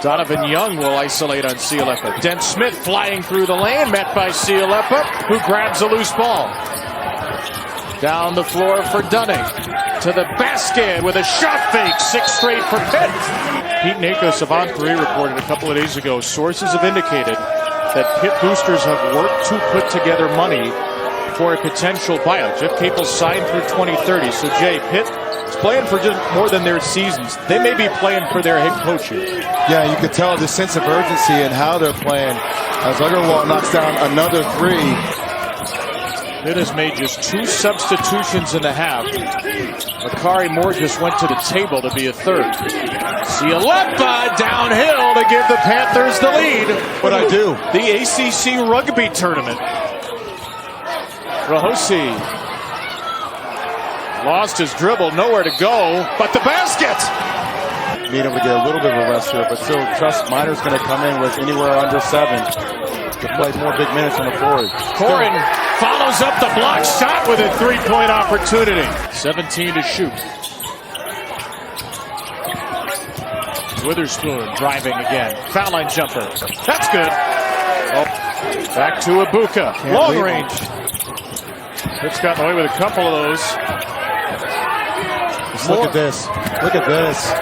Donovan Young will isolate on Cialepa. Dent Smith flying through the lane, met by Cialepa, who grabs a loose ball. Down the floor for Dunning. To the basket with a shot fake. 6 straight for Pitt. Pete Nakos of On3 reported a couple of days ago, sources have indicated that Pitt boosters have worked to put together money for a potential buyout. Jeff Capel signed through 2030. So, Jay, Pitt is playing for just more than their seasons. They may be playing for their head coach here. Yeah, you can tell the sense of urgency and how they're playing. As Agarwal knocks down another 3. Pitt has made just 2 substitutions in the half. Akari Moore just went to the table to be a third. Cialepa downhill to give the Panthers the lead. What'd I do? The ACC rugby tournament. Rahosi lost his dribble, nowhere to go, but the basket! Need him to get a little bit of a rest here, but still trust Miner's going to come in with anywhere under 7 to play more big minutes on the forward. Corin follows up the block shot with a 3-point opportunity. 17 to shoot. Witherspoon driving again. Foul line jumper. That's good. Oh, back to Ibuka. Long range. Pitt's gotten away with a couple of those. Just look at this. Look at this.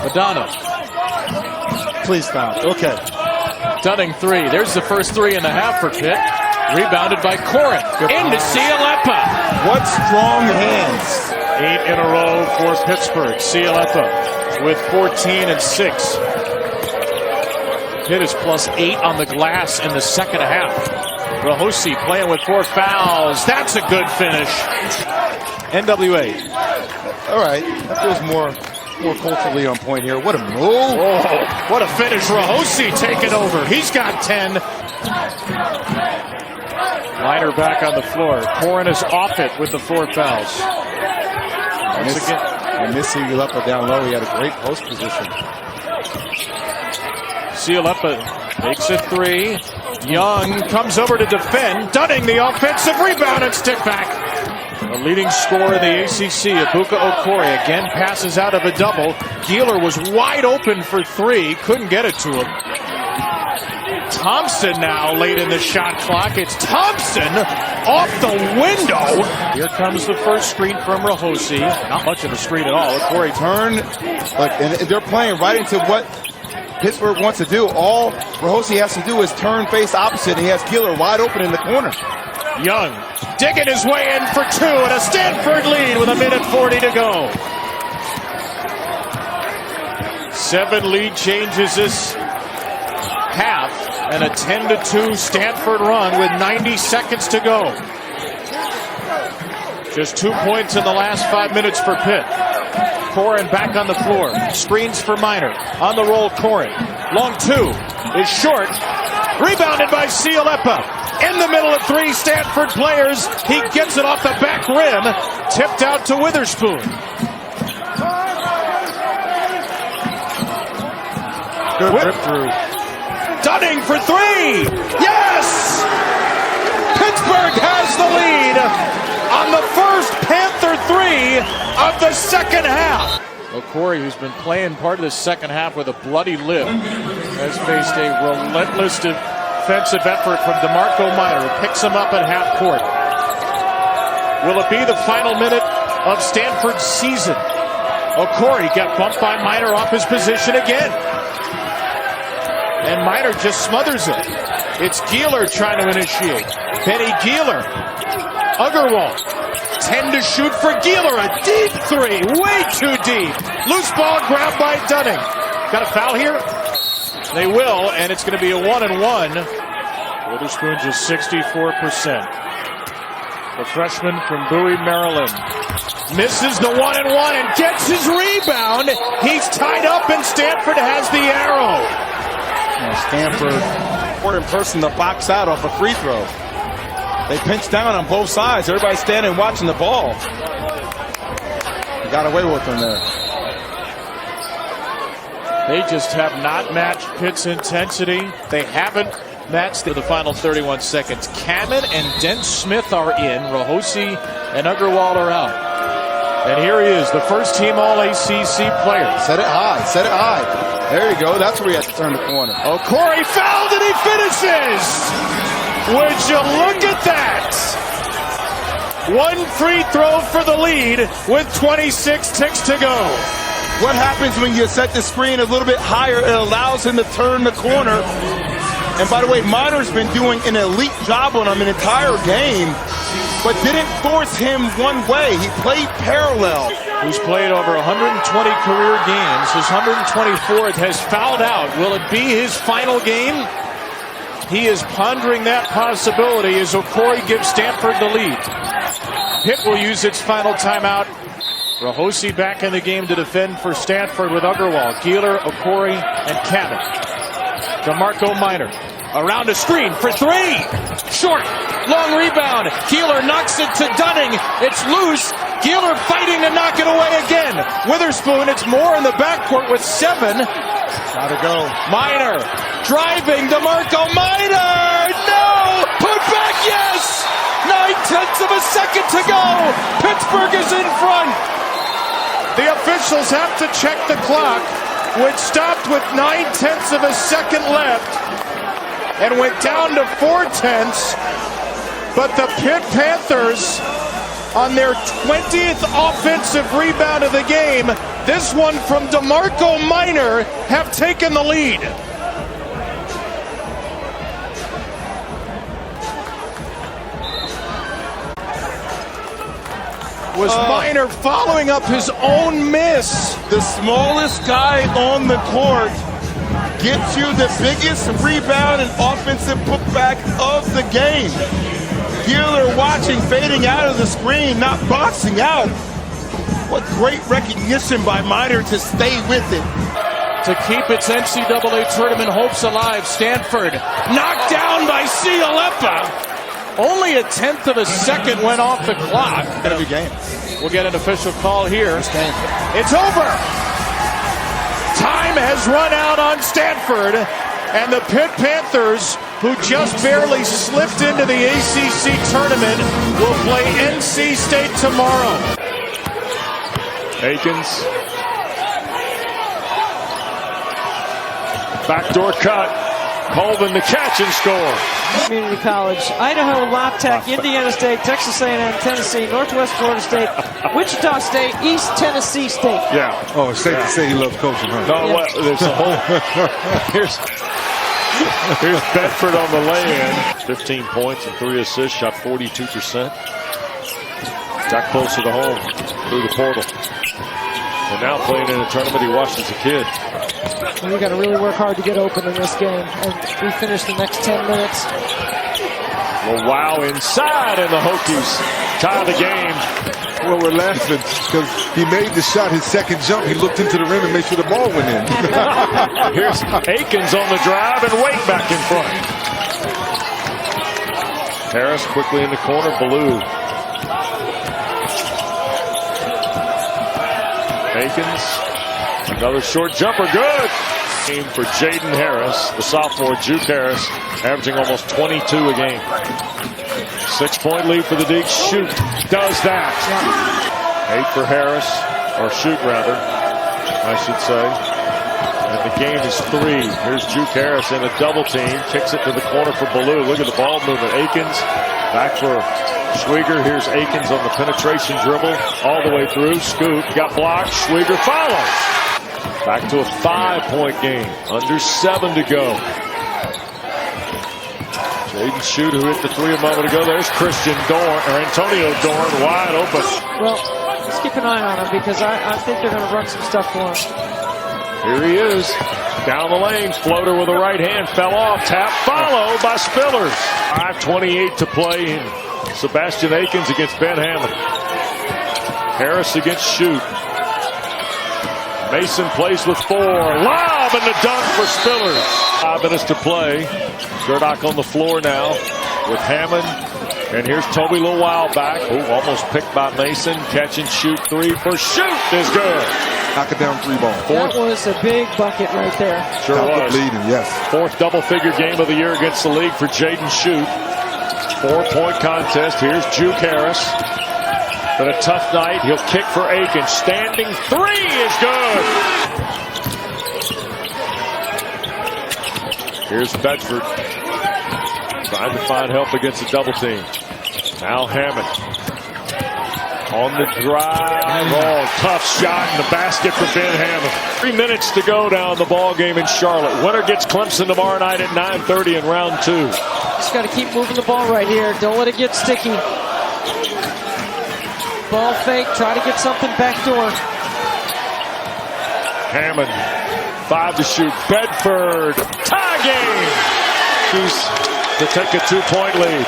Madonna. Please stop. Okay. Dunning 3. There's the first 3 in the half for Pitt. Rebounded by Corin. Into Cialepa. What strong hands. 8 in a row for Pittsburgh. Cialepa with 14 and 6. Pitt is +8 on the glass in the second half. Rahosi playing with 4 fouls. That's a good finish. NWA. All right. That feels more culturally on point here. What a move. Oh, what a finish. Rahosi taking over. He's got 10. Miner back on the floor. Corin is off it with the 4 fouls. Once again. And missing Cialepa down low. He had a great post position. Cialepa makes a 3. Young comes over to defend. Dunning the offensive rebound and stick back. The leading scorer in the ACC, Ibuka Okori, again passes out of a double. Geeler was wide open for 3. Couldn't get it to him. Thompson now late in the shot clock. It's Thompson off the window. Here comes the first screen from Rahosi. Not much of a screen at all. Okori Turn. And they're playing right into what Pittsburgh wants to do. All Rahosi has to do is turn face opposite, and he has Geeler wide open in the corner. Young digging his way in for 2 and a Stanford lead with 1:40 to go. 7 lead changes this half and a 10-2 Stanford run with 90 seconds to go. Just 2 points in the last 5 minutes for Pitt. Corin back on the floor. Screens for Miner. On the roll, Corin. Long 2 is short. Rebounded by Cialepa. In the middle of 3 Stanford players. He gets it off the back rim. Tipped out to Witherspoon. Good rip through. Dunning for 3. Yes! Pittsburgh has the lead on the first Panther 3 of the second half. Okori, who's been playing part of the second half with a bloody lip, has faced a relentless defensive effort from DeMarco Miner, who picks him up at half court. Will it be the final minute of Stanford's season? Okori got bumped by Miner off his position again. And Miner just smothers it. It's Geeler trying to initiate. Benny Geeler. Agarwal. 10 to shoot for Geeler. A deep 3. Way too deep. Loose ball grabbed by Dunning. Got a foul here? They will, and it's going to be a 1-and-1. Witherspoon just 64%. The freshman from Bowie, Maryland. Misses the 1-and-1 and gets his rebound. He's tied up, and Stanford has the arrow. Stanford, in person to box out off a free throw. They pinch down on both sides. Everybody's standing watching the ball. They got away with them there. They just have not matched Pitt's intensity. They haven't matched the final 31 seconds. Kamen and Dent Smith are in. Rahosi and Agarwal are out. And here he is, the first team All-ACC player. Set it high. Set it high. There you go. That's where you have to turn the corner. Okori fouled and he finishes. Would you look at that? One free throw for the lead with 26 ticks to go. What happens when you set the screen a little bit higher? It allows him to turn the corner. And by the way, Minor's been doing an elite job on him an entire game, but didn't force him one way. He played parallel. Who's played over 120 career games. His 124th has fouled out. Will it be his final game? He is pondering that possibility as Okori gives Stanford the lead. Pitt will use its final timeout. Rahosi back in the game to defend for Stanford with Agarwal, Keeler, Okori, and Cabot. DeMarco Minor around a screen for three. Short, long rebound. Keeler knocks it to Dunning. It's loose. Keeler fighting to knock it away again. Witherspoon, it's more in the backcourt with 7. Gotta go. Minor driving. DeMarco Minor. No! Put back, yes! 9/10 of a second to go. Pittsburgh is in front. The officials have to check the clock, which stopped with 9/10 of a second left and went down to 4/10. But the Pitt Panthers, on their 20th offensive rebound of the game, this one from DeMarco Minor, have taken the lead. Was Minor following up his own miss. The smallest guy on the court gets you the biggest rebound and offensive putback of the game. Keeler watching, fading out of the screen, not boxing out. What great recognition by Minor to stay with it. To keep its NCAA tournament hopes alive, Stanford knocked down by Cialeppa. Only 1/10 of a second went off the clock. Every game. We'll get an official call here. It's over. Time has run out on Stanford, and the Pitt Panthers, who just barely slipped into the ACC tournament, will play NC State tomorrow. Akins. Backdoor cut. Colvin the catch and score. Community College, Idaho, La Tech, Indiana State, Texas A&M, Tennessee, Northwest Florida State, Wichita State, East Tennessee State. Yeah. Oh, it's safe to say he loves coaching, huh? No, well, there's a whole. Here's Bedford on the lay-in. 15 points and 3 assists, shot 42%. Got closer to home through the portal. And now playing in a tournament he watched as a kid. And we got to really work hard to get open in this game. And we finish the next 10 minutes. Well, wow, inside, and the Hokies tie the game. Well, we're laughing because he made the shot, his second jump. He looked into the rim and made sure the ball went in. Here's Akins on the drive and Wade back in front. Harris quickly in the corner, Ballou. Akins, another short jumper, good. Game for Jaden Harris, the sophomore, Juke Harris, averaging almost 22 a game. 6-point lead for the Deacs. Shoot, does that. 8 for Harris, or shoot rather, I should say. And the game is 3. Here's Juke Harris in a double team, kicks it to the corner for Ballou. Look at the ball movement. Akins back for Schwieger. Here's Akins on the penetration dribble all the way through. Scoop got blocked. Schwieger follows. Back to a 5-point game. Under 7 to go. Jaden Shoot, who hit the 3 a moment ago. There's Christian Dorn, or Antonio Dorn, wide open. Well, let's keep an eye on him because I think they're going to run some stuff for him. Here he is. Down the lane. Floater with the right hand. Fell off. Tap followed by Spillers. 5:28 to play. And Sebastian Akins against Ben Hammond. Harris against Shoot. Mason plays with 4. Lob and the dunk for Spillers. 5 minutes to play. Gerdock on the floor now with Hammond. And here's Toby Lowell back. Ooh, almost picked by Mason. Catch and shoot 3 for Shoot is good. Knock it down 3 ball. That was a big bucket right there. Sure was. Leading, yes. 4th double-figure game of the year against the league for Jaden Shoot. 4-point contest. Here's Juke Harris. But a tough night. He'll kick for Aiken. Standing three is good. Here's Bedford. Trying to find help against a double team. Now Hammond. On the drive. Oh, tough shot in the basket for Ben Hammond. 3 minutes to go now in the ball game in Charlotte. Winner gets Clemson tomorrow night at 9:30 in round 2. Just got to keep moving the ball right here. Don't let it get sticky. Ball fake. Try to get something backdoor. Hammond. 5 to shoot. Bedford. Tie game. Choose to take a 2-point lead.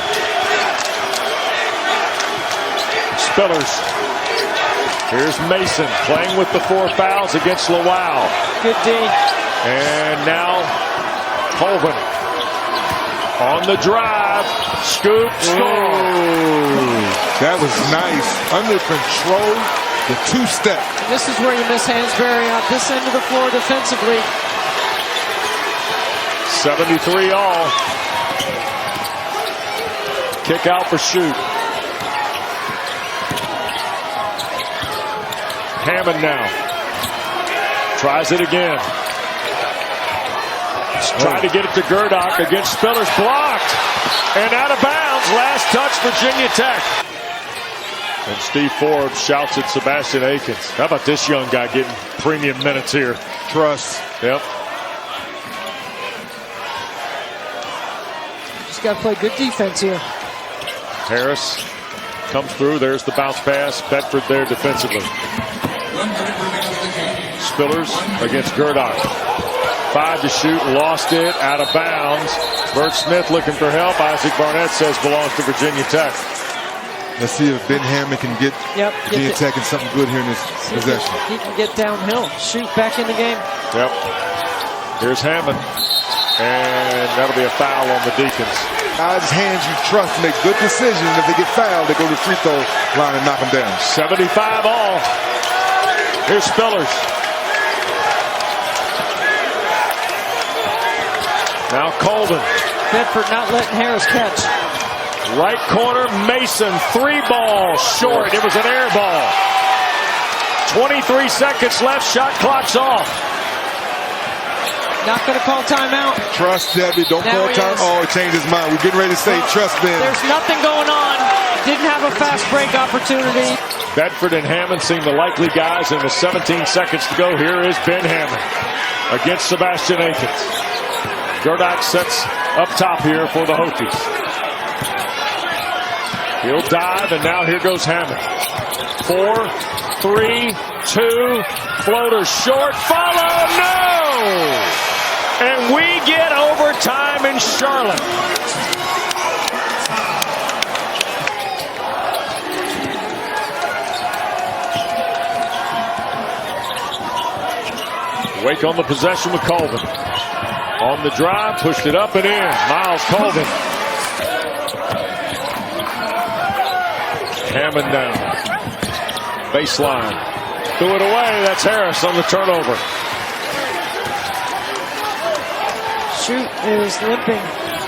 Spillers. Here's Mason playing with the 4 fouls against Lowell. Good D. And now Colvin on the drive. Scoop. Score. That was nice. Under control. The 2-step. This is where you miss Hansberry on this end of the floor defensively. 73 all. Kick out for shoot. Hammond now. Tries it again. Trying to get it to Gerdock against Spillers. Blocked. And out of bounds. Last touch, Virginia Tech. And Steve Forbes shouts at Sebastian Akins. How about this young guy getting premium minutes here? Trust. Yep. Just got to play good defense here. Harris comes through. There's the bounce pass. Bedford there defensively. Spillers against Gerdock. 5 to shoot. Lost it. Out of bounds. Bert Smith looking for help. Isaac Barnett says belongs to Virginia Tech. Let's see if Ben Hammond can get Virginia Tech in something good here in this possession. He can get downhill. Shoot back in the game. Yep. Here's Hammond. And that'll be a foul on the Deacons. Guys' hands you trust make good decisions. If they get fouled, they go to the free throw line and knock them down. 75 all. Here's Spillers. Now Colvin. Bedford not letting Harris catch. Right corner, Mason. 3 ball short. It was an air ball. 23 seconds left. Shot clock's off. Not going to call timeout. Trust Debbie. Don't Now call time. Oh, he changed his mind. We're getting ready to say trust Ben. There's nothing going on. Didn't have a fast break opportunity. Bedford and Hammond seem the likely guys in the 17 seconds to go. Here is Ben Hammond against Sebastian Akins. Gerdock sets up top here for the Hokies. He'll dive, and now here goes Hammond. 4, 3, 2, floater short, follow, no! And we get overtime in Charlotte. Wake on the possession with Colvin. On the drive, pushed it up and in. Miles Colvin. Hammond down. Baseline. Threw it away. That's Harris on the turnover. Shoot is limping.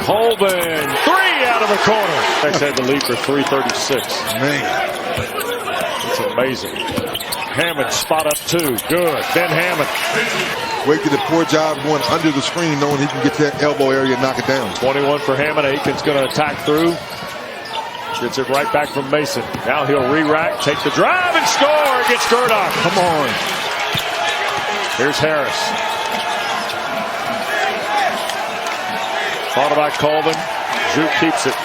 Colvin. 3 out of the corner. Next had the lead for 336. Man. It's amazing. Hammond spot up 2. Good. Ben Hammond. Wake did a poor job going under the screen, knowing he can get to that elbow area and knock it down. 21 for Hammond. Aiken's going to attack through. Gets it right back from Mason. Now he'll re-rack, take the drive, and score against Gerdock. Come on. Here's Harris. Thought about Colvin. Juke keeps it.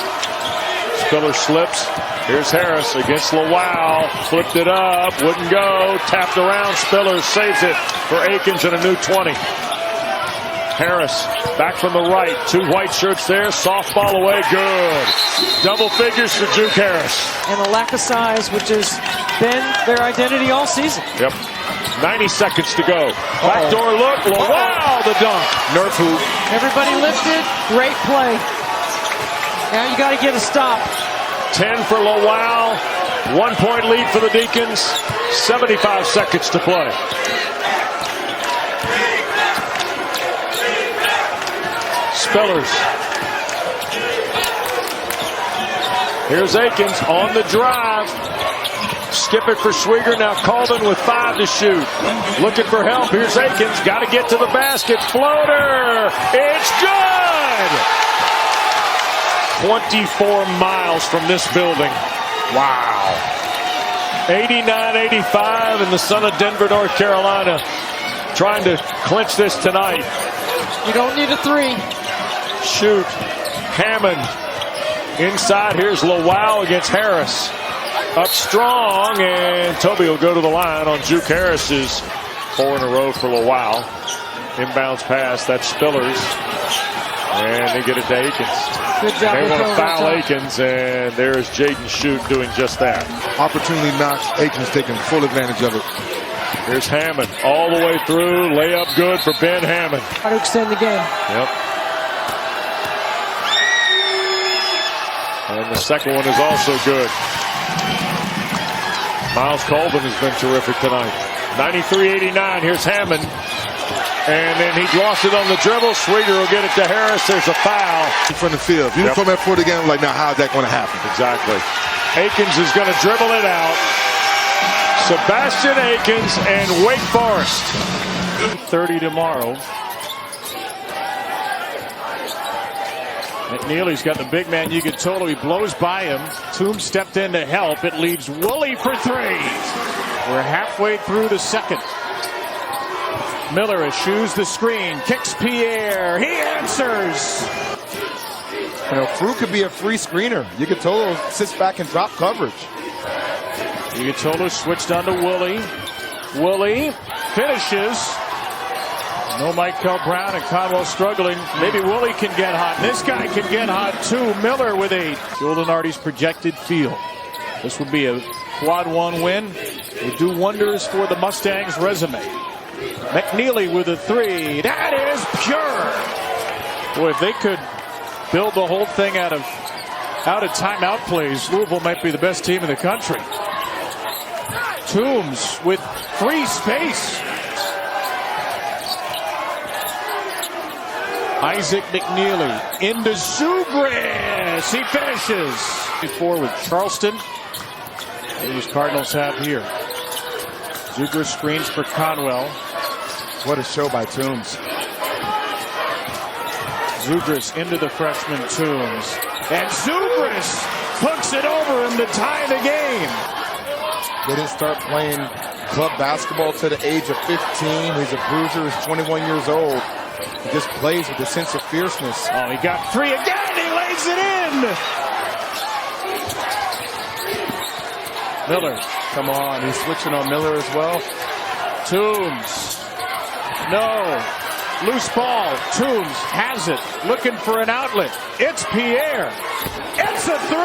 Spiller slips. Here's Harris against Lowell. Flipped it up. Wouldn't go. Tapped around. Spiller saves it for Akins and a new 20. Harris back from the right. 2 white shirts there. Softball away. Good. Double figures for Juke Harris. And a lack of size, which has been their identity all season. Yep. 90 seconds to go. Backdoor look. Lowell the dunk. Nerf hoop. Everybody lifted. Great play. Now you got to get a stop. 10 for Lowell. 1-point lead for the Deacons. 75 seconds to play. Spillers. Here's Akins on the drive. Skip it for Schwieger. Now Colvin with 5 to shoot. Looking for help. Here's Akins. Got to get to the basket. Floater. It's good. 24 miles from this building. Wow. 89-85 in the son of Denver, North Carolina. Trying to clinch this tonight. You don't need a 3. Shoot. Hammond. Inside, here's Lowell against Harris. Up strong, and Toby will go to the line on Juke Harris's 4 in a row for Lowell. Inbounds pass, that's Spillers. And they get it to Akins. Good job. They want to foul Akins, and there's Jaden Shute doing just that. Opportunity knocks. Akins taking full advantage of it. Here's Hammond all the way through. Layup good for Ben Hammond. How to extend the game. Yep. And the second one is also good. Miles Colvin has been terrific tonight. 93-89. Here's Hammond. And then he lost it on the dribble. Schwieger will get it to Harris. There's a foul. From the field. You come at 40 again, like, now how's that going to happen? Exactly. Akins is going to dribble it out. Sebastian Akins and Wake Forest. 30 tomorrow. McNeely's got the big man Iguodala. He blows by him. Toombs stepped in to help. It leaves Woolley for 3. We're halfway through the second. Miller eschews the screen. Kicks Pierre. He answers. You know, Fruit could be a free screener. Iguodala sits back and drop coverage. Iguodala switched on to Woolley. Woolley finishes. No Michael Brown, and Conwell struggling. Maybe Woolley can get hot. This guy can get hot too. Miller with 8. Giulinardi's projected field. This would be a quad 1 win. Would do wonders for the Mustangs' resume. McNeely with a 3. That is pure. Boy, if they could build the whole thing out of timeout plays, Louisville might be the best team in the country. Toombs with free space. Isaac McNeely into Zugris. He finishes. Before with Charleston. These Cardinals have here. Zugris screens for Conwell. What a show by Toombs. Zugris into the freshman Toombs. And Zugris hooks it over him to tie the game. They didn't start playing club basketball to the age of 15. He's a bruiser. He's 21 years old. He just plays with a sense of fierceness. Oh, he got 3 again. He lays it in. Miller. Come on. He's switching on Miller as well. Toombs. No. Loose ball. Toombs has it. Looking for an outlet. It's Pierre. It's a 3.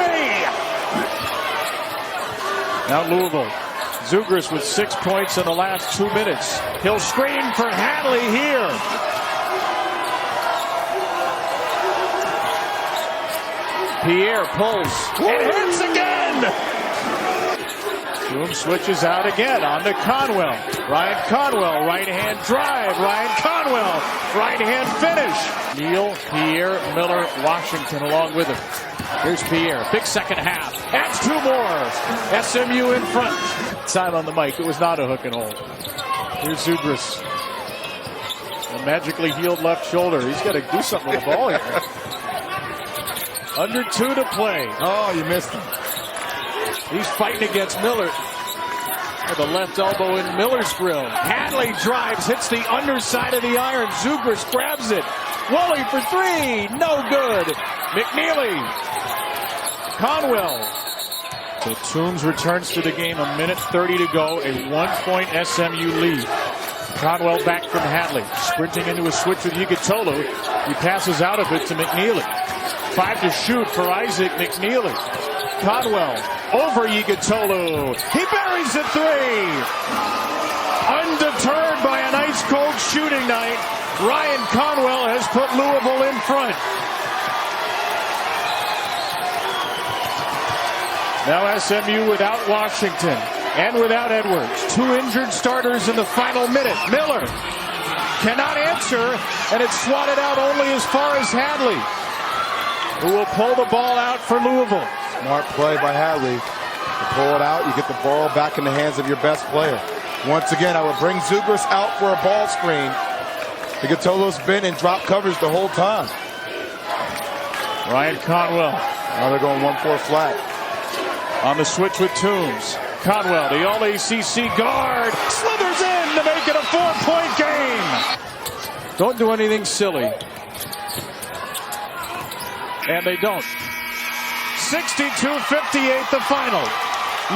Now Louisville. Zugris with 6 points in the last 2 minutes. He'll screen for Hadley here. Pierre pulls. It hits again. Toombs switches out again on to Conwell. Ryan Conwell, right-hand drive. Ryan Conwell, right-hand finish. Neal, Pierre, Miller, Washington along with him. Here's Pierre. Big second half. Adds 2 more. SMU in front. Time on the mic. It was not a hook and hold. Here's Zugris. A magically healed left shoulder. He's got to do something with the ball here. Under 2 to play. Oh, you missed him. He's fighting against Miller. With a left elbow in Miller's grill. Hadley drives, hits the underside of the iron. Zugris grabs it. Woolley for 3. No good. McNeely. Conwell. So Toombs returns to the game. 1:30 to go. A 1-point SMU lead. Conwell back from Hadley. Sprinting into a switch with Iguodala. He passes out of it to McNeely. 5 to shoot for Isaac McNeely. Conwell over Iguodala. He buries a 3. Undeterred by an ice-cold shooting night, Ryan Conwell has put Louisville in front. Now SMU without Washington and without Edwards. 2 injured starters in the final minute. Miller cannot answer, and it's swatted out only as far as Hadley, who will pull the ball out for Louisville. Smart play by Hadley. pull it out, you get the ball back in the hands of your best player. Once again, I would bring Zubris out for a ball screen. Iguodala's been in drop coverage the whole time. Ryan Conwell. Now they're going 1-4 flat. On the switch with Toombs. Conwell, the All-ACC guard, slithers in to make it a 4-point game. Don't do anything silly. And they don't. 62-58 the final.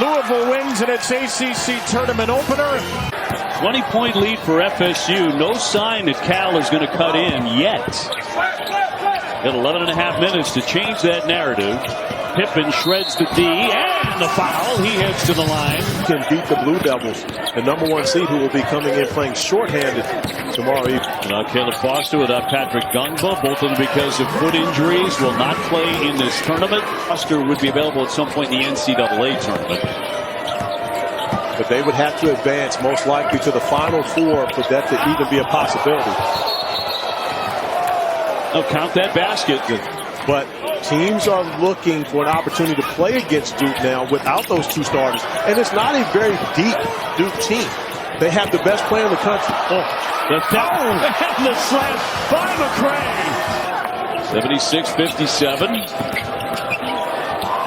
Louisville wins in its ACC tournament opener. 20-point lead for FSU. No sign that Cal is going to cut in yet. Got 11 and a half minutes to change that narrative. Pippen shreds the D and the foul. He heads to the line. Can beat the Blue Devils, the #1 seed, who will be coming in playing shorthanded tomorrow evening. Now Caleb Foster without Patrick Gungba, both of them because of foot injuries, will not play in this tournament. Foster would be available at some point in the NCAA tournament. But they would have to advance most likely to the Final Four for that to even be a possibility. Oh, count that basket. But teams are looking for an opportunity to play against Duke now without those two starters. And it's not a very deep Duke team. They have the best player in the country. The foul and the slam by McCray. 76-57.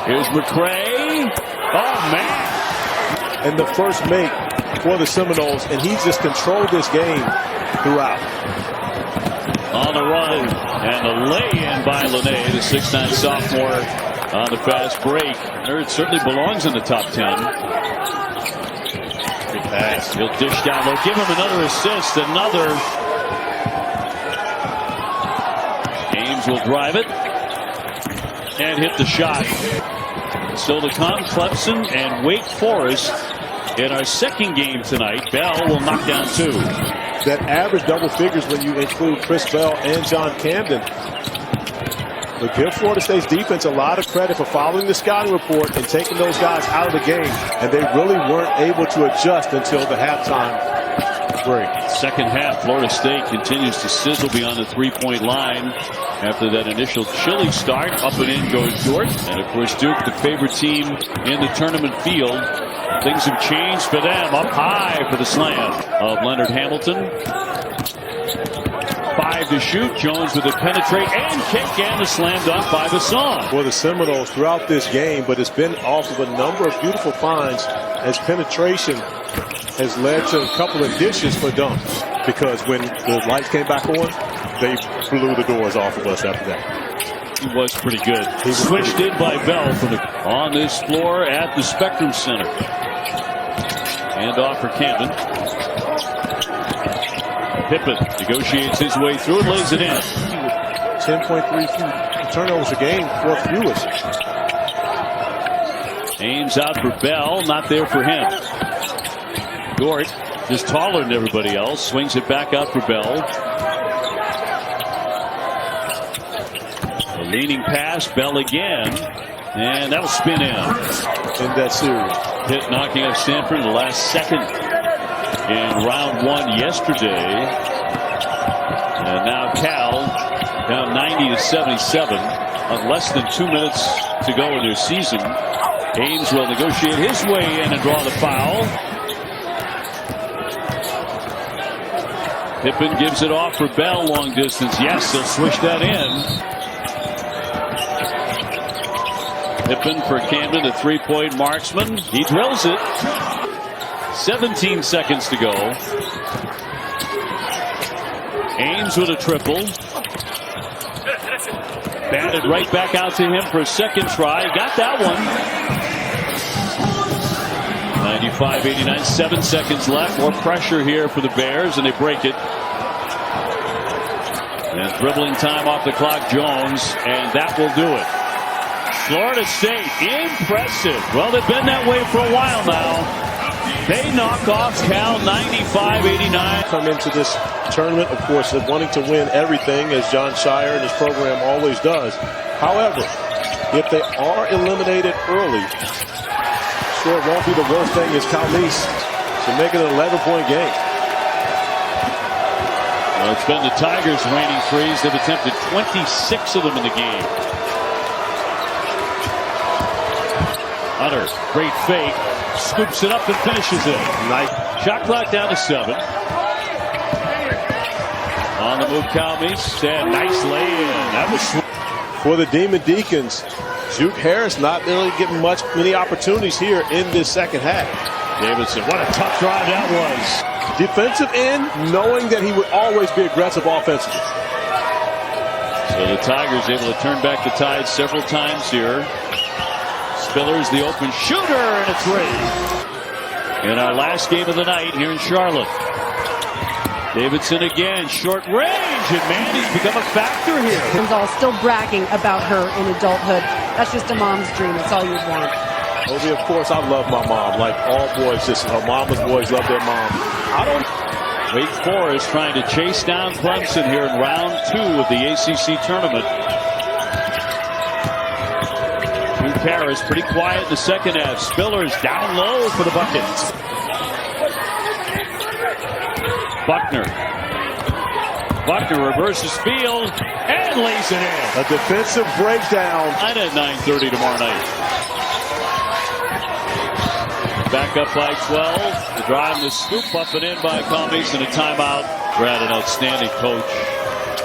Here's McCray. Oh, man. And the first make for the Seminoles, and he's just controlled this game throughout. On the run, and a lay-in by Lene, the 6'9 sophomore on the fast break. It certainly belongs in the top 10. Good pass. He'll dish down low. Give him another assist. Another. Ames will drive it and hit the shot. So the Clemson and Wake Forest in our second game tonight. Bell will knock down 2. That average double figures when you include Chris Bell and John Camden. But give Florida State's defense a lot of credit for following the scouting report and taking those guys out of the game. And they really weren't able to adjust until the halftime break. Second half, Florida State continues to sizzle beyond the three-point line after that initial chilly start. Up and in goes Dort. And, of course, Duke, the favorite team in the tournament field. Things have changed for them. Up high for the slam of Leonard Hamilton. 5 to shoot. Jones with a penetrate and kick and a slam dunk by the song. For the Seminoles throughout this game, but it's been off of a number of beautiful finds as penetration has led to a couple of dishes for dunks. Because when the lights came back on, they blew the doors off of us after that. He was pretty good. He switched in by Bell on this floor at the Spectrum Center. Hand off for Camden. Pippen negotiates his way through and lays it in. 10.3 turnovers a game, 4th fewest. Ames out for Bell, not there for him. Dort, just taller than everybody else, swings it back out for Bell. A leaning pass, Bell again, and that'll spin in that series. Pitt knocking up Stanford in the last second in round 1 yesterday. And now Cal down 90-77 on less than 2 minutes to go in their season. Ames will negotiate his way in and draw the foul. Pippen gives it off for Bell long distance. Yes, they'll swish that in. Pippen for Camden, a 3-point marksman. He drills it. 17 seconds to go. Ames with a triple. Batted right back out to him for a second try. Got that one. 95-89, 7 seconds left. More pressure here for the Bears, and they break it. And dribbling time off the clock, Jones, and that will do it. Florida State, impressive. Well, they've been that way for a while now. They knock off Cal 95-89. Come into this tournament, of course, wanting to win everything, as John Shire and his program always does. However, if they are eliminated early, sure, it won't be the worst thing as Calise to make it an 11-point game. Well, it's been the Tigers' reigning threes. They've attempted 26 of them in the game. Hunter, great fake, scoops it up and finishes it. Nice. Shot clock down to 7. On the move, Calmes, and nice lay-in. That was For the Demon Deacons, Juke Harris not really getting many opportunities here in this second half. Davidson. What a tough drive that was. Defensive end, knowing that he would always be aggressive offensively. So the Tigers able to turn back the tide several times here. Spiller's the open shooter, and it's in our last game of the night here in Charlotte. Davidson again, short range, and Mandy's become a factor here. All still bragging about her in adulthood. That's just a mom's dream. It's all you'd want. Obi, of course, I love my mom. Like all boys, just her mama's boys love their mom. Wake Forest trying to chase down Clemson here in round 2 of the ACC tournament. Duke Harris pretty quiet in the second half. Spiller's down low for the bucket. Buckner reverses field and lays it in. A defensive breakdown. At 9:30 tomorrow night. Back up by 12. The drive, the scoop up and in by Calmes, and a timeout. Brad, an outstanding coach.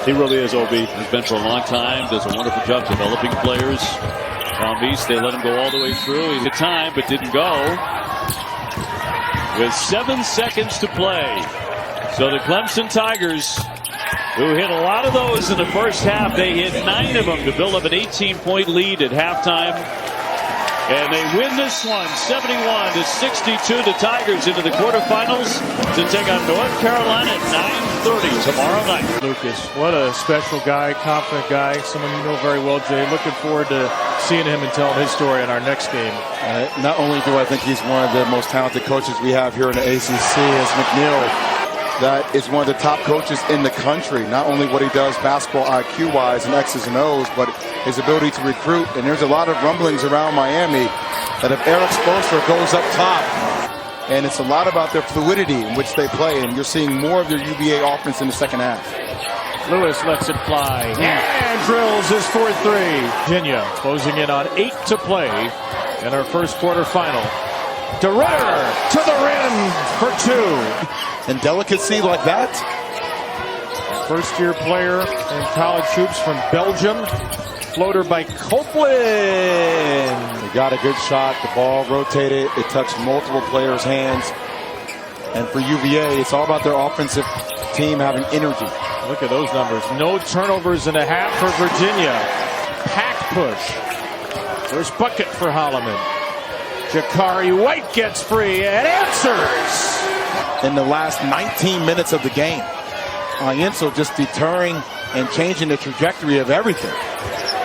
He really is, OB. He's been for a long time. Does a wonderful job developing players. Calmes, they let him go all the way through. He had time, but didn't go. With 7 seconds to play. So the Clemson Tigers, who hit a lot of those in the first half, they hit 9 of them to build up an 18-point lead at halftime. And they win this one, 71-62. The Tigers into the quarterfinals to take on North Carolina at 9:30 tomorrow night. Lucas, what a special guy, confident guy, someone you know very well, Jay. Looking forward to seeing him and telling his story in our next game. Not only do I think he's one of the most talented coaches we have here in the ACC, as McNeil, that is one of the top coaches in the country. Not only what he does basketball IQ-wise and X's and O's, but his ability to recruit. And there's a lot of rumblings around Miami that if Eric Spoelstra goes up top, and it's a lot about their fluidity in which they play, and you're seeing more of their UVA offense in the second half. Lewis lets it fly and drills his 4-3. Virginia closing in on 8 to play in our first quarter final. DeRitter to the rim for 2. And delicacy like that. First-year player in college hoops from Belgium. Floater by Copeland. They got a good shot. The ball rotated. It touched multiple players' hands. And for UVA, it's all about their offensive team having energy. Look at those numbers. No turnovers and a half for Virginia. Pack push. First bucket for Holloman. Jakari White gets free and answers. In the last 19 minutes of the game, Ienso just deterring and changing the trajectory of everything.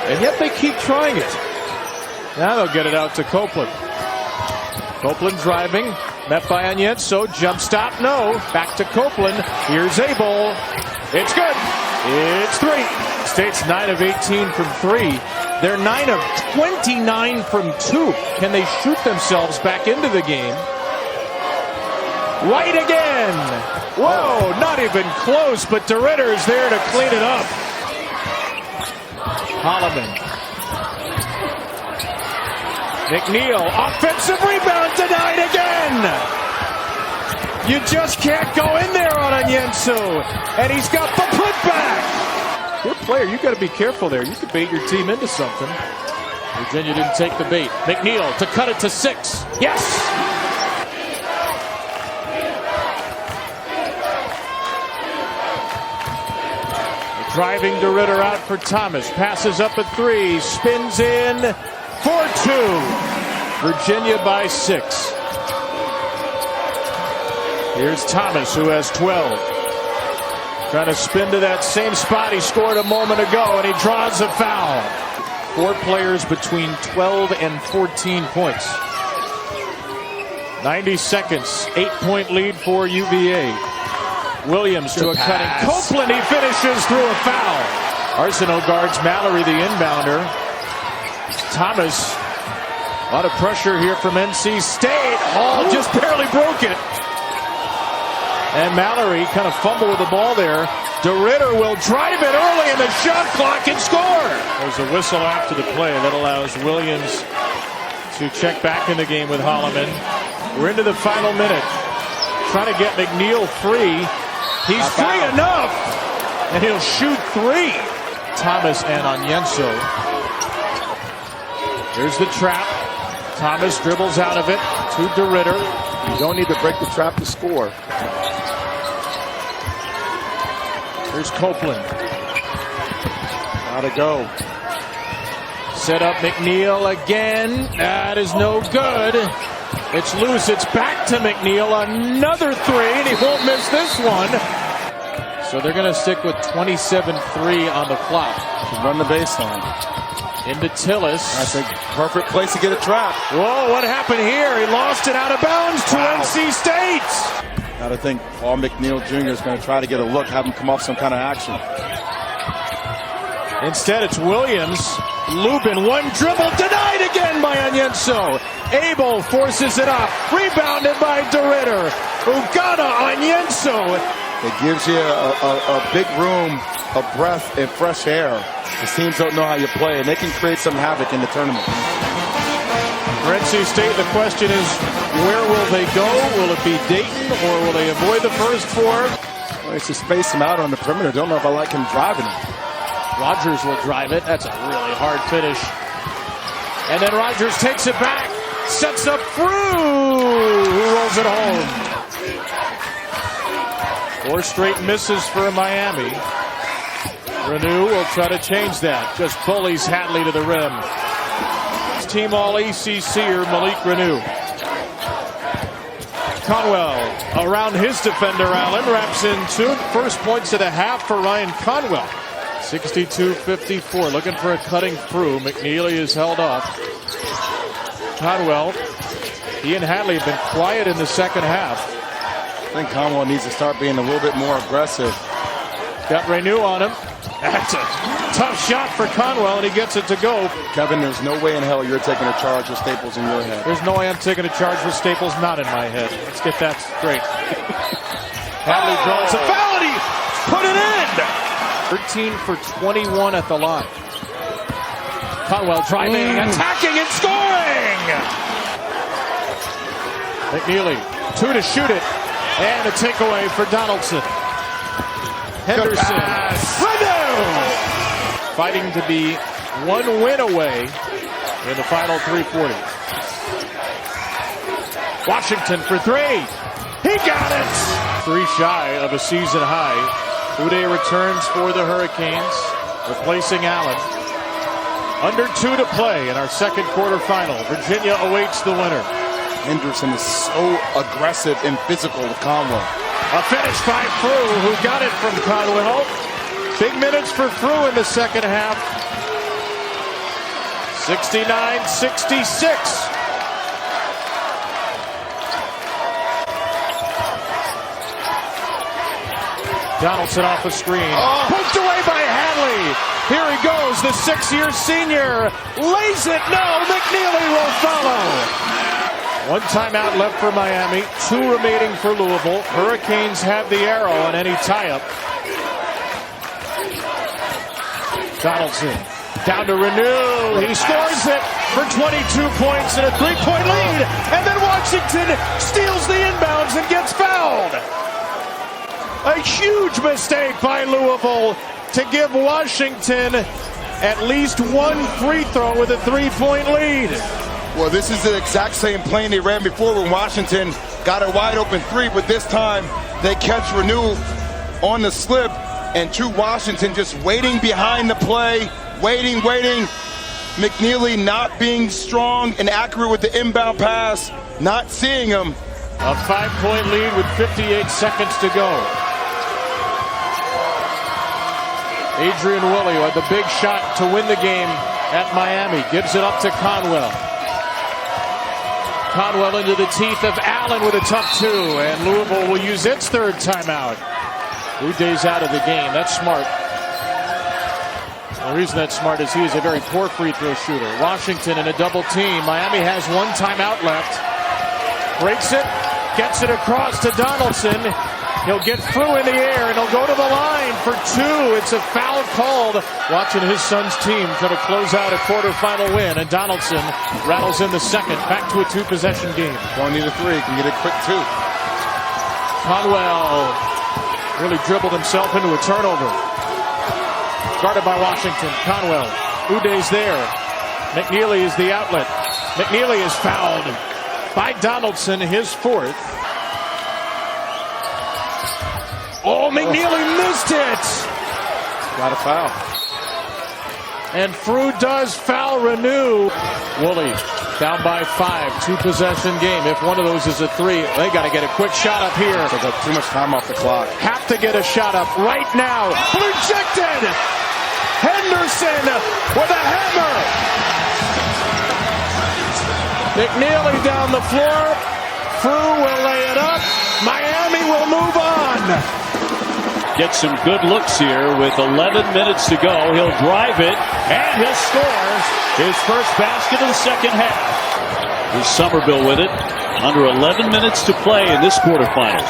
And yet they keep trying it. Now they'll get it out to Copeland. Copeland driving, met by Ienso. Jump stop, no. Back to Copeland. Here's Abel. It's good. It's 3. State's 9 of 18 from 3. They're 9 of 29 from 2. Can they shoot themselves back into the game? White again. Whoa, not even close, but DeRitter's there to clean it up. Holloman. McNeil, offensive rebound denied again. You just can't go in there on Ienso, and he's got the putback. Good player, you got to be careful there. You could bait your team into something. Virginia didn't take the bait. McNeil to cut it to 6. Yes. Driving DeRitter out for Thomas. Passes up at 3. Spins in for 2. Virginia by 6. Here's Thomas, who has 12. Trying to spin to that same spot he scored a moment ago, and he draws a foul. 4 players between 12 and 14 points. 90 seconds. 8-point lead for UVA. Williams to a cutting Copeland. He finishes through a foul. Arsenault guards Mallory, the inbounder. Thomas. A lot of pressure here from NC State. Oh, just barely broke it. And Mallory kind of fumbled with the ball there. DeRitter will drive it early in the shot clock and score. There's a whistle after the play that allows Williams to check back in the game with Holloman. We're into the final minute. Trying to get McNeil free. He's free enough, and he'll shoot three. Thomas and Onyenso. Here's the trap. Thomas dribbles out of it to DeRitter. You don't need to break the trap to score. Here's Copeland. Gotta go. Set up McNeil again. That is no good. It's loose. It's back to McNeil. Another three, and he won't miss this one. So they're going to stick with 27-3 on the clock. Run the baseline. Into Tillis. That's a perfect place to get a trap. Whoa, what happened here? He lost it out of bounds to NC State. Gotta think Paul McNeil Jr. is going to try to get a look, have him come off some kind of action. Instead, it's Williams. Lubin, one dribble, denied again by Onyenso. Abel forces it up, rebounded by DeRitter. Ugata, Onyenso. It gives you a big room of breath and fresh air. These teams don't know how you play, and they can create some havoc in the tournament. For NC State, the question is, where will they go? Will it be Dayton, or will they avoid the first four? Well, it's to space him out on the perimeter. Don't know if I like him driving it. Rogers will drive it. That's a really hard finish. And then Rogers takes it back, sets up Frew, who rolls it home. 4 straight misses for Miami. Renew will try to change that. Just bullies Hadley to the rim. Team All-ACCer Malik Renew. Conwell around his defender Allen, wraps in 2 first points of the half for Ryan Conwell. 62-54, looking for a cutting through. McNeely is held off. Conwell, he and Hadley have been quiet in the second half. I think Conwell needs to start being a little bit more aggressive. Got Renew on him. That's a tough shot for Conwell, and he gets it to go. Kevin, there's no way in hell you're taking a charge with Staples in your head. There's no way I'm taking a charge with Staples not in my head. Let's get that straight. Hadley draws a foul, and he put it in. 13 for 21 at the line. Conwell driving, attacking, and scoring! McNeely, 2 to shoot it, and a takeaway for Donaldson. Henderson, Renew! Fighting to be 1 win away in the final 340. Washington for 3. He got it! 3 shy of a season high. Uday returns for the Hurricanes, replacing Allen. Under 2 to play in our second quarterfinal. Virginia awaits the winner. Henderson is so aggressive and physical with Conwell. A finish by Frew, who got it from Conwell. Big minutes for Frew in the second half. 69-66. Donaldson off a screen. Poked away by Hadley. Here he goes, the 6-year senior. Lays it. No, McNeely will follow. 1 timeout left for Miami. 2 remaining for Louisville. Hurricanes have the arrow on any tie-up. Donaldson down to Renew. He scores it for 22 points and a 3-point lead. And then Washington steals the inbounds and gets fouled. A huge mistake by Louisville to give Washington at least 1 free throw with a 3-point lead. Well, this is the exact same play they ran before when Washington got a wide open 3, but this time they catch Renew on the slip, and to Washington just waiting behind the play, waiting. McNeely not being strong and accurate with the inbound pass, not seeing him. A 5-point lead with 58 seconds to go. Adrian Willie had the big shot to win the game at Miami. Gives it up to Conwell. Conwell into the teeth of Allen with a tough 2. And Louisville will use its 3rd timeout. Uday's out of the game. That's smart. The reason that's smart is he is a very poor free throw shooter. Washington in a double team. Miami has 1 timeout left. Breaks it. Gets it across to Donaldson. He'll get through in the air, and he'll go to the line for two. It's a foul called. Watching his son's team try to close out a quarterfinal win, and Donaldson rattles in the second. Back to a two-possession game. Don't need a three. Can get a quick two. Conwell really dribbled himself into a turnover. Guarded by Washington. Conwell. Uday's there. McNeely is the outlet. McNeely is fouled by Donaldson, his fourth. Oh, McNeely missed it! Got a foul. And Frew does foul renew. Woolley down by 5, two-possession game. If one of those is a three, they got to get a quick shot up here. Took up too much time off the clock. Have to get a shot up right now. Rejected! Henderson with a hammer! McNeely down the floor. Frew will lay it up. Miami will move on. Get some good looks here with 11 minutes to go. He'll drive it, and he'll score his first basket of the second half. Here's Somerville with it. Under 11 minutes to play in this quarterfinal.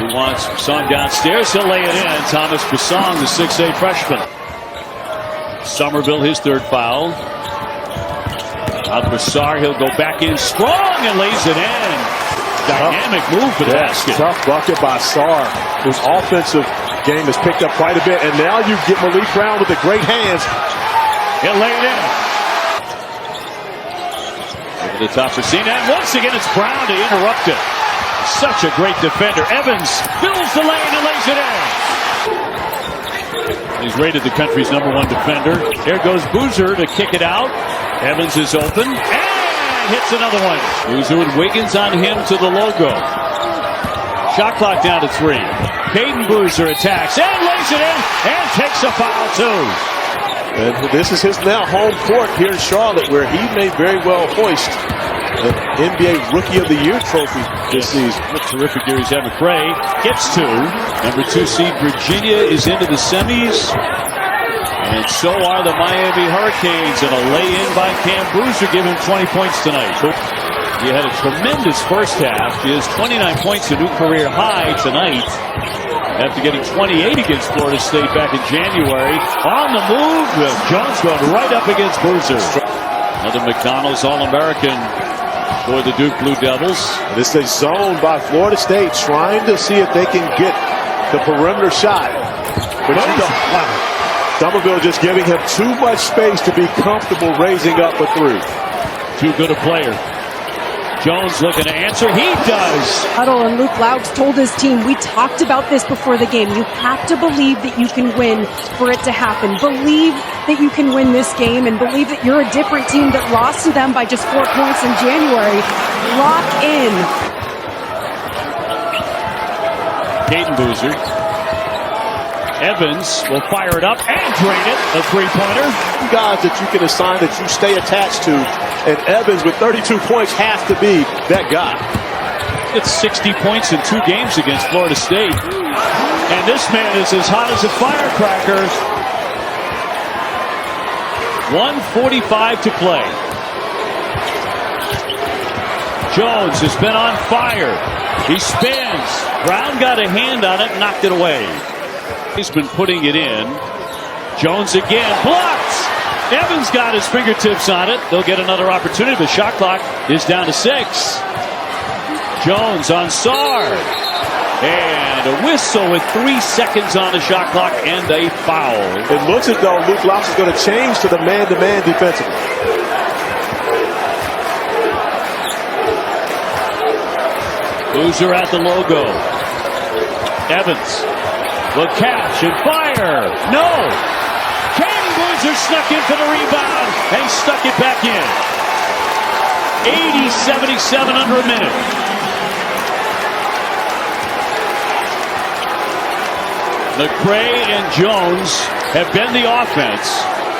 He wants Basong downstairs. He'll lay it in. Thomas Basong, the 6'8 freshman. Somerville, his third foul. Al-Bassar, he'll go back in strong and lays it in. Dynamic move for the basket. Tough bucket by Sarr, whose offensive game has picked up quite a bit. And now you get Malik Brown with the great hands. He'll lay it in. Over the top for Cena. And once again, it's Brown to interrupt it. Such a great defender. Evans fills the lane and lays it in. He's rated the country's #1 defender. There goes Boozer to kick it out. Evans is open. And hits another one. Boozer with Wiggins on him to the logo. Shot clock down to 3. Caden Boozer attacks and lays it in and takes a foul too. And this is his now home court here in Charlotte, where he may very well hoist the NBA Rookie of the Year trophy this season. What a terrific year he's having. McRae gets 2. Number 2 seed Virginia is into the semis. And so are the Miami Hurricanes, and a lay-in by Cam Boozer giving him 20 points tonight. He had a tremendous first half. He has 29 points, a new career high tonight. After getting 28 against Florida State back in January. On the move, Jones going right up against Boozer. Another McDonald's All-American for the Duke Blue Devils. This is a zone by Florida State, trying to see if they can get the perimeter shot. But you don't. Wow. Somerville just giving him too much space to be comfortable raising up a three. Too good a player. Jones looking to answer. He does. Huddle, and Luke Laux told his team, we talked about this before the game. You have to believe that you can win for it to happen. Believe that you can win this game, and believe that you're a different team that lost to them by just 4 points in January. Lock in. Caden Boozer. Evans will fire it up and drain it. A three-pointer. Guys that you can assign that you stay attached to, and Evans with 32 points has to be that guy. It's 60 points in 2 games against Florida State. And this man is as hot as a firecracker. 1:45 to play. Jones has been on fire. He spins. Brown got a hand on it, knocked it away. He's been putting it in. Jones again, blocked. Evans got his fingertips on it. They'll get another opportunity. The shot clock is down to 6. Jones on Sarr. And a whistle with 3 seconds on the shot clock and a foul. It looks as though Luke Laux is going to change to the man-to-man defensively. Boozer at the logo. Evans will catch and fire. No. Caden Boozer snuck in for the rebound and stuck it back in. 80-77 under a minute. McRae and Jones have been the offense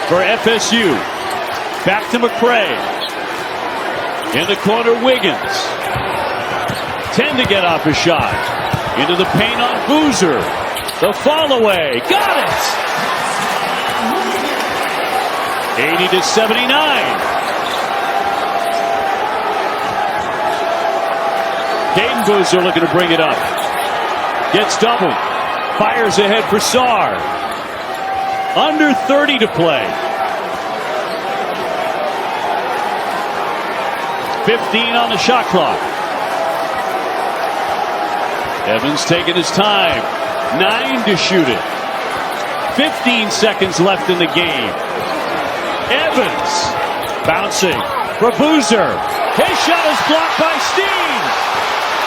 for FSU. Back to McRae. In the corner, Wiggins. 10 to get off his shot. Into the paint on Boozer. The fall away. Got it! 80-79. Caden Boozer looking to bring it up. Gets doubled. Fires ahead for Sarr. Under 30 to play. 15 on the shot clock. Evans taking his time. 9 to shoot it. 15 seconds left in the game. Evans bouncing for Boozer. His shot is blocked by Steen.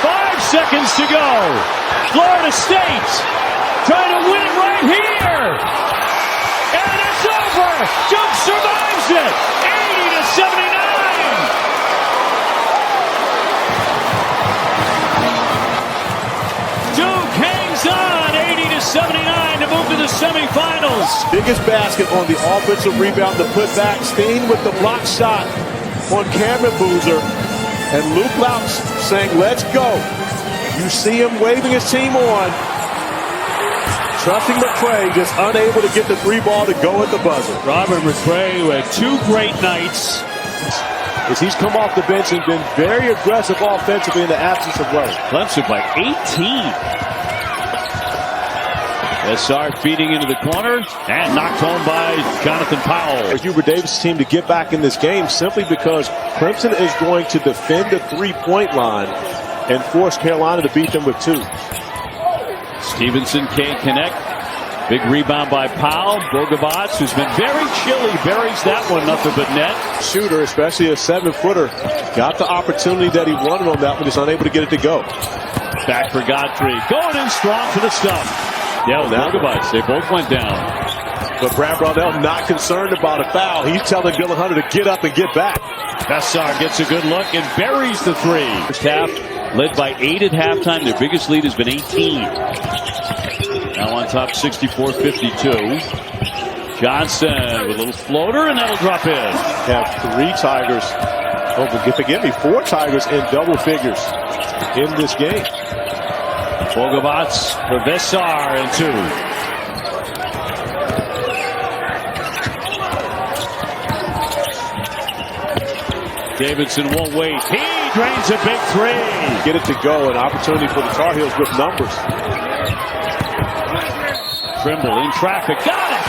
5 seconds to go. Florida State trying to win it right here. And it's over. Duke survives it. 80-79. Duke hangs on. 80-79 to move to the semifinals. Biggest basket on the offensive rebound, the putback. Steen with the block shot on Cameron Boozer. And Luke Louch saying, let's go. You see him waving his team on. Trusting McCray, just unable to get the 3 ball to go at the buzzer. Robert McCray with 2 great nights. As he's come off the bench and been very aggressive offensively in the absence of Lowe. Clemson by 18. SR feeding into the corner and knocked home by Jonathan Powell. Hubert Davis' team to get back in this game simply because Clemson is going to defend the 3-point line and force Carolina to beat them with 2. Stevenson can't connect. Big rebound by Powell. Bogavats, who's been very chilly, buries that one, nothing but net. Shooter, especially a 7-footer, got the opportunity that he wanted on that one, just unable to get it to go. Back for Godfrey. Going in strong to the stump. Yeah, with Bogavats, they both went down. But Brad Brownell not concerned about a foul. He's telling Dylan Hunter to get up and get back. Bessar gets a good look and buries the 3. First half led by 8 at halftime. Their biggest lead has been 18. Now on top 64-52. Johnson with a little floater, and that'll drop in. Have 3 Tigers. Oh, forgive me, 4 Tigers in double figures in this game. Bogavats for Bessar and 2. Davidson won't wait. He drains a big 3. Get it to go. An opportunity for the Tar Heels with numbers. Trimble in traffic. Got it!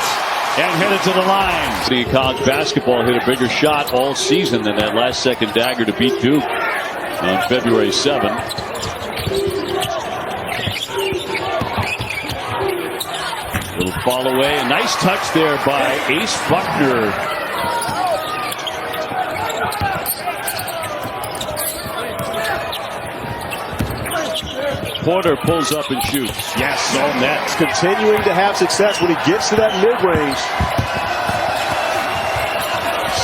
And headed to the line. See, college basketball hit a bigger shot all season than that last second dagger to beat Duke on February 7. Little fall away. A nice touch there by Ace Buckner. Porter pulls up and shoots. Yes, all net. Continuing to have success when he gets to that mid-range.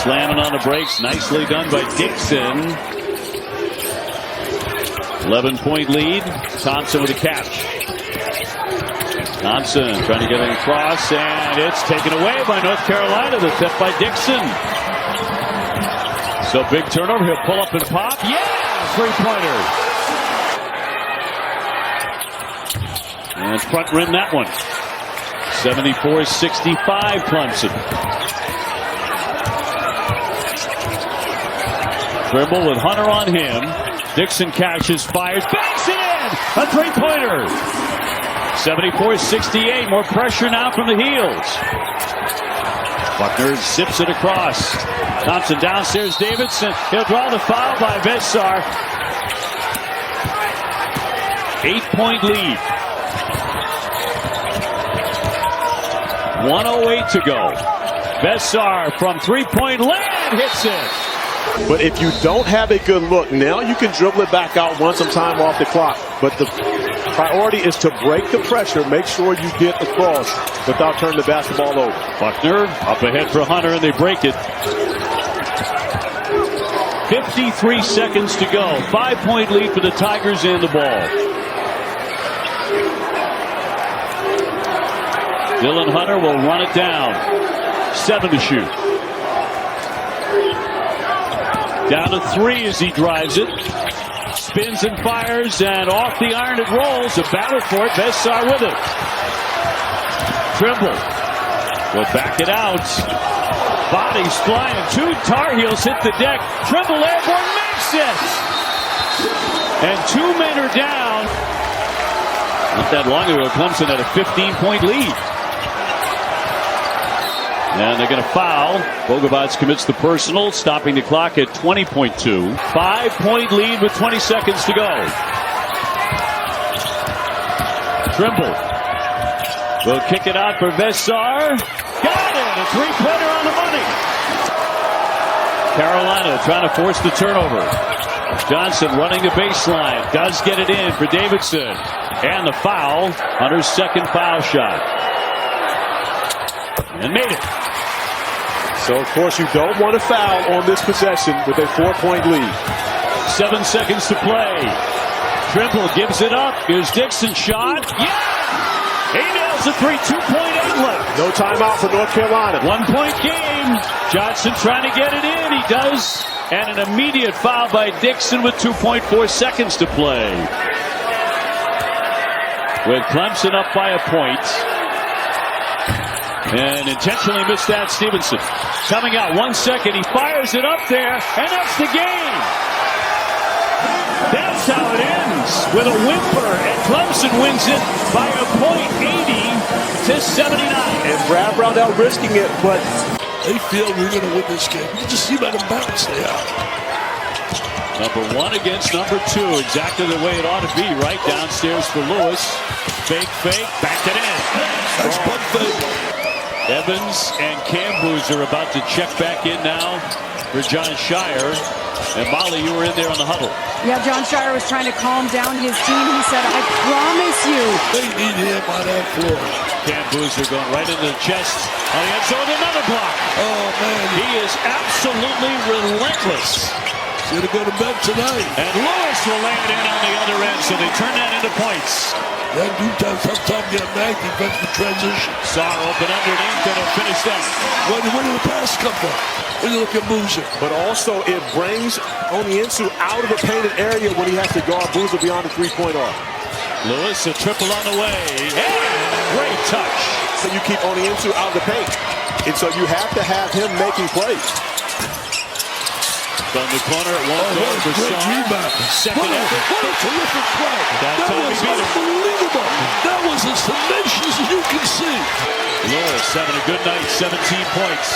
Slamming on the brakes. Nicely done by Dixon. 11-point lead. Thompson with a catch. Thompson trying to get it across, and it's taken away by North Carolina. The tip by Dixon. So big turnover. He'll pull up and pop. Yeah! 3-pointer. And front rim that one. 74-65 Clemson. Dribble with Hunter on him. Dixon catches, fires, banks it in! A 3-pointer. 74-68. More pressure now from the heels. Buckner zips it across. Thompson downstairs. Davidson. He'll draw the foul by Bessar. 8-point lead. 1:08 to go. Bessar from 3-point land hits it. But if you don't have a good look, now you can dribble it back out, run some time off the clock. But the priority is to break the pressure, make sure you get across without turning the basketball over. Buckner up ahead for Hunter, and they break it. 53 seconds to go. 5-point lead for the Tigers and the ball. Dylan Hunter will run it down. 7 to shoot. Down to 3 as he drives it. Spins and fires, and off the iron it rolls. A battle for it. Bessar with it. Trimble will back it out. Bodies flying. 2 Tar Heels hit the deck. Trimble airborne makes it. And 2 men are down. Not that long ago, Clemson had a 15-point lead. And they're going to foul. Bogovac commits the personal, stopping the clock at 20.2. 5-point lead with 20 seconds to go. Trimble will kick it out for Vessar. Got it! A three-pointer on the money. Carolina trying to force the turnover. Johnson running the baseline. Does get it in for Davidson. And the foul. Hunter's second foul shot. And made it. So, of course, you don't want to foul on this possession with a 4-point lead. 7 seconds to play. Trimble gives it up. Here's Dixon's shot. Yeah! He nails the three. 2.8 left. No timeout for North Carolina. 1-point game. Johnson trying to get it in. He does. And an immediate foul by Dixon with 2.4 seconds to play. With Clemson up by a point. And intentionally missed that Stevenson. Coming out 1 second. He fires it up there. And that's the game. That's how it ends. With a whimper. And Clemson wins it by a point, 80-79. And Brad Brownell risking it, but they feel we're going to win this game. You just see by the bounce they are. Number 1 against number 2. Exactly the way it ought to be. Right downstairs for Lewis. Fake, backed it in. That's pump fake. Evans and Camboose are about to check back in now for John Shire. And Molly, you were in there on the huddle. Yeah, John Shire was trying to calm down his team. He said, I promise you. They need him on that floor. Camboose going right into the chest on the end zone. Another block. Oh, man. He is absolutely relentless. He's going to go to bed tonight. And Lewis will lay it in on the other end, so they turn that into points. That tough time getting back defensive transition. Saw open underneath and it'll finish that. Where did the pass come from? When you look at Boozer. But also it brings Oniensu out of the painted area when he has to guard Boozer beyond the 3-point arc. Lewis, a triple on the way. And great touch. So you keep Oniensu out of the paint. And so you have to have him making plays. From the corner, it won't go for rebound. Second effort. What a terrific play. That was unbelievable. That was as tenacious as you can see. Lewis having a good night, 17 points.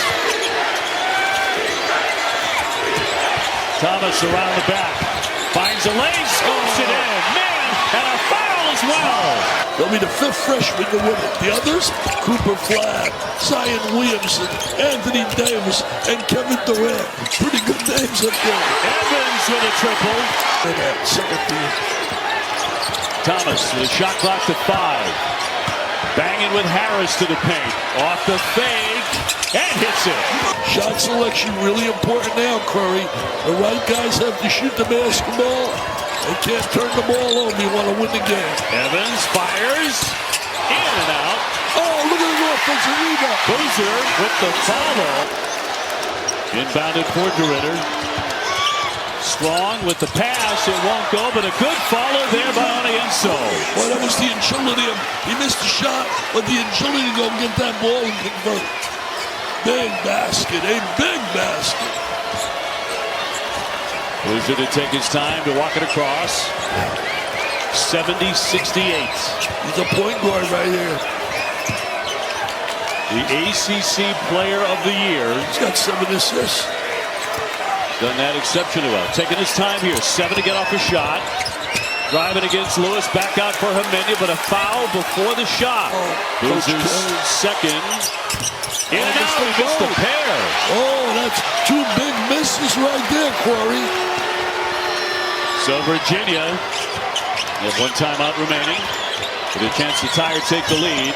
Thomas around the back. Finds a lane, scoops it in. Man, and a foul as well. They'll be the 5th freshman to win it. The others, Cooper Flagg, Zion Williamson, Anthony Davis, and Kevin Durant. Pretty good names up there. Evans with a triple. And that second team. Thomas, the shot clock to 5. Banging with Harris to the paint. Off the fake. And hits it. Shot selection really important now, Curry. The right guys have to shoot the basketball. They can't turn the ball over. You want to win the game. Evans fires. In and out. Oh, look at the offensive rebound. Boozer with the follow. Inbounded for DeRitter. Strong with the pass. It won't go, but a good follow there by Oniensu. Well, that was the agility of, he missed the shot, but the agility to go get that ball and convert. Big basket, a big basket. Boozer to take his time to walk it across. 70-68. He's a point guard right here. The ACC Player of the Year. He's got 7 assists. Done that exceptionally well. Taking his time here. 7 to get off a shot. Driving against Lewis. Back out for Hemenia, but a foul before the shot. Boozer's second. In and out. He missed the pair. Oh, that's 2 big misses right there, Corey. So Virginia, they have 1 timeout remaining. With a chance to tie or take the lead.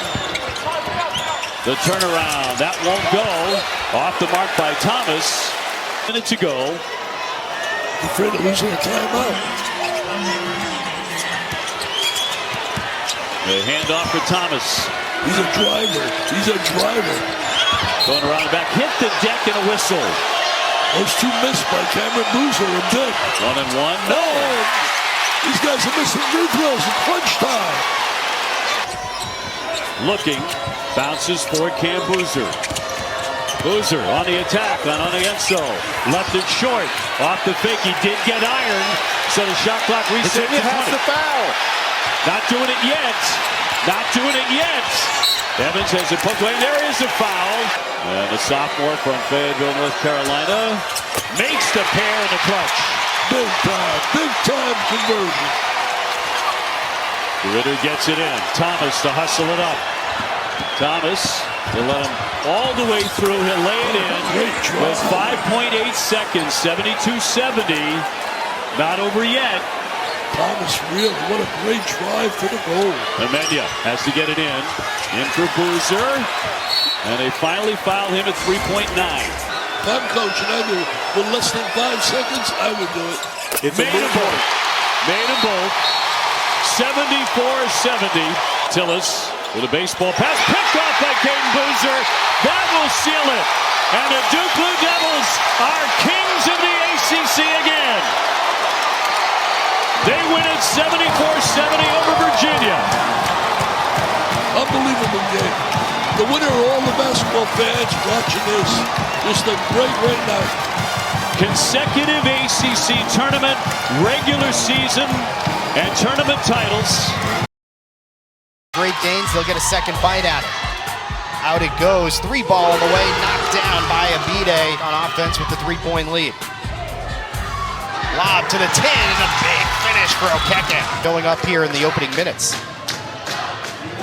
The turnaround. That won't go. Off the mark by Thomas. Minute to go. Afraid of losing a timeout. The handoff for Thomas. He's a driver. He's a driver. Going around the back. Hit the deck and a whistle. Those 2 missed by Cameron Boozer and Dick. 1 and 1. No. These guys are missing free throws at crunch time. Looking. Bounces for Cam Boozer. Boozer on the attack on Onyenso. Left it short. Off the fake. He did get iron. So the shot clock reset. Virginia has the foul. Not doing it yet. Not doing it yet. Evans has it poked away. There is a foul. And the sophomore from Fayetteville, North Carolina, makes the pair in the clutch. Big time conversion. Ritter gets it in. Thomas to hustle it up. Thomas, they let him all the way through. He'll lay it in with 5.8 seconds, 72-70. Not over yet. Thomas really, what a great drive for the goal. Amenya has to get it in. In for Boozer. And they finally foul him at 3.9. If I'm coaching, I do it. With less than 5 seconds, I would do it. It's a move point. Made them both. 74-70. Tillis with a baseball pass. Picked off by Caden Boozer. That will seal it. And the Duke Blue Devils are kings of the ACC again. They win it 74-70 over Virginia. Unbelievable game. The winner of all the basketball fans watching this. Just a great night. Consecutive ACC tournament, regular season, and tournament titles. Great Danes, they'll get a second bite at it. Out it goes, 3-ball on the way, knocked down by Abide on offense with the 3-point lead. Lob to the 10 and a big finish for Okeke. Going up here in the opening minutes.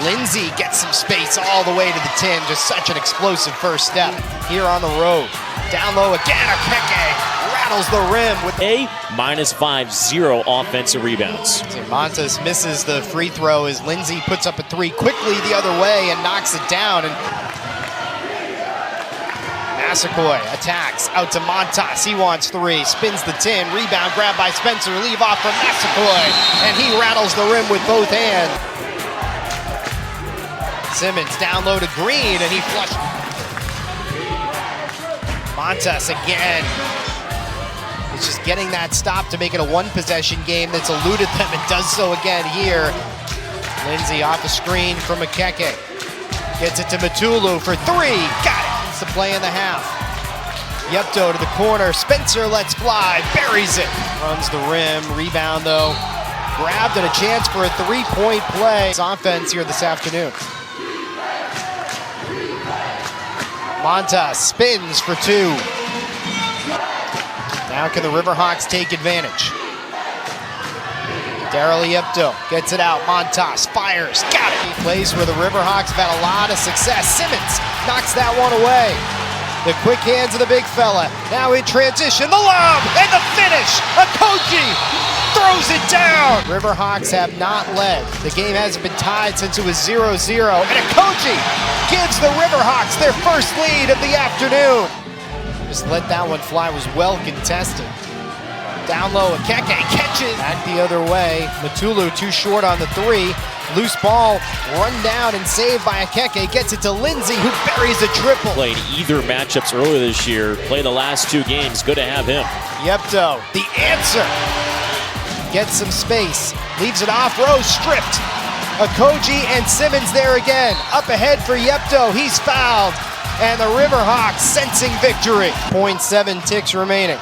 Lindsay gets some space all the way to the 10, just such an explosive first step. Here on the road, down low again, Okeke rattles the rim with -5-0 offensive rebounds. Montes misses the free throw as Lindsay puts up a 3 quickly the other way and knocks it down. And Massaquoi attacks out to Montas. He wants 3, spins the 10, rebound grabbed by Spencer, leave off from Massaquoi, and he rattles the rim with both hands. Simmons down low to Green, and he flushed. Montas again. It's just getting that stop to make it a 1-possession game that's eluded them and does so again here. Lindsay off the screen from Okeke. Gets it to Matulu for 3. Got it. It's the play in the half. Yepto to the corner. Spencer lets fly. Buries it. Runs the rim. Rebound though. Grabbed and a chance for a 3-point play. It's offense here this afternoon. Montas spins for 2. Now can the Riverhawks take advantage? Daryl Yepto gets it out. Montas fires. Got it. He plays where the Riverhawks have had a lot of success. Simmons knocks that one away. The quick hands of the big fella. Now in transition. The lob and the finish. Okoji throws it down. Riverhawks have not led. The game hasn't been tied since it was 0-0. And Okoji gives the Riverhawks their first lead of the afternoon. Just let that one fly, was well contested. Down low, Okeke catches. Back the other way, Matulu too short on the 3. Loose ball, run down and saved by Okeke. Gets it to Lindsay, who buries a triple. Played either matchups earlier this year, played the last 2 games. Good to have him. Yepto, the answer. Gets some space, leaves it off row, stripped. Okoji and Simmons there again. Up ahead for Yepto, he's fouled. And the Riverhawks sensing victory. 0.7 ticks remaining.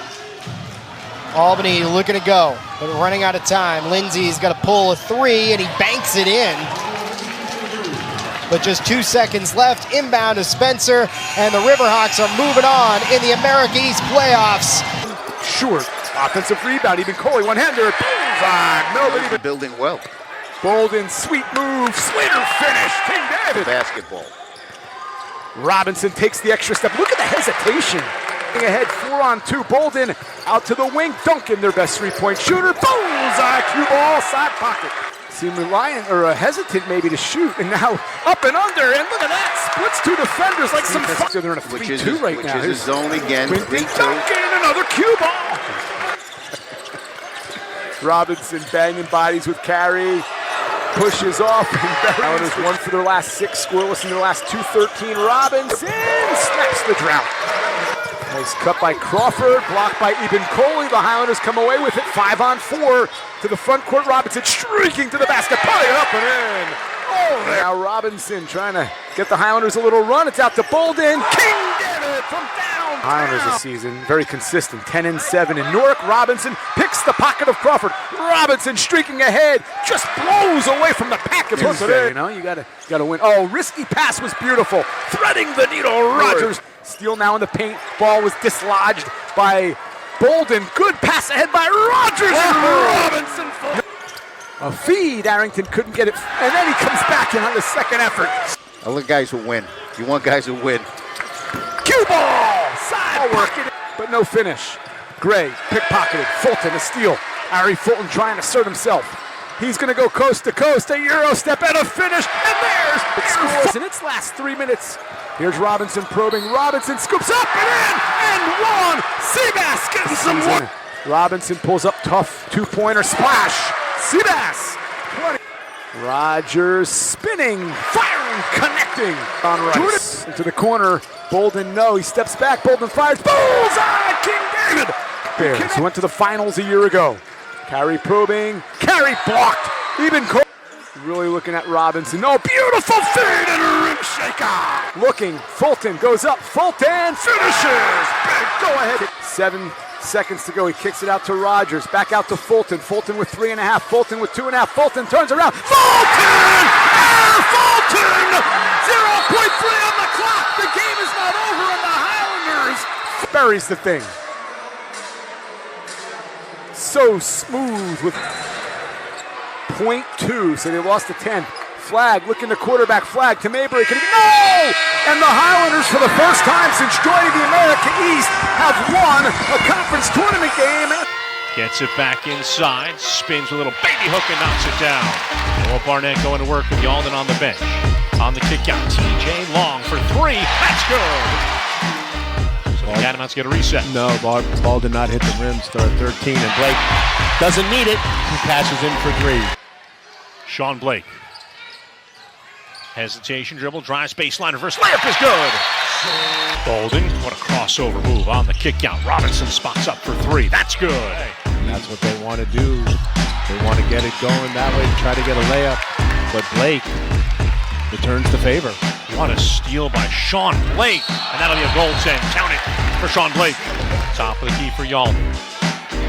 Albany looking to go, but running out of time. Lindsay's got to pull a 3, and he banks it in. But just 2 seconds left. Inbound to Spencer, and the Riverhawks are moving on in the America East playoffs. Short, offensive rebound, even Coley, one-hander, bullseye. Nobody building well. Bolden, sweet move, slinger finish. King David. Basketball. Robinson takes the extra step. Look at the hesitation. Ahead 4-on-2. Bolden out to the wing. Duncan, their best 3-point shooter. Bullseye. Cue ball, side pocket. Seem reliant or hesitant maybe to shoot. And now up and under. And look at that. Splits 2 defenders like some fun. They're in a 3-2 right now. Which is a zone again. Duncan, another cue ball. Robinson banging bodies with carry. Pushes off and Mariners 1 for their last 6, scoreless in their last 2-13. Robinson snaps the drought. Nice cut by Crawford, blocked by Eben Coley. The Highlanders come away with it. 5-on-4 to the front court. Robinson streaking to the basket, putting it up and in. Oh, now Robinson trying to get the Highlanders a little run. It's out to Bolden. King David from down. Highlanders this season, very consistent, 10-7 in Newark. Robinson picks the pocket of Crawford. Robinson streaking ahead, just blows away from the pack and puts it in. You know, you gotta win. Oh, risky pass was beautiful, threading the needle. Rogers steal now in the paint. Ball was dislodged by Bolden. Good pass ahead by Rogers. Robinson. A feed, Arrington couldn't get it, and then he comes back in on the second effort. I look guys who win. You want guys who win. Cue ball! Side pocket, but no finish. Gray, pickpocketed. Fulton, a steal. Ari Fulton trying to assert himself. He's going to go coast to coast, a Euro step and a finish, and there's it scores in its last 3 minutes. Here's Robinson probing. Robinson scoops up and in, and one. Seabass gets some one. Robinson pulls up tough, two-pointer splash. Seabass, 20. Rogers spinning, firing, connecting. On Rice into the corner. Bolden, no, he steps back. Bolden fires. Bullseye, King David. Bears, who went to the finals a year ago. Carey probing, Carey blocked. Even Cole. Really looking at Robinson. No, beautiful feed and a rim shaker. Looking, Fulton goes up. Fulton finishes. Big go ahead. 7 seconds to go. He kicks it out to Rogers. Back out to Fulton. Fulton with 3.5. Fulton with 2.5. Fulton turns around. Fulton! Fulton! 0.3 on the clock. The game is not over, and the Highlanders buries the thing. So smooth with 0.2. So they lost to 10. Flag, looking to quarterback. Flag to Maybury. No! And the Highlanders, for the first time since joining the America East, have won a conference tournament game. Gets it back inside, spins a little baby hook and knocks it down. Noah Barnett going to work with Yalden on the bench. On the kick out, TJ Long for 3. That's good. So the Catamounts get a reset. No, ball did not hit the rim. Start 13, and Blake doesn't need it. He passes in for 3. Sean Blake. Hesitation, dribble, drives, baseline, reverse, layup is good. Bolden, what a crossover move on the kick out. Robinson spots up for 3. That's good. And that's what they want to do. They want to get it going that way to try to get a layup. But Blake returns the favor. What a steal by Sean Blake. And that'll be a goaltend. Count it for Sean Blake. Top of the key for Yalden.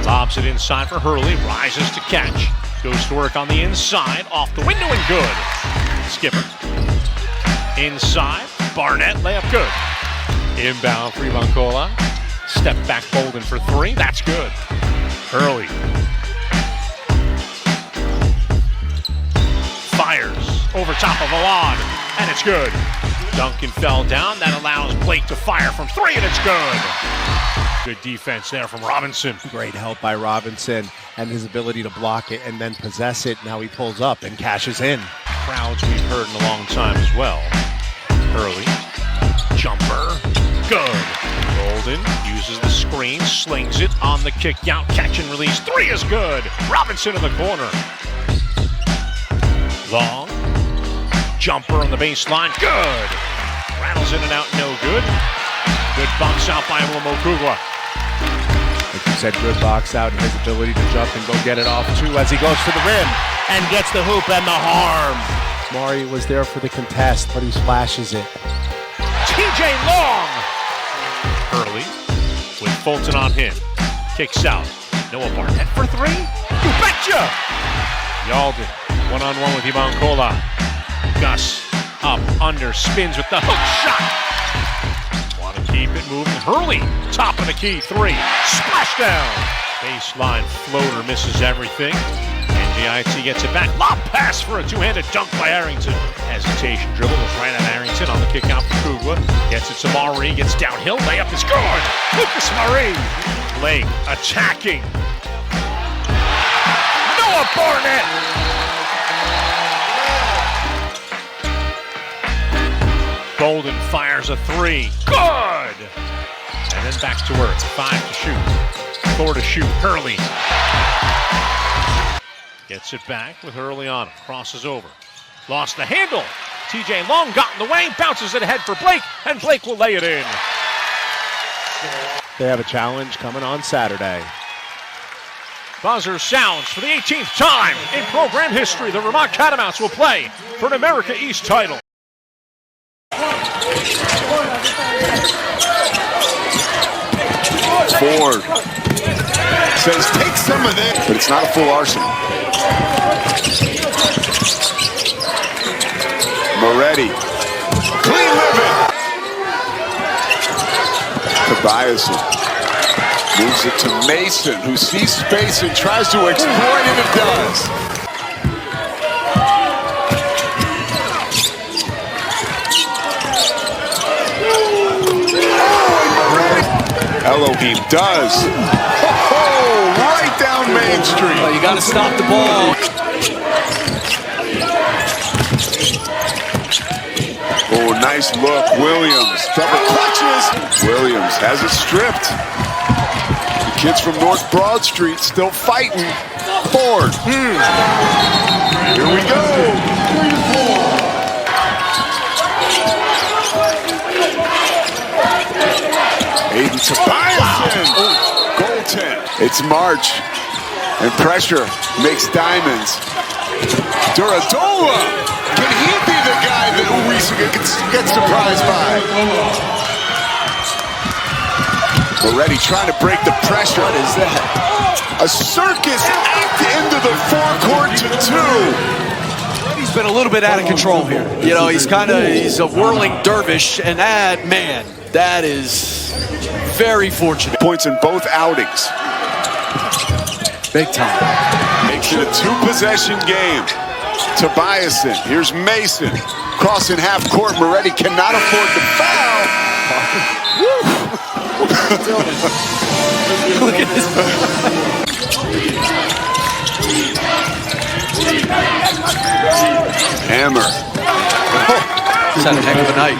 Lobs it inside for Hurley. Rises to catch. Goes to work on the inside. Off the window and good. Skipper. Inside. Barnett. Layup good. Inbound for Ivankola. Step back Bolden for 3. That's good. Hurley. Fires over top of Alad. And it's good. Duncan fell down. That allows Blake to fire from 3, and it's good. Good defense there from Robinson. Great help by Robinson and his ability to block it and then possess it. Now he pulls up and cashes in. Crowds we've heard in a long time as well. Early. Jumper. Good. Bolden uses the screen, slings it on the kick out, catch and release. 3 is good. Robinson in the corner. Long. Jumper on the baseline. Good. Rattles in and out, no good. Good box out by Mokugwa. Like you said, good box out and his ability to jump and go get it off too as he goes to the rim and gets the hoop and the harm. Maury was there for the contest, but he splashes it. TJ Long! Early with Fulton on him. Kicks out. Noah Barnett for 3? You betcha! Yalden, one-on-one with Ivankola. Gus up, under, spins with the hook shot. Want to keep it moving. Hurley, top of the key, 3. Splashdown. Baseline floater misses everything. NJIT gets it back. Lob pass for a two-handed dunk by Arrington. Hesitation dribble was right at Arrington on the kick out for Kugwa. Gets it to Maury, gets downhill. Layup is good. Lucas Maury. Blake attacking. Noah Barnett. Bolden fires a 3. Good! And then back to work. 5 to shoot. 4 to shoot. Hurley. Gets it back with Hurley on him. Crosses over. Lost the handle. TJ Long got in the way. Bounces it ahead for Blake. And Blake will lay it in. They have a challenge coming on Saturday. Buzzer sounds for the 18th time in program history. The Vermont Catamounts will play for an America East title. Ford says take some of this, but it's not a full arsenal. Moretti, clean living. Tobias moves it to Mason, who sees space and tries to exploit it and does. Elohim does. Oh, right down Main Street. Well, you got to stop the ball. Oh, nice look. Williams, double clutches. Williams has it stripped. The kids from North Broad Street still fighting. Ford. Here we go. Aiden Tobias. Oh, goaltend. It's March. And pressure makes diamonds. Duradola. Can he be the guy that Uwisa gets surprised by? Moretti trying to break the pressure. What is that? A circus at the end of the forecourt to two. He's been a little bit out of control here. You know, he's a whirling dervish, and that is very fortunate. Points in both outings. Big time. Makes it a two-possession game. Tobiasen, here's Mason. Crossing half court, Moretti cannot afford to foul. Look at this. Hammer. He's had a heck of a night.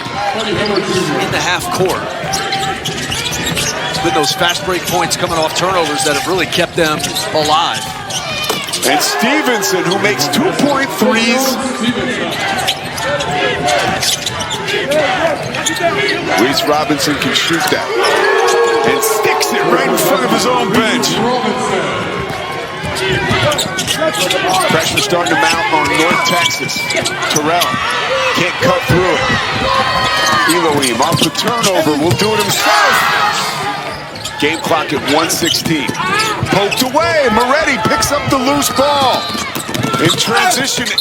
In the half court. It's been those fast break points coming off turnovers that have really kept them alive. And Stevenson, who makes 2-point threes. Reese Robinson can shoot that. And sticks it right in front of his own bench. Pressure starting to mount on North Texas. Terrell can't cut through it. Elohim off the turnover, will do it himself. Game clock at 1:16. Poked away, Moretti picks up the loose ball. In transition and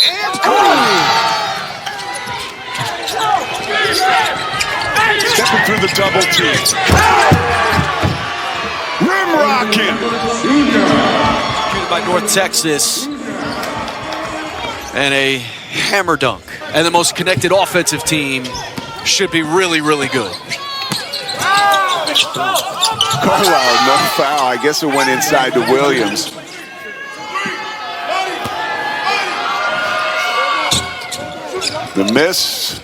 stepping through the double team. Rim rocking. By North Texas. And a hammer dunk. And the most connected offensive team should be really, really good. Carlisle, no foul. I guess it went inside to Williams. The miss.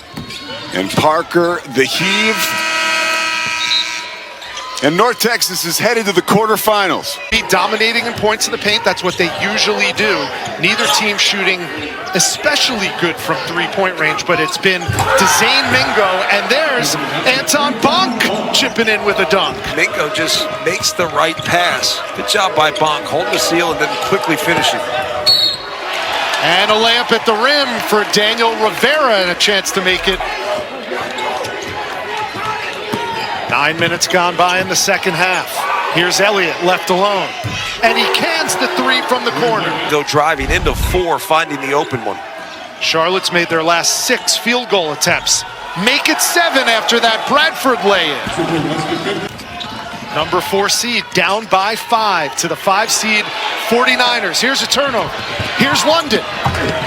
And Parker, the heave. And North Texas is headed to the quarterfinals. Dominating in points in the paint, that's what they usually do. Neither team shooting especially good from three-point range, but it's been Dzane Mingo, and there's Anton Bonk chipping in with a dunk. Mingo just makes the right pass. Good job by Bonk, holding the seal and then quickly finishing. And a layup at the rim for Daniel Rivera, and a chance to make it. 9 minutes gone by in the second half. Here's Elliott left alone. And he cans the three from the corner. Go driving into four, finding the open one. Charlotte's made their last 6 field goal attempts. Make it 7 after that Bradford lay-in. Number 4 seed down by 5 to the 5 seed 49ers. Here's a turnover. Here's London.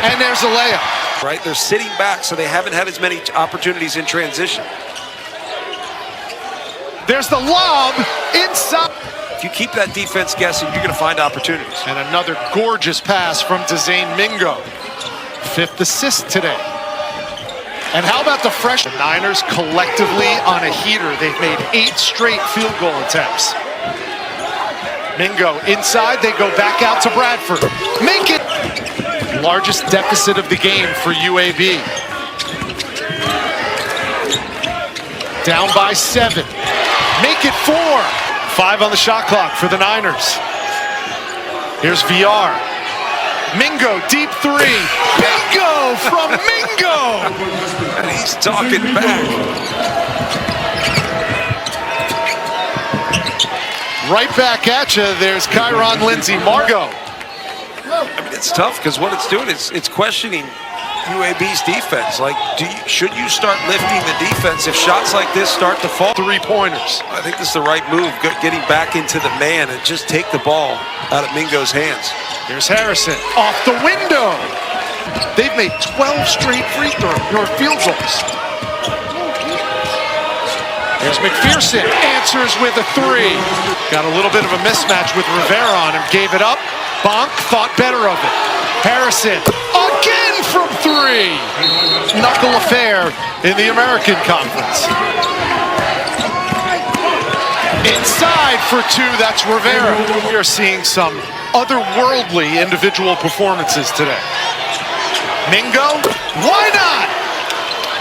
And there's a layup. Right, they're sitting back, so they haven't had as many opportunities in transition. There's the lob inside. If you keep that defense guessing, you're going to find opportunities. And another gorgeous pass from Dzane Mingo. 5th assist today. And how about the freshman? The Niners collectively on a heater. They've made 8 straight field goal attempts. Mingo inside, they go back out to Bradford. Make it! Largest deficit of the game for UAB. Down by 7. Make it 4. 5 on the shot clock for the Niners. Here's VR. Mingo, deep three. Bingo from Mingo! And he's talking back. Right back at you. There's Kyron Lindsey Margo. I mean, it's tough because what it's doing is it's questioning UAB's defense. Like, should you start lifting the defense if shots like this start to fall? 3-pointers. I think this is the right move, getting back into the man and just take the ball out of Mingo's hands. Here's Harrison off the window. They've made 12 straight free throw or field goals. Here's McPherson, answers with a 3. Got a little bit of a mismatch with Rivera on him, gave it up. Bonk thought better of it. Harrison, again from 3. Knuckle affair in the American Conference. Inside for 2, that's Rivera. We are seeing some otherworldly individual performances today. Mingo, why not?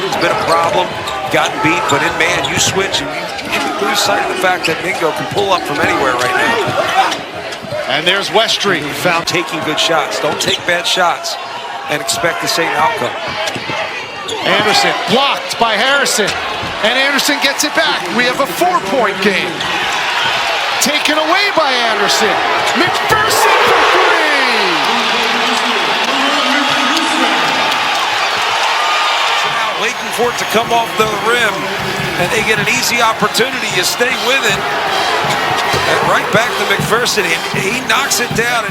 It's been a problem, gotten beat, but in man, you switch and you lose sight of the fact that Mingo can pull up from anywhere right now. And there's Westry, who found taking good shots. Don't take bad shots and expect the same outcome. Anderson blocked by Harrison, and Anderson gets it back. We have a 4-point game. Taken away by Anderson. McPherson for 3. Now waiting for it to come off the rim, and they get an easy opportunity. You stay with it. And right back to McPherson, he knocks it down.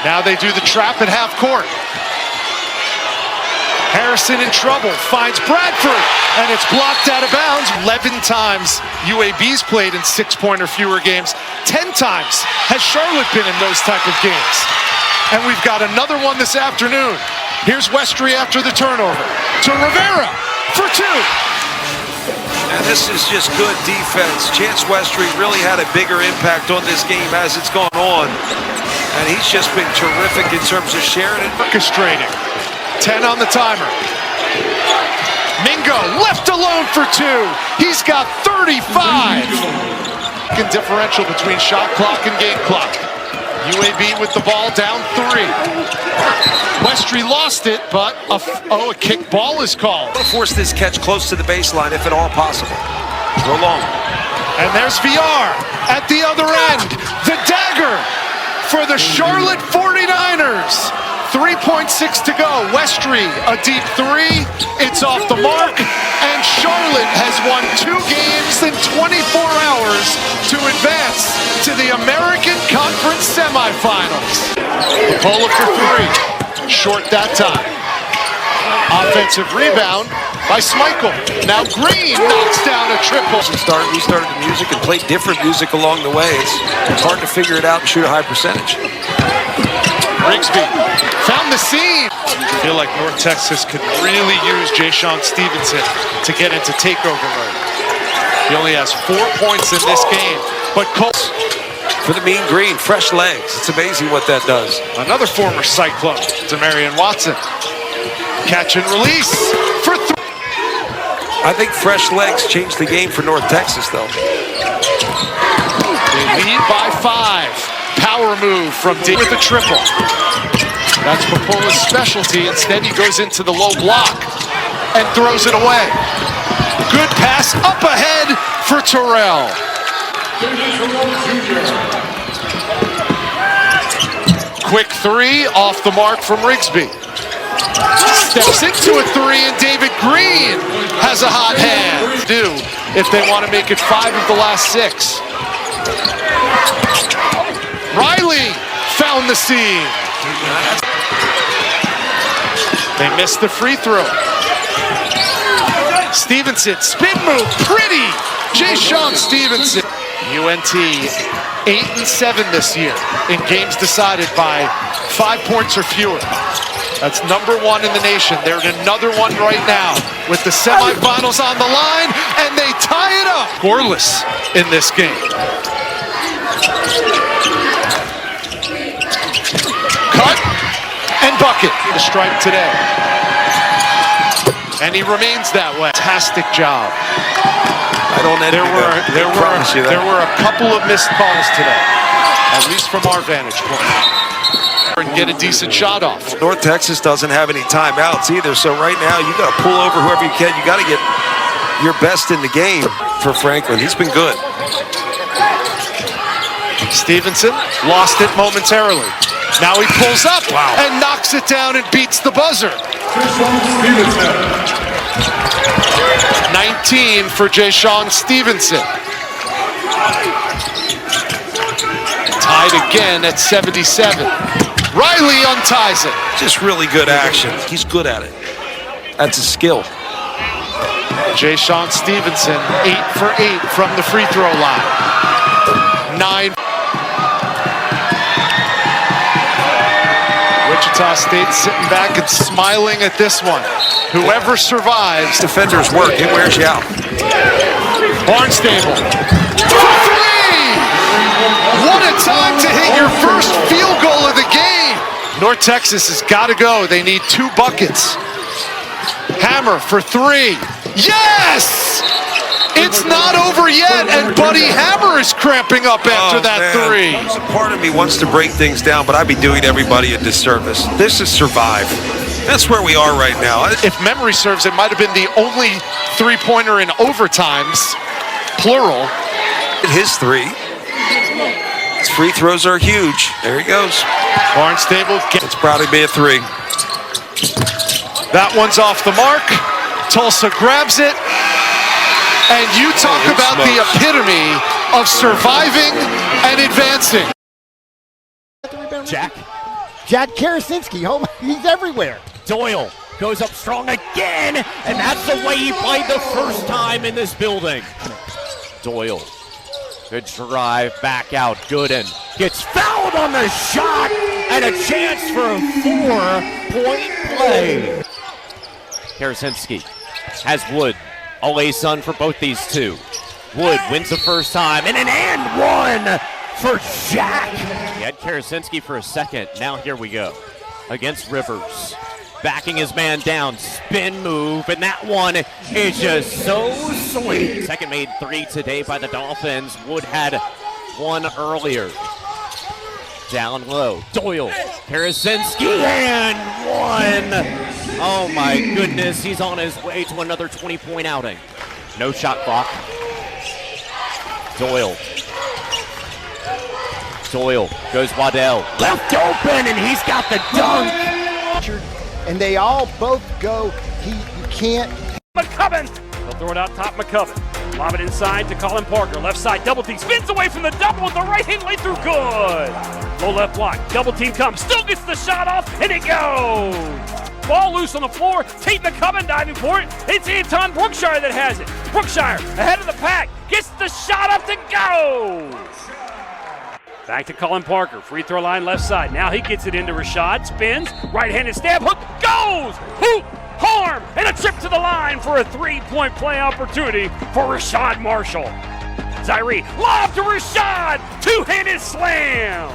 Now they do the trap at half court. Harrison in trouble, finds Bradford, and it's blocked out of bounds. 11 times UAB's played in 6-point or fewer games. 10 times has Charlotte been in those type of games. And we've got another one this afternoon. Here's Westry after the turnover to Rivera for 2. And this is just good defense. Chance Westry really had a bigger impact on this game as it's gone on. And he's just been terrific in terms of sharing it. Orchestrating. 10 on the timer. Mingo left alone for 2. He's got 35. Differential between shot clock and game clock. UAB with the ball down 3. Westry lost it, but a kick ball is called. Force this catch close to the baseline if at all possible. Go long. And there's VR at the other end. The dagger for the Charlotte 49ers. 3.6 to go. Westry, a deep 3. It's off the mark. And Charlotte has won 2 games in 24 hours to advance to the American Conference semifinals. Pola for 3. Short that time. Offensive rebound by Schmeichel. Now Green knocks down a triple. We started the music and played different music along the way. It's hard to figure it out and shoot a high percentage. Rigsby found the seam. I feel like North Texas could really use Ja'Shawn Stevenson to get into takeover mode. He only has 4 points in this game, but Colts for the mean green, fresh legs. It's amazing what that does. Another former Cyclone, Demarion Watson. Catch and release for 3. I think fresh legs changed the game for North Texas, though. They lead by 5. Power move from D with a triple. That's Popola's specialty. Instead, he goes into the low block and throws it away. Good pass up ahead for Terrell. Quick 3 off the mark from Rigsby. Steps into a 3, and David Green has a hot hand. Do if they want to make it 5 of the last 6. Riley found the seam. They missed the free throw. Stevenson, spin move, pretty. Ja'Shawn Stevenson. UNT 8-7 this year in games decided by 5 points or fewer. That's number 1 in the nation. They're in another one right now with the semifinals on the line, and they tie it up. Scoreless in this game. Cut and bucket. The strike today. And he remains that way. Fantastic job. I don't envy there were a couple of missed calls today, at least from our vantage point. and get a decent shot off. North Texas doesn't have any timeouts either, so right now you got to pull over whoever you can. You got to get your best in the game for Franklin. He's been good. Stevenson lost it momentarily. Now he pulls up and knocks it down and beats the buzzer. 19 for Jayshawn Stevenson. Tied again at 77. Riley unties it. Just really good action. He's good at it. That's a skill. Jayshawn Stevenson, 8 for 8 from the free throw line. 9. Wichita State sitting back and smiling at this one. Whoever survives. Defender's work. It wears you out. Barnstable. For 3! What a time to hit your first field goal of the game. North Texas has got to go. They need 2 buckets. Hammer for 3. Yes! It's not over yet, and Buddy Hammer is cramping up after that 3. A part of me wants to break things down, but I'd be doing everybody a disservice. This is survive. That's where we are right now. If memory serves, it might have been the only three-pointer in overtimes, plural. His 3. His free throws are huge. There he goes. Barnstable. It's probably be a 3. That one's off the mark. Tulsa grabs it. And you talk about the epitome of surviving and advancing. Jack Karasinski, he's everywhere. Doyle goes up strong again, and that's the way he played the first time in this building. Doyle, good drive, back out, Gooden gets fouled on the shot, and a chance for a 4-point play. Karasinski has Wood. ASUN for both these two. Wood wins the first time, and an and one for Jack. He had Karasinski for a second. Now here we go. Against Rivers. Backing his man down. Spin move, and that one is just so sweet. Second made 3 today by the Dolphins. Wood had 1 earlier. Down low. Doyle. Karasinski, and 1. Oh my goodness, he's on his way to another 20-point outing. No shot clock. Doyle goes Waddell. Left open, and he's got the dunk. And they all both go, you can't. McCubbin. They'll throw it out top, McCubbin. Lob it inside to Colin Parker. Left side, double team. Spins away from the double with the right hand lay through. Good. Low left block. Double team comes. Still gets the shot off, and it goes. Ball loose on the floor. Tate McCubbin diving for it. It's Anton Brookshire that has it. Brookshire ahead of the pack. Gets the shot up to go. Back to Colin Parker. Free throw line left side. Now he gets it into Rashad. Spins. Right-handed stab. Hook. Goes. Hoop. Harm. And a trip to the line for a 3-point play opportunity for Rashad Marshall. Zyree. Lob to Rashad. Two-handed slam.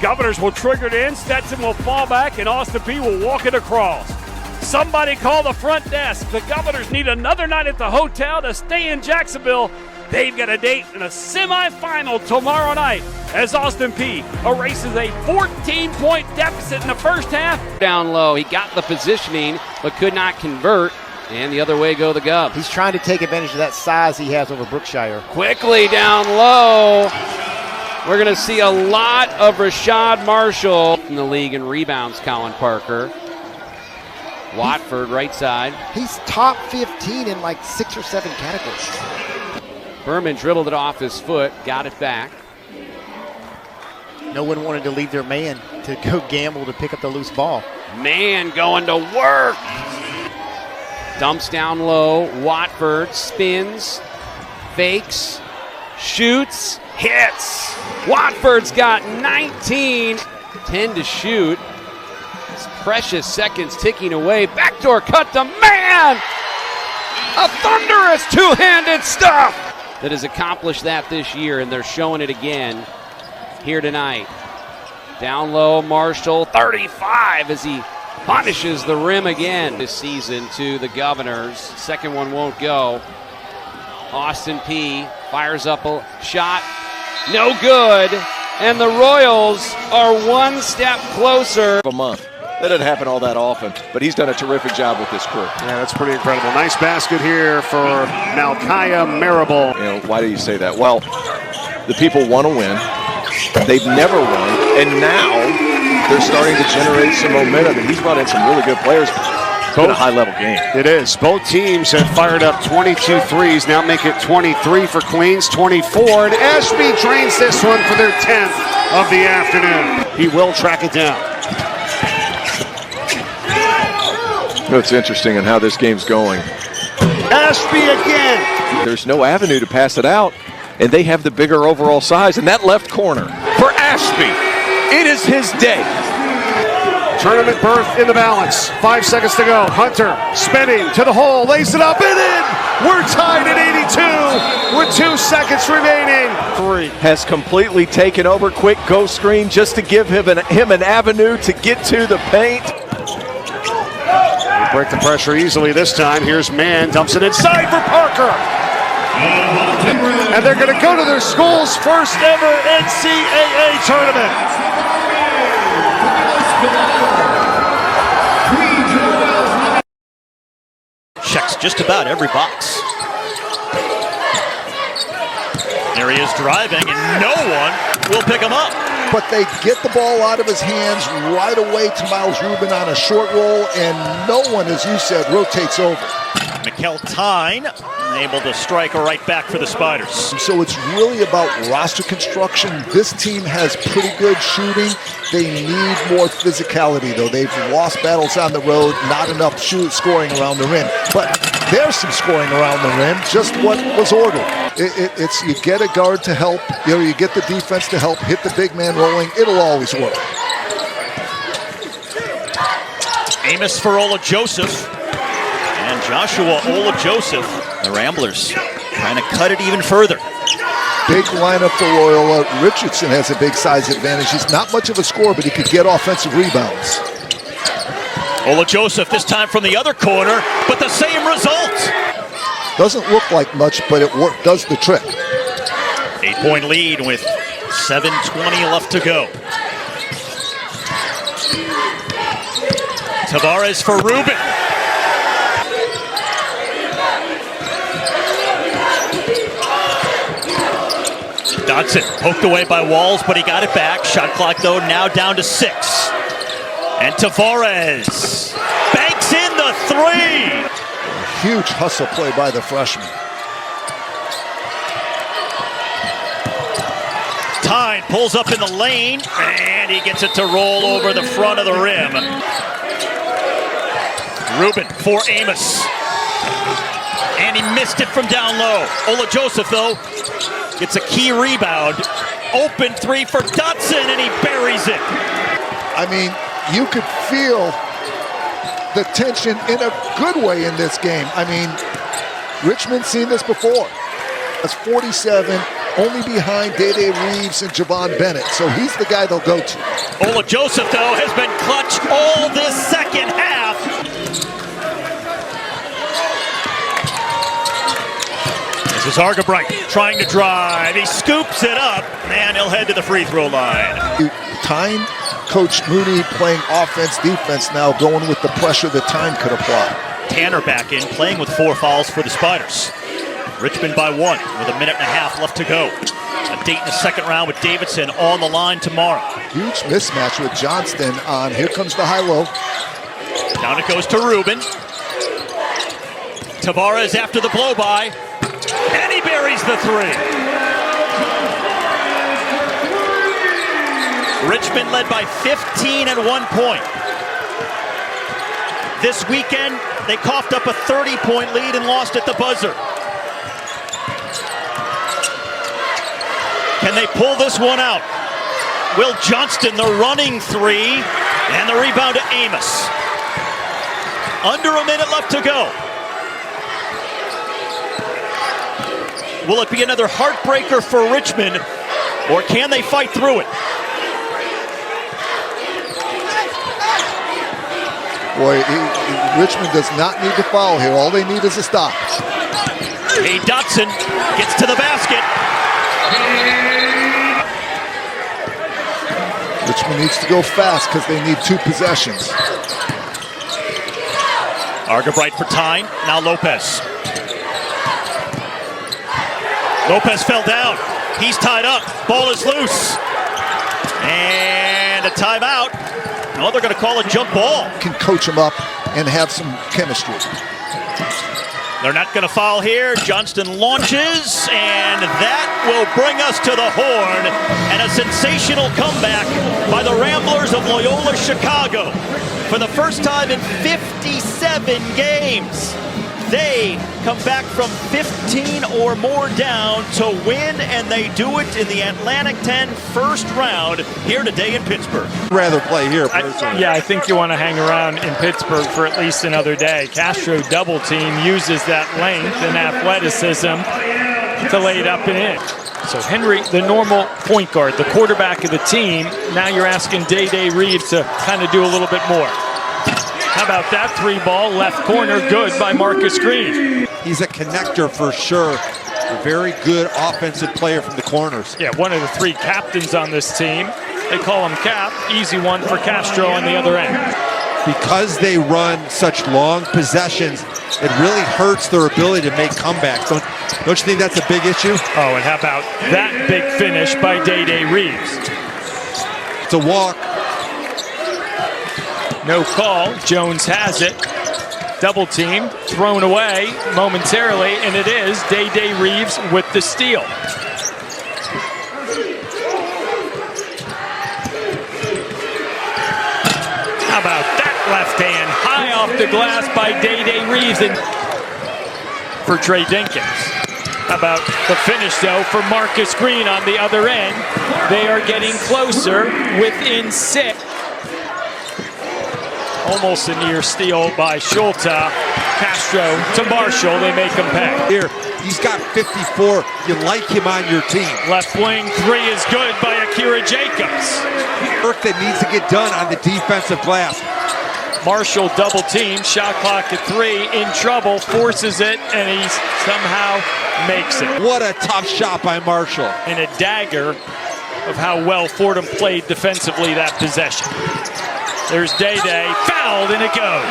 Governors will trigger it in, Stetson will fall back, and Austin Peay will walk it across. Somebody call the front desk. The Governors need another night at the hotel to stay in Jacksonville. They've got a date in a semifinal tomorrow night as Austin Peay erases a 14-point deficit in the first half. Down low, he got the positioning, but could not convert. And the other way go the Govs. He's trying to take advantage of that size he has over Brookshire. Quickly down low. We're going to see a lot of Rashad Marshall in the league in rebounds, Colin Parker. Watford, right side. He's top 15 in like 6 or 7 categories. Berman dribbled it off his foot, got it back. No one wanted to leave their man to go gamble to pick up the loose ball. Man going to work. Dumps down low. Watford spins, fakes, shoots, hits. Watford's got 19, 10 to shoot. It's precious seconds ticking away. Backdoor cut to man. A thunderous two-handed stuff that has accomplished that this year, and they're showing it again here tonight. Down low, Marshall, 35 as he punishes the rim again this season to the Governors. Second one won't go. Austin Peay fires up a shot. No good. and the Royals are one step closer. A month. That doesn't happen all that often, but he's done a terrific job with this crew. Yeah, that's pretty incredible. Nice basket here for Malkia Marable. You know, why do you say that? Well, the people want to win. They've never won, and now they're starting to generate some momentum, and he's brought in some really good players. It's been a high-level game. It is. Both teams have fired up 22 threes, now make it 23 for Queens, 24, and Ashby drains this one for their 10th of the afternoon. He will track it down. It's interesting in how this game's going. Ashby again. There's no avenue to pass it out, and they have the bigger overall size. And that left corner for Ashby, it is his day. Tournament berth in the balance. 5 seconds to go. Hunter spinning to the hole, lays it up and in. We're tied at 82 with 2 seconds remaining. Has completely taken over. Quick go screen just to give him an avenue to get to the paint. Break the pressure easily this time. Here's Mann, dumps it inside for Parker. And they're going to go to their school's first ever NCAA tournament. Checks just about every box. There he is driving, and no one will pick him up. But they get the ball out of his hands right away to Miles Rubin on a short roll, and no one, as you said, rotates over. Mikkel Tyne able to strike a right back for the Spiders. So it's really about roster construction. This team has pretty good shooting. They need more physicality, though. They've lost battles on the road, not enough scoring around the rim. But there's some scoring around the rim, just what was ordered. It's you get a guard to help, you get the defense to help, hit the big man rolling. It'll always work. Amos for Ola Joseph. And Joshua Ola Joseph, the Ramblers, trying to cut it even further. Big lineup for Loyola. Richardson has a big size advantage. He's not much of a scorer, but he could get offensive rebounds. Ola Joseph this time from the other corner, but the same result. Doesn't look like much, but it does the trick. 8-point lead with 7:20 left to go. Tavares for Rubin. Dodson poked away by Walls, but he got it back. Shot clock, though, now down to 6. And Tavares banks in the 3. Huge hustle play by the freshman. Tyne pulls up in the lane, and he gets it to roll over the front of the rim. Rubin for Amos. And he missed it from down low. Ola Joseph, though, gets a key rebound. Open 3 for Dotson, and he buries it. I mean, you could feel the tension in a good way in this game. I mean, Richmond's seen this before. That's 47, only behind Day-Day Reeves and Javon Bennett, so he's the guy they'll go to. Ola Joseph, though, has been clutch all this second half. This is Argabright trying to drive. He scoops it up, and he'll head to the free throw line. Tyne coached Mooney playing offense, defense now, going with the pressure that Tyne could apply. Tanner back in, playing with 4 fouls for the Spiders. Richmond by 1 with a minute and a half left to go. A date in the second round with Davidson on the line tomorrow. Huge mismatch with Johnston on. Here comes the high-low. Down it goes to Rubin. Tavares after the blow-by. And he buries the 3. Richmond led by 15 at 1 point. This weekend, they coughed up a 30-point lead and lost at the buzzer. Can they pull this one out? Will Johnston, the running 3, and the rebound to Amos. Under a minute left to go. Will it be another heartbreaker for Richmond, or can they fight through it? Boy, Richmond does not need to foul here. All they need is a stop. Hey, Dotson gets to the basket. Richmond needs to go fast because they need 2 possessions. Argabright for Tyne. Now Lopez. Lopez fell down. He's tied up. Ball is loose. And a timeout. No, they're going to call a jump ball. Can coach them up and have some chemistry. They're not going to foul here. Johnston launches, and that will bring us to the horn. And a sensational comeback by the Ramblers of Loyola Chicago. For the first time in 57 games, they come back from 15 or more down to win, and they do it in the Atlantic 10 first round here today in Pittsburgh. Rather play here, personally. I think you want to hang around in Pittsburgh for at least another day. Castro double team uses that length and athleticism to lay it up and in. So Henry, the normal point guard, the quarterback of the team, now you're asking Day Reeves to kind of do a little bit more. How about that 3-ball left corner, good by Marcus Green. He's a connector for sure. A very good offensive player from the corners. Yeah, one of the 3 captains on this team. They call him Cap. Easy one for Castro on the other end. Because they run such long possessions, it really hurts their ability to make comebacks. Don't you think that's a big issue? Oh, and how about that big finish by Day Reeves? It's a walk. No call. Jones has it. Double team, thrown away momentarily, and it is Day Reeves with the steal. How about that left hand? High off the glass by Day Reeves and for Trey Dinkins. How about the finish, though, for Marcus Green on the other end? They are getting closer within 6. Almost a near steal by Schulte. Castro to Marshall. They make him pay. Here, he's got 54. You like him on your team. Left wing 3 is good by Akira Jacobs. Work that needs to get done on the defensive glass. Marshall double team. Shot clock at 3. In trouble. Forces it, and he somehow makes it. What a tough shot by Marshall. And a dagger of how well Fordham played defensively that possession. There's Day, fouled, and it goes.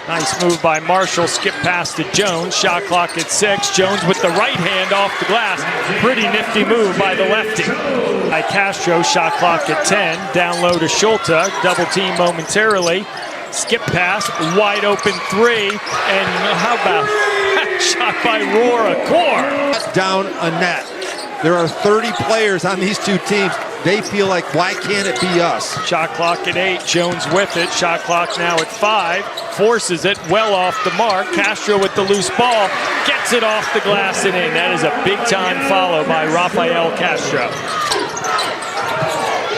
Nice move by Marshall, skip pass to Jones, shot clock at 6. Jones with the right hand off the glass. Pretty nifty move by the lefty. By Castro, shot clock at 10. Down low to Schulte, double team momentarily. Skip pass, wide open 3. And how about that shot by Roar Accor? Down a net. There are 30 players on these 2 teams. They feel like, why can't it be us? Shot clock at 8. Jones with it. Shot clock now at 5. Forces it well off the mark. Castro with the loose ball. Gets it off the glass and in. That is a big-time follow by Rafael Castro.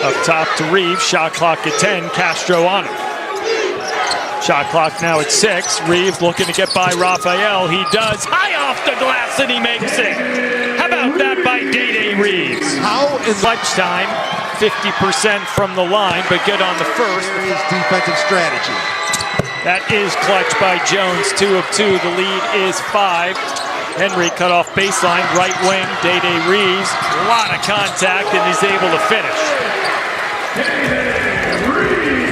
Up top to Reeves. Shot clock at 10. Castro on it. Shot clock now at 6. Reeves looking to get by Rafael. He does. High off the glass and he makes it. How about that by Day Reeves? How is clutch time? 50% from the line, but good on the first. His defensive strategy. That is clutch by Jones. 2 of 2. The lead is 5. Henry cut off baseline. Right wing. Day Reeves. A lot of contact, and he's able to finish.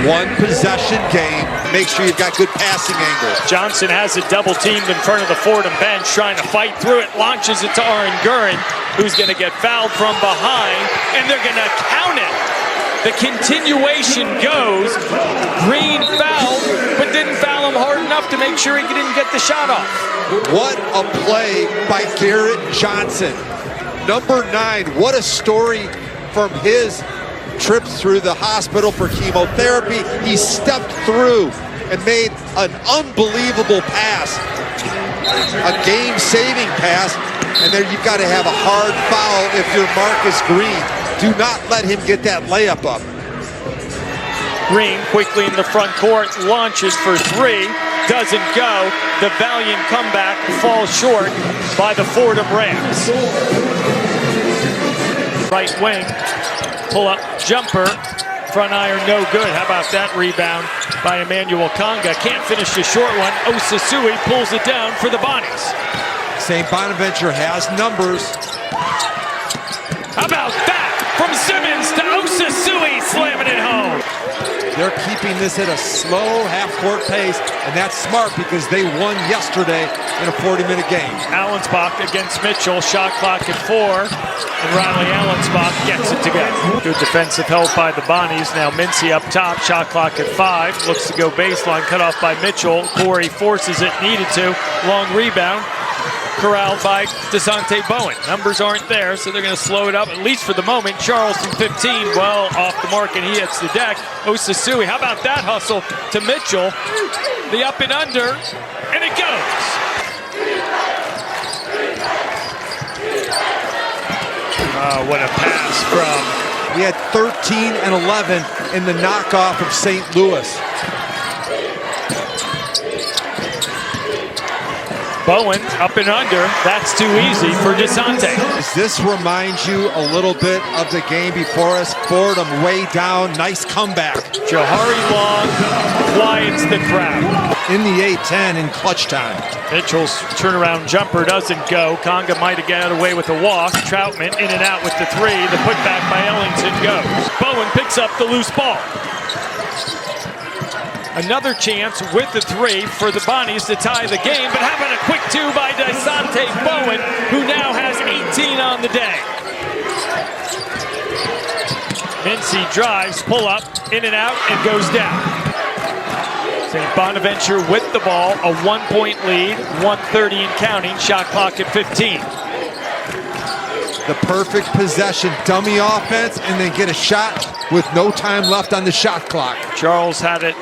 1 possession game. Make sure you've got good passing angles. Johnson has it double teamed in front of the Fordham bench, trying to fight through it. Launches it to Aaron Gurin, who's going to get fouled from behind, and they're going to count it. The continuation goes. Green fouled, but didn't foul him hard enough to make sure he didn't get the shot off. What a play by Garrett Johnson. Number 9, what a story from his trips through the hospital for chemotherapy. He stepped through and made an unbelievable pass, a game-saving pass, and there you've got to have a hard foul if you're Marcus Green. Do not let him get that layup up. Green quickly in the front court, launches for 3, doesn't go. The valiant comeback falls short by the Fordham Rams. Right wing. Pull-up jumper, front iron no good. How about that rebound by Emmanuel Conga? Can't finish the short one. Osasui pulls it down for the Bonnies. St. Bonaventure has numbers. How about that? From Simmons to Osasui. They're keeping this at a slow half-court pace, and that's smart because they won yesterday in a 40-minute game. Allensbach against Mitchell, shot clock at 4, and Riley Allensbach gets it together. Good defensive help by the Bonnies. Now Mincy up top, shot clock at 5, looks to go baseline, cut off by Mitchell. Corey forces it, needed to, long rebound. Corralled by DeSante Bowen. Numbers aren't there, so they're going to slow it up, at least for the moment. Charles from 15, well off the mark, and he hits the deck. Osasui, how about that hustle to Mitchell? The up and under, and it goes. What a pass from... We had 13 and 11 in the knockoff of St. Louis. Bowen up and under. That's too easy for DeSante. Does this remind you a little bit of the game before us? Fordham way down. Nice comeback. Johari Long quiets the crowd. In the A-10 in clutch time. Mitchell's turnaround jumper doesn't go. Conga might have got away with a walk. Troutman in and out with the 3. The putback by Ellington goes. Bowen picks up the loose ball. Another chance with the 3 for the Bonnies to tie the game, but having a quick 2 by DeSante Bowen, who now has 18 on the day. Mincy drives, pull up, in and out, and goes down. St. Bonaventure with the ball, a 1-point lead, 1:30 and counting, shot clock at 15. The perfect possession, dummy offense, and then get a shot with no time left on the shot clock. Charles had it.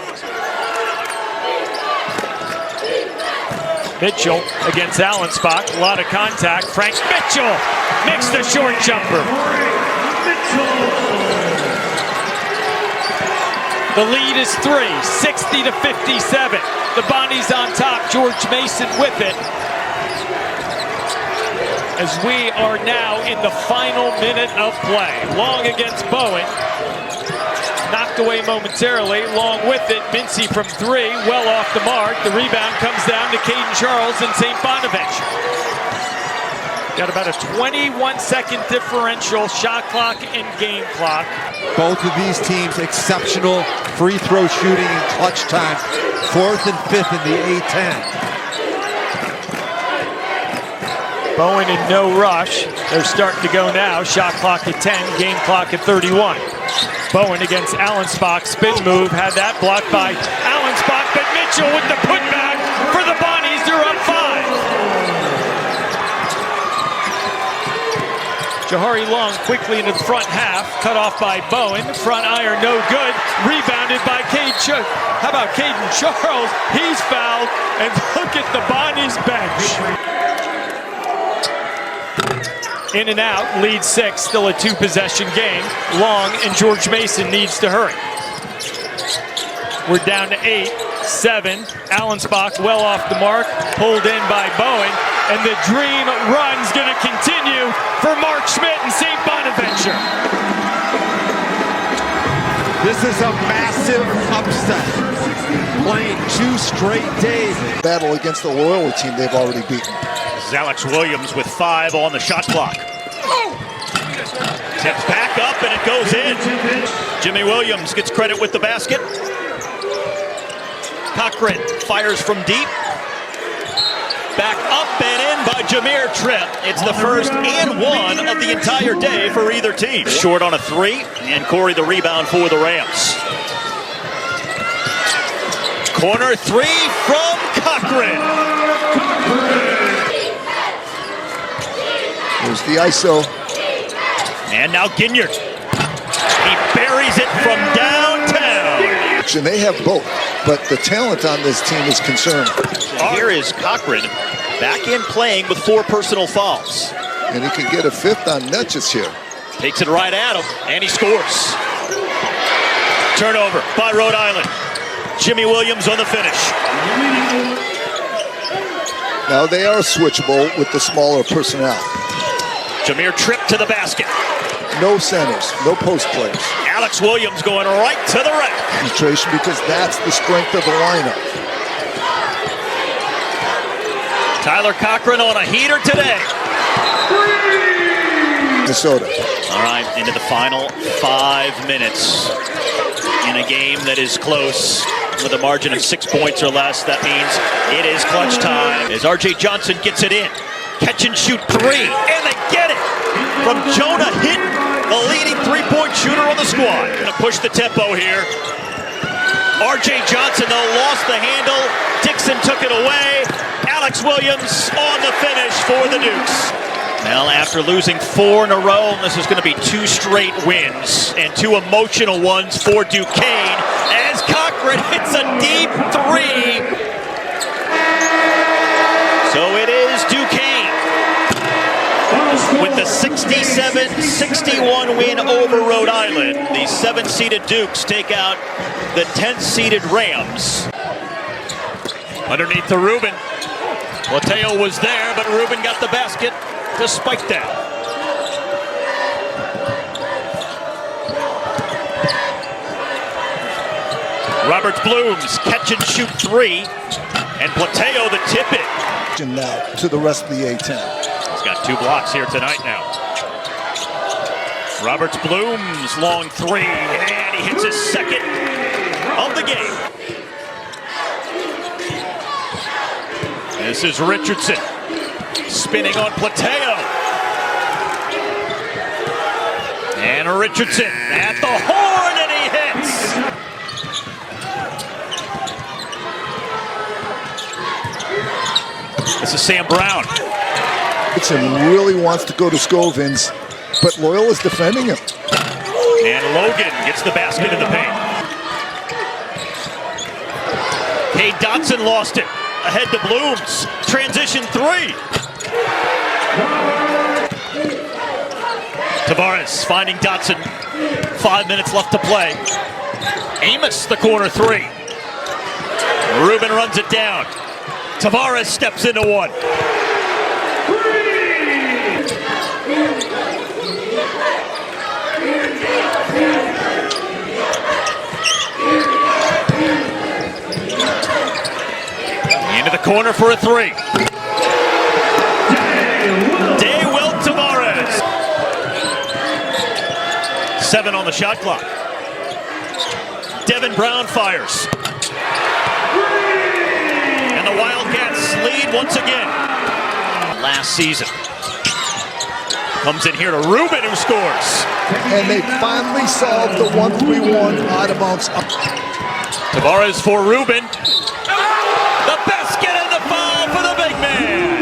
Mitchell against Allensbach, a lot of contact. Frank Mitchell makes the short jumper. The lead is 3, 60 to 57. The Bonnies on top, George Mason with it. As we are now in the final minute of play. Long against Bowen. Knocked away momentarily. Long with it. Mincy from 3, well off the mark. The rebound comes down to Caden Charles and St. Bonaventure. Got about a 21-second differential, shot clock and game clock. Both of these teams exceptional free throw shooting in clutch time. 4th and 5th in the A-10. Bowen in no rush. They're starting to go now. Shot clock at 10, game clock at 31. Bowen against Allensbach, spin move, had that blocked by Allensbach, but Mitchell with the putback for the Bonnies, they're up 5. Johari Long quickly into the front half, cut off by Bowen, front iron no good, rebounded by Caden. How about Caden Charles? He's fouled, and look at the Bonnies bench. In and out, lead 6, still a 2-possession game. Long and George Mason needs to hurry. We're down to 8, 7. Allensbach well off the mark, pulled in by Bowen, and the dream run's going to continue for Mark Schmidt and St. Bonaventure. This is a massive upset. Playing 2 straight days. Battle against the Loyola team they've already beaten. This is Alex Williams with 5 on the shot clock. Tips back up and it goes in. Jimmy Williams gets credit with the basket. Cochran fires from deep. Back up and in by Jameer Tripp. It's the first and 1 of the entire day for either team. Short on a 3, and Corey the rebound for the Rams. Corner 3 from Cochran. There's the ISO. And now Ginyard. He buries it from downtown. And they have both, but the talent on this team is concerned. Here is Cochran back in playing with 4 personal fouls. And he can get a 5th on Netches here. Takes it right at him, and he scores. Turnover by Rhode Island. Jimmy Williams on the finish. Now they are switchable with the smaller personnel. Jameer Tripp to the basket. No centers, no post players. Alex Williams going right to the rack. Concentration, because that's the strength of the lineup. Tyler Cochran on a heater today. Minnesota. All right, into the final 5 minutes. in a game that is close with a margin of 6 points or less. That means it is clutch time as R.J. Johnson gets it in. Catch and shoot three, and they get it from Jonah Hinton, the leading three-point shooter on the squad. Gonna push the tempo here. R.J. Johnson, though, lost the handle. Dixon took it away. Alex Williams on the finish for the Dukes. Well, after losing 4 in a row, this is going to be 2 straight wins and 2 emotional ones for Duquesne as Cochran hits a deep three. So it is Duquesne with the 67-61 win over Rhode Island. The 7th-seeded Dukes take out the 10th-seeded Rams. Underneath to Rubin. Mateo was there, but Rubin got the basket despite that. Roberts Blooms catch and shoot three, and Plateo the tip it. Now to the rest of the A-10. He's got 2 blocks here tonight now. Roberts Blooms long three, and he hits his second of the game. This is Richardson spinning on Plateo. And Richardson at the horn, and he hits. This is Sam Brown. Richardson really wants to go to Scovins, but Loyola's defending him. And Logan gets the basket in the paint. Cade Dotson lost it. Ahead to Blooms. Transition three. Tavares finding Dotson. 5 minutes left to play. Amos the corner three. Rubin runs it down. Tavares steps into one. Into the corner for a three. Day-Will Tavares. 7 on the shot clock. Devin Brown fires. And the Wildcats lead once again. Last season. Comes in here to Rubin, who scores. And they finally solved the 1-3-1 out of bounds. Tavares for Rubin. The basket and the foul for the big man.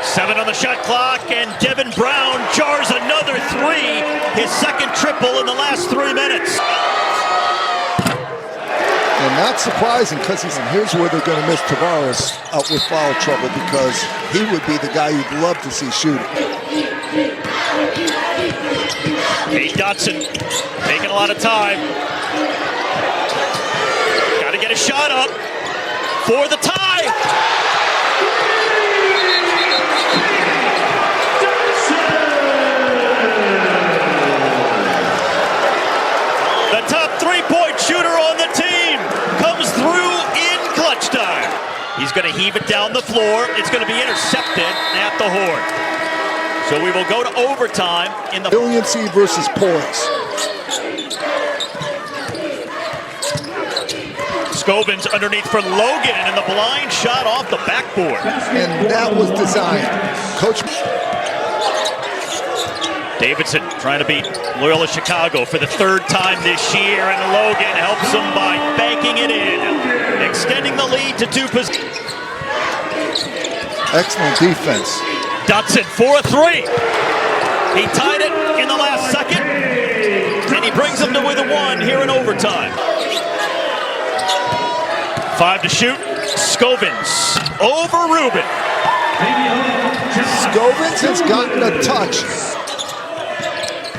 Seven on the shot clock, and Devin Brown jars another three. His second triple in the last 3 minutes. And not surprising, because here's where they're going to miss Tavares out with foul trouble, because he would be the guy you'd love to see shooting. Cade Dotson taking a lot of time. Got to get a shot up for the tie. The top three-point shooter on the team comes through in clutch time. He's going to heave it down the floor. It's going to be intercepted at the horn. So we will go to overtime in the Brilliancy versus poise. Scovins underneath for Logan, and the blind shot off the backboard. And that was designed. Coach Davidson trying to beat Loyola Chicago for the 3rd time this year, and Logan helps him by banking it in, extending the lead to 2 possessions. Excellent defense. Dotson for a three. He tied it in the last second, and he brings them to with a 1 here in overtime. 5 to shoot. Scovins over Rubin. Scovins has gotten a touch.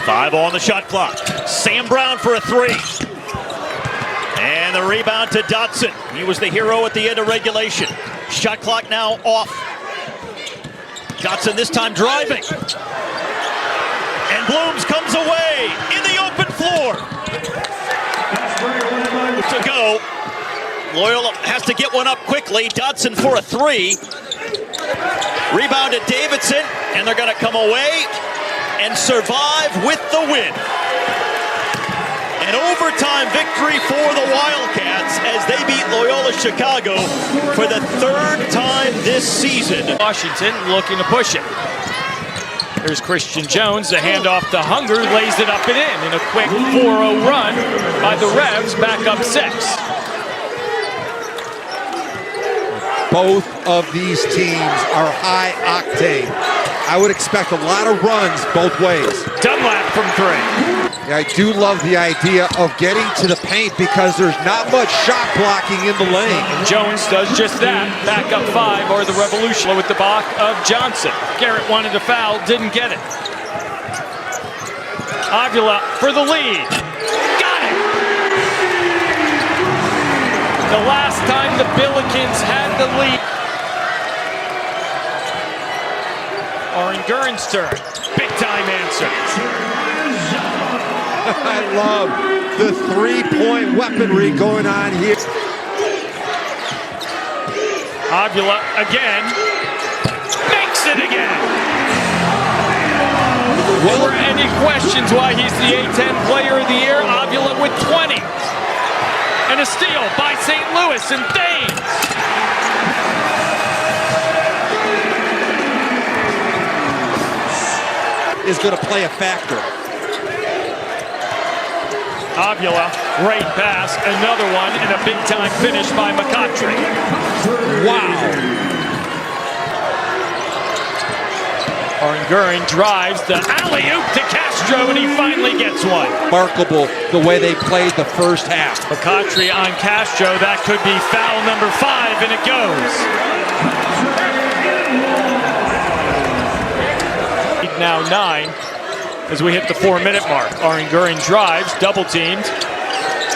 5 on the shot clock. Sam Brown for a three. And the rebound to Dotson. He was the hero at the end of regulation. Shot clock now off. Dotson this time driving. And Blooms comes away in the open floor. To go. Loyola has to get one up quickly. Dotson for a three. Rebound to Davidson, and they're going to come away. and survive with the win. An overtime victory for the Wildcats as they beat Loyola Chicago for the third time this season. Washington looking to push it. There's Christian Jones, the handoff to Hunger, lays it up and in a quick 4-0 run by the Revs, back up 6. Both of these teams are high octane. I would expect a lot of runs both ways. Dunlap from 3. Yeah, I do love the idea of getting to the paint because there's not much shot blocking in the lane. And Jones does just that. Back up 5, or the Revolution with the block of Johnson. Garrett wanted a foul, didn't get it. Avila for the lead. Got it! The last time the Billikens had the lead. Oren Gurin's turn. Big time answer. I love the three-point weaponry going on here. Avila again. Makes it again. Were there any questions why he's the A-10 player of the year? Avila with 20. And a steal by St. Louis and Thames. Is going to play a factor. Avila, great pass, another one, and a big-time finish by McCautry. Wow. Oren Gurin drives the alley-oop to Castro, and he finally gets one. Remarkable the way they played the first half. McCautry on Castro, that could be foul number 5, and it goes. Now 9 as we hit the 4-minute mark. Oren Gurin drives, double teamed,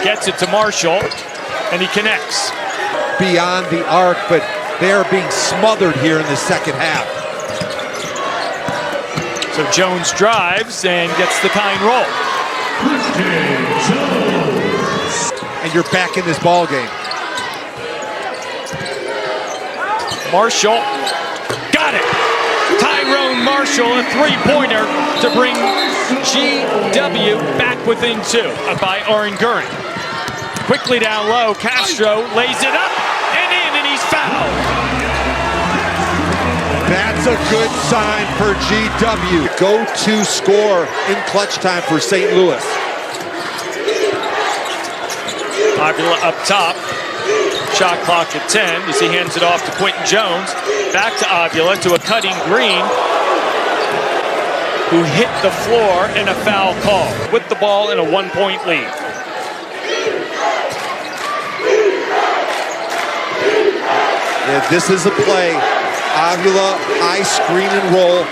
gets it to Marshall, and he connects. Beyond the arc, but they are being smothered here in the second half. So Jones drives and gets the kind roll. And you're back in this ball game. Marshall, got it. Tyrone Marshall, a three-pointer to bring GW back within 2 by Oren Gurin. Quickly down low, Castro lays it up and in, and he's fouled. That's a good sign for GW. Go-to score in clutch time for St. Louis. Avila up top. Shot clock at 10 as he hands it off to Quentin Jones. Back to Avila to a cutting Green, who hit the floor in a foul call with the ball in a 1-point lead. Yeah, this is a play. Avila, high screen and roll.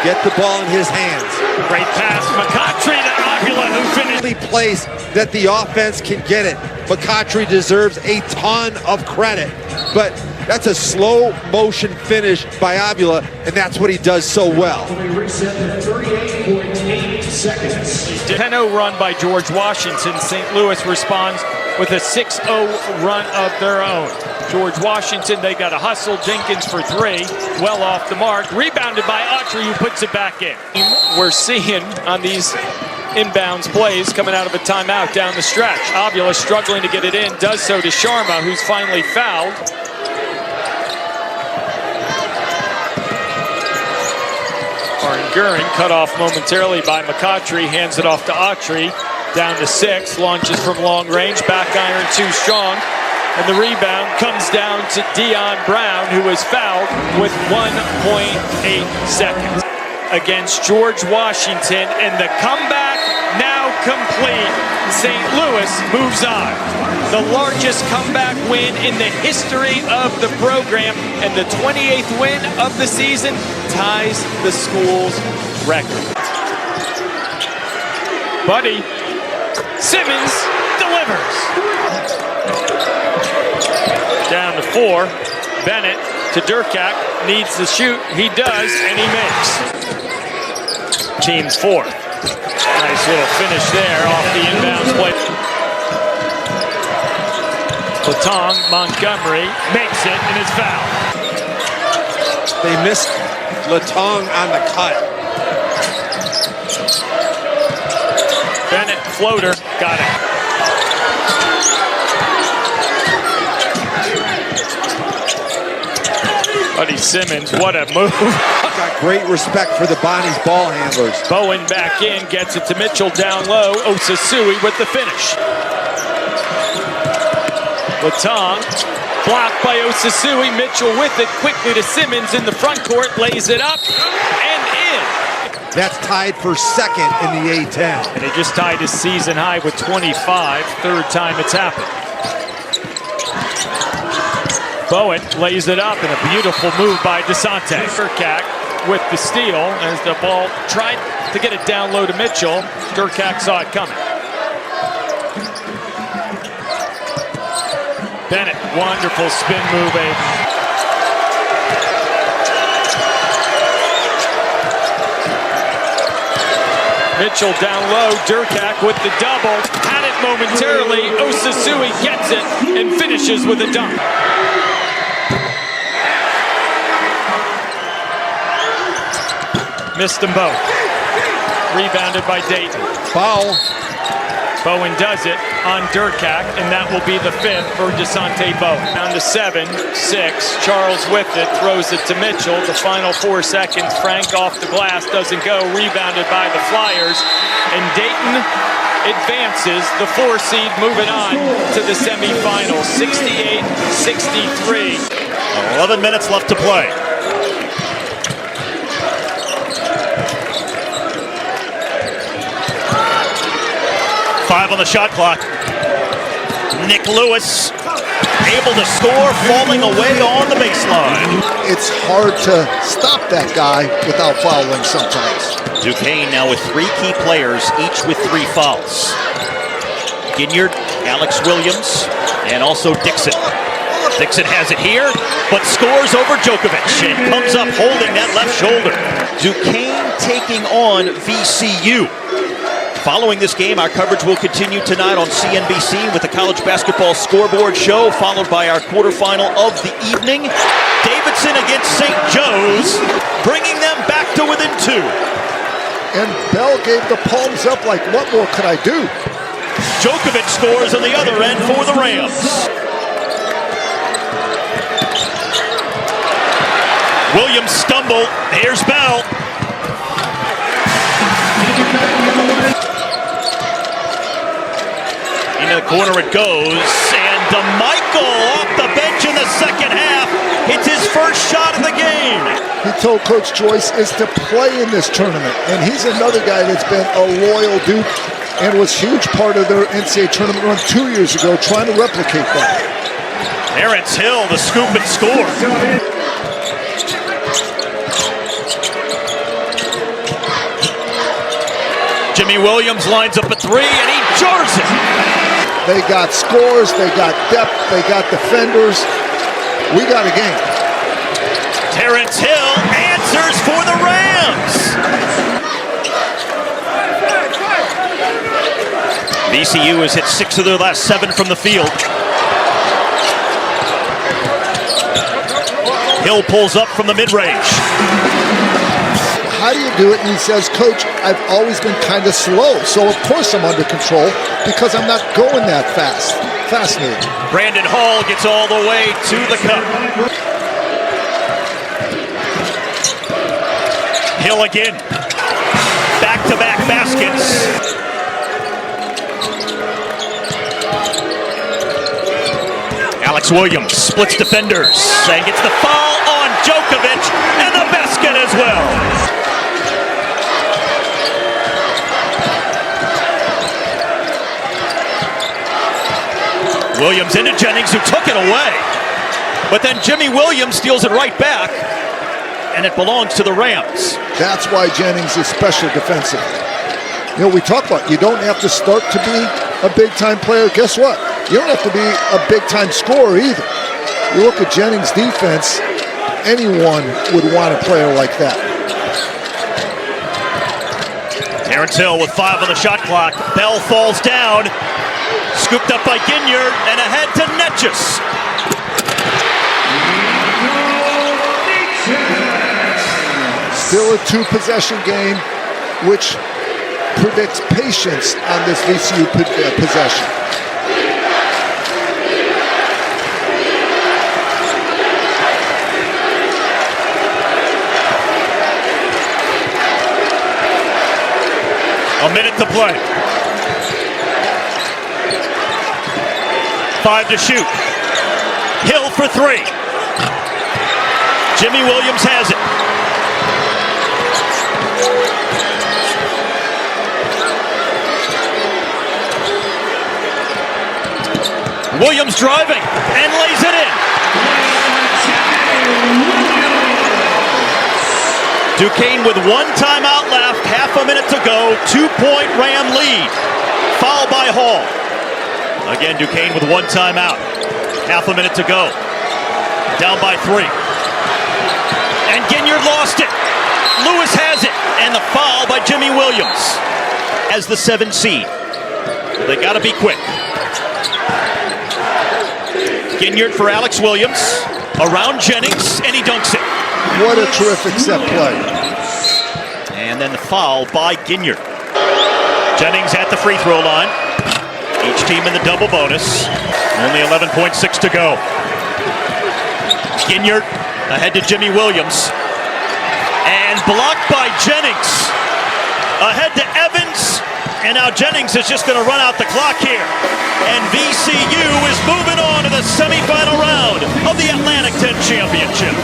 Get the ball in his hands. Great pass, McCautry to Avila, who finished. The place that the offense can get it. McCautry deserves a ton of credit, but that's a slow motion finish by Avila, and that's what he does so well. 10-0 run by George Washington. St. Louis responds with a 6-0 run of their own. George Washington, they got a hustle. Jenkins for 3, well off the mark. Rebounded by Autry, who puts it back in. We're seeing on these inbounds plays coming out of a timeout down the stretch. Avila struggling to get it in, does so to Sharma, who's finally fouled. Oren Gurin cut off momentarily by McCautry, hands it off to Autry, down to 6, launches from long range, back iron too strong, and the rebound comes down to Dion Brown, who was fouled with 1.8 seconds against George Washington, and the comeback now complete. St. Louis moves on. The largest comeback win in the history of the program, and the 28th win of the season ties the school's record. Buddy Simmons delivers. Down to 4. Bennett to Durkak, needs to shoot. He does, and he makes. Team's 4th. Nice little finish there off the inbounds play. Latong, Montgomery makes it and is fouled. They missed Latong on the cut. floater. Got it. Buddy Simmons, what a move. Got great respect for the Bonnie's ball handlers. Bowen back in, gets it to Mitchell down low. Osasui with the finish. Latong, blocked by Osasui. Mitchell with it, quickly to Simmons in the front court, lays it up and in. That's tied for second in the A-10. And he just tied his season high with 25, third time it's happened. Bowen lays it up in a beautiful move by DeSante. Durkak with the steal as the ball tried to get it down low to Mitchell. Durkak saw it coming. Bennett, wonderful spin move, Aiden. Mitchell down low, Durkak with the double. Had it momentarily, Osasui gets it and finishes with a dunk. Missed them both. Rebounded by Dayton. Foul. Bowen does it on Durkak, and that will be the fifth for DeSante Bowen. Down to 7-6. Charles with it, throws it to Mitchell. The final 4 seconds. Frank off the glass, doesn't go. Rebounded by the Flyers. And Dayton advances, the 4 seed moving on to the semifinals. 68-63. 11 minutes left to play. Five on the shot clock. Nick Lewis able to score, falling away on the baseline. It's hard to stop that guy without fouling sometimes. Duquesne now with 3 key players, each with 3 fouls. Ginyard, Alex Williams, and also Dixon. Dixon has it here, but scores over Djokovic and comes up holding that left shoulder. Duquesne taking on VCU. Following this game, our coverage will continue tonight on CNBC with the college basketball scoreboard show, followed by our quarterfinal of the evening. Davidson against St. Joe's, bringing them back to within 2. And Bell gave the palms up like, what more could I do? Djokovic scores on the other end for the Rams. Williams stumble. Here's Bell. Into the corner it goes, and DeMichael off the bench in the second half. It's his first shot of the game. He told Coach Joyce is to play in this tournament, and he's another guy that's been a loyal Duke and was a huge part of their NCAA tournament run 2 years ago, trying to replicate that. Terrence Hill, the scoop and score. Jimmy Williams lines up a 3, and he jars it. They got scores, they got depth, they got defenders. We got a game. Terrence Hill answers for the Rams. VCU has hit 6 of their last 7 from the field. Hill pulls up from the mid-range. How do you do it? And he says, Coach, I've always been kind of slow, so of course I'm under control because I'm not going that fast. Fascinating. Brandon Hall gets all the way to the cup. Hill again. Back-to-back baskets. Alex Williams splits defenders and gets the foul on Djokovic and the basket as well. Williams into Jennings, who took it away. But then Jimmy Williams steals it right back, and it belongs to the Rams. That's why Jennings is special defensively. You know, we talk about you don't have to start to be a big-time player. Guess what? You don't have to be a big-time scorer either. You look at Jennings' defense, anyone would want a player like that. Terrence Hill with 5 on the shot clock. Bell falls down. Scooped up by Ginyard and ahead to Netjes. Still a 2-possession game, which predicts patience on this VCU possession. A minute to play. 5 to shoot. Hill for 3. Jimmy Williams has it. Williams driving and lays it in. Duquesne with 1 timeout left, half a minute to go, 2-point Ram lead. Foul by Hall. Again, Duquesne with 1 timeout, half a minute to go. Down by 3. And Ginyard lost it. Lewis has it, and the foul by Jimmy Williams as the 7th seed. They gotta be quick. Ginyard for Alex Williams, around Jennings, and he dunks it. What a terrific set play. And then the foul by Ginyard. Jennings at the free throw line. Each team in the double bonus. Only 11.6 to go. Ginyard ahead to Jimmy Williams. And blocked by Jennings. Ahead to Evans. And now Jennings is just going to run out the clock here. And VCU is moving on to the semifinal round of the Atlantic 10 Championship.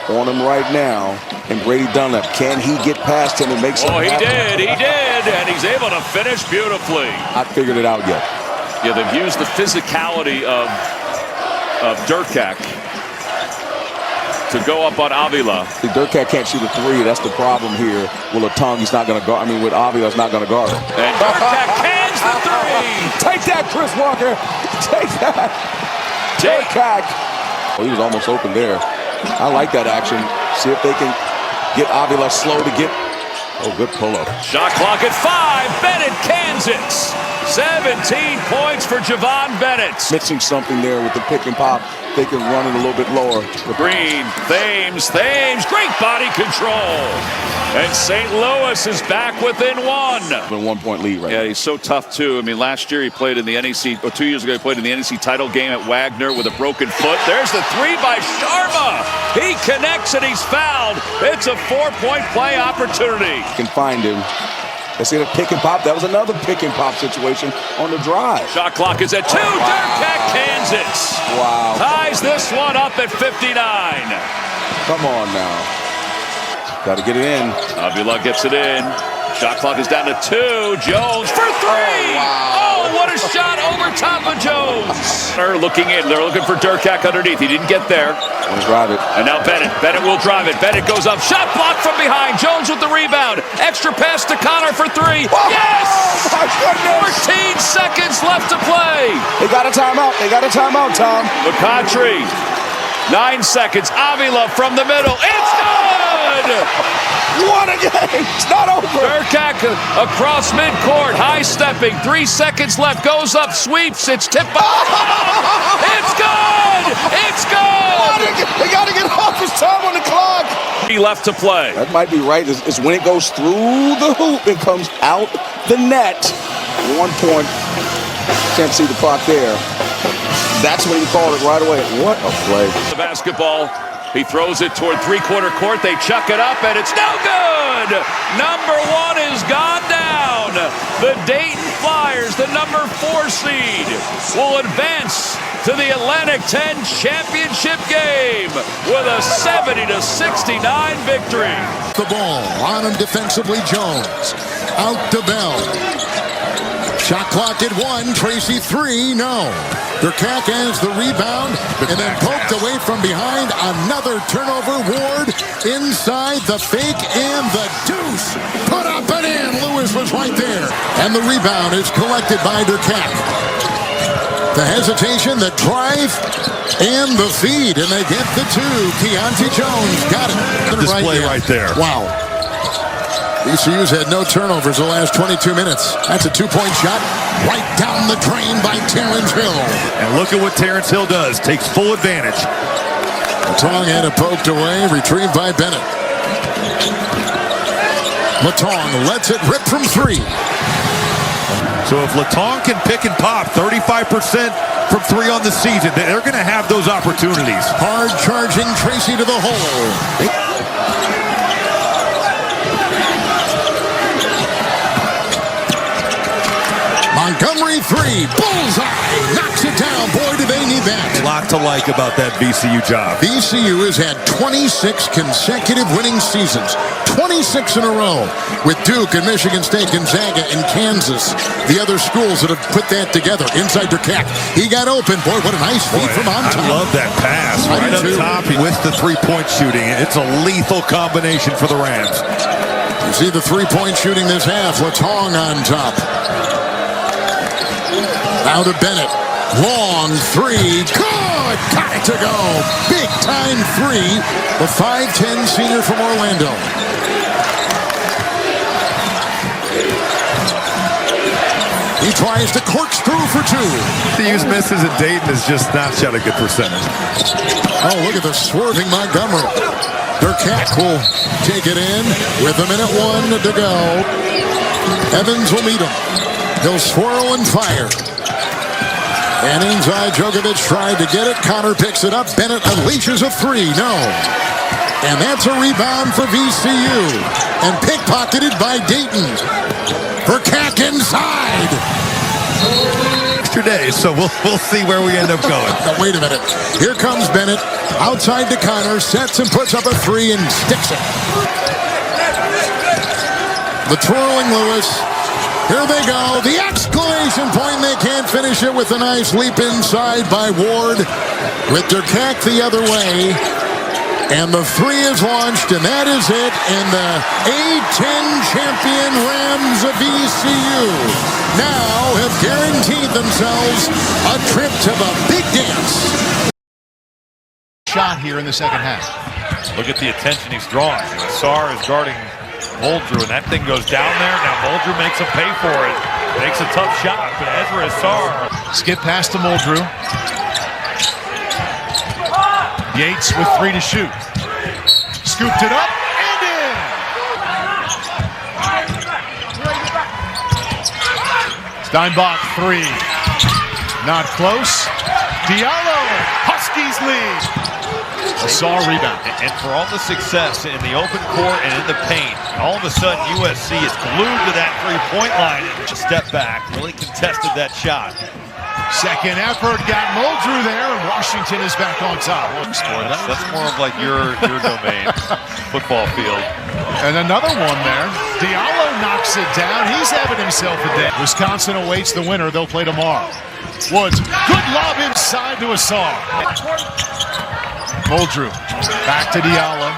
On him right now, and Brady Dunlap, can he get past him and make something happen? He did, and he's able to finish beautifully. Not figured it out yet. Yeah, they've used the physicality of Durkak to go up on Avila. See, Durkak can't shoot a 3. That's the problem here. With Latong, he's not going to guard. I mean, with Avila, he's not going to guard him. And Durkak cans the 3. Take that, Chris Walker. Take that. Durkak. Oh, he was almost open there. I like that action. See if they can get Avila slow to get. Oh, good pull-up. Shot clock at 5. Bennett cans it. 17 points for Javon Bennett. Mixing something there with the pick and pop. They can run it a little bit lower. Green, Thames, great body control. And St. Louis is back within 1. A 1-point lead right now. Yeah, he's so tough, too. I mean, last year he played in the NEC, or 2 years ago he played in the NEC title game at Wagner with a broken foot. There's the 3 by Sharma. He connects and he's fouled. It's a 4-point play opportunity. Can find him. Let's see the pick and pop. That was another pick and pop situation on the drive. Shot clock is at 2. Durkak cans it. Wow. Ties this one up at 59. Come on now. Got to get it in. Avila gets it in. Shot clock is down to 2. Jones for 3. Oh, what a shot over top of Jones. They're looking in. They're looking for Durkak underneath. He didn't get there. We'll drive it. And now Bennett. Bennett will drive it. Bennett goes up. Shot blocked from behind. Jones with the rebound. Extra pass to Connor for 3. Oh, yes! Oh my goodness. 14 seconds left to play. They got a timeout. They got a timeout, Tom. McContry. 9 seconds. Avila from the middle. It's good! What a game! It's not over. Durkak across midcourt, high stepping. 3 seconds left. Goes up, sweeps. It's tipped by. It's good! It's good! They got to get off his time on the clock. He left to play. That might be right. It's when it goes through the hoop and comes out the net. 1 point. Can't see the clock there. That's when he called it right away. What a play. The basketball. He throws it toward three-quarter court. They chuck it up, and it's no good. Number 1 is gone down. The Dayton Flyers, the number 4 seed, will advance to the Atlantic 10 championship game with a 70-69 victory. The ball on him defensively, Jones. Out to Bell. Shot clock at 1. Tracy 3. No. Durkak has the rebound and then poked away from behind. Another turnover. Ward inside the fake and the deuce. Put up and in. Lewis was right there. And the rebound is collected by Durkak. The hesitation, the drive, and the feed. And they get the 2. Keontae Jones got it. Display right there. Wow. VCU's had no turnovers the last 22 minutes. That's a 2-point shot right down the drain by Terrence Hill. And look at what Terrence Hill does. Takes full advantage. Tong had it poked away, retrieved by Bennett. Latong lets it rip from 3. So if Latong can pick and pop 35% from 3 on the season, they're going to have those opportunities. Hard charging Tracy to the hole. Montgomery 3, bullseye, knocks it down. Boy, do they need that. A lot to like about that VCU job. VCU has had 26 consecutive winning seasons, 26 in a row, with Duke and Michigan State, Gonzaga, and Kansas. The other schools that have put that together. Inside Durkak, he got open. Boy, what a nice feed from on top. I love that pass. Right up top with the three-point shooting. It's a lethal combination for the Rams. You see the three-point shooting this half. Latong on top. Now to Bennett. Long 3. Good! Got it to go. Big time 3. The 5'10 senior from Orlando. He tries to corkscrew for 2. The use misses at Dayton is just not shot a good percentage. Oh, look at the swerving Montgomery. Durkak will take it in with 1:01 to go. Evans will meet him. He'll swirl and fire. And inside, Djokovic tried to get it. Connor picks it up. Bennett unleashes a 3. No. And that's a rebound for VCU. And pickpocketed by Dayton. Durkak inside. Extra days, so we'll see where we end up going. Now, wait a minute. Here comes Bennett. Outside to Connor. Sets and puts up a 3 and sticks it. The twirling Lewis. Here they go. The exclamation point. They can't finish it with a nice leap inside by Ward. With Durkak the other way. And the 3 is launched, and that is it. And the A-10 champion Rams of VCU now have guaranteed themselves a trip to the big dance. Shot here in the second half. Look at the attention he's drawing. Sar is guarding Muldrew, and that thing goes down there. Now Muldrew makes him pay for it. Makes a tough shot, but Ezra Sar. Skip pass to Muldrew. Yates with 3 to shoot. Scooped it up and in. Steinbach 3. Not close. Diallo. Huskies lead. A Saw rebound. And for all the success in the open court and in the paint, all of a sudden USC is glued to that three-point line and just step back, really contested that shot. Second effort, got Muldrew there, and Washington is back on top. That's more of like your domain, football field. And another one there. Diallo knocks it down. He's having himself a day. Wisconsin awaits the winner. They'll play tomorrow. Woods, good lob inside to Asar. Muldrew, back to Diallo.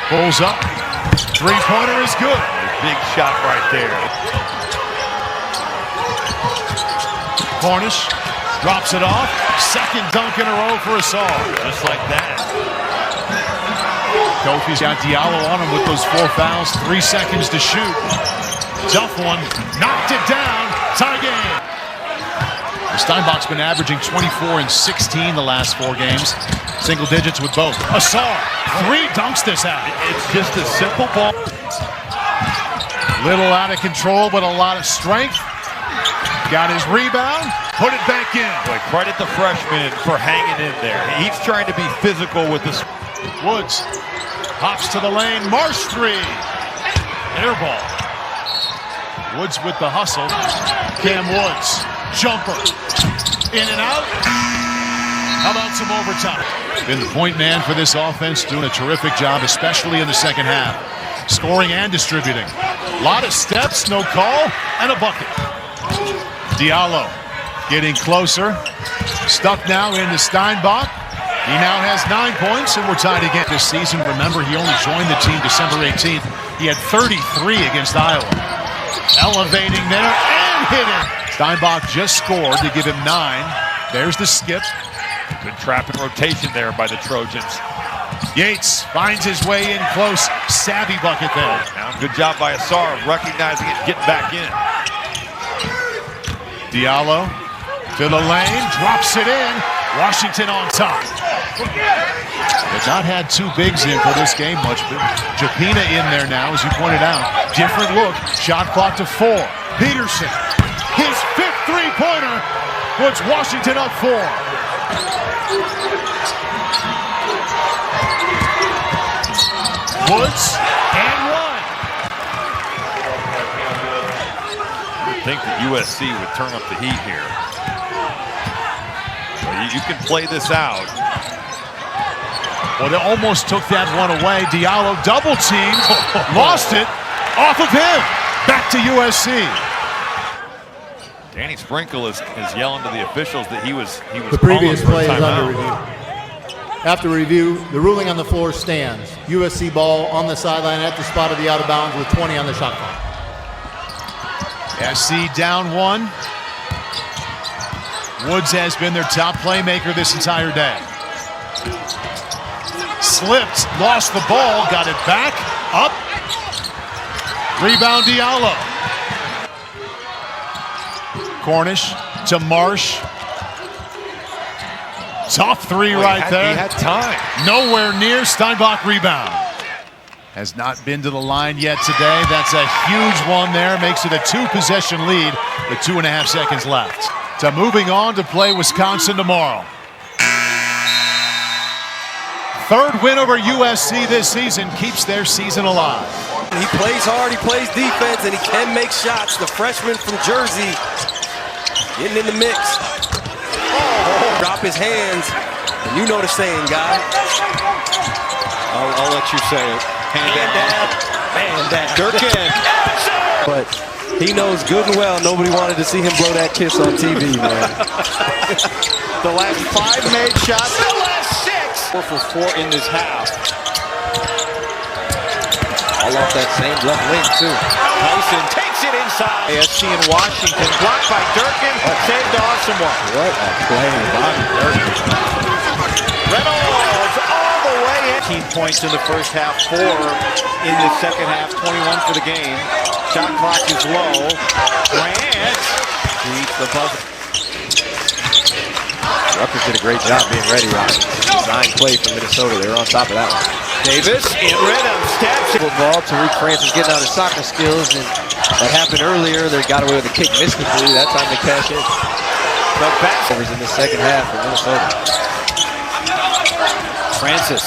Pulls up. Three-pointer is good. Big shot right there. Cornish drops it off. Second dunk in a row for Asar. Just like that. Kofi's got Diallo on him with those 4 fouls. 3 seconds to shoot. Tough one. Knocked it down. Tie game. Steinbach's been averaging 24 and 16 the last 4 games. Single digits with both. Asar, 3 dunks this half. It's just a simple ball. Little out of control, but a lot of strength. Got his rebound, put it back in. Boy, credit the freshman for hanging in there. He's trying to be physical with this. Woods hops to the lane. Marsh 3. Air ball. Woods with the hustle. Cam Woods. Jumper. In and out. How about some overtime? Been the point man for this offense, doing a terrific job, especially in the second half. Scoring and distributing. A lot of steps, no call, and a bucket. Diallo getting closer. Stuck now into Steinbach. He now has 9 points, and we're tied again this season. Remember, he only joined the team December 18th. He had 33 against Iowa. Elevating there and hitting. Steinbach just scored to give him 9. There's the skip. Good trap and rotation there by the Trojans. Yates finds his way in close. Savvy bucket there. Now, good job by Asar recognizing it and getting back in. Diallo to the lane, drops it in. Washington on top. They've not had two bigs in for this game much, but Japina in there now, as you pointed out. Different look. Shot clock to 4. Peterson, his 5th three-pointer, puts Washington up 4. Woods and 1. I think that USC would turn up the heat here. You can play this out. Well, they almost took that one away. Diallo double teamed, lost it off of him. Back to USC. Danny Sprinkle is yelling to the officials that he was The previous calling for a play is under timeout. review. After review, the ruling on the floor stands. USC ball on the sideline at the spot of the out of bounds with 20 on the shot clock. SC down 1. Woods has been their top playmaker this entire day. Slipped, lost the ball, got it back, up. Rebound Diallo. Cornish to Marsh. Tough three right there. He had time. Nowhere near. Steinbach rebound. Has not been to the line yet today. That's a huge one there. Makes it a 2-possession lead with 2.5 seconds left. So moving on to play Wisconsin tomorrow. 3rd win over USC this season keeps their season alive. He plays hard, he plays defense, and he can make shots. The freshman from Jersey getting in the mix. Oh, drop his hands. And you know the saying, guy. I'll let you say it. Hand down. Durkin. But he knows good and well nobody wanted to see him blow that kiss on TV, man. The last 5 made shots. The last 6. 4 for 4 in this half. All off that same left wing, too. Tyson takes it inside. ASC in Washington. Blocked by Durkin. Saved to Asamoah. What a play by Durkin. Reynolds all the way in. 18 points in the first half, 4 in the second half, 21 for the game. Shot clock is low. Grant beats the buzzer. Rutgers did a great job being ready on it. Design play from Minnesota. They were on top of that one. Davis in rhythm, steps. Football. Tariq Francis getting out his soccer skills, and that happened earlier. They got away with a kick mystically. That time they cash in. The back in the second half for Minnesota. Francis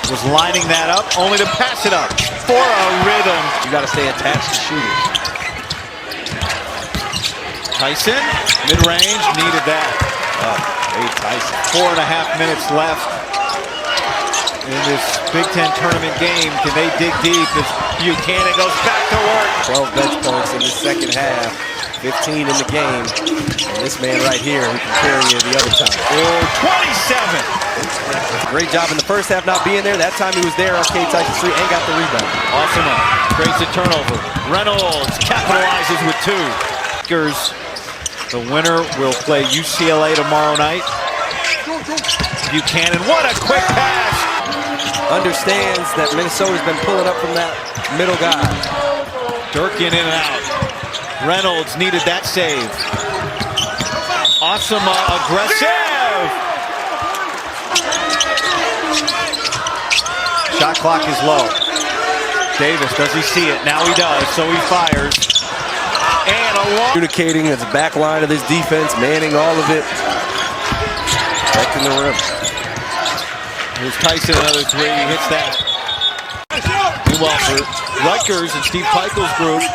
was lining that up, only to pass it up for a rhythm. You got to stay attached to shooters. Tyson, mid-range, needed that. Tyson. 4.5 minutes left in this Big Ten tournament game. Can they dig deep as Buchanan goes back to work? 12 bench points in the second half. 15 in the game. And this man right here who can carry you the other time. 27! Great job in the first half not being there. That time he was there on K. Tyson 3 and got the rebound. Awesome. Creates a turnover. Reynolds capitalizes with 2. The winner will play UCLA tomorrow night. Buchanan, what a quick pass! Understands that Minnesota's been pulling up from that middle guy. Durkin in and out. Reynolds needed that save. Awesome, aggressive! Shot clock is low. Davis, does he see it? Now he does, so he fires. And a long... Communicating as a back line of this defense, manning all of it. Protecting the rim. Here's Tyson, another 3, he hits that. Meanwhile, for Rutgers and Steve Pikiell's group,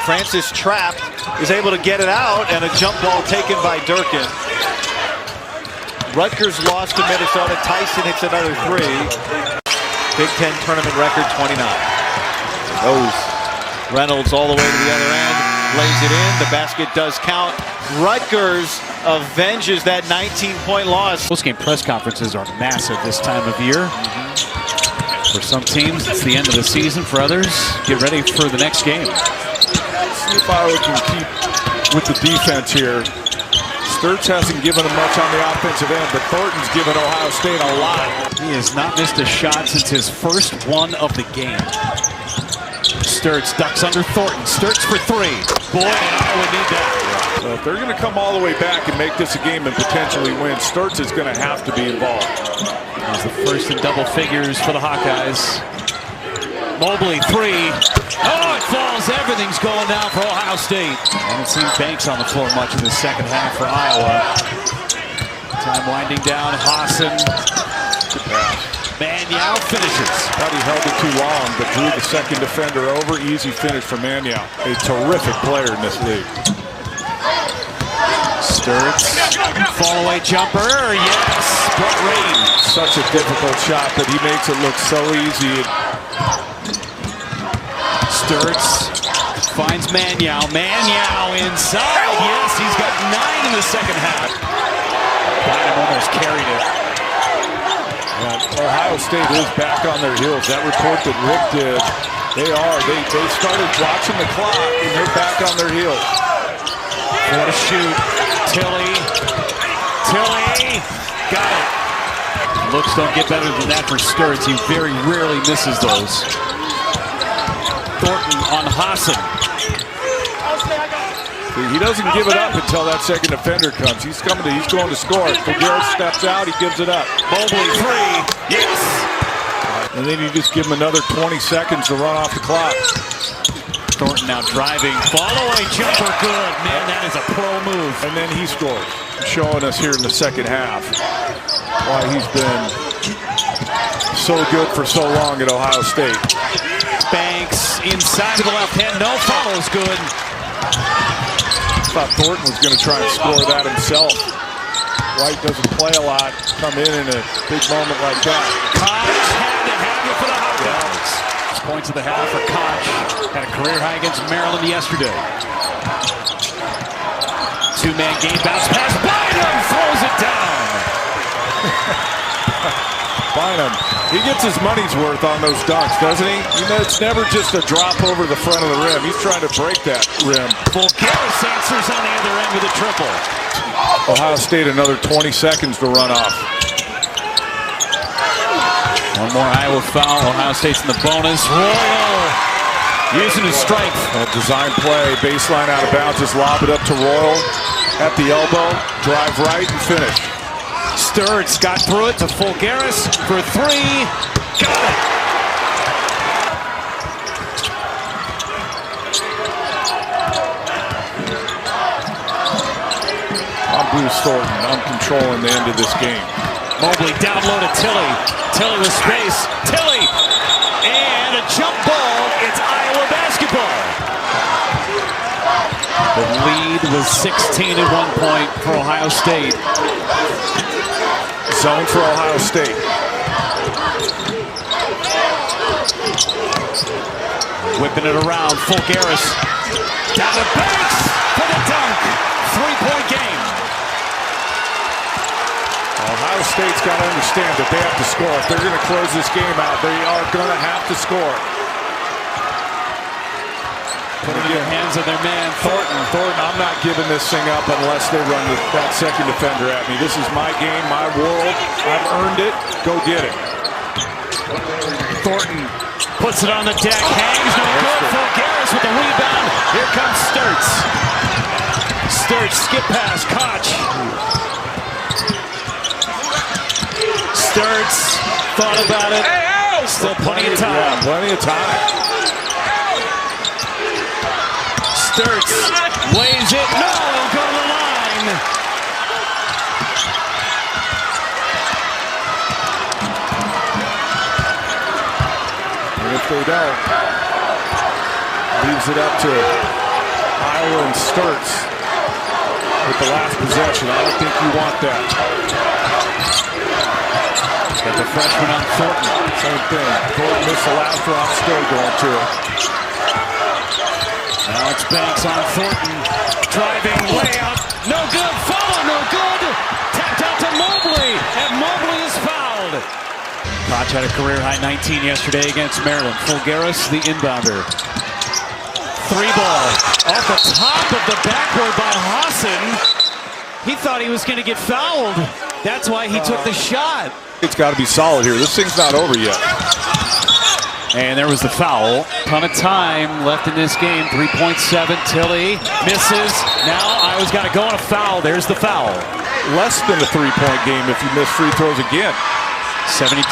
Francis trapped, is able to get it out, and a jump ball taken by Durkin. Rutgers lost to Minnesota. Tyson hits another 3. Big Ten tournament record, 29. Those. Reynolds all the way to the other end, lays it in. The basket does count. Rutgers avenges that 19-point loss. Post-game press conferences are massive this time of year. For some teams, it's the end of the season. For others, get ready for the next game. See if Iowa can keep with the defense here. Sturts hasn't given them much on the offensive end, but Thornton's given Ohio State a lot. He has not missed a shot since his first one of the game. Sturts ducks under Thornton. Sturts for 3. Boy, Iowa need that. If they're going to come all the way back and make this a game and potentially win, Sturts is going to have to be involved. He's the first in double figures for the Hawkeyes. Mobley, three. Oh, it falls. Everything's going down for Ohio State. I haven't seen Banks on the floor much in the second half for Iowa. Time winding down. Hassan. Maniau finishes. Thought he held it too long, but drew the second defender over. Easy finish for Maniau. A terrific player in this league. Sturts. Fall away jumper. Yes. What rain. Such a difficult shot, but he makes it look so easy. Sturts finds Maniau. Maniau inside. Yes, he's got 9 in the second half. Bynum almost carried it. Ohio State is back on their heels. That report that Rick did, they started watching the clock and they're back on their heels. What a shoot. Tilly. Got it. Looks don't get better than that for Sturts. He very rarely misses those. Thornton on Hassan. He doesn't give it up until that second defender comes. He's going to score. Figueroa steps out, he gives it up. Mobley, three. Yes. And then you just give him another 20 seconds to run off the clock. Thornton now driving. Follow-away jumper, good. Man, that is a pro move. And then he scores, showing us here in the second half why he's been so good for so long at Ohio State. Banks inside of the left hand. No follows, good. I thought Thornton was going to try and score that himself. White doesn't play a lot. Come in a big moment like that. Koch had to have it for the Hawkeyes. Points of the half for Koch. Had a career high against Maryland yesterday. Two-man game, bounce pass. Bynum throws it down. Bynum, he gets his money's worth on those dunks, doesn't he? You know, it's never just a drop over the front of the rim. He's trying to break that rim. Fulgaris answers on the other end with a triple. Ohio State another 20 seconds to run off. One more Iowa foul. Ohio State's in the bonus. Royal using his strength. A design play, baseline out of bounds. Just lob it up to Royal at the elbow. Drive right and finish. Sturts got through it to Fulgaris for three. Got it. I'm Bruce Thornton. I'm controlling the end of this game. Mobley down low to Tilly. Tilly with space. Tilly. And a jump ball. It's Iowa basketball. The lead was 16 at one point for Ohio State. Zone for Ohio State. Whipping it around. Fulgaris. Down to Banks for the dunk. 3-point game. Ohio State's got to understand that they have to score. If they're going to close this game out, they are going to have to score. Putting their hands on their man, Thornton. Thornton, I'm not giving this thing up unless they run that second defender at me. This is my game, my world. I've earned it. Go get it. Thornton puts it on the deck. Hangs, no good. Fulgaris with the rebound. Here comes Sturts. Sturts, skip pass, Koch. Sturts thought about it. Still plenty of time. Yeah, plenty of time. Sturts lays it. No, it'll go to the line. And if they don't, leaves it up to Iowa and Sturts with the last possession. I don't think you want that. Got the freshman on Thornton. Same thing. Thornton missed the last one. I'm still going to it. Now it's Banks on Thornton. Driving layup. No good. Follow. No good. Tapped out to Mobley. And Mobley is fouled. Koch had a career high 19 yesterday against Maryland. Fulgaris, the inbounder. Three ball. Off the top of the backboard by Hassan. He thought he was going to get fouled. That's why he took the shot. It's got to be solid here. This thing's not over yet. And there was the foul. Ton of time left in this game. 3.7. Tilly misses. Now Iowa's got to go on a foul. There's the foul. Less than a three-point game if you miss free throws again. 72%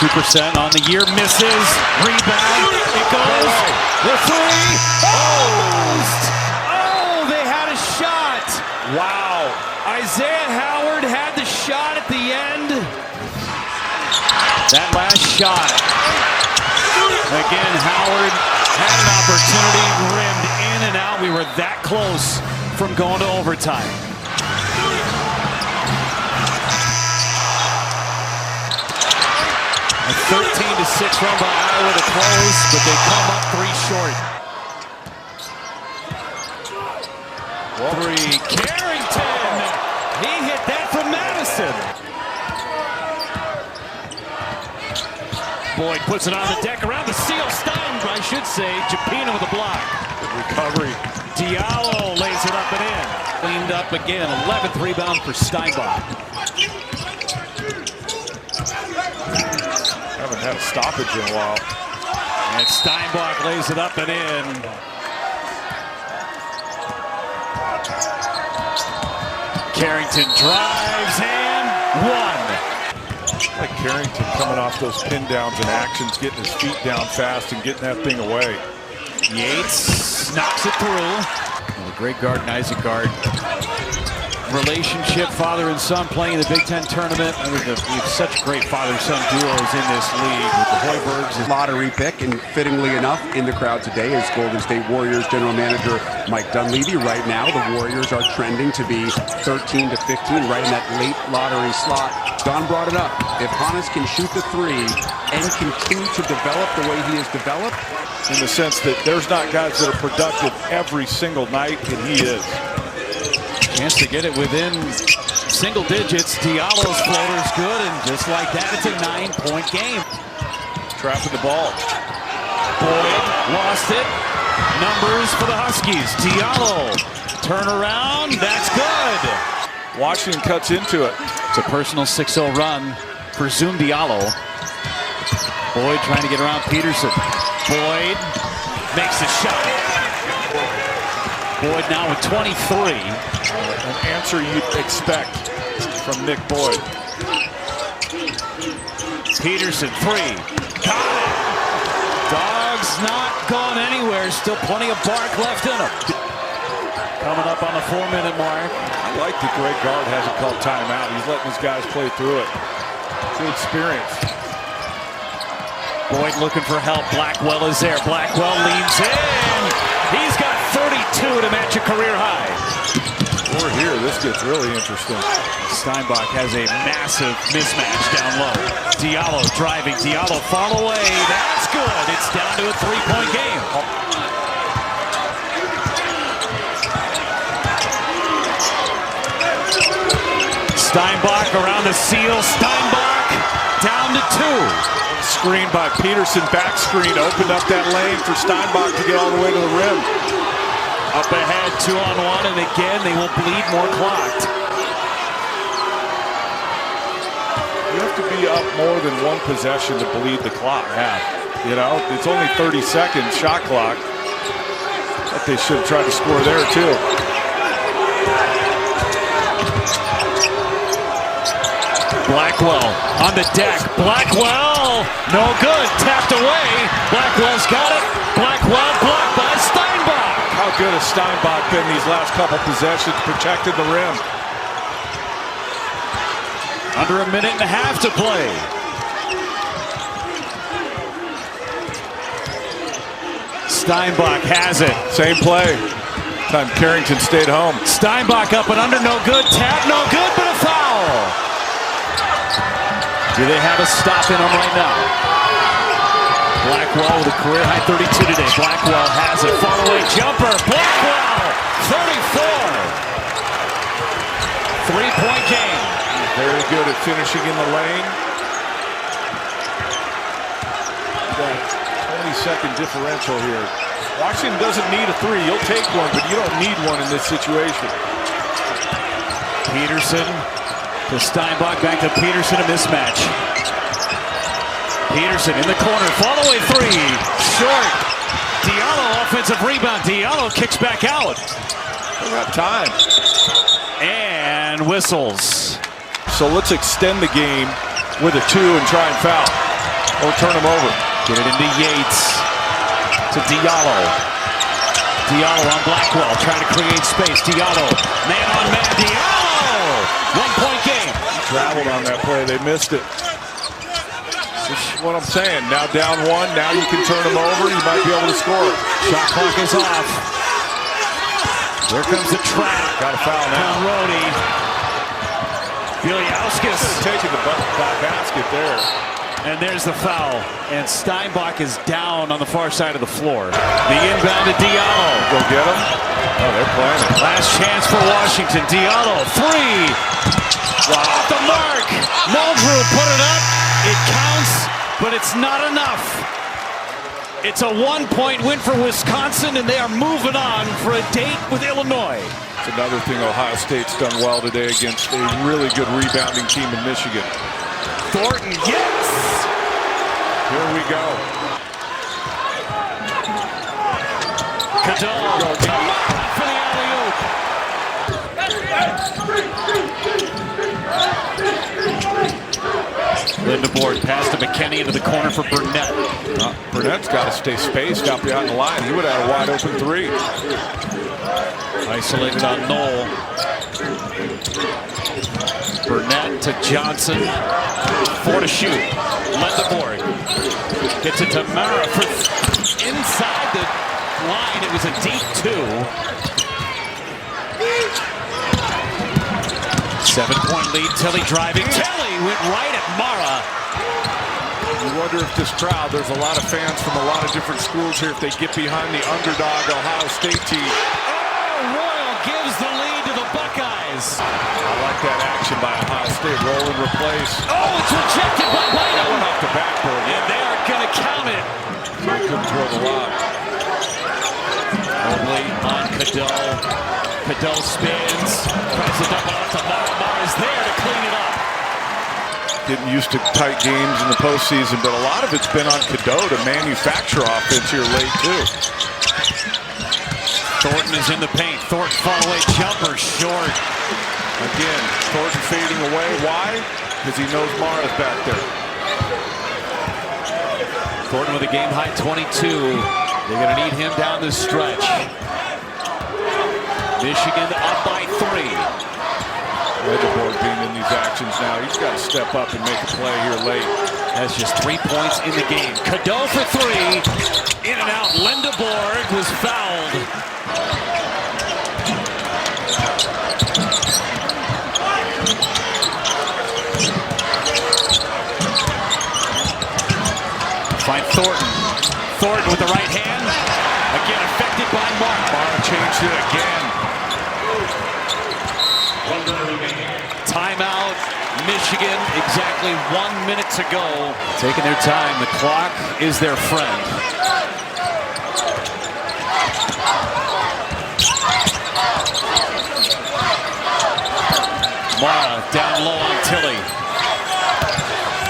on the year, misses, rebound, it goes, the three, oh, they had a shot. Wow. Isaiah Howard had the shot at the end. That last shot. Again, Howard had an opportunity, rimmed in and out. We were that close from going to overtime. A 13-6 run by Iowa to close, but they come up 3 short. 3, Carrington! He hit that from Madison. Boyd puts it on the deck around the seal. Stein, I should say, Japina with a block. Good recovery. Diallo lays it up and in. Cleaned up again, 11th rebound for Steinbach. Haven't had a stoppage in a while. And Steinbach lays it up and in. Carrington drives and one. Like Carrington coming off those pin downs and actions, getting his feet down fast and getting that thing away. Yates knocks it through. The great guard and Isaac guard relationship, father and son playing in the Big Ten tournament. I mean, we have such great father-son duos in this league with the Hoibergs. Lottery pick, and fittingly enough, in the crowd today is Golden State Warriors general manager Mike Dunleavy. Right now, the Warriors are trending to be 13 to 15, right in that late lottery slot. Don brought it up. If Hannes can shoot the three and continue to develop the way he has developed, in the sense that there's not guys that are productive every single night, and he is. Chance to get it within single digits. Diallo's floater's good, and just like that, it's a 9-point game. Trapping the ball. Boyd lost it. Numbers for the Huskies. Diallo, turnaround, that's good. Washington cuts into it. It's a personal 6-0 run for Zoom Diallo. Boyd trying to get around Peterson. Boyd makes the shot. Boyd now with 23. An answer you'd expect from Nick Boyd. Peterson, 3. Got it. Dogs not gone anywhere. Still plenty of bark left in them. Coming up on the 4-minute mark. I like that Greg Gard hasn't called timeout. He's letting his guys play through it. Good experience. Boyd looking for help. Blackwell is there. Blackwell leans in. He's got 32 to match a career high. We're here. This gets really interesting. Steinbach has a massive mismatch down low. Diallo driving. Diallo fall away. That's good. It's down to a 3-point game. Steinbach around the seal. Steinbach down to 2. Screen by Peterson, back screen, opened up that lane for Steinbach to get all the way to the rim. Up ahead, 2-on-1, and again, they will bleed more clock. You have to be up more than one possession to bleed the clock. Yeah. You know, it's only 30 seconds shot clock. But they should have tried to score there, too. Blackwell on the deck. Blackwell, no good. Tapped away. Blackwell's got it. Blackwell blocked by Steinbach. How good has Steinbach been these last couple possessions, protected the rim? Under a minute and a half to play. Steinbach has it. Same play. Time Carrington stayed home. Steinbach up and under, no good. Tap, no good, but a foul. Do they have a stop in them right now? Blackwell with a career high 32 today. Blackwell has it. Far away jumper. Blackwell, 34. 3-point game. Very good at finishing in the lane. Got 20-second differential here. Washington doesn't need a 3. You'll take one, but you don't need one in this situation. Peterson to Steinbach, back to Peterson, a mismatch. Peterson in the corner, fall away 3, short. Diallo offensive rebound. Diallo kicks back out. They got time. whistles. So let's extend the game with a 2 and try and foul. Or turn them over. Get it into Yates. To Diallo. Diallo on Blackwell, trying to create space. Diallo, man on man. Diallo! 1-point game. Traveled on that play. They missed it. This is what I'm saying. Now down 1. Now you can turn them over. You might be able to score. Shot clock is off. Here comes the trap. Got a foul now. Rody. Biliauskas taking the basket there. And there's the foul. And Steinbach is down on the far side of the floor. The inbound to Diallo. Go get him. Oh, they're playing it. Last chance for Washington. Diallo, 3. Off the mark. Muldrew put it up. It counts, but it's not enough. It's a 1-point win for Wisconsin, and they are moving on for a date with Illinois. It's another thing Ohio State's done well today against a really good rebounding team in Michigan. Thornton, yes! Here we go. Cadell, come on for the alley-oop. Lindeborg pass to McKinney into the corner for Burnett. Burnett's got to stay spaced out behind the line. He would have had a wide open 3. Isolated on Knoll. Burnett to Johnson. 4 to shoot. Lindeborg gets it to Mara for inside the line. It was a deep 2. 7-point lead. Tilly driving. Tilly went right at Mara. You wonder if this crowd, there's a lot of fans from a lot of different schools here, if they get behind the underdog Ohio State team. Royal gives the lead to the Buckeyes. I like that action by Ohio State. Roll and replace. Oh, it's rejected by Bynum. That went off the backboard. And they are going to count it. They couldn't throw the lob. Only on Cadell. Cadell spins. Tries to dump it off to Mara. Mara's there to clean it up. Getting used to tight games in the postseason, but a lot of it's been on Cadeau to manufacture offense here late, too. Thornton is in the paint. Thornton fall away jumper short. Again, Thornton fading away. Why? Because he knows Mara's back there. Thornton with a game high 22. They're going to need him down this stretch. Michigan up by 3. Lindeborg being in these actions now. He's got to step up and make a play here late. That's just 3 points in the game. Cadeau for 3. In and out. Lindeborg was fouled. Find Thornton. Thornton with the right hand. Again affected by Mark. Mara changed it again. Timeout. Michigan, exactly 1 minute to go. Taking their time. The clock is their friend. Mara down low on Tilly.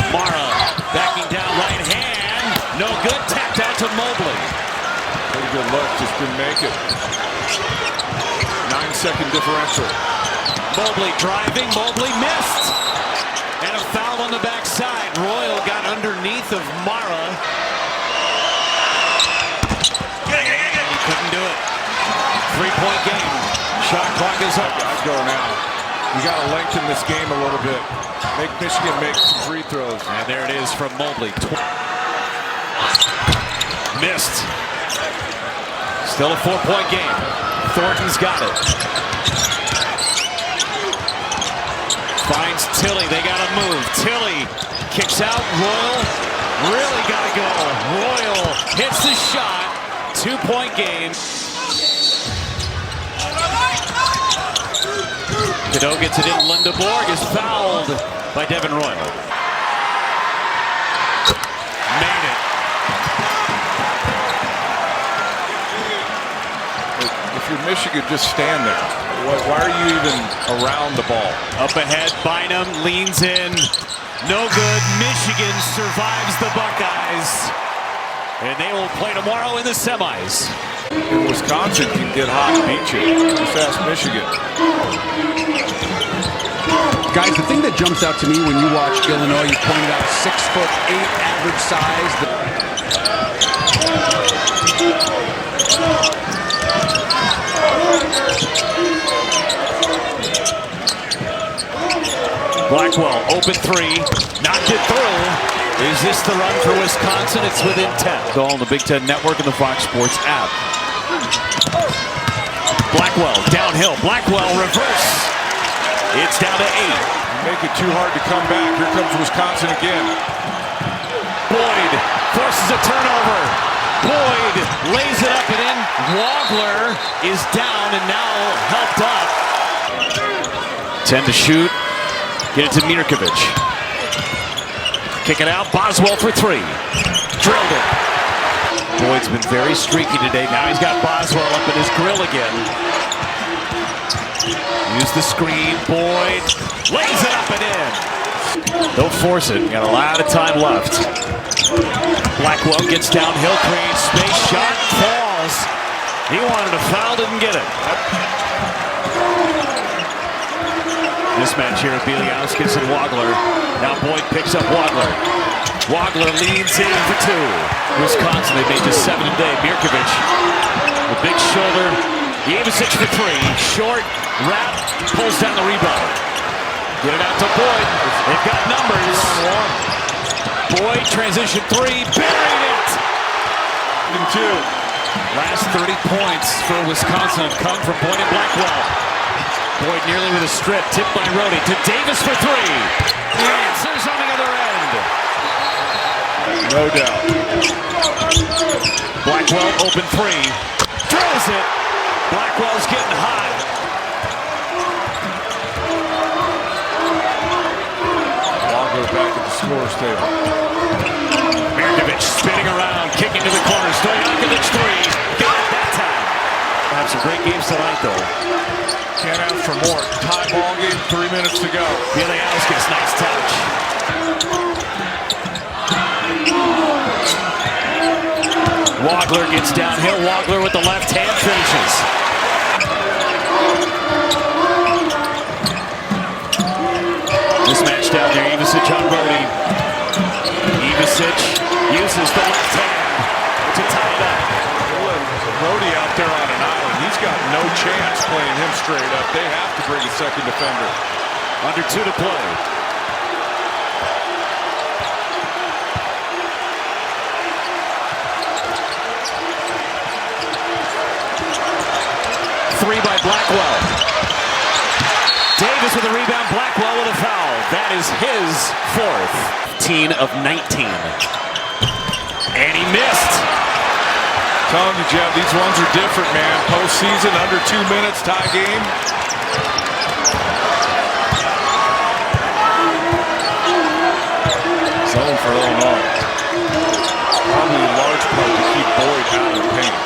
Mara backing down right hand. No good. Tapped out to Mobley. Pretty good look. Just didn't make it. 9-second differential. Mobley driving. Mobley missed. And a foul on the backside. Royal got underneath of Mara. And he couldn't do it. 3-point game. Shot clock is up. I'd go now. You got to lengthen this game a little bit. Make Michigan make some free throws. And there it is from Mobley. Missed. Still a 4-point game. Thornton's got it. Finds Tilly. They got to move. Tilly kicks out. Royal really got to go. Royal hits the shot. 2-point game. Cadeau gets it in. Lindeborg is fouled by Devin Royal. Made it. If you're Michigan, just stand there. Why are you even around the ball? Up ahead, Bynum leans in. No good. Michigan survives the Buckeyes. And they will play tomorrow in the semis. And Wisconsin can get hot and beat you. Just ask Michigan. Guys, the thing that jumps out to me when you watch Illinois, you pointed out 6'8" average size. Blackwell, open three, knocked it through. Is this the run for Wisconsin? It's within 10. All on the Big Ten Network and the Fox Sports app. Blackwell, downhill. Blackwell, reverse. It's down to 8. Make it too hard to come back. Here comes Wisconsin again. Boyd forces a turnover. Boyd lays it up and in. Wagler is down and now helped up. 10 to shoot. Get it to Mirkovic. Kick it out. Boswell for 3. Drilled it. Boyd's been very streaky today. Now he's got Boswell up in his grill again. Use the screen. Boyd lays it up and in. Don't force it. Got a lot of time left. Blackwell gets downhill, creates space. Shot falls. He wanted a foul, didn't get it. Mismatch here with Bieliauskas and Wagler. Now Boyd picks up Wagler. Wagler leans in for 2. Wisconsin, they made just 7 today. Mirkovic, the big shoulder. Jevicic for 3. Short, wrap, pulls down the rebound. Get it out to Boyd. They've got numbers. Boyd, transition 3, buried it. 2. Last 30 points for Wisconsin have come from Boyd and Blackwell. Boyd nearly with a strip, tipped by Rhodey to Davis for 3. The answers on the other end. No doubt. Blackwell open 3. Throws it. Blackwell's getting hot. Wagler back at the scorer's table. Mirkovic spinning around, kicking to the corner. Stojakovic 3. Got it that time. Have some great games tonight, though. Can't ask for more. Tie ball game, 3 minutes to go. Bieliauskas, nice touch. Wagler gets downhill. Wagler with the left hand finishes. Mismatch down there. Jevicic on Rhodey. Jevicic uses the left hand to tie it up. Rhodey out there on an island. He's got no chance playing him straight up. They have to bring a second defender. Under 2 to play. Three by Blackwell. Davis with a rebound. Blackwell with a foul. That is his 4th. 15 of 19. And he missed. Telling you, Jeff, these ones are different, man. Postseason, under 2 minutes, tie game. Zone for Illinois. Probably in large part to keep Boyd out of the paint.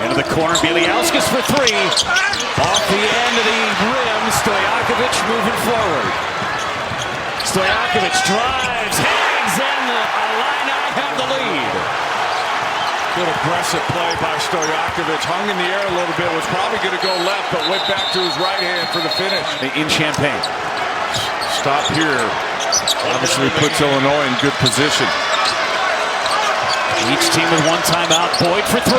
Into the corner, Bieliauskas for 3. Off the end of the rim, Stojakovic moving forward. Stojakovic drives, hangs, and the Illini have the lead. Good aggressive play by Stojakovic. Hung in the air a little bit. Was probably going to go left, but went back to his right hand for the finish. In Champaign. Stop here. Obviously puts Illinois in good position. Each team with 1 timeout. Boyd for 3.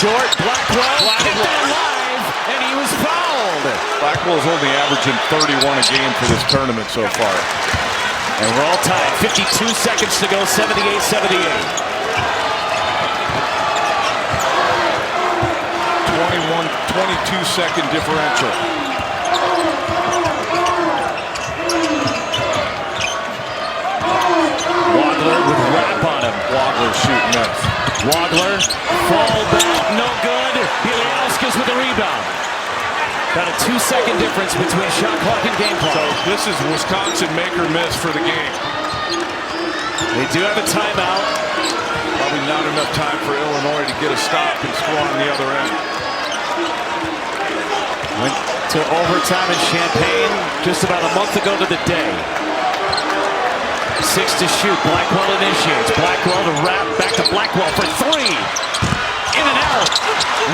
Short, Blackwell kicked it alive, and he was fouled. Blackwell's only averaging 31 a game for this tournament so far. And we're all tied. 52 seconds to go. 78-78. 22-second differential. Wagler with wrap on him. Wagler shooting nuts. Wagler, fall back, no good. Bieliauskas with the rebound. About a 2-second difference between shot clock and game clock. So this is Wisconsin make or miss for the game. They do have a timeout. Probably not enough time for Illinois to get a stop and score on the other end. Went to overtime in Champaign just about a month ago to the day. 6 to shoot. Blackwell initiates. Blackwell to wrap. Back to Blackwell for 3. In and out.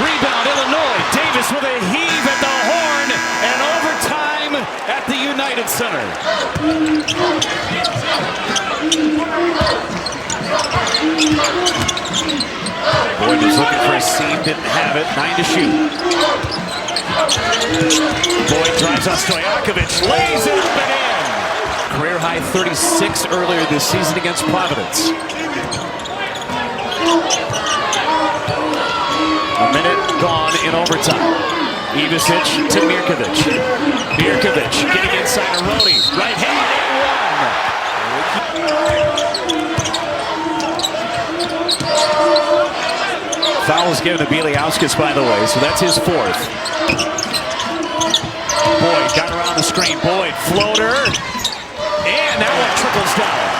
Rebound Illinois. Davis with a heave at the horn and overtime. Boyd at center. Boyd was looking for a seam, didn't have it. 9 to shoot. Boyd drives on Stojakovic, lays it up and in. Career high 36 earlier this season against Providence. A minute gone in overtime. Ivisic to Mirkovic. Mirkovic getting inside of Rodi. Right hand and one. Foul was given to Bieliauskas, by the way, so that's his 4th. Boyd got around the screen. Boyd, floater. And that one trickles down.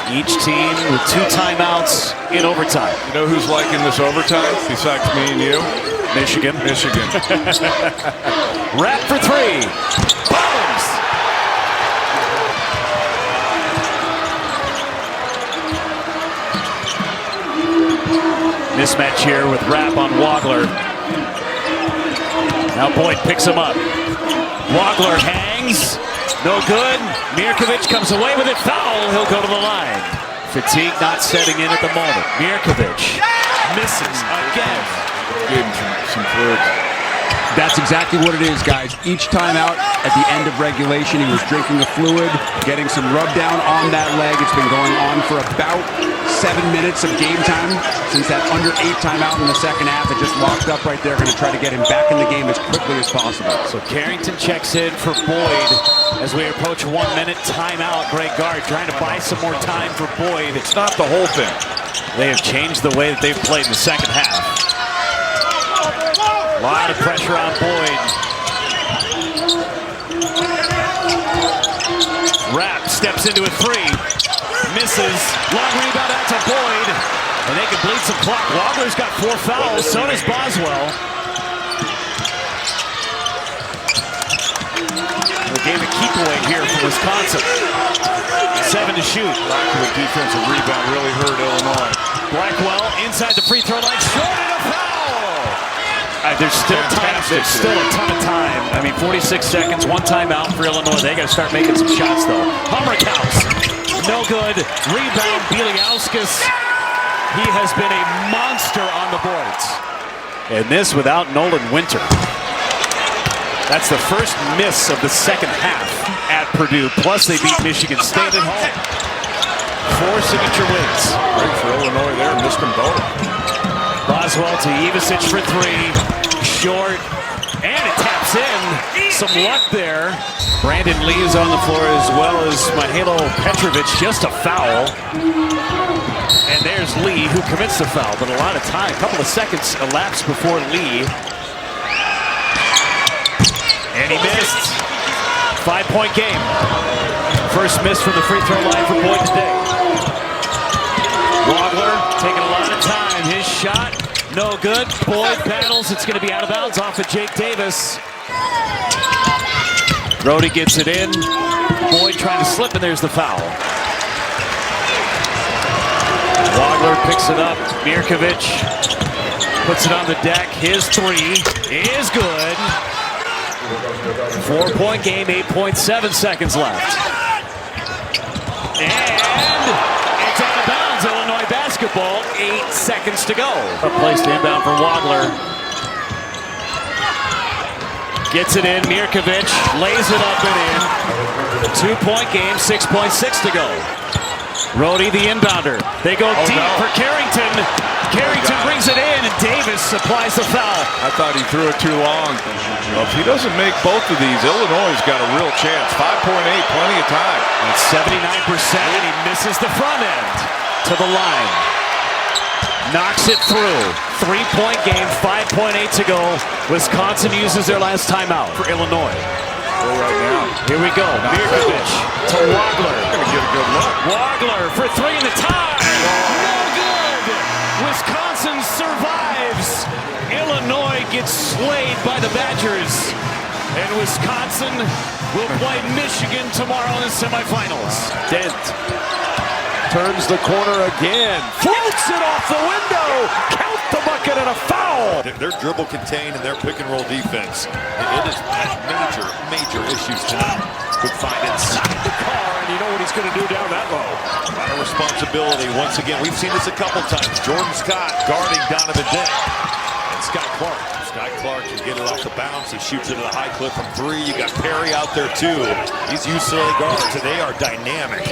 Each team with 2 timeouts in overtime. You know who's liking this overtime besides me and you? Michigan. Michigan. Wrap for 3. Bombs! Mismatch here with Rapp on Wagler. Now Boyd picks him up. Wagler hangs. No good. Mirkovic comes away with it. Foul. He'll go to the line. Fatigue not setting in at the moment. Mirkovic misses again. Gave him some fluid. That's exactly what it is, guys. Each time out at the end of regulation, he was drinking the fluid, getting some rub down on that leg. It's been going on for about 7 minutes of game time since that under 8 timeout in the second half. It just locked up right there. Going to try to get him back in the game as quickly as possible. So Carrington checks in for Boyd as we approach 1 minute timeout. Greg Gard trying to buy some more time for Boyd. It's not the whole thing. They have changed the way that they've played in the second half. A lot of pressure on Boyd. Rapp steps into a 3. Misses. Long rebound out to Boyd. And they can bleed some clock. Wagler's got 4 fouls. So does Boswell. The game of keep away here from Wisconsin. 7 to shoot. Lack of a defensive rebound really hurt Illinois. Blackwell inside the free throw line. Short and a foul. There's still time. There's still a ton of time. I mean, 46 seconds, 1 timeout for Illinois. They got to start making some shots, though. Hummerkaus, no good. Rebound, Bieliauskas. He has been a monster on the boards. And this without Nolan Winter. That's the first miss of the second half at Purdue. Plus, they beat Michigan State at home. 4 signature wins. Great for Illinois there. Missed them both. Boswell to Ivisic for 3. Short. And it taps in. Some luck there. Brandon Lee is on the floor as well as Mihajlo Petrovic. Just a foul. And there's Lee who commits the foul. But a lot of time. A couple of seconds elapsed before Lee. And he missed. 5-point game. First miss from the free throw line for Boyd today. Wagler taking a lot of time. His shot, no good. Boyd battles. It's going to be out of bounds off of Jake Davis. Rodi gets it in. Boyd trying to slip, and there's the foul. Wagler picks it up. Mirkovic puts it on the deck. His 3 is good. 4-point game, 8.7 seconds left. And it's out of bounds. Illinois basketball, 8 seconds to go. A place to inbound for Wagler. Gets it in, Mirkovic lays it up and in. 2-point game, 6.6 to go. Rodi, the inbounder. They go deep for Carrington. Carrington brings it in, and Davis applies the foul. I thought he threw it too long. Well, if he doesn't make both of these, Illinois has got a real chance. 5.8, plenty of time. It's 79%, and he misses the front end to the line. Knocks it through. 3-point game, 5.8 to go. Wisconsin uses their last timeout for Illinois. Right now. Here we go. Mirkovic to Wagler. Gonna get a good look. Wagler for 3 in the tie. No good. Wisconsin survives. Illinois gets slayed by the Badgers. And Wisconsin will play Michigan tomorrow in the semifinals. Dent turns the corner again. Floats it off the window. Count the bucket and a foul. Their dribble contain and their pick and roll defense. It is major issues tonight. Could find inside the car, and you know what he's going to do down that low. A lot of responsibility. Once again, we've seen this a couple times. Jordan Scott guarding Donovan Dent. And Scott Clark. Scott Clark can get it off the bounce. He shoots it at a high clip from 3. You got Perry out there too. These UCLA guards, and they are dynamic.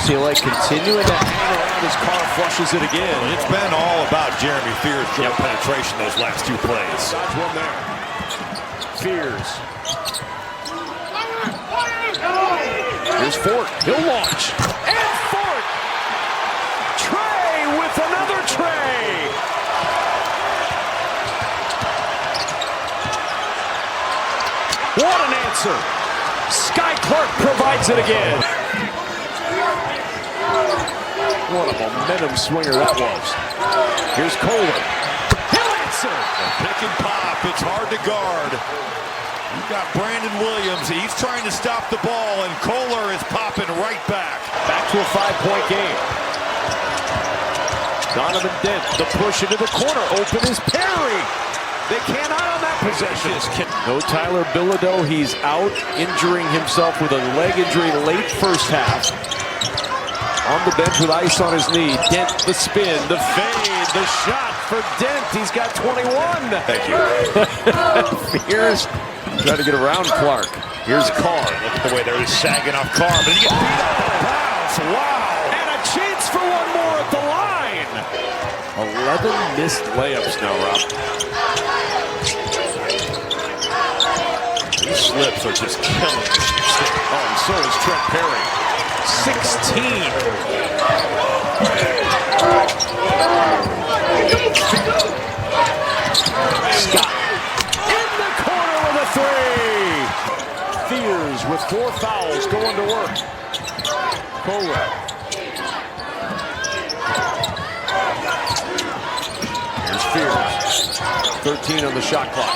UCLA continuing to hang around as Carr flushes it again. It's been all about Jeremy Fears' dribble penetration those last 2 plays. Dodge one there. Fears. Here's Fort. He'll launch. And Fort! Trey with another tray! What an answer! Sky Clark provides it again. What a momentum swinger that was. Here's Kohler. He'll answer! Pick and pop. It's hard to guard. You've got Brandon Williams. He's trying to stop the ball, and Kohler is popping right back. Back to a 5-point game. Donovan Dent, the push into the corner. Open is Perry. They cannot on that possession. No Tyler Bilodeau. He's out, injuring himself with a leg injury late first half. On the bench with ice on his knee. Dent, the spin, the fade, the shot for Dent. He's got 21. Thank you. Fears trying to get around Clark. Here's Carr. Look at the way they're sagging off Carr, but he gets beat up on the bounce. Wow. And a chance for one more at the line. 11 missed layups now, Rob. These slips are just killing the stick. Oh, and so is Trent Perry. 16. Scott in the corner with a 3. Fears with 4 fouls going to work. Kohler. Here's Fears. 13 on the shot clock.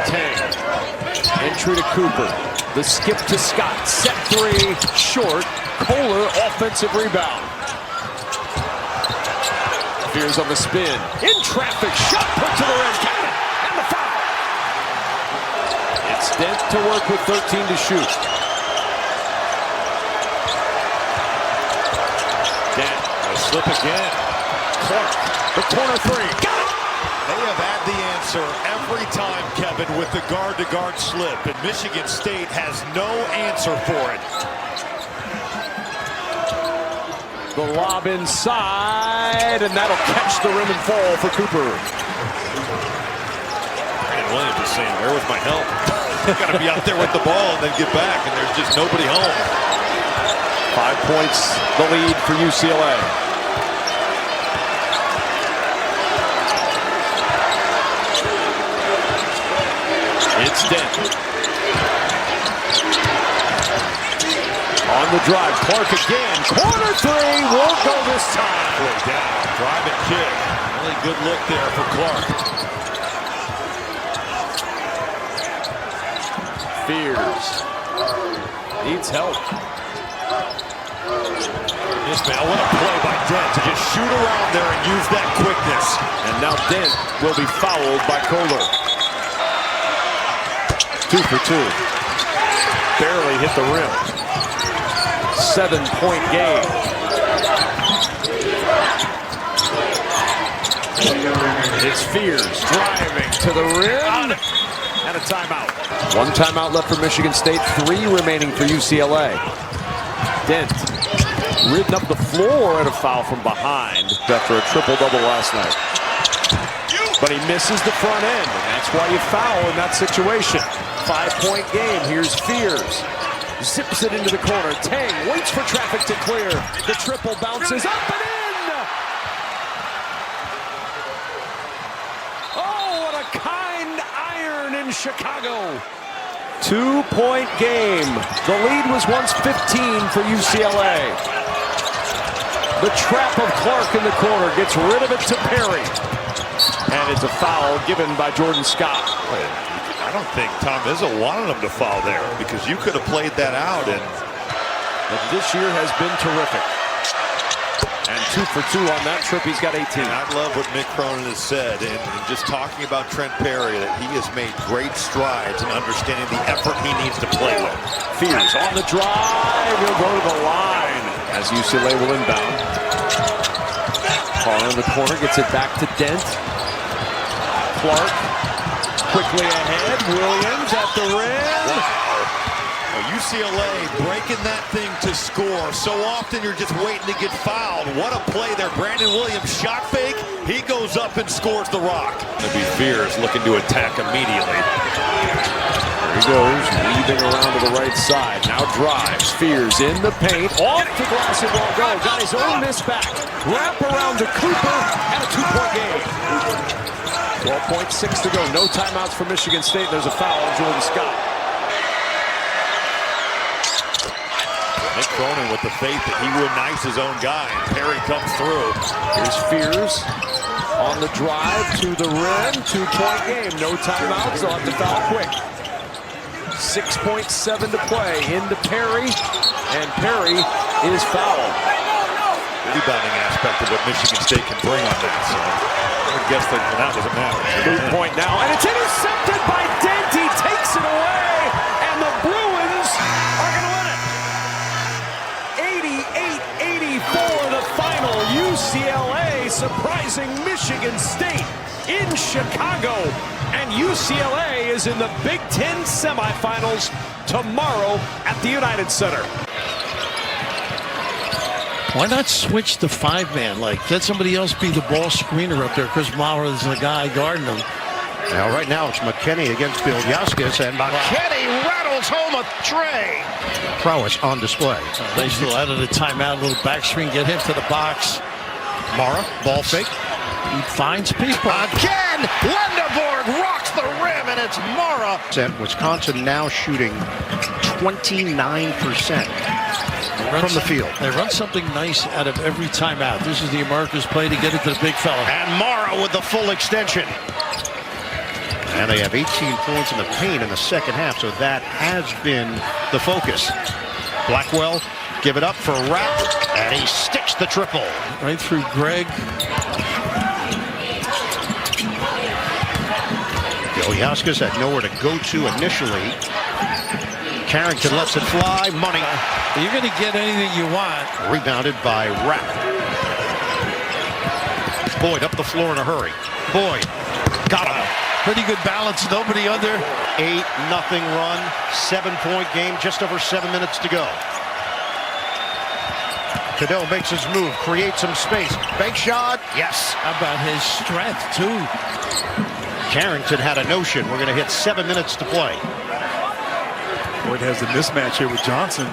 Tang. Entry to Cooper. The skip to Scott. Set 3. Short. Kohler offensive rebound. Fears on the spin. In traffic. Shot put to the rim. Count it. And the foul. It's Dent to work with 13 to shoot. Dent. A slip again. Clark. The corner 3. Got it. They have had the answer every time, Kevin, with the guard-to-guard slip, and Michigan State has no answer for it. The lob inside, and that'll catch the rim and fall for Cooper. Brandon Williams is saying, where was my help? Got to be out there with the ball and then get back, and there's just nobody home. 5 points the lead for UCLA. It's Dent. On the drive, Clark again. Corner 3, won't go this time. Way down, drive and kick. Really good look there for Clark. Fears. Needs help. Ismail, what a play by Dent to just shoot around there and use that quickness. And now Dent will be fouled by Kohler. 2 for 2. Barely hit the rim. 7-point game. It's Fears driving to the rim. And a timeout. 1 timeout left for Michigan State. 3 remaining for UCLA. Dent ridden up the floor and a foul from behind after a triple-double last night. But he misses the front end, and that's why you foul in that situation. 5-point game. Here's Fears. Zips it into the corner. Tang waits for traffic to clear. The triple bounces up and in! Oh, what a kind iron in Chicago. 2-point game. The lead was once 15 for UCLA. The trap of Clark in the corner gets rid of it to Perry. And it's a foul given by Jordan Scott. I don't think Tom Izzo wanted him to foul there because you could have played that out. And but this year has been terrific. And 2 for 2 on that trip. He's got 18. And I love what Mick Cronin has said, and just talking about Trent Perry, that he has made great strides in understanding the effort he needs to play with. Fears on the drive. Will go to the line as UCLA will inbound. Carr in the corner gets it back to Dent. Clark quickly ahead. Williams at the rim. Wow. UCLA breaking that thing to score. So often you're just waiting to get fouled. What a play there. Brandon Williams shot fake. He goes up and scores the rock. It'll be Fears looking to attack immediately. There he goes, weaving around to the right side. Now drives. Fears in the paint. Off the glass, it won't go. Got his own miss back. Wrap around to Cooper and a 2-point game. 12.6 to go. No timeouts for Michigan State. There's a foul on Jordan Scott. Mick Cronin with the faith that he would ice his own guy, and Perry comes through. Here's Fears on the drive to the rim. 2-point game. No timeouts. They'll have to foul quick. 6.7 to play. Into Perry, and Perry is fouled. Rebounding aspect of what Michigan State can bring on that. So I would guess that now doesn't matter. 3-point now, and it's intercepted by Dent. He takes it away, and the Bruins are going to win it. 88-84, the final. UCLA surprising Michigan State in Chicago, and UCLA is in the Big Ten semifinals tomorrow at the United Center. Why not switch to 5-man? Like, let somebody else be the ball screener up there. Chris Maurer is the guy guarding them. Now, right now, it's McKinney against Bilyaskis, and McKinney rattles home a tray. Prowess on display. Nice little out of the timeout, a little back screen, get him to the box. Mara, ball fake. He finds people. Again, Lendeborg rocks the rim, and it's Mara. Wisconsin now shooting 29%. From the field. They run something nice out of every timeout. This is the America's play to get it to the big fella. And Mara with the full extension. And they have 18 points in the paint in the second half, so that has been the focus. Blackwell, give it up for Rapp, and he sticks the triple. Right through Greg. Bilyaskis had nowhere to go to initially. Carrington lets it fly. Money. You're going to get anything you want. Rebounded by Rapp. Boyd up the floor in a hurry. Boyd got him. Pretty good balance. Nobody under. 8-0 run. 7-point game. Just over 7 minutes to go. Cadeau makes his move. Creates some space. Bank shot. Yes. How about his strength, too? Carrington had a notion. We're going to hit 7 minutes to play. Boyd has the mismatch here with Johnson.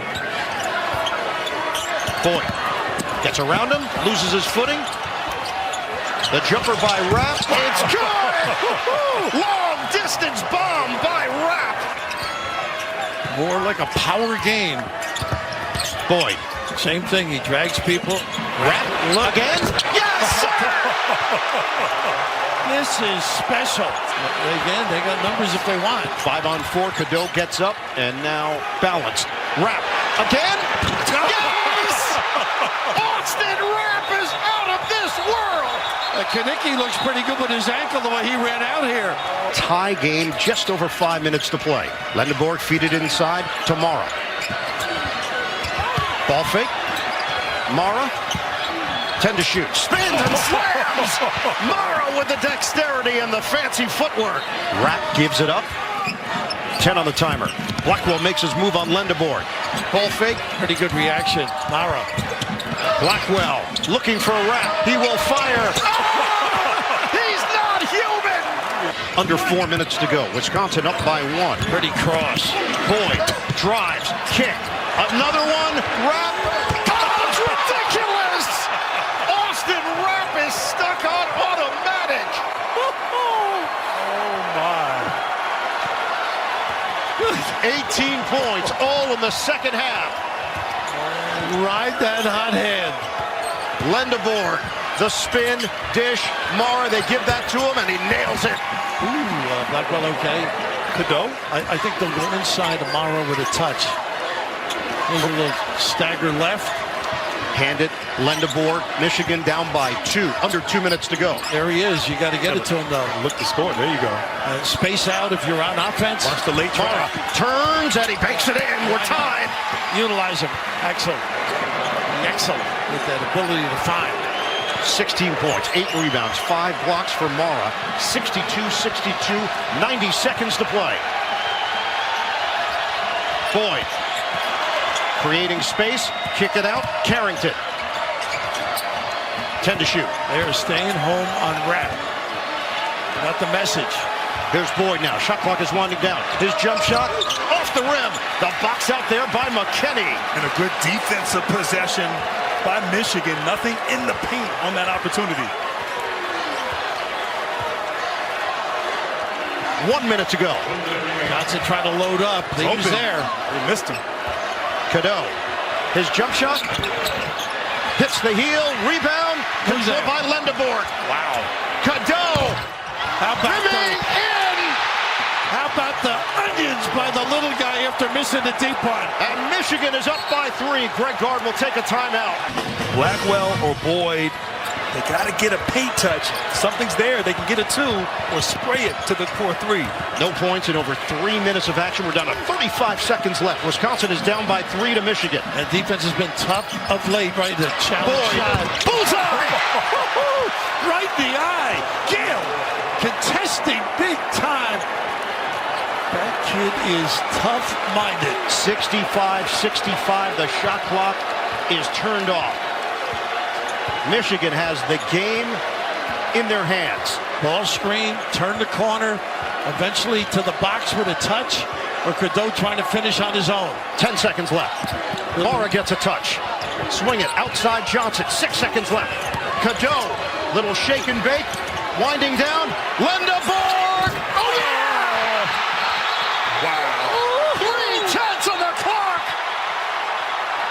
Boyd gets around him, loses his footing. The jumper by Rapp. It's good! Long distance bomb by Rapp. More like a power game. Boyd. Same thing. He drags people. Rapp again. Yes! This is special. Again, they got numbers if they want. 5-on-4. Cadeau gets up and now balanced. Rapp again. Yes! Austin Rapp is out of this world. Kanicki looks pretty good with his ankle the way he ran out here. Tie game, just over 5 minutes to play. Lendeborg feed it inside to Mara. Ball fake. Mara. 10 to shoot. Spins and slams. Mara with the dexterity and the fancy footwork. Rapp gives it up. 10 on the timer. Blackwell makes his move on Lendeborg. Ball fake. Pretty good reaction. Mara. Blackwell looking for Rapp. He will fire. Oh! He's not human. Under 4 minutes to go. Wisconsin up by 1. Pretty cross. Boyd drives. Kick. Another one. Rapp. Oh, it's ridiculous. Austin Rapp is stuck on automatic. Oh, my. 18 points, all in the second half. Ride that hot hand. Lendeborg, the spin, dish, Mara, they give that to him, and he nails it. Ooh, Blackwell okay. Cadeau? I think they'll go inside Mara with a touch. There's a little stagger left. Hand it, lend a board. Michigan down by 2. Under 2 minutes to go. There he is. You got to get it to him, though. Look to score. There you go. Space out if you're on offense. Watch the late try. Turns and he bakes it in. We're tied. Utilize him. Excellent. Excellent with that ability to find. 16 points, 8 rebounds, 5 blocks for Mara. 62-62, 90 seconds to play. Boyd creating space, kick it out, Carrington. 10 to shoot. They're staying home on rap. Got the message. Here's Boyd now. Shot clock is winding down. His jump shot off the rim. The box out there by McKinney. And a good defensive possession by Michigan. Nothing in the paint on that opportunity. 1 minute to go. Johnson trying to load up. He was there. They missed him. Cadeau. His jump shot hits the heel. Rebound. Control by Lendabort. Wow. Cadeau. How about the onions by the little guy after missing the deep one? And Michigan is up by 3. Greg Gard will take a timeout. Blackwell or Boyd, they got to get a paint touch. Something's there. They can get a 2 or spray it to the core 3. No points in over 3 minutes of action. We're down to 35 seconds left. Wisconsin is down by 3 to Michigan. And defense has been tough of late, right? The challenge shot. Bullseye! Right in the eye. Gale contesting big time. That kid is tough-minded. 65-65. The shot clock is turned off. Michigan has the game in their hands. Ball screen, turn the corner, eventually to the box with a touch, or Cadeau trying to finish on his own. 10 seconds left. Mara gets a touch. Swing it outside Johnson. 6 seconds left. Cadeau, little shake and bake, winding down. Lendabort! Oh yeah! Wow. 3/10 on the clock.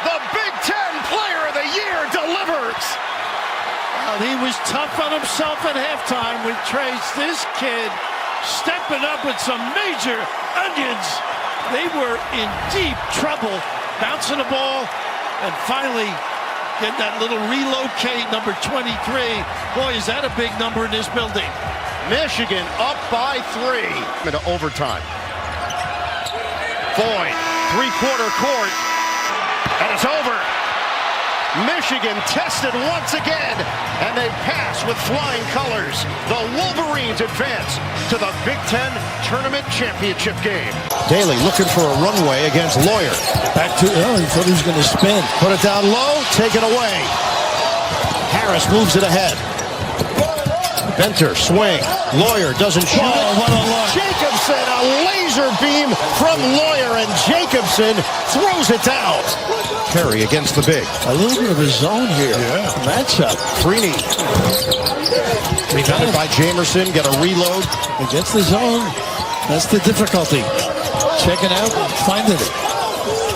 The Big Ten Player of the Year delivers. Well, he was tough on himself at halftime with Trace. This kid stepping up with some major onions. They were in deep trouble, bouncing the ball, and finally getting that little relocate, number 23. Boy, is that a big number in this building. Michigan up by 3 into overtime. Boyd, 3/4 court, and it's over. Michigan tested once again, and they pass with flying colors. The Wolverines advance to the Big Ten Tournament Championship game. Daly looking for a runway against Lawyer. Back to, he thought he was going to spin. Put it down low, take it away. Harris moves it ahead. Benter, swing. Lawyer doesn't shoot it. What a look. Jacobson, a laser beam from Lawyer, and Jacobson throws it down. Perry against the big. A little bit of a zone here. Yeah. Matchup. Freeney. Rebounded by Jamerson. Get a reload. Against the zone. That's the difficulty. Checking out, finding it.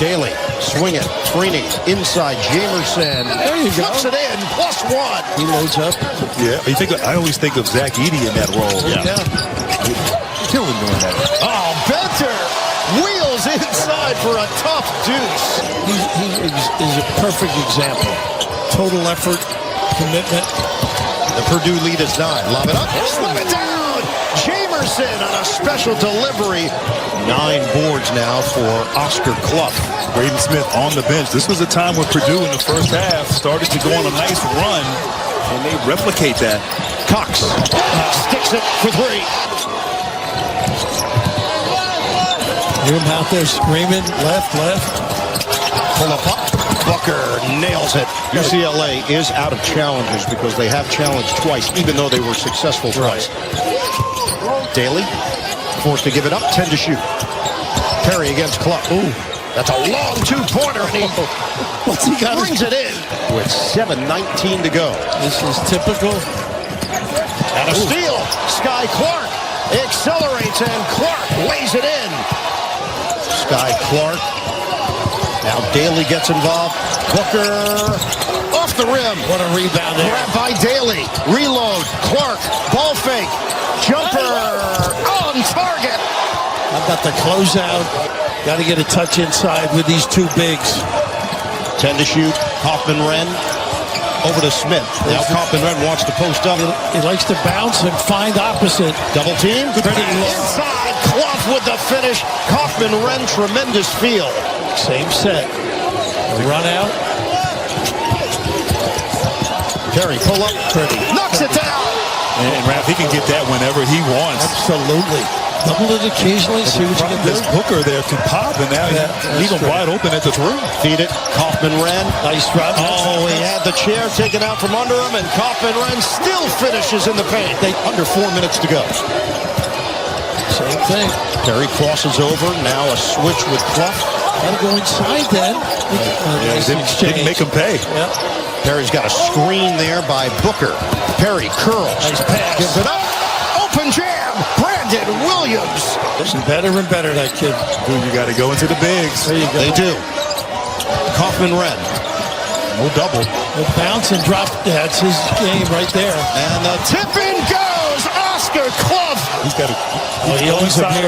Daly, swing it. Freeney, inside Jamerson. There you go. Flips it in, +1. He loads up. Yeah, I always think of Zach Edey in that role. Yeah. Killing doing that. Oh, Benter wheels inside for a tough deuce. He is a perfect example. Total effort, commitment. The Purdue lead is 9. Lob it up, slip it down. Jamerson on a special delivery. 9 boards now for Oscar Clough. Braden Smith on the bench. This was a time when Purdue in the first half started to go on a nice run, and they replicate that. Cox sticks it for 3. Hear him out there screaming, left. Pull up. Booker nails it. UCLA is out of challenges because they have challenged twice, even though they were successful twice. Daly forced to give it up, 10 to shoot. Perry against Clough. Ooh, that's a long 2-pointer. What's he got? Brings it in with 7:19 to go. This is typical. And a steal. Sky Clark accelerates, and Clark lays it in. Sky Clark. Now Daly gets involved. Booker off the rim. What a rebound there. Grab by Daly. Reload. Clark. Ball fake. Jumper on target. How about the closeout? Got to get a touch inside with these 2 bigs. 10 to shoot. Kaufman-Renn over to Smith. Now Kaufman-Renn wants to post up. He likes to bounce and find opposite. Double team. Pretty inside. Clough with the finish. Kaufman-Renn, tremendous feel. Same set. Run out. Perry, pull up. Pretty. Knocks it down. And Raph, he can get that whenever he wants. Absolutely. Double it occasionally, see what you can do. There's Booker there to pop, and now leave him wide open at the 3. Feed it. Kaufman-Renn. Nice drop. Oh, he had the chair taken out from under him, and Kaufman-Renn still finishes in the paint. Under 4 minutes to go. Same thing. Perry crosses over. Now a switch with Clough. Got to go inside then. Didn't make him pay. Yep. Perry's got a screen there by Booker. Perry curls. Nice pass. Gives it up. Open jam. Brandon Williams. Listen, better and better, that kid. Dude, you got to go into the bigs. There you go. They do. Kaufman-Renn. No double. The bounce and drop. That's his game right there. And the tip-in goes. Oscar Clough. He's got to he go inside.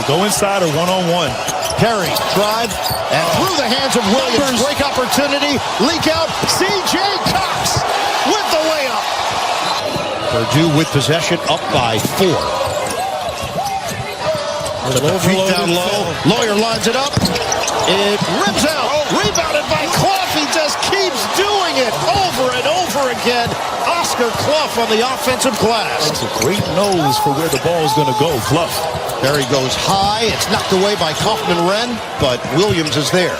Go inside or one-on-one. Perry, drive, and through the hands of Williams. Break opportunity. Leak out. C.J. Cox with the layup. Purdue with possession, up by 4. Feet down low. Lawyer lines it up. It rims out. Rebounded by Clough. He just keeps doing it over and over again. Oscar Clough on the offensive glass. That's a great nose for where the ball is going to go. Clough. Perry goes high. It's knocked away by Kaufman-Renn, but Williams is there.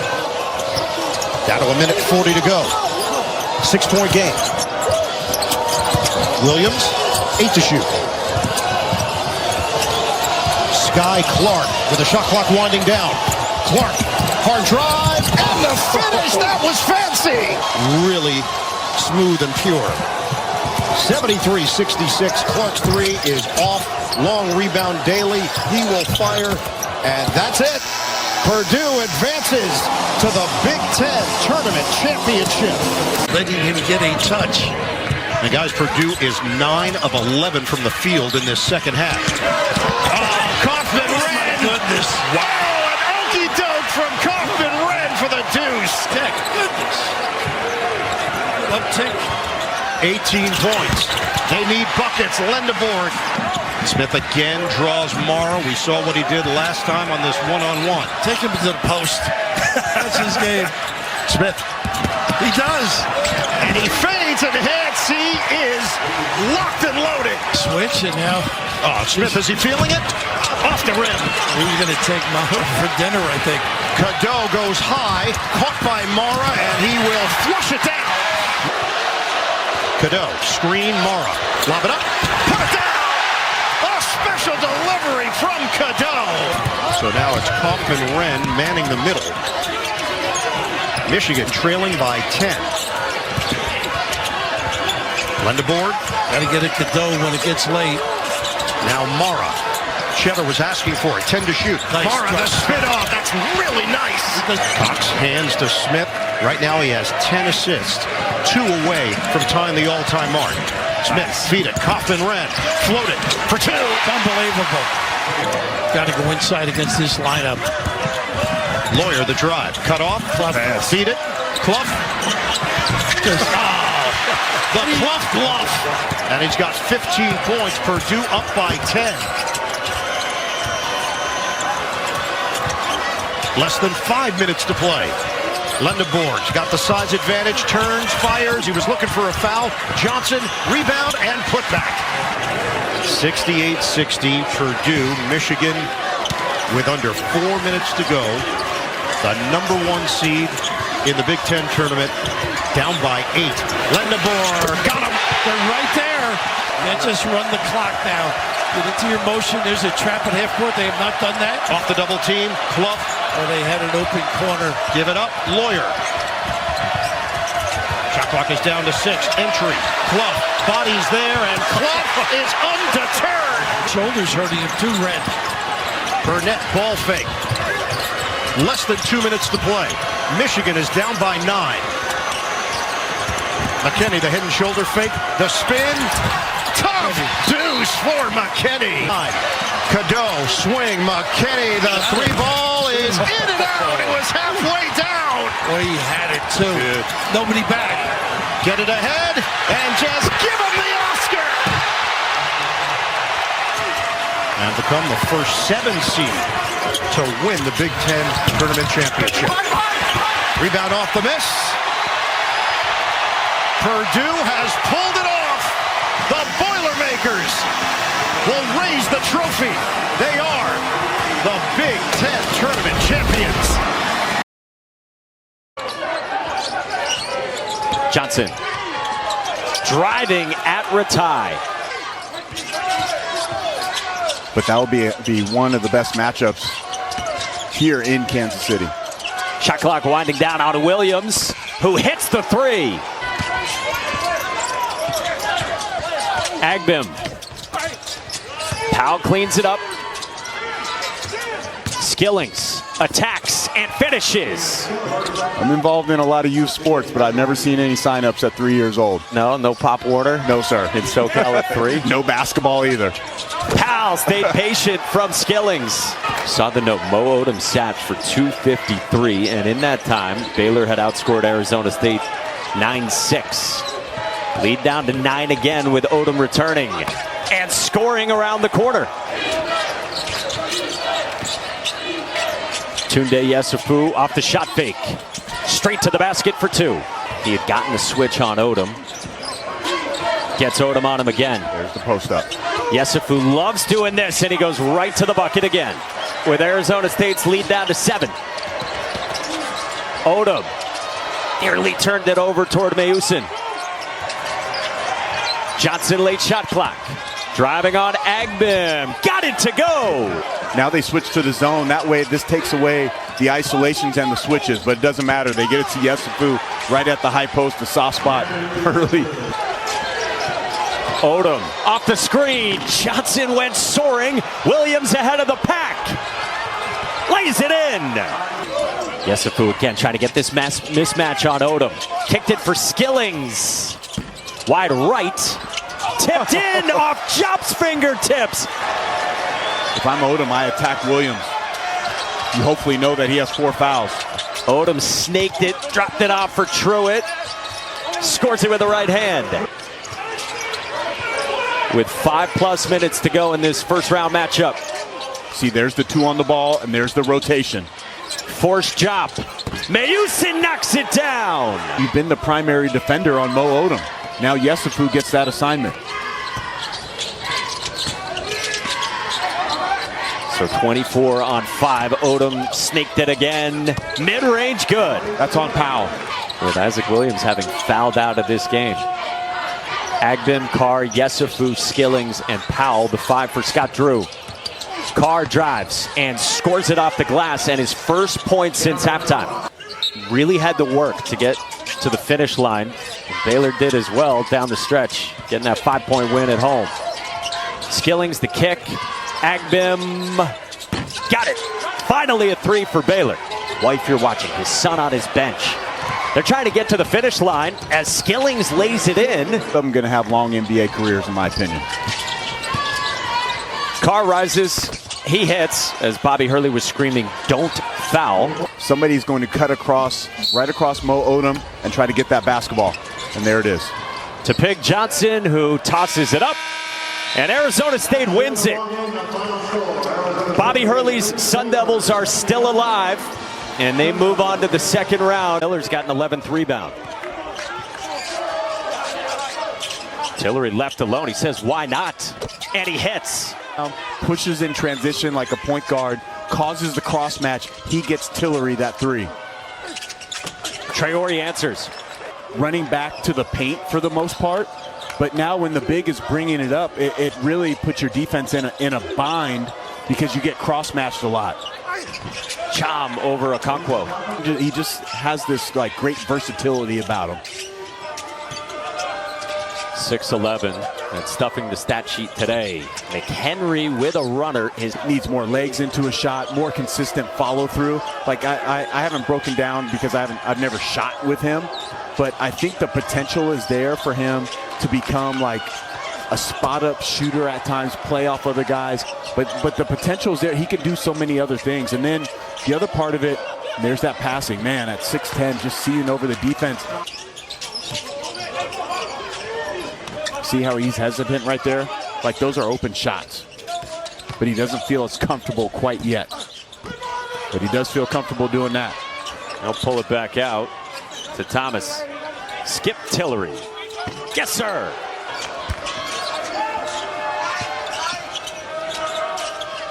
Down to 1:40 to go. 6-point game. Williams, 8 to shoot. Sky Clark with the shot clock winding down. Clark, hard drive, and the finish. That was fancy. Really smooth and pure. 73-66. Clark's 3 is off. Long rebound daily. He will fire. And that's it. Purdue advances to the Big Ten Tournament Championship. Letting him get a touch. And guys, Purdue is 9 of 11 from the field in this second half. Oh, Kaufman-Renn. Goodness. Wow, an okey-doke from Kaufman-Renn for the deuce. Heck, goodness. Uptick. 18 points. They need buckets. Lendeborg. Smith again draws Morrow. We saw what he did last time on this one-on-one. Take him to the post. That's his game. Smith. He does. And he fades and hits. He is locked and loaded. Switch and now. Oh, Smith, is he feeling it? Off the rim. He's going to take Mara for dinner, I think. Cadeau goes high, caught by Mara, and he will flush it down. Cadeau, screen Mara. Lob it up, put it down. A special delivery from Cadeau. So now it's Kaufman-Renn manning the middle. Michigan trailing by 10. Lendeborg. Got to get a Cadeau when it gets late. Now Mara. Cheddar was asking for it. 10 to shoot. Nice Mara, the spin off. That's really nice. Cox hands to Smith. Right now he has 10 assists. 2 away from tying the all-time mark. Smith, feed it. Kaufman-Renn. Float it for 2. It's unbelievable. Got to go inside against this lineup. Lawyer, the drive. Cut off. Clough. Feed it. Clough. The Clough bluff. And he's got 15 points. Purdue up by 10. Less than 5 minutes to play. Lendeborg's got the size advantage. Turns, fires. He was looking for a foul. Johnson, rebound, and putback. 68-60. Purdue, Michigan with under 4 minutes to go. The number 1 seed in the Big Ten tournament, down by 8. Lendeborg got him. They're right there. Can't just run the clock now. Get into your motion. There's a trap at half court. They have not done that. Off the double team. Clough. Oh, they had an open corner. Give it up. Lawyer. Shot clock is down to 6. Entry. Clough. Body's there, and Clough is undeterred. Shoulders hurting him too, Red. Burnett ball fake. Less than 2 minutes to play. Michigan is down by 9. McKinney, the head and shoulder fake. The spin. Tough deuce for McKinney. Cadeau, swing. McKinney, the 3 ball is in and out. It was halfway down. Boy, he had it too. Good. Nobody back. Get it ahead and just give him the Oscar. And become the first 7 seed to win the Big Ten Tournament Championship. Rebound off the miss. Purdue has pulled it off. The Boilermakers will raise the trophy. They are the Big Ten Tournament Champions. Johnson driving at Ratai. But that will be one of the best matchups here in Kansas City. Shot clock winding down on Williams, who hits the 3. Agbim. Powell cleans it up. Skillings attacks and finishes. I'm involved in a lot of youth sports, but I've never seen any signups at 3 years old. No Pop Warner? No, sir. In SoCal at 3? No basketball either. Powell stayed patient from Skillings. Saw the note, Mo Odom sat for 253, and in that time, Baylor had outscored Arizona State 9-6. Lead down to 9 again with Odom returning and scoring around the corner. Tunde Yesufu off the shot fake. Straight to the basket for 2. He had gotten the switch on Odom. Gets Odom on him again. There's the post up. Yesufu loves doing this, and he goes right to the bucket again. With Arizona State's lead down to 7. Odom nearly turned it over toward Mayusin. Johnson late shot clock. Driving on Agbim. Got it to go. Now they switch to the zone. That way this takes away the isolations and the switches, but it doesn't matter. They get it to Yesufu right at the high post, the soft spot early. Odom off the screen. Johnson went soaring. Williams ahead of the pack. Lays it in. Yesufu again trying to get this mismatch on Odom. Kicked it for Skillings. Wide right. Tipped in off Jop's fingertips. If I'm Odom, I attack Williams. You hopefully know that he has 4 fouls. Odom snaked it, dropped it off for Truitt. Scores it with the right hand. With 5+ minutes to go in this first round matchup. See, there's the 2 on the ball, and there's the rotation. Forced Jop. Mayusin knocks it down. You've been the primary defender on Mo Odom. Now Yesufu gets that assignment. So 24 on 5. Odom snaked it again. Mid-range good. That's on Powell. With Isaac Williams having fouled out of this game. Agbim, Carr, Yesufu, Skillings, and Powell, the 5 for Scott Drew. Carr drives and scores it off the glass, and his first point since halftime. Really had to work to get to the finish line. Baylor did as well down the stretch, getting that 5-point win at home. Skillings, the kick. Agbim got it. Finally a 3 for Baylor. Wife, you're watching. His son on his bench. They're trying to get to the finish line as Skillings lays it in. I'm going to have long NBA careers, in my opinion. Carr rises. He hits as Bobby Hurley was screaming, "Don't foul." Somebody's going to cut across, right across Mo Odom, and try to get that basketball. And there it is. To Pig Johnson, who tosses it up. And Arizona State wins it. Bobby Hurley's Sun Devils are still alive, and they move on to the second round. Miller's got an 11th rebound. Tillery left alone. He says, why not? And he hits. Pushes in transition like a point guard, causes the cross match. He gets Tillery that 3. Traore answers. Running back to the paint for the most part. But now when the big is bringing it up, it really puts your defense in a bind because you get cross-matched a lot. Cham over Okonkwo. He just has this like great versatility about him. 6'11", and stuffing the stat sheet today. McHenry with a runner. His needs more legs into a shot, more consistent follow-through. Like I haven't broken down because I've never shot with him, but I think the potential is there for him to become like a spot-up shooter at times, play off other guys. But the potential is there. He can do so many other things. And then the other part of it, And there's that passing. Man, at 6'10", just seeing over the defense. See how he's hesitant right there? Like those are open shots. But he doesn't feel as comfortable quite yet. But he does feel comfortable doing that. He'll pull it back out to Thomas. Skip Tillery. Yes, sir.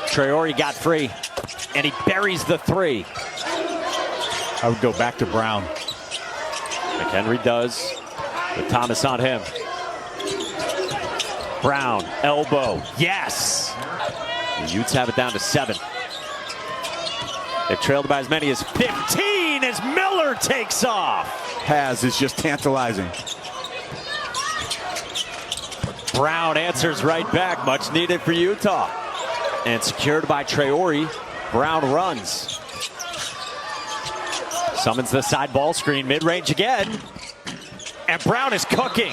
Traore got free, and he buries the three. I would go back to Brown. McHenry does, with Thomas on him. Brown, elbow, yes! The Utes have it down to 7. They've trailed by as many as 15 as Miller takes off. Has is just tantalizing. Brown answers right back, much needed for Utah. And secured by Traore, Brown runs. Summons the side ball screen, mid-range again. And Brown is cooking.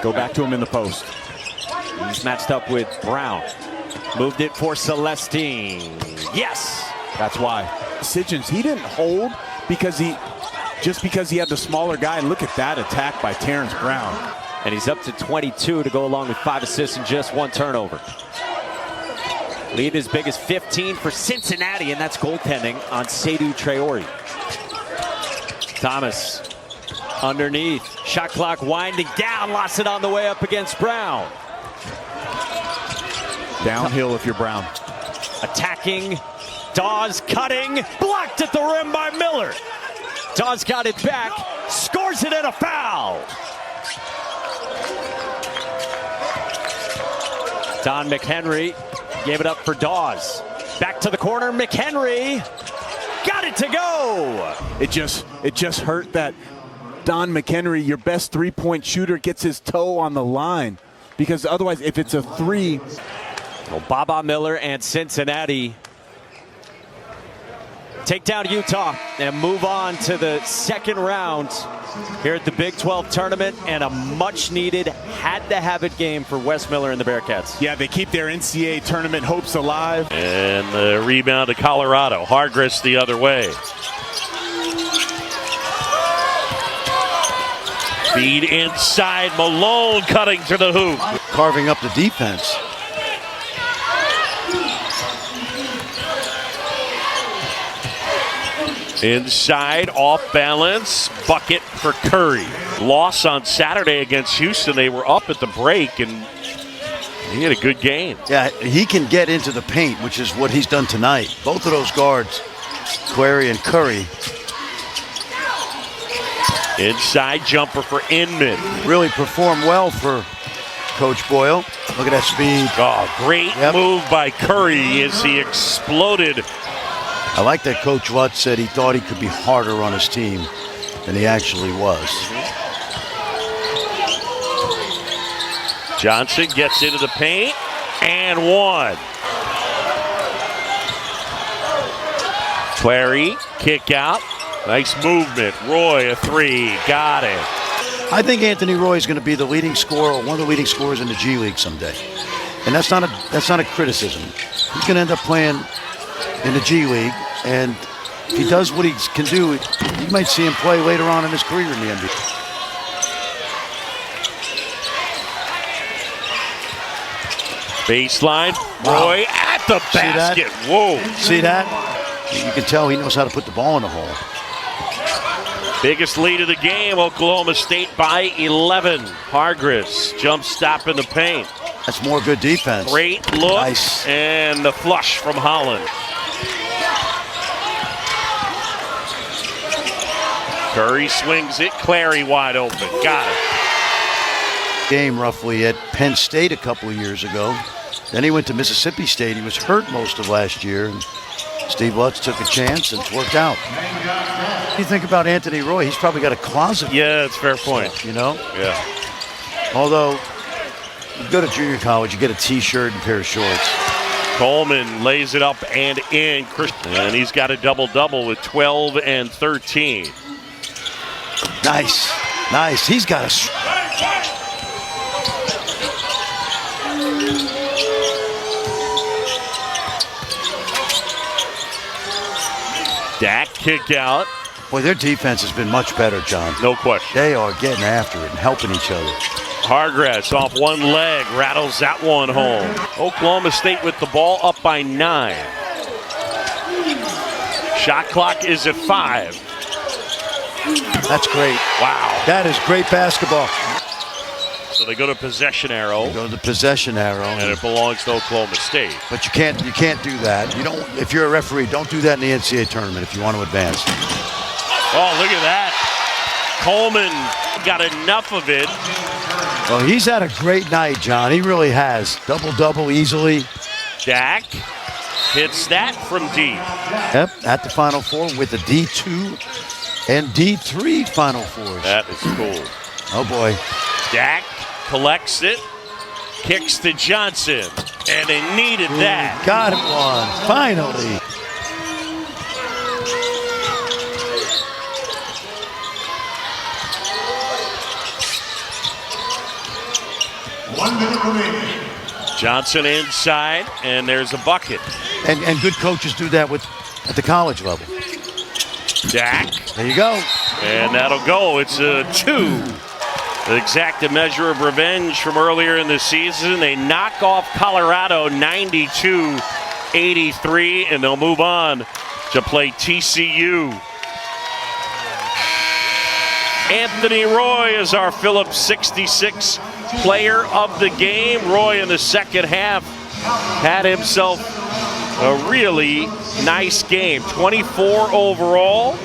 Go back to him in the post. He's matched up with Brown. Moved it for Celestine. Yes! That's why. Decisions, he didn't hold because he had the smaller guy. And look at that attack by Terrence Brown. And he's up to 22 to go along with 5 assists and just 1 turnover. Lead as big as 15 for Cincinnati, and that's goaltending on Seydou Traore. Thomas underneath. Shot clock winding down. Lost it on the way up against Brown. Downhill if you're Brown. Attacking. Dawes cutting. Blocked at the rim by Miller. Dawes got it back. Scores it and a foul. Don McHenry gave it up for Dawes. Back to the corner, McHenry got it to go. It just hurt that Don McHenry, your best three-point shooter, gets his toe on the line. Because otherwise, if it's a three. Well, Baba Miller and Cincinnati take down Utah and move on to the second round here at the Big 12 tournament, and a much-needed, had-to-have-it game for Wes Miller and the Bearcats. Yeah, they keep their NCAA tournament hopes alive. And the rebound to Colorado. Hargress the other way. Feed inside, Malone cutting to the hoop. Carving up the defense. Inside, off balance, bucket for Curry. Loss on Saturday against Houston. They were up at the break, and he had a good game. Yeah, he can get into the paint, which is what he's done tonight. Both of those guards, Query and Curry. Inside jumper for Inman. Really performed well for Coach Boyle. Look at that speed. Oh, great move by Curry as he exploded. I like that Coach Lutz said he thought he could be harder on his team than he actually was. Johnson gets into the paint and one. Clary, kick out. Nice movement. Roy, a three. Got it. I think Anthony Roy is going to be the leading scorer, or one of the leading scorers in the G League someday. And that's not a criticism. He's going to end up playing in the G League, and if he does what he can do, you might see him play later on in his career in the NBA. Baseline, Roy at the basket. Whoa. See that? You can tell he knows how to put the ball in the hole. Biggest lead of the game, Oklahoma State by 11. Hargress jump stop in the paint. That's more good defense. Great look. Nice. And the flush from Holland. Curry swings it. Clary wide open. Got it. Game roughly at Penn State a couple of years ago. Then he went to Mississippi State. He was hurt most of last year. And Steve Lutz took a chance and it's worked out. What do you think about Anthony Roy? He's probably got a closet. Yeah, that's a fair point. You know? Yeah. Although, you go to junior college, you get a t-shirt and a pair of shorts. Coleman lays it up and in. And he's got a double-double with 12 and 13. Nice. Nice. He's got a... Dak kick out. Boy, their defense has been much better, John. No question. They are getting after it and helping each other. Hargrass off one leg, rattles that one home. Oklahoma State with the ball up by 9. Shot clock is at 5. That's great. Wow. That is great basketball. So they go to possession arrow. They go to the possession arrow. And it belongs to Oklahoma State. But you can't do that. You don't. If you're a referee, don't do that in the NCAA tournament if you want to advance. Oh, look at that. Coleman got enough of it. Well, he's had a great night, John. He really has. Double-double easily. Dak hits that from deep. Yep, at the Final Four with the D2 and D3 Final Fours. That is cool. Oh, boy. Dak collects it, kicks to Johnson, and they needed that. Got it one, finally. Johnson inside, and there's a bucket. And good coaches do that at the college level. Dak. There you go. And that'll go. It's a 2. The exact measure of revenge from earlier in the season. They knock off Colorado 92-83, and they'll move on to play TCU. Anthony Roy is our Phillips 66 player of the game. Roy in the second half had himself a really nice game. 24 overall.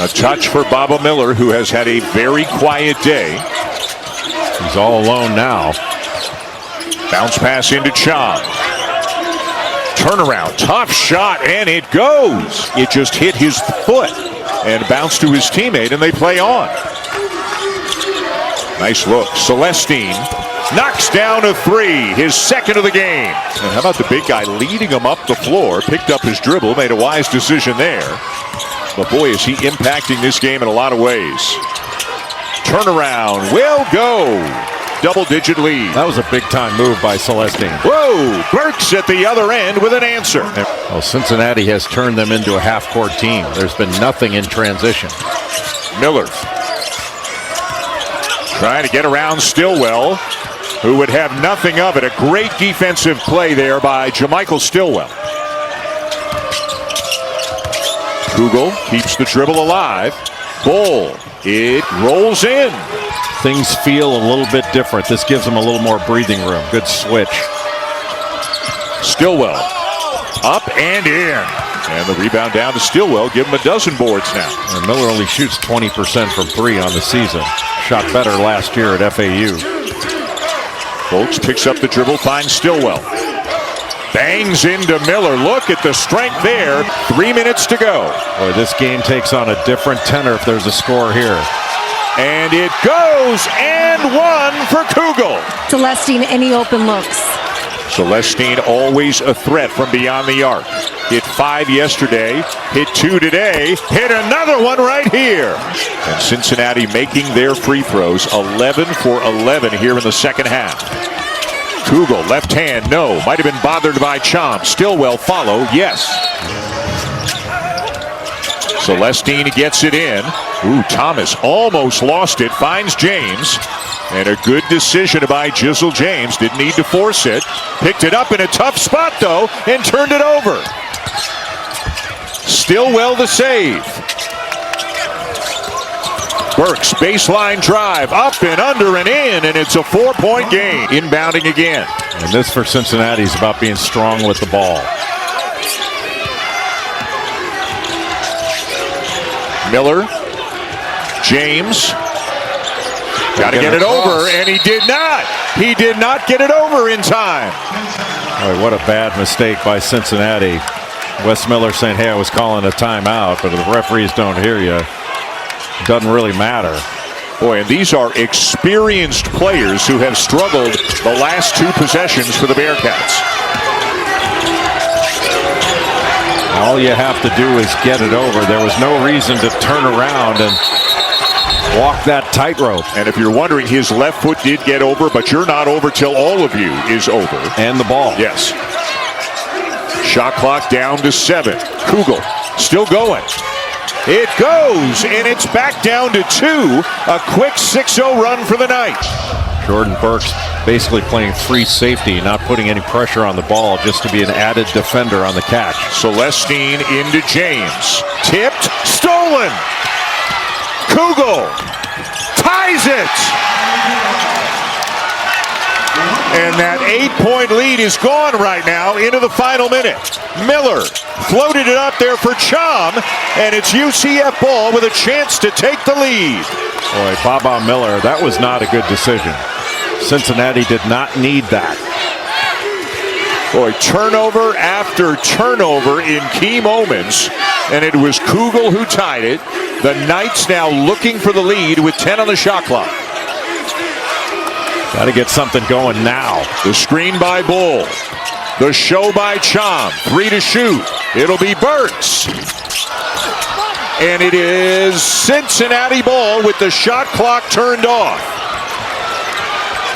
A touch for Baba Miller, who has had a very quiet day. He's all alone now. Bounce pass into Chong. Turnaround, tough shot, and it goes. It just hit his foot and bounced to his teammate, and they play on. Nice look. Celestine knocks down a 3, his second of the game. And how about the big guy leading him up the floor, picked up his dribble, made a wise decision there. But boy, is he impacting this game in a lot of ways. Turnaround will go. Double-digit lead. That was a big-time move by Celestine. Whoa! Burks at the other end with an answer. Well, Cincinnati has turned them into a half-court team. There's been nothing in transition. Miller trying to get around Stillwell, who would have nothing of it. A great defensive play there by Jamichael Stillwell. Kugel keeps the dribble alive. Bull. It rolls in. Things feel a little bit different. This gives them a little more breathing room. Good switch. Stillwell up and in. And the rebound down to Stillwell. Give him a dozen boards now. And Miller only shoots 20% from 3 on the season. Shot better last year at FAU. Folks picks up the dribble, finds Stillwell. Bangs into Miller. Look at the strength there. 3 minutes to go. Boy, this game takes on a different tenor if there's a score here. And it goes and 1 for Kugel. Celestine, any open looks? Celestine always a threat from beyond the arc. Hit 5 yesterday, hit 2 today, hit another one right here. And Cincinnati making their free throws, 11 for 11 here in the second half. Kugel, left hand, no. Might have been bothered by Chom. Stillwell follow, yes. Celestine gets it in. Ooh, Thomas almost lost it, finds James. And a good decision by Jizzle James. Didn't need to force it. Picked it up in a tough spot, though, and turned it over. Stillwell the save. Burks, baseline drive, up and under and in, and it's a 4-point game. Inbounding again. And this for Cincinnati is about being strong with the ball. Miller, James, got to get it over, and he did not. He did not get it over in time. Boy, what a bad mistake by Cincinnati. Wes Miller saying, hey, I was calling a timeout, but if the referees don't hear you, it doesn't really matter. Boy, and these are experienced players who have struggled the last 2 possessions for the Bearcats. All you have to do is get it over. There was no reason to turn around and walk that tightrope. And if you're wondering, his left foot did get over, but you're not over till all of you is over. And the ball. Yes. Shot clock down to 7. Kugel Still going. It goes, and it's back down to 2. A quick 6-0 run for the Knights. Jordan Burks basically playing free safety, not putting any pressure on the ball, just to be an added defender on the catch. Celestine into James. Tipped, stolen. Kugel ties it. And that 8-point lead is gone right now into the final minute. Miller floated it up there for Chom, and it's UCF ball with a chance to take the lead. Boy, Baba Miller, that was not a good decision. Cincinnati did not need that. Boy, turnover after turnover in key moments, and it was Kugel who tied it. The Knights now looking for the lead with 10 on the shot clock. Got to get something going now. The screen by Bull. The show by Chom. 3 to shoot. It'll be Burks. And it is Cincinnati ball with the shot clock turned off.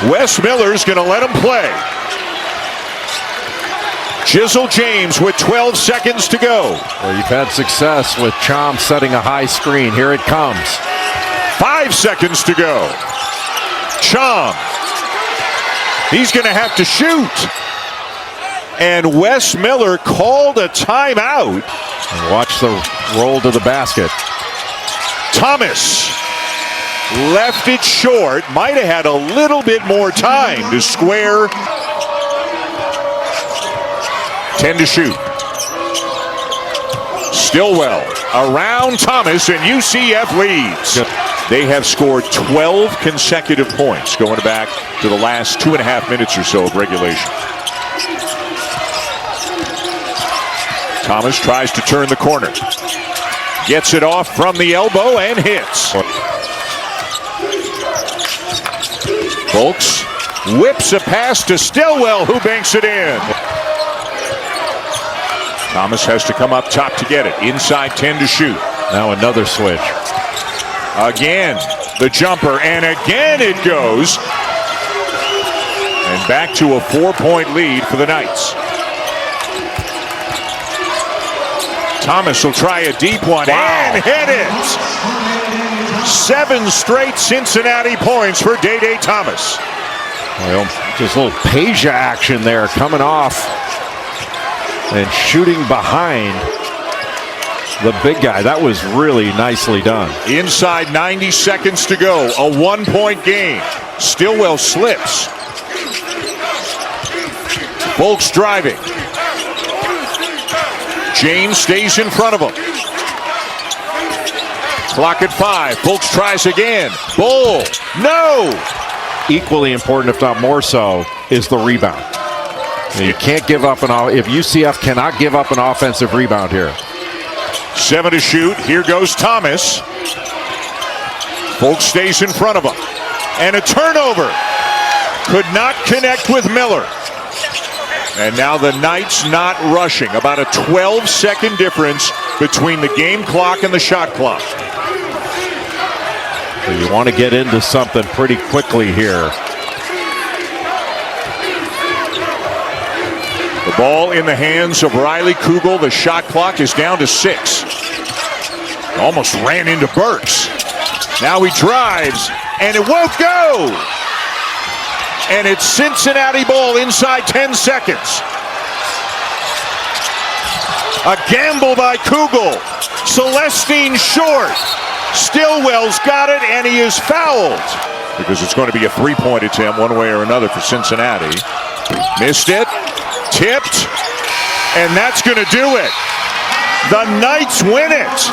Wes Miller's going to let him play. Chisel James with 12 seconds to go. Well, you've had success with Chom setting a high screen. Here it comes. 5 seconds to go. Chom. He's going to have to shoot. And Wes Miller called a timeout. And watch the roll to the basket. Thomas left it short. Might have had a little bit more time to square. 10 to shoot. Stillwell around Thomas, and UCF leads. They have scored 12 consecutive points going back to the last 2.5 minutes or so of regulation. Thomas tries to turn the corner. Gets it off from the elbow and hits. Folks whips a pass to Stillwell, who banks it in. Thomas has to come up top to get it. Inside 10 to shoot. Now another switch. Again, the jumper, and again it goes. And back to a 4-point lead for the Knights. Thomas will try a deep one and hit it. 7 straight Cincinnati points for Day Thomas. Well, just a little Peja action there, coming off and shooting behind the big guy. That was really nicely done. Inside 90 seconds to go. A 1-point game. Stillwell slips. Folks driving. James stays in front of him. Clock at 5. Folks tries again. Bull. No. Equally important, if not more so, is the rebound. You can't give up if UCF cannot give up an offensive rebound here. 7 to shoot. Here goes Thomas. Folks stays in front of him. And a turnover. Could not connect with Miller. And now the Knights not rushing. About a 12-second difference between the game clock and the shot clock. So you want to get into something pretty quickly here. The ball in the hands of Riley Kugel. The shot clock is down to 6. Almost ran into Burks. Now he drives, and it won't go. And it's Cincinnati ball inside 10 seconds. A gamble by Kugel. Celestine short. Stillwell's got it, and he is fouled. Because it's going to be a 3-point attempt one way or another for Cincinnati. Missed it. Tipped. And that's going to do it. The Knights win it.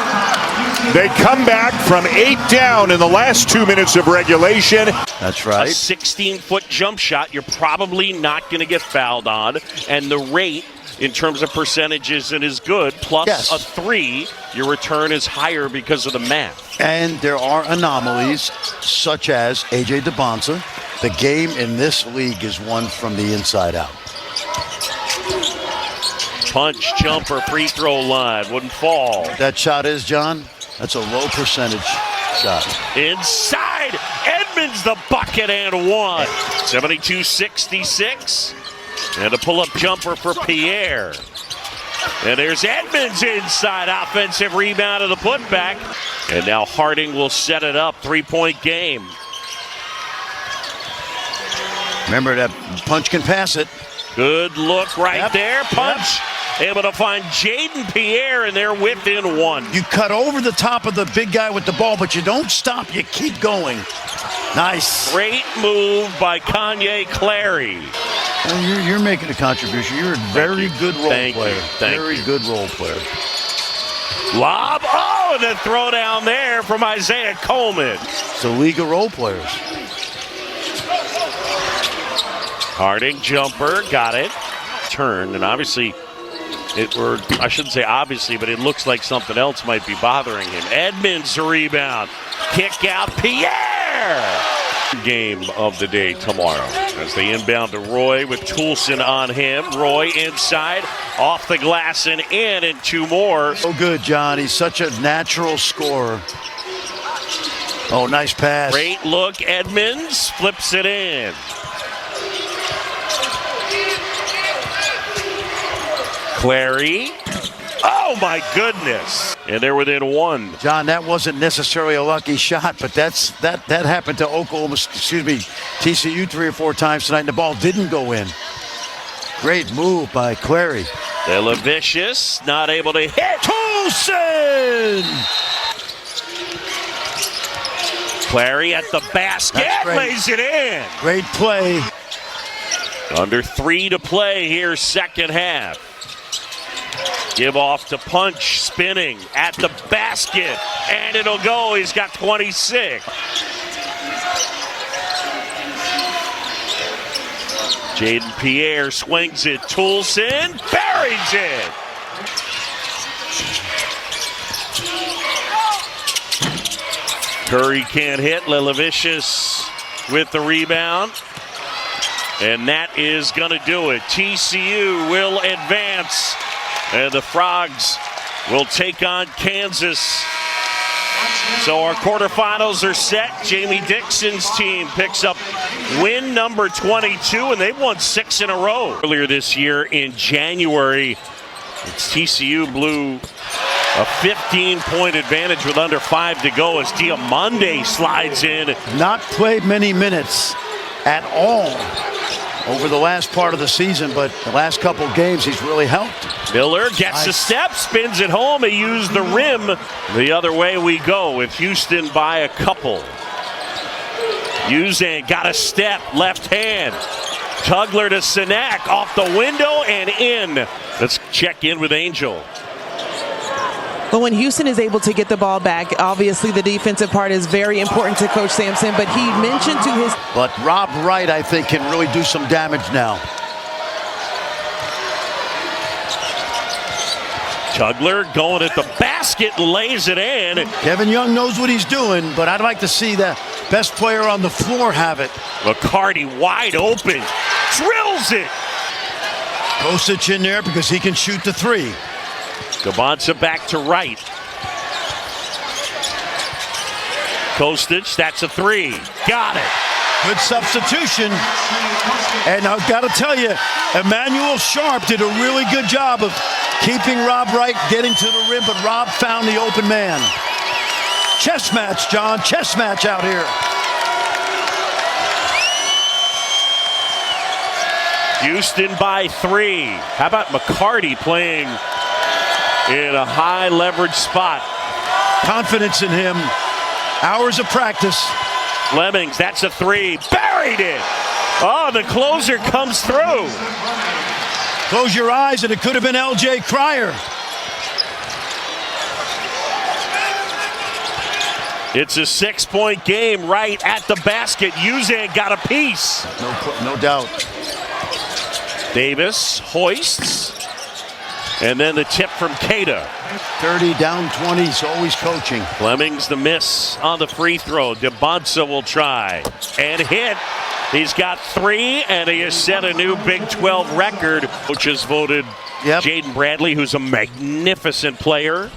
They come back from 8 down in the last 2 minutes of regulation. That's right. A 16-foot jump shot you're probably not going to get fouled on. And the rate in terms of percentages is good. Plus a 3, your return is higher because of the math. And there are anomalies such as A.J. DeBonza. The game in this league is won from the inside out. Punch, jumper, free throw line. Wouldn't fall. That shot is, John, that's a low percentage shot. Inside, Edmonds the bucket and 1. 72-66. And a pull-up jumper for Pierre. And there's Edmonds inside, offensive rebound of the putback. And now Harding will set it up, 3-point game. Remember that Punch can pass it. Good look right there. Punch able to find Jaden Pierre, and they're within one. You cut over the top of the big guy with the ball, but you don't stop. You keep going. Nice. Great move by Kanye Clary. Well, you're making a contribution. You're a very good role player. Very good role player. Lob. Oh, and the throw down there from Isaiah Coleman. It's a league of role players. Harding jumper, got it. Turned, and obviously, I shouldn't say obviously, but it looks like something else might be bothering him. Edmonds rebound. Kick out Pierre. Game of the day tomorrow as they inbound to Roy with Toulson on him. Roy inside, off the glass and in, and two more. So good, John. He's such a natural scorer. Oh, nice pass. Great look. Edmonds flips it in. Clary. Oh, my goodness. And they're within one. John, that wasn't necessarily a lucky shot, but that happened to TCU 3 or 4 times tonight, and the ball didn't go in. Great move by Clary. Delavicious, not able to hit. Toulson! Clary at the basket, lays it in. Great play. Under 3 to play here, second half. Give off to Punch, spinning at the basket, and it'll go. He's got 26. Jaden Pierre swings it. Toulson buries it. Curry can't hit. Lelavicious with the rebound. And that is going to do it. TCU will advance. And the Frogs will take on Kansas. So our quarterfinals are set. Jamie Dixon's team picks up win number 22, and they've won 6 in a row. Earlier this year in January, TCU blew a 15-point advantage with under 5 to go as Diamande slides in. Not played many minutes at all over the last part of the season, but the last couple games he's really helped. Miller gets a step, spins it home. He used the rim. The other way we go with Houston by a couple. Uzan got a step, left hand. Tugler to Sinek, off the window and in. Let's check in with Angel. But when Houston is able to get the ball back, obviously the defensive part is very important to Coach Sampson, but he mentioned to his... But Rob Wright, I think, can really do some damage now. Tugler going at the basket, lays it in. Kevin Young knows what he's doing, but I'd like to see the best player on the floor have it. McCarty wide open, drills it. Kosich in there because he can shoot the 3. Gabanza back to right. Kostic, that's a 3. Got it. Good substitution. And I've got to tell you, Emmanuel Sharp did a really good job of keeping Rob Wright getting to the rim, but Rob found the open man. Chess match, John. Chess match out here. Houston by 3. How about McCarty playing in a high leverage spot? Confidence in him. Hours of practice. Flemings, that's a 3. Buried it. Oh, the closer comes through. Close your eyes and it could have been L.J. Cryer. It's a 6-point game right at the basket. Uzan got a piece. No doubt. Davis hoists. And then the tip from Keita. 30 down 20, he's always coaching. Flemings the miss on the free throw. DeBonsa will try and hit. He's got 3, and he has set a new Big 12 record, which has voted Jaden Bradley, who's a magnificent player.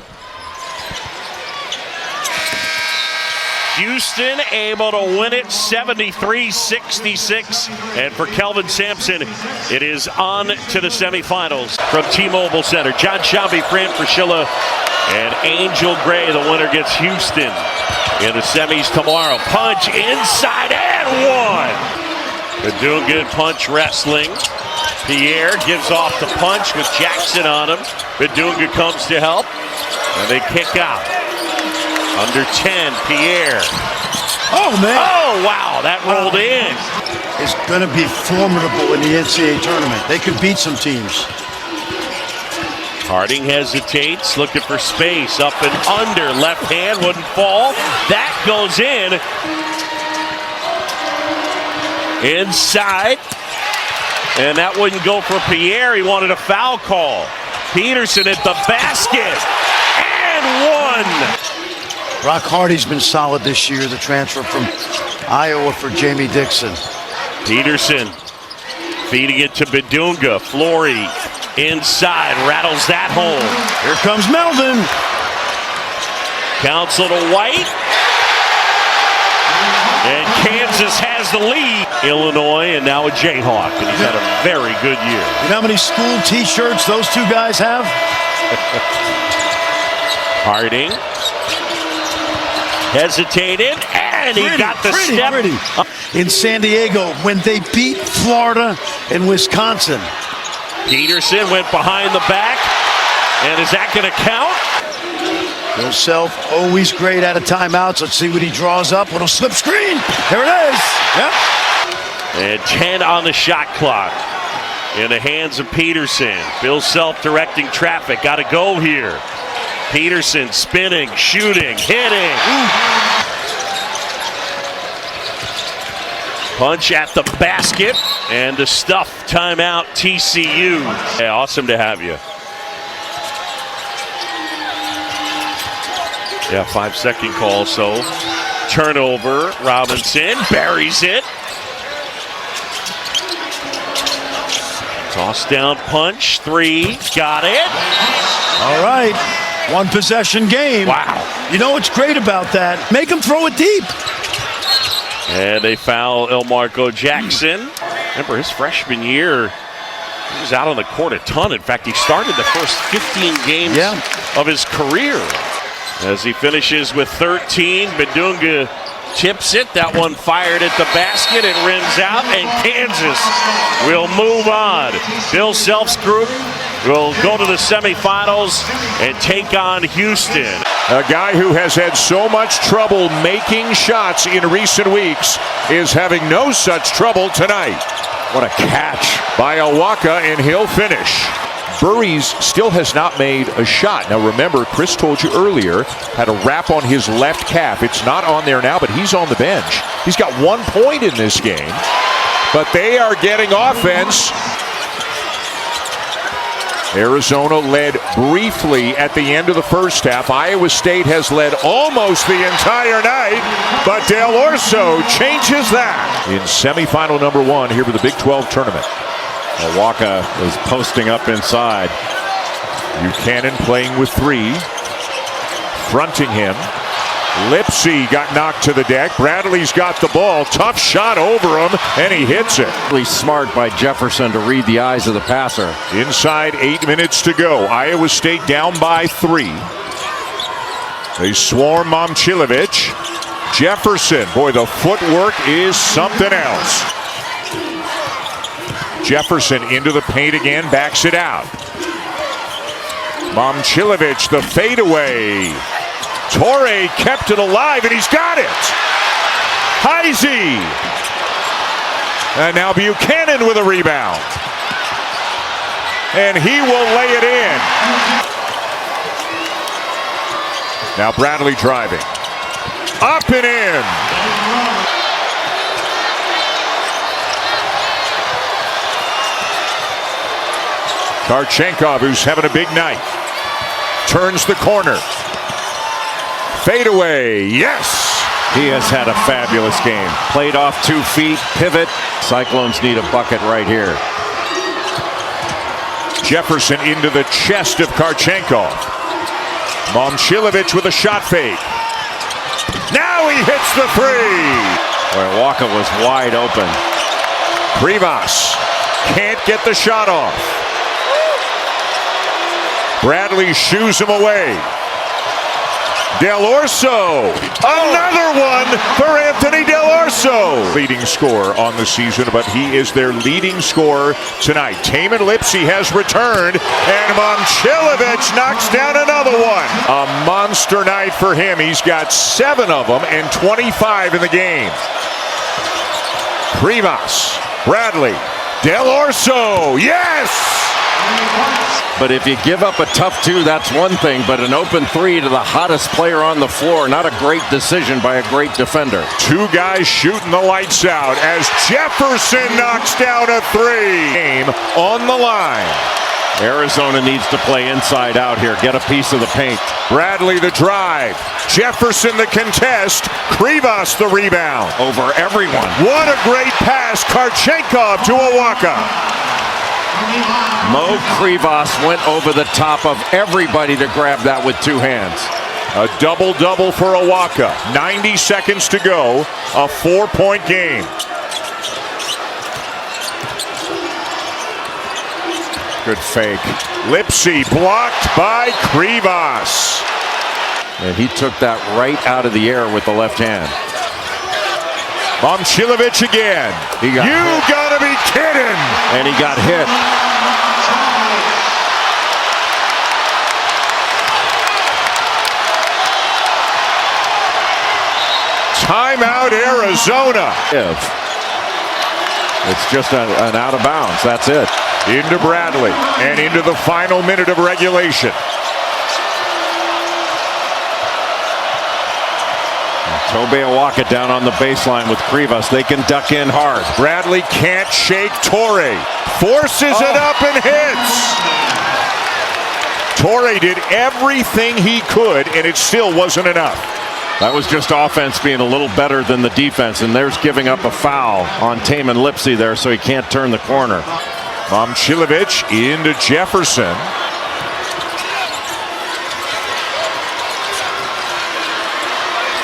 Houston able to win it 73-66. And for Kelvin Sampson, it is on to the semifinals from T-Mobile Center. John Shambi, Fran Fraschilla, and Angel Gray. The winner gets Houston in the semis tomorrow. Punch inside and one. They're doing good punch wrestling. Pierre gives off the punch with Jackson on him. Bedunga comes to help, and they kick out. Under 10, Pierre. Oh, man. Oh, wow, that rolled in. It's going to be formidable in the NCAA tournament. They could beat some teams. Harding hesitates, looking for space. Up and under, left hand wouldn't fall. That goes in. Inside. And that wouldn't go for Pierre. He wanted a foul call. Peterson at the basket. And one. Brock Hardy's been solid this year, the transfer from Iowa for Jamie Dixon. Peterson feeding it to Bedunga. Flory inside, rattles that home. Here comes Melvin. Counsel to White. And Kansas has the lead. Illinois and now a Jayhawk. And he's had a very good year. You know how many school t-shirts those two guys have? Harding. Hesitated. And he got the step. In San Diego when they beat Florida and Wisconsin. Peterson went behind the back. And is that going to count? Bill Self always great out of timeouts. Let's see what he draws up. Little slip screen. There it is. Yep. And 10 on the shot clock. In the hands of Peterson. Bill Self directing traffic. Got to go here. Peterson spinning, shooting, hitting. Punch at the basket. And the stuff timeout TCU. Yeah, awesome to have you. Yeah, 5-second call, so turnover. Robinson buries it. Toss down punch, 3, got it. All right, one possession game. Wow. You know what's great about that? Make them throw it deep. And they foul Elmarco Jackson. Remember his freshman year, he was out on the court a ton. In fact, he started the first 15 games of his career. As he finishes with 13, Bedunga tips it. That one fired at the basket. It rims out, and Kansas will move on. Bill Self's group will go to the semifinals and take on Houston. A guy who has had so much trouble making shots in recent weeks is having no such trouble tonight. What a catch by Awaka, and he'll finish. Burries still has not made a shot. Now remember, Chris told you earlier, had a wrap on his left calf. It's not on there now, but he's on the bench. He's got 1 point in this game, but they are getting offense. Arizona led briefly at the end of the first half. Iowa State has led almost the entire night, but Del Orso changes that. In semifinal number 1 here for the Big 12 tournament. Awaka is posting up inside. Buchanan playing with 3. Fronting him. Lipsy got knocked to the deck. Bradley's got the ball. Tough shot over him, and he hits it. Really smart by Jefferson to read the eyes of the passer. Inside 8 minutes to go. Iowa State down by 3. They swarm Momcilovic. Jefferson. Boy, the footwork is something else. Jefferson into the paint again, backs it out. Momcilovic, the fadeaway. Torrey kept it alive, and he's got it. Heisey. And now Buchanan with a rebound. And he will lay it in. Now Bradley driving. Up and in. Karchenkov, who's having a big night, turns the corner. Fadeaway, yes! He has had a fabulous game. Played off 2 feet, pivot. Cyclones need a bucket right here. Jefferson into the chest of Karchenkov. Momcilovic with a shot fake. Now he hits the three. Boy, Walker was wide open. Rivas can't get the shot off. Bradley shoos him away. Del Orso, another one for Anthony Del Orso. Leading scorer on the season, but he is their leading scorer tonight. Taman Lipsey has returned, and Momcilovic knocks down another one. A monster night for him. He's got 7 of them and 25 in the game. Rivas, Bradley, Del Orso, yes! But if you give up a tough 2, that's one thing. But an open 3 to the hottest player on the floor, not a great decision by a great defender. 2 guys shooting the lights out as Jefferson knocks down a 3. Game on the line. Arizona needs to play inside out here. Get a piece of the paint. Bradley the drive. Jefferson the contest. Krivas the rebound. Over everyone. What a great pass. Karchenkov to Awaka. Mo Krivas went over the top of everybody to grab that with 2 hands. A double-double for Awaka. 90 seconds to go. A 4-point game. Good fake. Lipsey blocked by Krivas. And he took that right out of the air with the left hand. Momcilovic again. You gotta be kidding. And he got hit. Timeout, Arizona. It's just an out of bounds. That's it. Into Bradley and into the final minute of regulation. Tobe Awaka down on the baseline with Krivas. They can duck in hard. Bradley can't shake Torrey. Forces it up and hits. Torrey did everything he could, and it still wasn't enough. That was just offense being a little better than the defense, and there's giving up a foul on Taman Lipsey there, so he can't turn the corner. Momcilovic into Jefferson.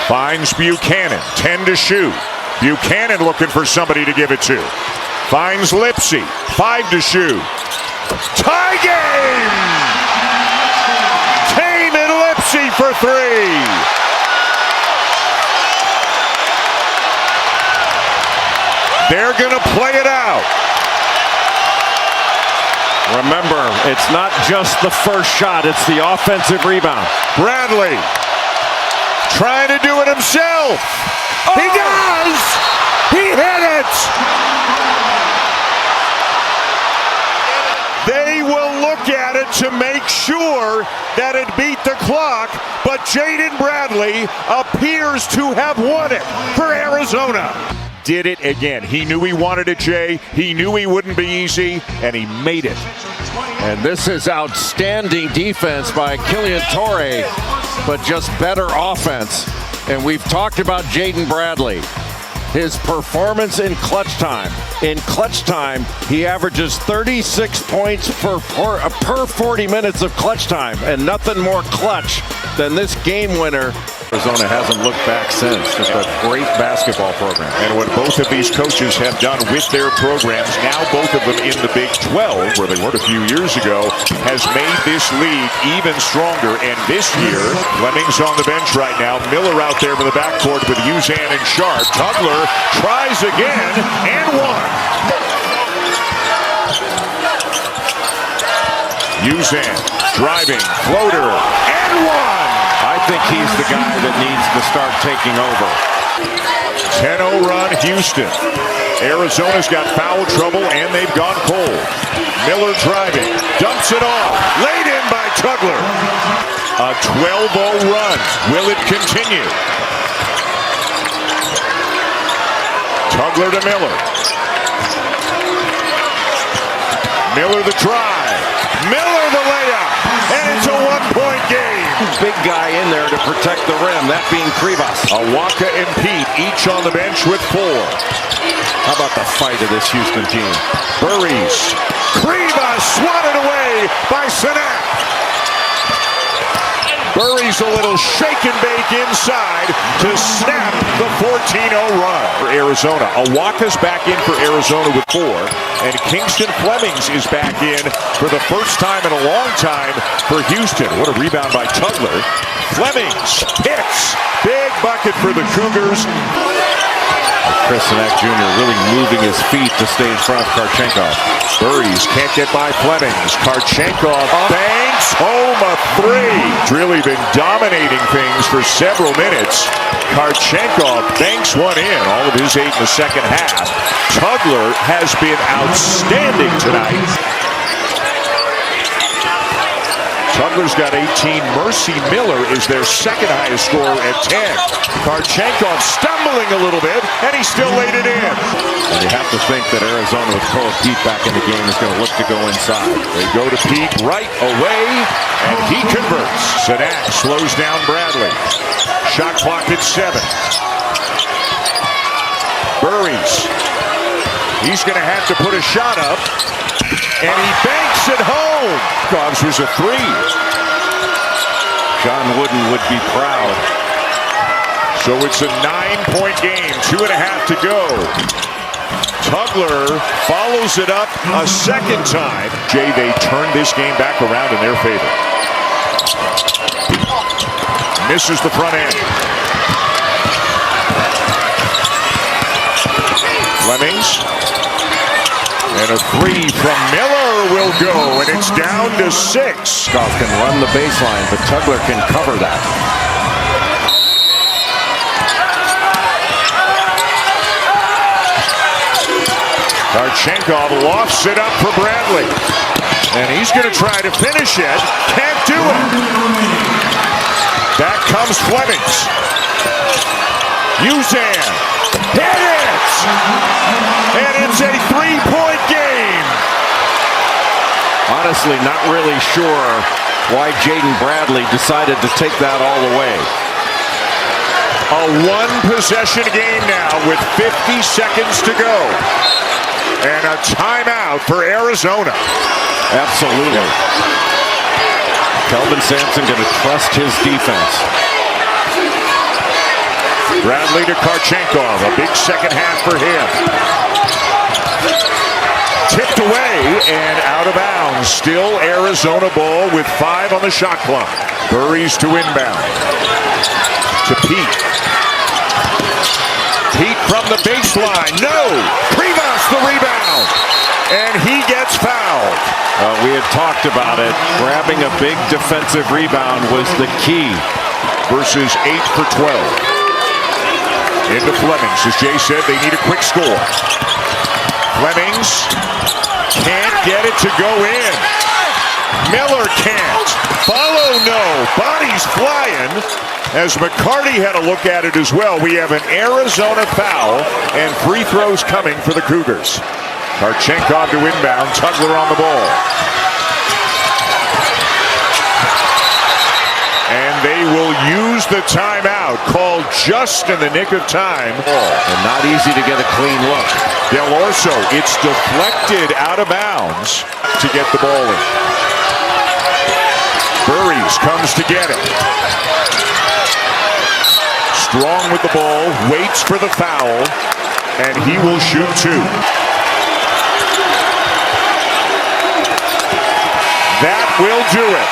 Finds Buchanan, 10 to shoot. Buchanan looking for somebody to give it to. Finds Lipsey, 5 to shoot. Tie game! Taman Lipsey for 3. They're gonna play it out. Remember, it's not just the first shot, it's the offensive rebound. Bradley trying to do it himself. He does! He hit it! They will look at it to make sure that it beat the clock, but Jaden Bradley appears to have won it for Arizona. Did it again. He knew he wanted it, Jay. He knew he wouldn't be easy, and he made it. And this is outstanding defense by Killian Torrey, but just better offense. And we've talked about Jaden Bradley. His performance in clutch time. In clutch time, he averages 36 points per 40 minutes of clutch time, and nothing more clutch than this game winner. Arizona hasn't looked back since. Just a great basketball program. And what both of these coaches have done with their programs, now both of them in the Big 12, where they were a few years ago, has made this league even stronger. And this year, Fleming's on the bench right now. Miller out there in the backcourt with Uzan and Sharp. Tugler tries again and one. Uzan driving, floater, and one. I think he's the guy that needs to start taking over. 10-0 run, Houston. Arizona's got foul trouble, and they've gone cold. Miller driving, dumps it off, laid in by Tugler. A 12-0 run. Will it continue? Tugler to Miller. Miller the drive. Miller the layup. And it's a one-point game. Big guy in there to protect the rim, that being Krivas. Awaka and Pete each on the bench with 4. How about the fight of this Houston team? Burries. Krivas swatted away by Sinek. Buries a little shake and bake inside to snap the 14-0 run for Arizona. Awaka's back in for Arizona with 4, and Kingston Flemings is back in for the first time in a long time for Houston. What a rebound by Tugler. Flemings hits. Big bucket for the Cougars. Chris Sinek Jr. really moving his feet to stay in front of Karchenkov. Buries can't get by Flemings. Karchenkov banks home a 3. Really been dominating things for several minutes. Karchenkov banks one in, all of his 8 in the second half. Tugler has been outstanding tonight. Tugler's got 18. Mercy Miller is their second highest scorer at 10. Karchenkov stumbling a little bit, and he still laid it in. And you have to think that Arizona with Koa Pete back in the game is going to look to go inside. They go to Pete right away, and he converts. Sinek slows down Bradley. Shot clock at 7. Buries. He's going to have to put a shot up, and he banks it home. Cobbs was a 3. John Wooden would be proud. So it's a 9-point game, 2.5 to go. Tugler follows it up a second time. Jay, they turned this game back around in their favor. Misses the front end. Flemings. And a 3 from Miller will go, and it's down to 6. Goff can run the baseline, but Tugler can cover that. Karchenkov lofts it up for Bradley. And he's going to try to finish it. Can't do it. Back comes Flemings. Uzan. Hit it! And it's a 3-point game. Honestly, not really sure why Jaden Bradley decided to take that all the way. A 1-possession game now with 50 seconds to go. And a timeout for Arizona. Absolutely. Kelvin Sampson going to trust his defense. Bradley to Karchenkov. A big second half for him. Tipped away and out of bounds. Still Arizona ball with 5 on the shot clock. Buries to inbound. To Pete. Pete from the baseline. No! Privas the rebound. And he gets fouled. We had talked about it. Grabbing a big defensive rebound was the key. Versus 8 for 12. Into Flemings. As Jay said, they need a quick score. Flemings can't get it to go in. Miller can't. Follow no. Bodies flying. As McCarty had a look at it as well. We have an Arizona foul and free throws coming for the Cougars. Karchenkov to inbound. Tugler on the ball. And they will use the timeout called just in the nick of time. And not easy to get a clean look. Del Orso, it's deflected out of bounds to get the ball in. Buries comes to get it. Strong with the ball, waits for the foul, and he will shoot 2. That will do it.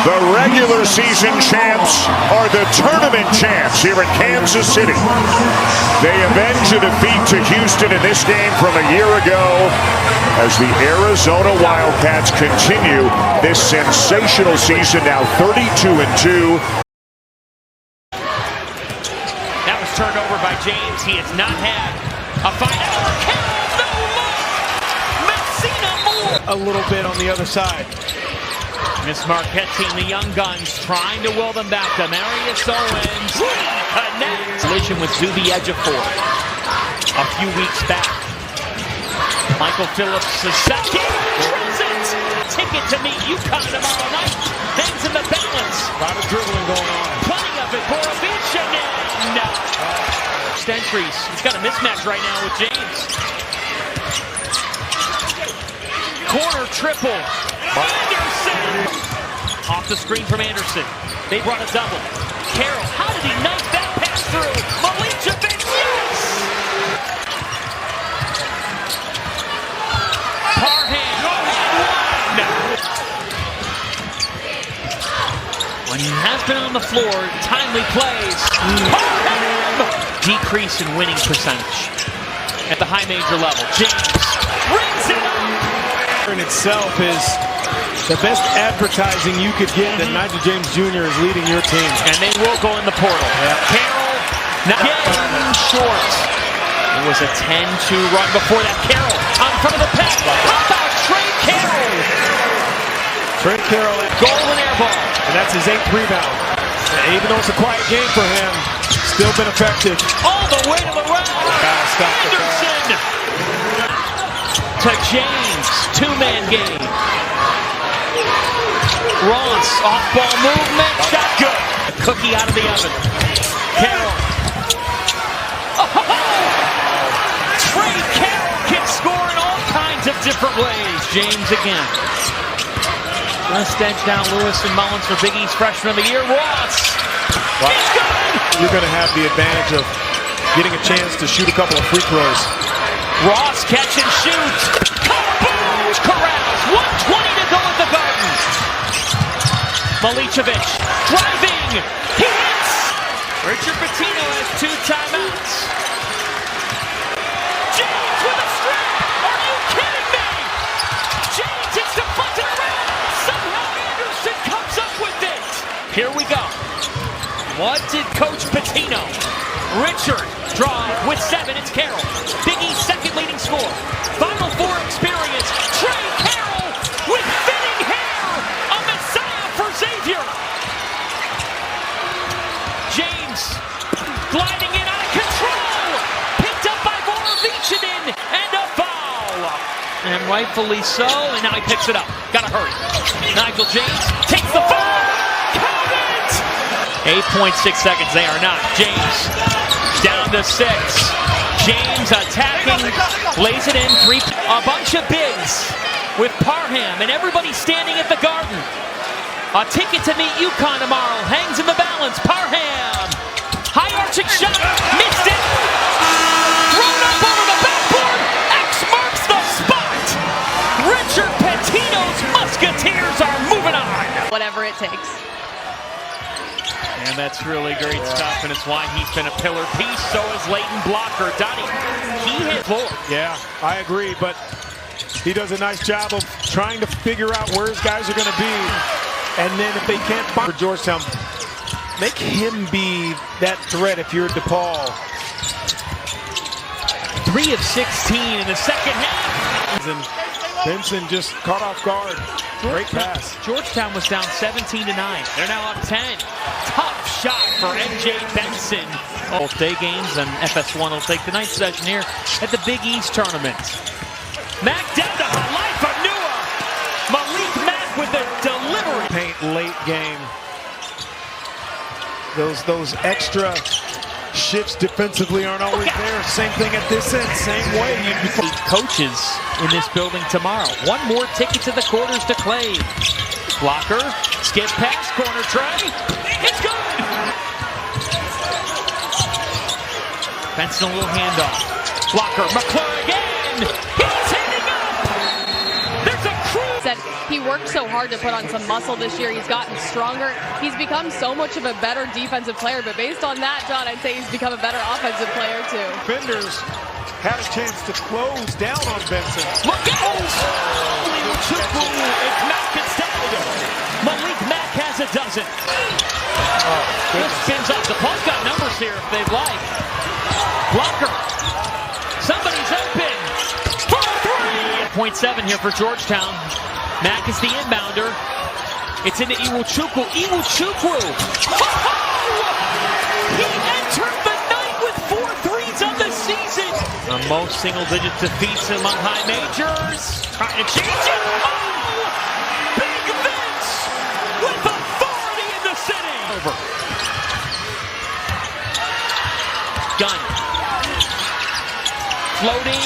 The regular season champs are the tournament champs here in Kansas City. They avenge a defeat to Houston in this game from a year ago as the Arizona Wildcats continue this sensational season, now 32-2. That was turned over by James. He has not had a final. Messina Moore. A little bit on the other side. Miss Marquette team, the young guns, trying to will them back to Marius Owens. Connects. Collision with Zuby edge of 4 a few weeks back. Michael Phillips, the second. Drills it. Ticket to meet UConn tomorrow night. Hangs in the balance. A lot of dribbling going on. Plenty of it. Borovic and no. Entries. He's got a mismatch right now with James. Corner triple. Anderson! Off the screen from Anderson. They brought a double. Carroll, how did he knife that pass through? Malicevic, yes! Parham, when he has been on the floor, timely plays. Parham! Decrease in winning percentage at the high major level. James rings it up! In itself is the best advertising you could get that Nigel James Jr. is leading your team. And they will go in the portal. Carroll, not getting short. It was a 10-2 run before that. Carroll on front of the pack. How about Trey Carroll? Trey Carroll, golden air ball. And that's his 8th rebound. And even though it's a quiet game for him, still been effective. All the way to the rack. Anderson to James. Two-man game. Ross, off-ball movement, shot good. A cookie out of the oven. Carroll. Oh! Trey Carroll can score in all kinds of different ways. James again. West edge down Lewis and Mullins for Big East Freshman of the Year. Ross. He's good. You're going to have the advantage of getting a chance to shoot a couple of free throws. Ross catch and shoot. Kaboom! Corrals. 1:20 to go at the Garden. Malicevic driving. He hits. Richard Pitino has 2 timeouts. James with a strip. Are you kidding me? James hits the button around. Somehow Anderson comes up with it. Here we go. What did Coach Pitino? Richard drive with 7. It's Carroll. Big East second leading scorer. Final Four experience. Trey Carroll with thinning hair. A messiah for Xavier. James gliding in out of control. Picked up by Vorovichinin and a foul. And rightfully so. And now he picks it up. Gotta hurry. Nigel James takes the foul. Count it. 8.6 seconds. They are not. James down to 6. James attacking, lays it in. 3. A bunch of bigs with Parham and everybody standing at the Garden. A ticket to meet UConn tomorrow hangs in the balance. Parham, high arching shot, missed it. Thrown up over the backboard. X marks the spot. Richard Pitino's Musketeers are moving on. Whatever it takes. And that's really great stuff, and it's why he's been a pillar piece. So is Leighton Blocker. Donnie, he hit floor. Yeah, I agree, but he does a nice job of trying to figure out where his guys are going to be. And then if they can't find Georgetown, make him be that threat if you're DePaul. 3 of 16 in the second half. And Benson just caught off guard. Great pass. Georgetown was down 17-9. They're now up 10. Tough shot for MJ Benson. Both day games, and FS1 will take the ninth session here at the Big East tournament. MAAC down to Halifa Nua. Malik MAAC with the delivery. Paint late game. Those extra shifts defensively aren't always there. Same thing at this end, same way. Coaches in this building tomorrow. One more ticket to the quarters to claim. Blocker, skip pass, corner tray. It's good! Benson a little handoff. Blocker, McClure again! He's hitting up! There's a crew! Said he worked so hard to put on some muscle this year. He's gotten stronger. He's become so much of a better defensive player. But based on that, John, I'd say he's become a better offensive player too. Defenders had a chance to close down on Benson. Look out! It's MAAC instead. Malik MAAC has a dozen. This spins up. The Paul's got numbers here if they'd like. Blocker. Somebody's open. For 3. 0.7 here for Georgetown. MAAC is the inbounder. It's into Iwuchukwu. Iwuchukwu. He entered the night with 4 threes on the season. The most single-digit defeats among high majors. Trying to change it. Oh! Big Vince with authority in the city. Over. Gunn. Floating,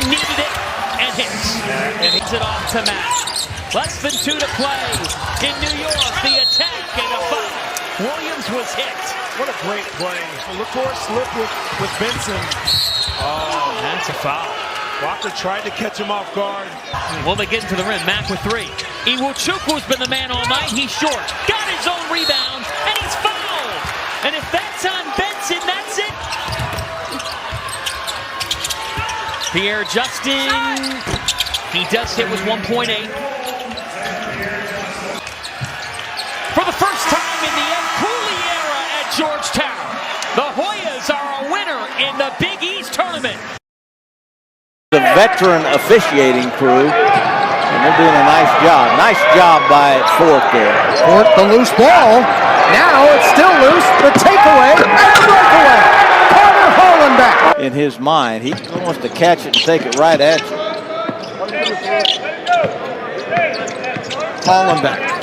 needed it, and hits. And he's it off to MAAC. Less than 2 to play in New York. The attack and a foul. Williams was hit. What a great play. LaCour slipped with Benson. Oh, that's a foul. Walker tried to catch him off guard. Will they get into the rim? MAAC with 3. Iwuchukwu's been the man all night. He's short. Got his own rebound, and he's fouled. And if that's on Benson, that's it. Pierre Justin, he does hit with 1.8. For the first time in the Cooley era at Georgetown, the Hoyas are a winner in the Big East tournament. The veteran officiating crew, and they're doing a nice job. Nice job by Fort there. Fort the loose ball. Now it's still loose. The takeaway and the breakaway. Carter Hollenbeck. In his mind, he wants to catch it and take it right at you. Hollenbeck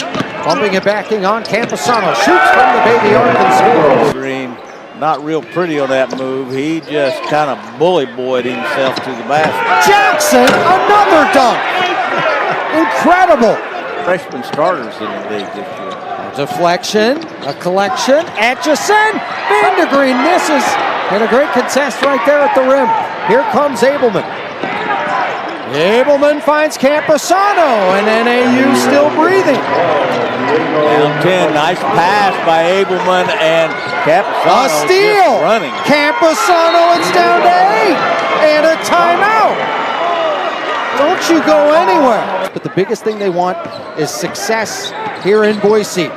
bumping it backing on Camposano. Shoots from the baby arc and scores. Green, not real pretty on that move. He just kind of bully boyed himself to the basket. Jackson, another dunk. Incredible. Freshman starters in the league this year. A deflection, a collection. Atchison, Vandergreen misses. And a great contest right there at the rim. Here comes Abelman. Abelman finds Camposano, and NAU still breathing. Down 10, nice pass by Abelman and Camposano. A steal! Running. Camposano, it's down to 8, and a timeout. Don't you go anywhere. But the biggest thing they want is success here in Boise.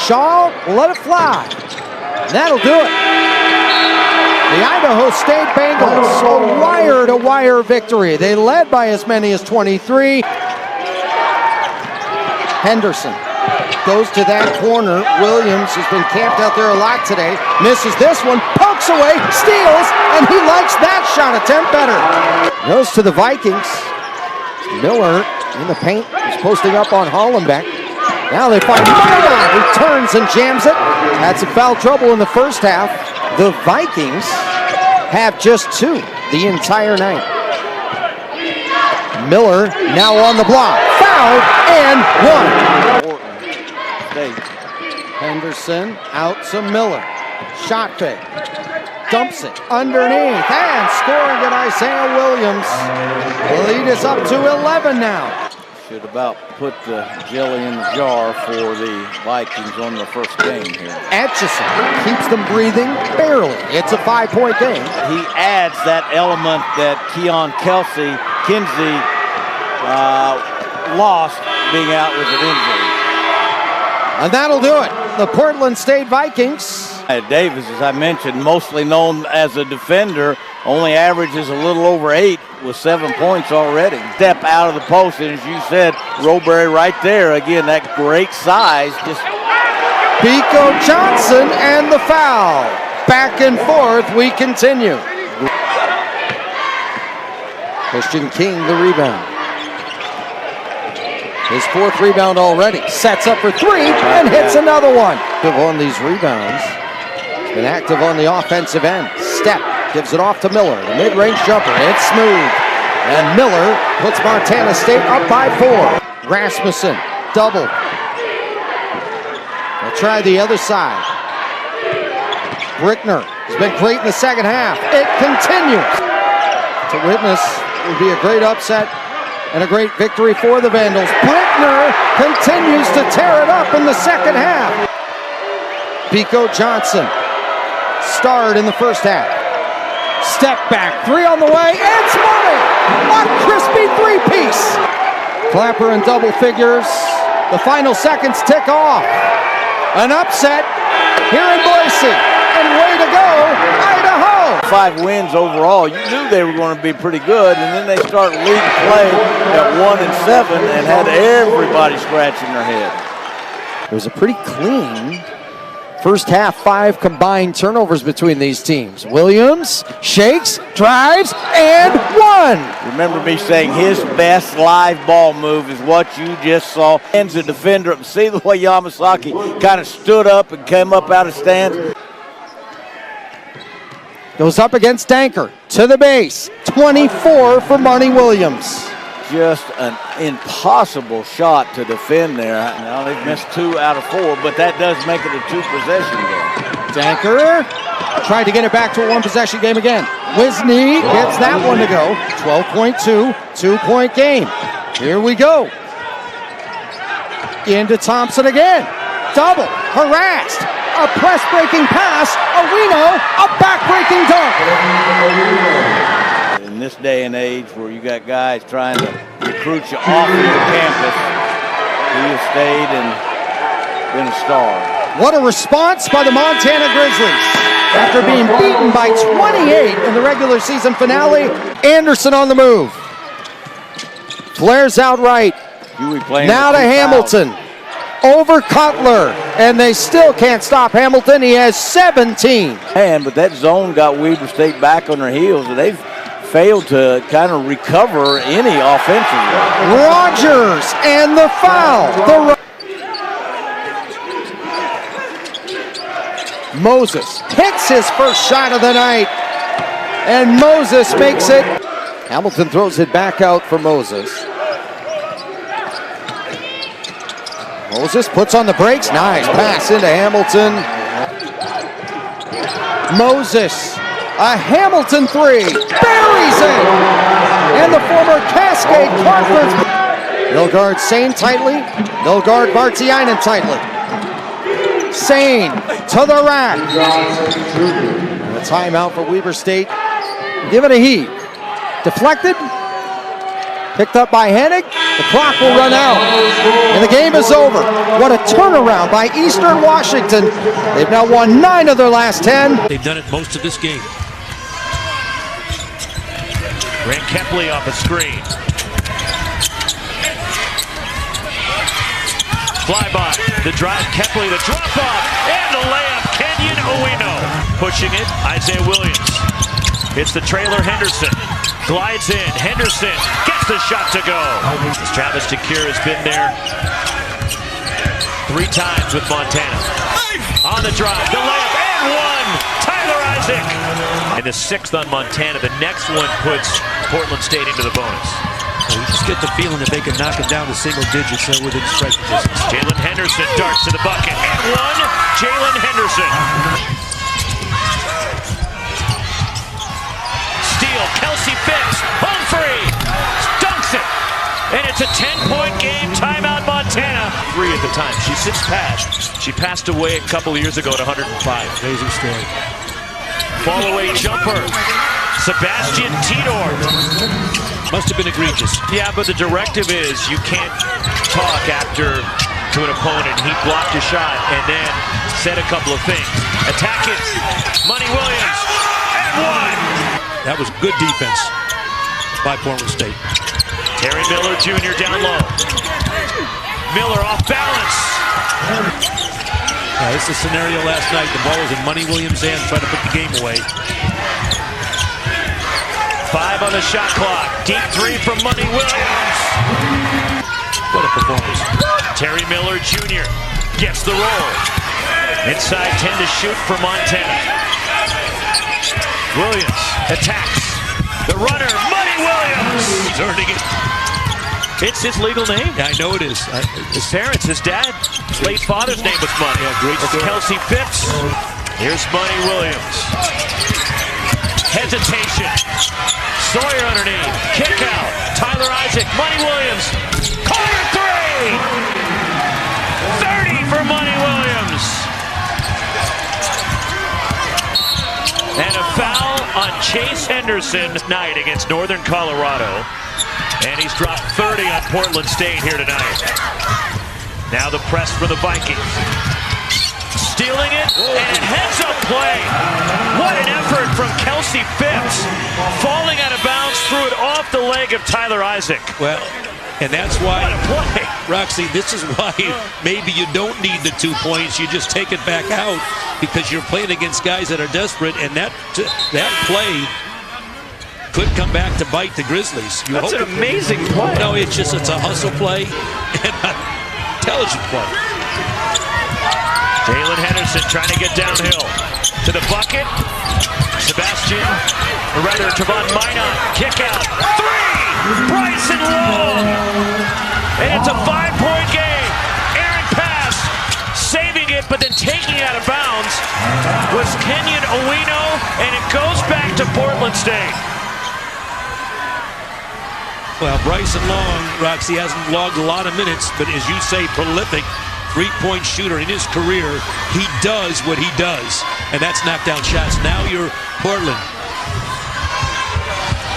Shaw, let it fly. And that'll do it. The Idaho State Bengals, a wire-to-wire victory. They led by as many as 23. Henderson goes to that corner. Williams has been camped out there a lot today. Misses this one, pokes away, steals, and he likes that shot attempt better. Goes to the Vikings. Miller in the paint is posting up on Hollenbeck. Now they find Miller, who turns and jams it. Had some foul trouble in the first half. The Vikings have just 2 the entire night. Miller now on the block. Fouled and 1. Henderson out to Miller. Shot fake. Dumps it underneath and scoring at Isaiah Williams. The lead is up to 11 now. Should about put the jelly in the jar for the Vikings on the first game here. Atchison keeps them breathing barely. It's a 5-point game. He adds that element that Keon Kinsey lost being out with an injury. And that'll do it. The Portland State Vikings. Davis, as I mentioned, mostly known as a defender, only averages a little over 8 with 7 points already. Step out of the post, and as you said, Roberry right there. Again, that great size. Just Pico Johnson and the foul. Back and forth we continue. Christian King the rebound. His 4th rebound already. Sets up for 3 and hits another one. Active on these rebounds. He's been active on the offensive end. Step gives it off to Miller. The mid-range jumper. It's smooth. And Miller puts Montana State up by 4. Rasmussen double. They'll try the other side. Brickner has been great in the second half. It continues. To witness would be a great upset and a great victory for the Vandals. Brickner continues to tear it up in the second half. Pico Johnson starred in the first half. Step back, 3 on the way, it's money! A crispy 3-piece! Clapper in double figures. The final seconds tick off. An upset here in Boise. And way to go, Idaho! 5 wins overall. You knew they were going to be pretty good, and then they start leading play at 1-7 and had everybody scratching their head. It was a pretty clean first half. 5 combined turnovers between these teams. Williams shakes, drives, and 1. Remember me saying his best live ball move is what you just saw. Ends the defender up. See the way Yamasaki kind of stood up and came up out of stance. Goes up against Danker to the base. 24 for Monty Williams. just an impossible shot to defend there. Now they've missed 2 out of 4, but that does make it a 2-possession game. Danker tried to get it back to a 1-possession game again. Wisney gets that one to go. 12.2, 2-point game. Here we go. Into Thompson again. Double, harassed. A press-breaking pass. Owino, a back-breaking dunk. In this day and age where you got guys trying to recruit you off of your campus, he has stayed and been a star. What a response by the Montana Grizzlies. After being beaten by 28 in the regular season finale, Anderson on the move. Flares out right. Now to Hamilton. Over Cutler. And they still can't stop Hamilton. He has 17. But that zone got Weber State back on their heels, and they've failed to kind of recover any offensively. Rogers and the foul. Moses hits his first shot of the night, and Moses makes it. Hamilton throws it back out for Moses. Moses puts on the brakes. Nice pass into Hamilton. Moses, a Hamilton 3, buries it! And the former Cascade Conference. Milgard Sane tightly. Milgard Vartiainen tightly. Sane to the rack. And a timeout for Weber State. Give it a heat. Deflected. Picked up by Hennig. The clock will run out. And the game is over. What a turnaround by Eastern Washington. They've now won 9 of their last 10. They've done it most of this game. Grant Kepley off a screen. Flyby, the drive, Kepley, the drop off, and the layup, Kenyon Owino. Pushing it, Isaiah Williams. Hits the trailer, Henderson. Glides in, Henderson gets the shot to go. As Travis DeCure has been there 3 times with Montana. On the drive, the layup, and one, Tyler Isaac. And the 6th on Montana, the next one puts Portland State into the bonus. You just get the feeling that they can knock it down to single digits within striking distance. Jalen Henderson darts to the bucket, and one, Jalen Henderson. Steal, Kelsey Phipps, home free, dunks it, and it's a 10-point game. Timeout, Montana. 3 at the time. She sits pat. She passed away a couple years ago at 105. Amazing story. Fall away jumper. Sebastian Tidor. Must have been egregious. Yeah, but the directive is you can't talk after to an opponent. He blocked a shot and then said a couple of things. Attack it. Money Williams. And one. That was good defense by Portland State. Terry Miller Jr. down low. Miller off balance. This is a scenario last night. The ball was in Money Williams' hands trying to put the game away. 5 on the shot clock. Deep 3 from Money Williams. What a performance. Terry Miller Jr. gets the roll. Inside 10 to shoot for Montana. Williams attacks. The runner, Money Williams. He's earning it. It's his legal name. Yeah, I know it is. His parents, his dad, late father's name was Money. Yeah, great story. Kelsey Phipps. Here's Money Williams. Hesitation. Sawyer underneath. Kick out. Tyler Isaac. Money Williams. Corner 3. 30 for Money Williams. And a foul on Chase Henderson tonight against Northern Colorado. And he's dropped 30 on Portland State here tonight. Now the press for the Vikings. Stealing it, and a heads-up play. What an effort from Kelsey Phipps. Falling out of bounds, threw it off the leg of Tyler Isaac. Well, and that's why, what a play. Roxy, this is why maybe you don't need the 2 points. You just take it back out because you're playing against guys that are desperate, and that play could come back to bite the Grizzlies. That's an amazing play. No, it's a hustle play and an intelligent play. Jalen Henderson trying to get downhill. to the bucket. Sebastian, or rather Trevon Minot, kick out. Three! Bryson Long! And it's a 5-point game. Aaron pass, saving it, but then taking it out of bounds was Kenyon Owino, and it goes back to Portland State. Well, Bryson Long, Roxy, hasn't logged a lot of minutes, but as you say, prolific three-point shooter in his career. He does what he does, and that's knock down shots. Now you're Portland.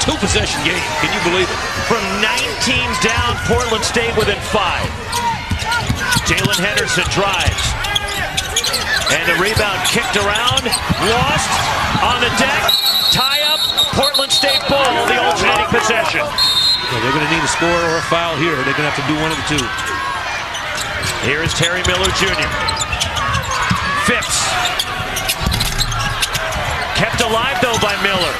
Two-possession game. Can you believe it? From 19 down, Portland State within 5. Jalen Henderson drives. And the rebound kicked around, lost on the deck, tie up, Portland State ball, the alternating possession. Well, they're going to need a score or a foul here. They're going to have to do one of the two. Here is Terry Miller Jr. Phipps. Kept alive, though, by Miller.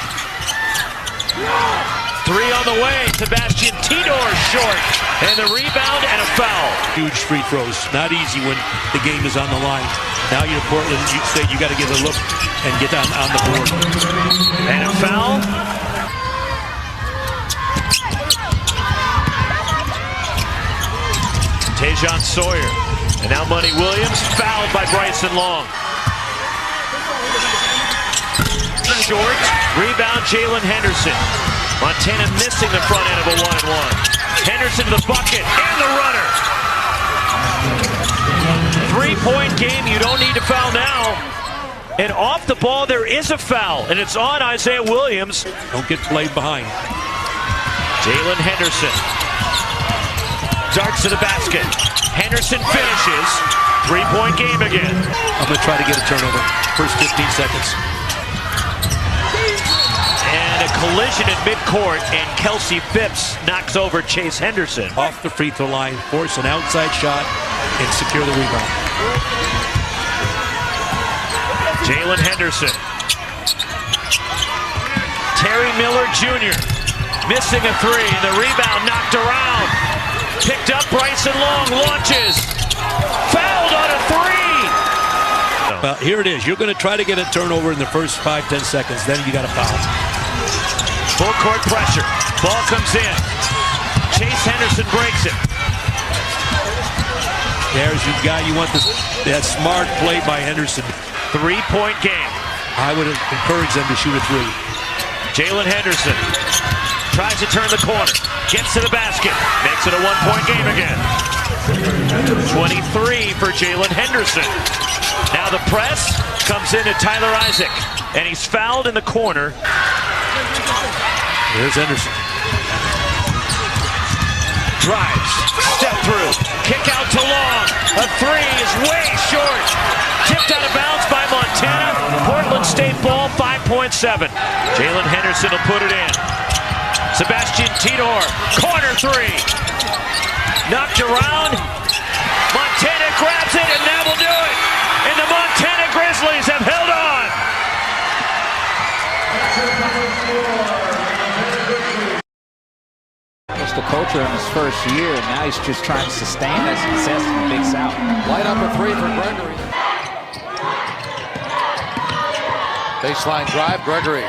Three on the way. Sebastian Tidor short. And the rebound and a foul. Huge free throws. Not easy when the game is on the line. Now you're Portland State. You got to get a look and get on the board. And a foul. Tajon Sawyer. And now Money Williams fouled by Bryson Long. Short. Rebound Jalen Henderson. Montana missing the front end of a 1-and-1. Henderson to the bucket and the runner. 3-point game. You don't need to foul now. And off the ball, there is a foul, and it's on Isaiah Williams. Don't get played behind. Jalen Henderson. Darts to the basket. Henderson finishes. 3-point game again. I'm going to try to get a turnover. First 15 seconds. And a collision at midcourt, and Kelsey Phipps knocks over Chase Henderson. Off the free throw line, force an outside shot, and secure the rebound. Jalen Henderson. Terry Miller Jr. missing a three. The rebound knocked around. Picked up Bryson Long, launches. Fouled on a three. Well, here it is. You're going to try to get a turnover in the first 5-10 seconds. Then you got a foul. Full court pressure. Ball comes in. Chase Henderson breaks it. There's your guy. You want that smart play by Henderson. 3-point game. I would encourage them to shoot a three. Jalen Henderson tries to turn the corner. Gets to the basket. Makes it a 1-point game again. 23 for Jalen Henderson. Now the press comes in to Tyler Isaac. And he's fouled in the corner. Here's Henderson. Drives. Step through. Kick out to Long. A three is way short. Tipped out of bounds by Montana. Portland State ball, 5.7. Jalen Henderson will put it in. Sebastian Tidor, corner three. Knocked around. Montana grabs it, and that will do it. And the Montana Grizzlies have held on. The culture in his first year, and now he's just trying to sustain that success in the Big South. Light up a three for Gregory. Baseline drive, Gregory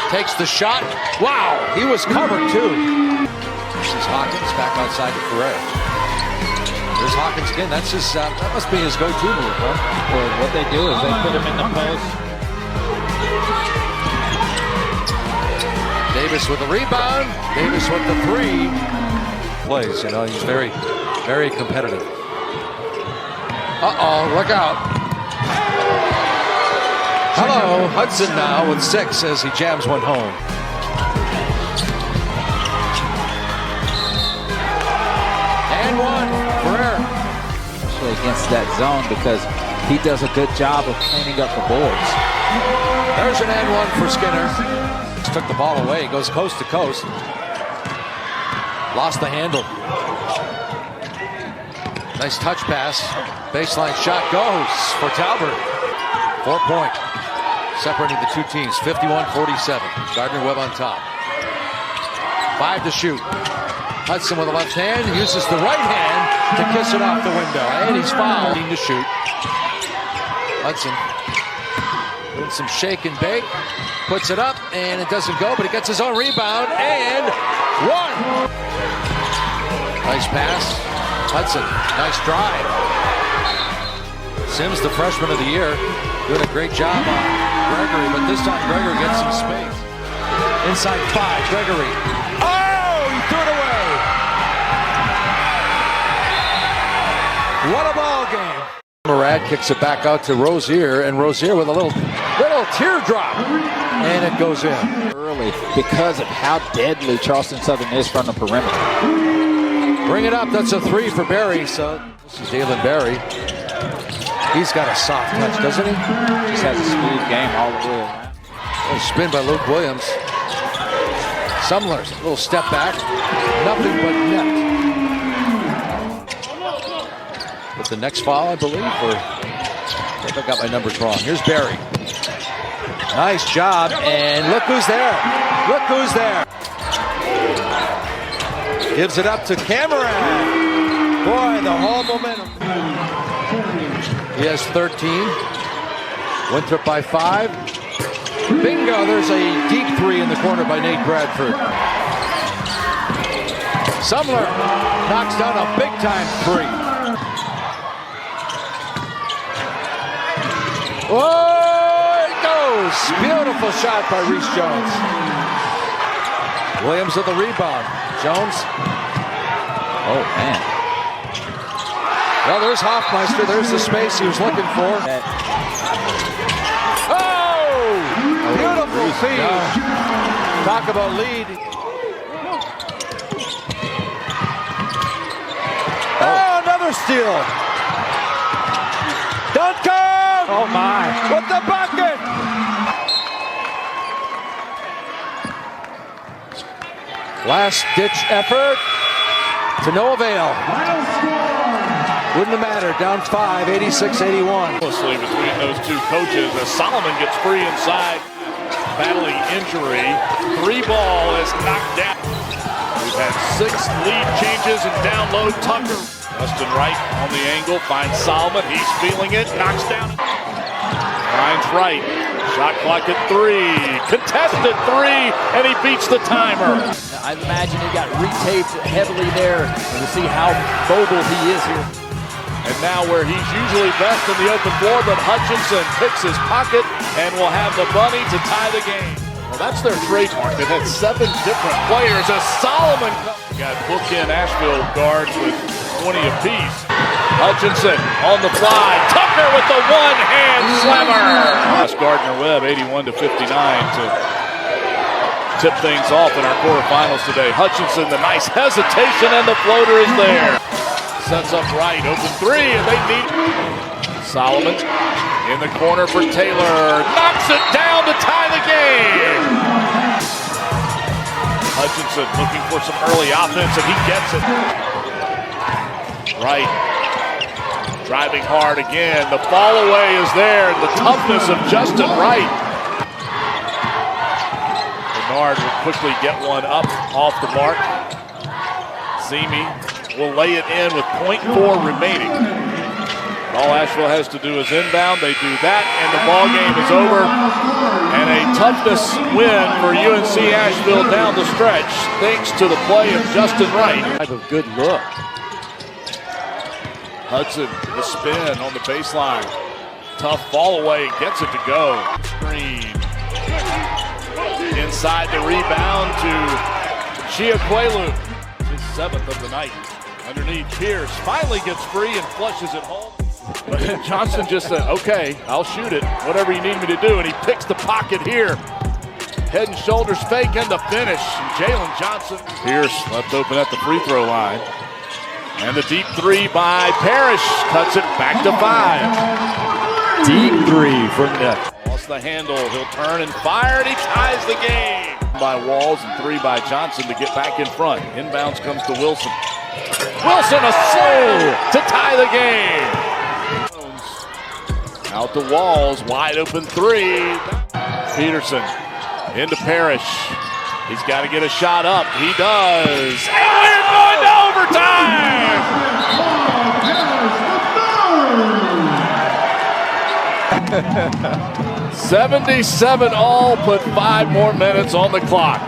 takes the shot. Wow, he was covered too. This is Hawkins back outside to Ferrer. There's Hawkins again. That's his. That must be his go-to move, huh? Well, what they do is they put him in the post. Davis with the rebound. Davis with the three. Plays, you know, he's very, very competitive. Uh-oh, look out. Hello, Hudson now with 6 as he jams one home. And one, Ferrer. Especially against that zone because he does a good job of cleaning up the boards. There's an and one for Skinner. Took the ball away, goes coast to coast. Lost the handle. Nice touch pass. Baseline shot goes for Talbert. 4-point. Separating the two teams, 51-47. Gardner-Webb on top. 5 to shoot. Hudson with the left hand, uses the right hand to kiss it off the window. And he's fouled. To shoot. Hudson Doing some shake and bake. Puts it up, and it doesn't go, but he gets his own rebound, and one. Nice pass. Hudson, nice drive. Sims, the freshman of the year, doing a great job on Gregory, but this time Gregory gets some space. Inside 5, Gregory. Oh, he threw it away. What a ball game. Murad kicks it back out to Rozier, and Rozier with a little teardrop, and it goes in. Early because of how deadly Charleston Southern is from the perimeter. Bring it up, that's a 3 for Barry, so this is Dalen Barry. He's got a soft touch, doesn't he? Just has a smooth game all the way around. A spin by Luke Williams. Sumler, a little step back, nothing but net. With the next foul, I believe, or I think I got my numbers wrong. Here's Barry. Nice job, and look who's there. Look who's there. Gives it up to Cameron. Boy, the whole momentum. He has 13. Winthrop by 5. Bingo, there's a deep 3 in the corner by Nate Bradford. Sumler knocks down a big-time 3. Oh, it goes! Beautiful shot by Reese Jones. Williams with the rebound. Jones. Oh, man. Well, there's Hoffmeister. There's the space he was looking for. Oh! Beautiful feed. Talk about lead. Oh, another steal. Duncan! Oh, my. With the bucket! Last-ditch effort to no avail. Wouldn't have mattered. Down 5, 86-81. Closely between those two coaches as Solomon gets free inside, battling injury. 3 ball is knocked down. We've had 6 lead changes and down low Tucker. Justin Wright on the angle, finds Solomon. He's feeling it, knocks down. Finds Wright. Shot clock at 3. Contested 3, and he beats the timer. I imagine he got retaped heavily there to see how mobile he is here. And now where he's usually best in the open floor, but Hutchinson picks his pocket and will have the bunny to tie the game. Well, that's their trademark. They've had 7 different players as Solomon got bookend Asheville guards with 20 apiece. Hutchinson on the fly. Tucker with the one-hand slammer. Gardner-Webb 81-59 to tip things off in our quarterfinals today. Hutchinson, the nice hesitation, and the floater is there. Sets up right, open 3, and they need Solomon in the corner for Taylor. Knocks it down to tie the game. Hutchinson looking for some early offense, and he gets it. Wright driving hard again. The fall away is there. The toughness of Justin Wright. Bernard will quickly get one up off the mark. Zemi will lay it in with .4 remaining. All Asheville has to do is inbound. They do that, and the ball game is over. And a toughness win for UNC Asheville down the stretch, thanks to the play of Justin Wright. Type of good look. Hudson, the spin on the baseline. Tough fall away, gets it to go. Green. Inside the rebound to Chiaquelu. His 7th of the night. Underneath, Pierce finally gets free and flushes it home. But Johnson just said, okay, I'll shoot it, whatever you need me to do. And he picks the pocket here. Head and shoulders fake and the finish. Jalen Johnson. Pierce left open at the free throw line. And the deep 3 by Parrish cuts it back to 5. Deep 3 for Nick. Lost the handle. He'll turn and fire, and he ties the game. By Walls and 3 by Johnson to get back in front. Inbounds comes to Wilson. Wilson a slow to tie the game. Out to Walls, wide open 3. Peterson into Parrish. He's got to get a shot up. He does. And we're going to overtime. 77 all, put 5 more minutes on the clock.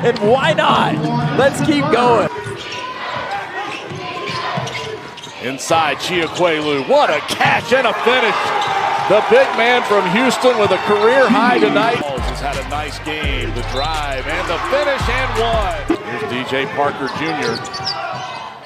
And why not? Let's keep going. Inside Chiakwelu, what a catch and a finish. The big man from Houston with a career high tonight. Has had a nice game, the drive and the finish and one. Here's DJ Parker Jr.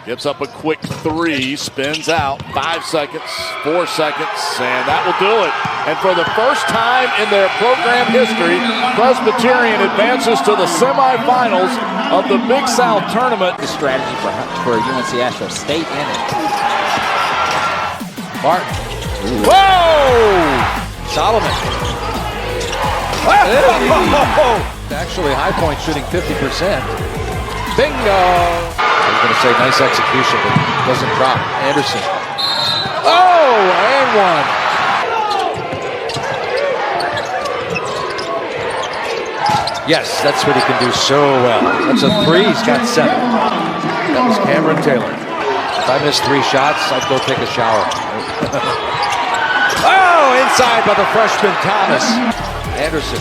Gives up a quick 3, spins out, 5 seconds, 4 seconds, and that will do it. And for the first time in their program history, Presbyterian advances to the semifinals of the Big South Tournament. The strategy for UNC Asheville State in it. Martin. Whoa! Solomon. Oh! Actually, High Point shooting 50%. Bingo! I was going to say nice execution, but doesn't drop. Anderson. Oh, and one. Yes, that's what he can do so well. That's a 3. He's got 7. That was Cameron Taylor. If I missed 3 shots, I'd go take a shower. Oh, inside by the freshman Thomas. Anderson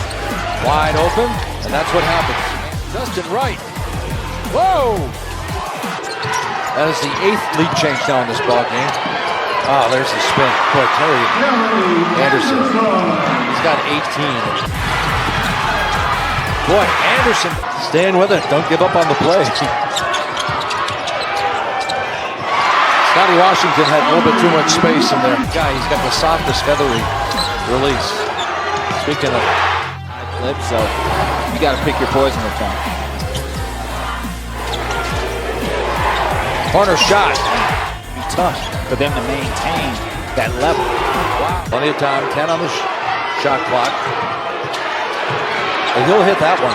wide open, and that's what happens. Justin Wright. Whoa! That is the 8th lead change now in this ball game. Oh, there's the spin. Boy, Terry Anderson. He's got 18. Boy, Anderson staying with it. Don't give up on the play. Scotty Washington had a little bit too much space in there. Guy, he's got the softest feathery release. Speaking of high flip, so you got to pick your poison with that. Corner shot. Be tough for them to maintain that level. Wow. Plenty of time. 10 on the shot clock. And he'll hit that one.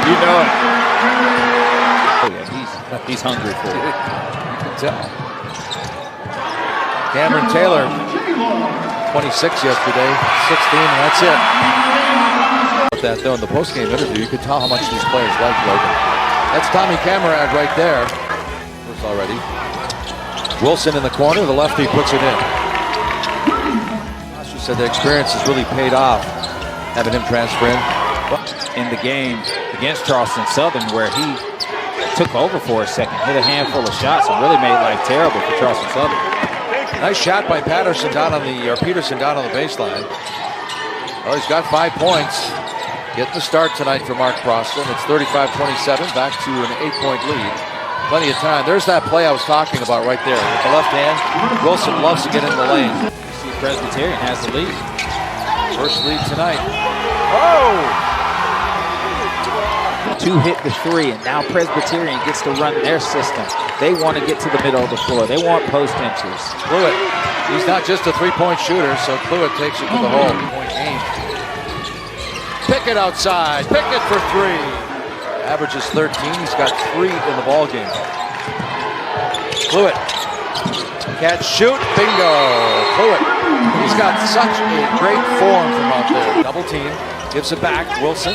You know it. Oh, yeah, he's hungry for it. You can tell. Cameron Taylor, 26 yesterday, 16, and that's it. But that though, in the postgame interview, you could tell how much these players like Logan. That's Tommy Camarad right there. Already. Wilson in the corner, the lefty puts it in. She said the experience has really paid off, having him transfer in the game against Charleston Southern, where he took over for a second, hit a handful of shots, and really made life terrible for Charleston Southern. Nice shot by Peterson down on the baseline. Oh, he's got 5 points. Getting the start tonight for Mark Proston. It's 35-27, back to an 8-point lead. Plenty of time. There's that play I was talking about right there. With the left hand, Wilson loves to get in the lane. See, Presbyterian has the lead. First lead tonight. Oh! 2 hit the 3, and now Presbyterian gets to run their system. They want to get to the middle of the floor. They want post entries. Cluett, he's not just a 3-point shooter, so Cluett takes it to the hole. Point game. Pickett outside. Pickett for 3. Averages 13. He's got 3 in the ball game. Cluett. Catch, shoot, bingo. Cluett. He's got such a great form from out there. Double team. Gives it back. Wilson.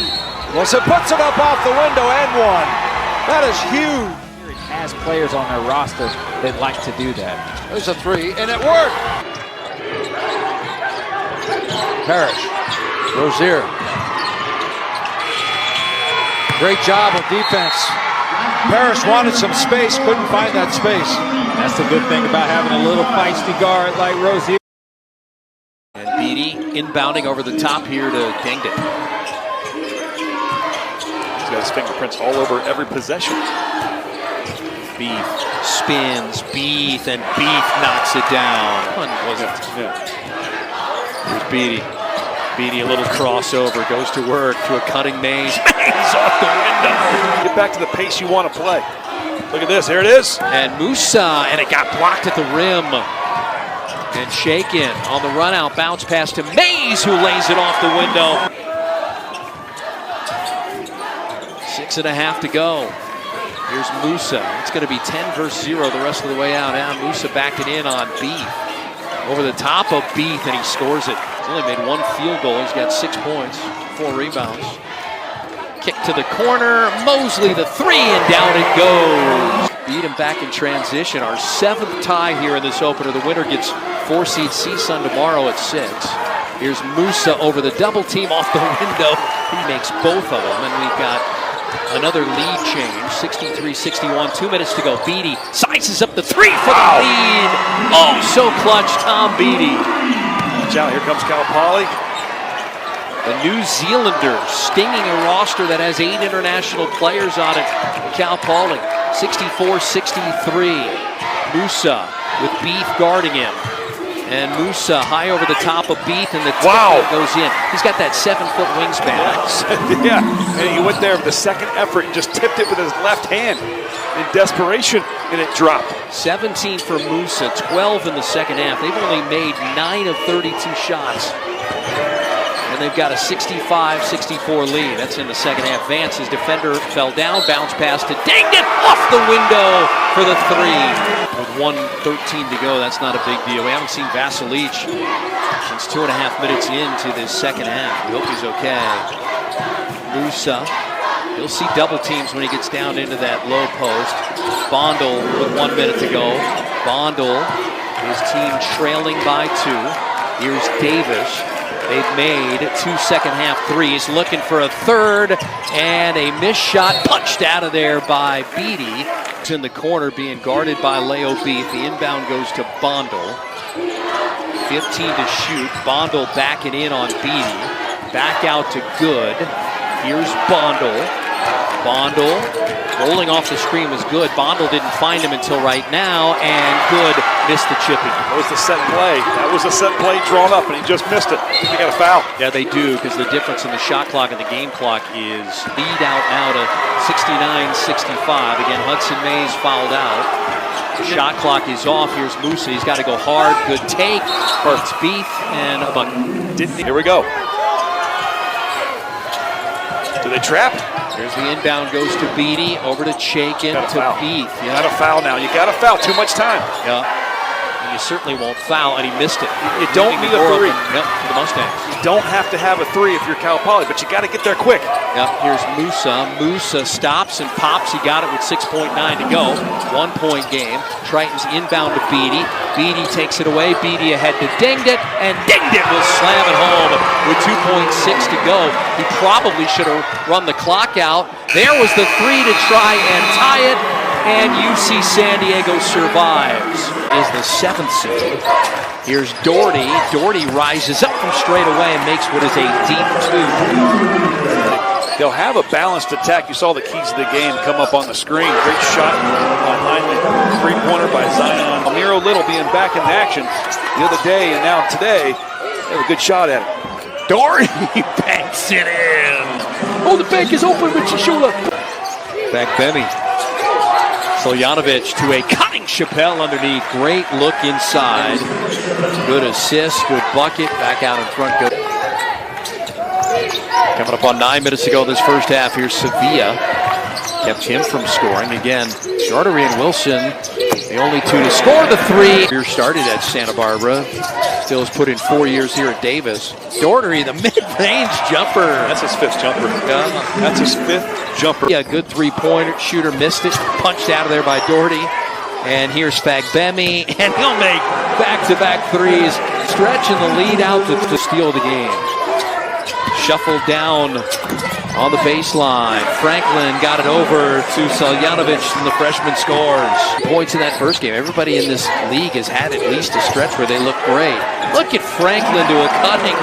Wilson puts it up off the window and one. That is huge. He has players on their roster that like to do that. There's a 3, and it worked. Parrish. Rozier. Great job of defense. Parrish wanted some space, couldn't find that space. That's the good thing about having a little feisty guard like Rozier. And Beatty inbounding over the top here to Dingdon. He's got his fingerprints all over every possession. Beef spins, Beef, and Beef knocks it down. Fun, wasn't it? Yeah. Here's Beatty. Beatty, a little crossover, goes to work to a cutting Mays. Mays off the window. Get back to the pace you want to play. Look at this, here it is. And Musa, and it got blocked at the rim. And Shaken on the run out, bounce pass to Mays, who lays it off the window. 6.5 to go. Here's Musa. It's going to be 10 versus 0 the rest of the way out. Now Musa backing in on Beef. Over the top of Beef, and he scores it. He's only made 1 field goal. He's got 6 points, 4 rebounds. Kick to the corner. Mosley the 3, and down it goes. Beat him back in transition. Our 7th tie here in this opener. The winner gets 4-seed CSUN tomorrow at 6. Here's Musa over the double team off the window. He makes both of them, and we've got another lead change, 63-61, 2 minutes to go. Beatty sizes up the three for the lead. Oh, so clutch, Tom Beatty. Watch out, here comes Cal Poly. The New Zealanders stinging a roster that has 8 international players on it. Cal Poly, 64-63. Musa with Beef guarding him. And Musa high over the top of Beef, and the tip goes in. He's got that 7-foot wingspan. Yeah, and he went there with the second effort and just tipped it with his left hand in desperation, and it dropped. 17 for Musa, 12 in the second half. They've only made 9 of 32 shots. And they've got a 65-64 lead. That's in the second half. Vance, his defender, fell down, bounce pass to danged it off the window for the three. With 1:13 to go, that's not a big deal. We haven't seen Vasilich since 2.5 minutes into this second half. We hope he's okay. Musa, he'll see double teams when he gets down into that low post. Bondel with 1 minute to go. Bondel, his team trailing by 2. Here's Davis. They've made 2 second-half threes, looking for a third, and a missed shot punched out of there by Beatty. It's in the corner being guarded by Leo Beef. The inbound goes to Bondel. 15 to shoot. Bondel backing in on Beatty. Back out to Good. Here's Bondel. Bondel rolling off the screen was Good. Bondel didn't find him until right now, and Good missed the chipping. That was the set play. That was a set play drawn up, and he just missed it. They got a foul. Yeah, they do, because the difference in the shot clock and the game clock is lead out now to 69-65. Again, Hudson Mays fouled out. The shot clock is off. Here's Musa. He's got to go hard. Good take. It's Beef and a bucket. Here we go. Do they trap? There's the inbound, goes to Beatty, over to Chaikin, to Beef. You got to foul now. You got to foul. Too much time. Yeah. And you certainly won't foul, and he missed it. You don't need a three. Yep, for the Mustangs. You don't have to have a three if you're Cal Poly, but you got to get there quick. Yep, here's Musa. Musa stops and pops. He got it with 6.9 to go. 1-point game. Triton's inbound to Beatty. Beatty takes it away. Beatty ahead to dinged it, and dinged it will slam it home with 2.6 to go. He probably should have run the clock out. There was the three to try and tie it, and UC San Diego survives. Is the 7th seed. Here's Doherty. Doherty rises up from straight away and makes what is a deep 2. They'll have a balanced attack. You saw the keys of the game come up on the screen. Great shot behind the three-pointer by Zion. Almiro Little being back in action the other day, and now today, they have a good shot at it. Doherty banks it in. Oh, the bank is open, Richie Shula. Back Bemi. Soljanovic to a cutting Chappelle underneath. Great look inside. Good assist, good bucket. Back out in front. Good. Coming up on 9 minutes to go this first half. Here's Sevilla. Kept him from scoring. Again, Daugherty and Wilson, the only two to score the three. Here started at Santa Barbara. Still has put in 4 years here at Davis. Daugherty, the mid-range jumper. That's his 5th jumper. Yeah. That's his 5th jumper. Yeah, good three-pointer. Shooter missed it. Punched out of there by Daugherty. And here's Fagbemi, and he'll make back-to-back threes. Stretching the lead out to steal the game. Shuffled down on the baseline. Franklin got it over to Soljanovic, and the freshman scores. Points in that first game. Everybody in this league has had at least a stretch where they look great. Look at Franklin to a cutting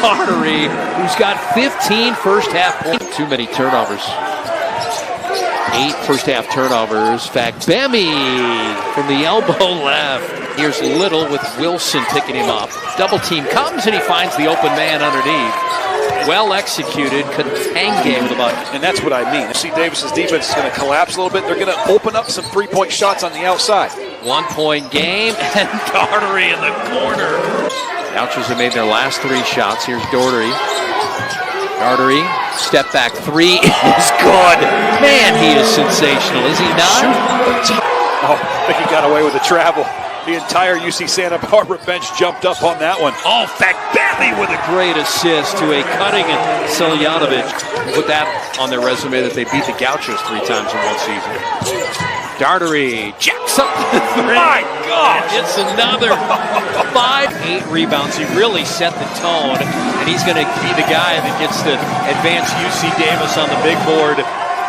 Daugherty, who's got 15 first-half points. Too many turnovers. 8 first-half turnovers. Fagbemi from the elbow left. Here's Little with Wilson picking him up. Double team comes, and he finds the open man underneath. Well executed. Katange with a bucket. And that's what I mean. See, Davis's defense is going to collapse a little bit. They're going to open up some three-point shots on the outside. 1-point game, and Daugherty in the corner. Gauchos have made their last 3 shots. Here's Daugherty. Daugherty, step back 3 is good. Man, he is sensational, is he not? Oh, I think he got away with the travel. The entire UC Santa Barbara bench jumped up on that one. Oh, Fagbemi with a great assist to a cutting and Soljanovic. Put that on their resume that they beat the Gauchos 3 times in one season. Daugherty jacks up the 3. My gosh. It's another 5-8 rebounds. He really set the tone, and he's going to be the guy that gets to advance UC Davis on the big board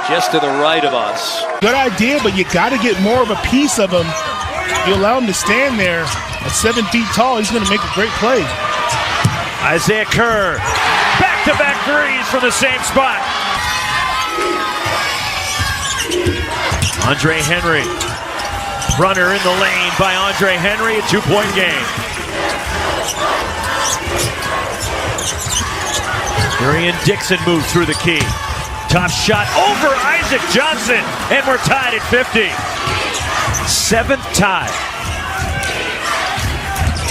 just to the right of us. Good idea, but you got to get more of a piece of him. You allow him to stand there at 7 feet tall, he's going to make a great play. Isaiah Kerr, back-to-back threes from the same spot. Andre Henry, runner in the lane by Andre Henry, a 2-point game. Darian Dixon moves through the key. Top shot over Isaac Johnson, and we're tied at 50. 7th tie.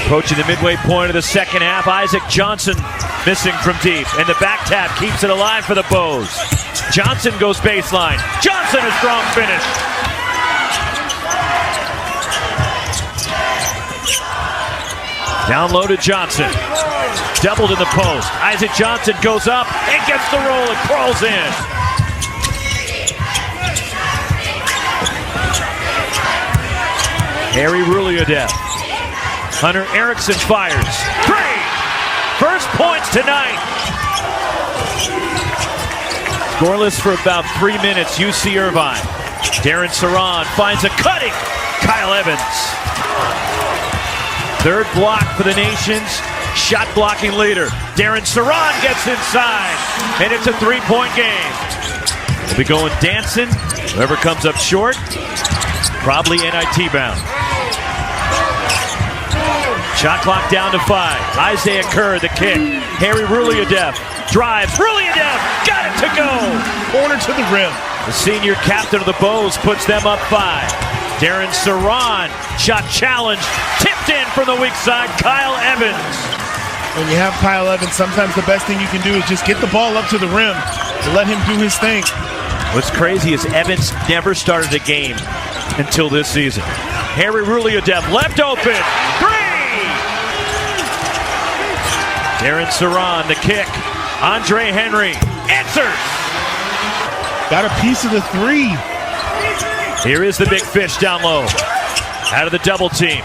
Approaching the midway point of the second half, Isaac Johnson missing from deep, and the back tap keeps it alive for the Bows. Johnson goes baseline. Johnson, a strong finish. Down low to Johnson. Doubled in the post. Isaac Johnson goes up and gets the roll and crawls in. Harry Ruliadev. Hunter Erickson fires. 3! First points tonight. Scoreless for about 3 minutes, UC Irvine. Darren Saran finds a cutting Kyle Evans. Third block for the nation's shot blocking leader. Darren Saran gets inside, and it's a 3-point game. We'll be going dancing. Whoever comes up short, probably NIT bound. Shot clock down to 5. Isaiah Kerr, the kick. Harry Ruliadev drives. Ruliadev got it to go. Corner to the rim. The senior captain of the Bows puts them up 5. Darren Saran, shot challenge, tipped in from the weak side. Kyle Evans. When you have Kyle Evans, sometimes the best thing you can do is just get the ball up to the rim and let him do his thing. What's crazy is Evans never started a game until this season. Harry Ruliadev left open. 3! Darren Saran, the kick. Andre Henry answers. Got a piece of the 3. Here is the big fish down low. Out of the double team.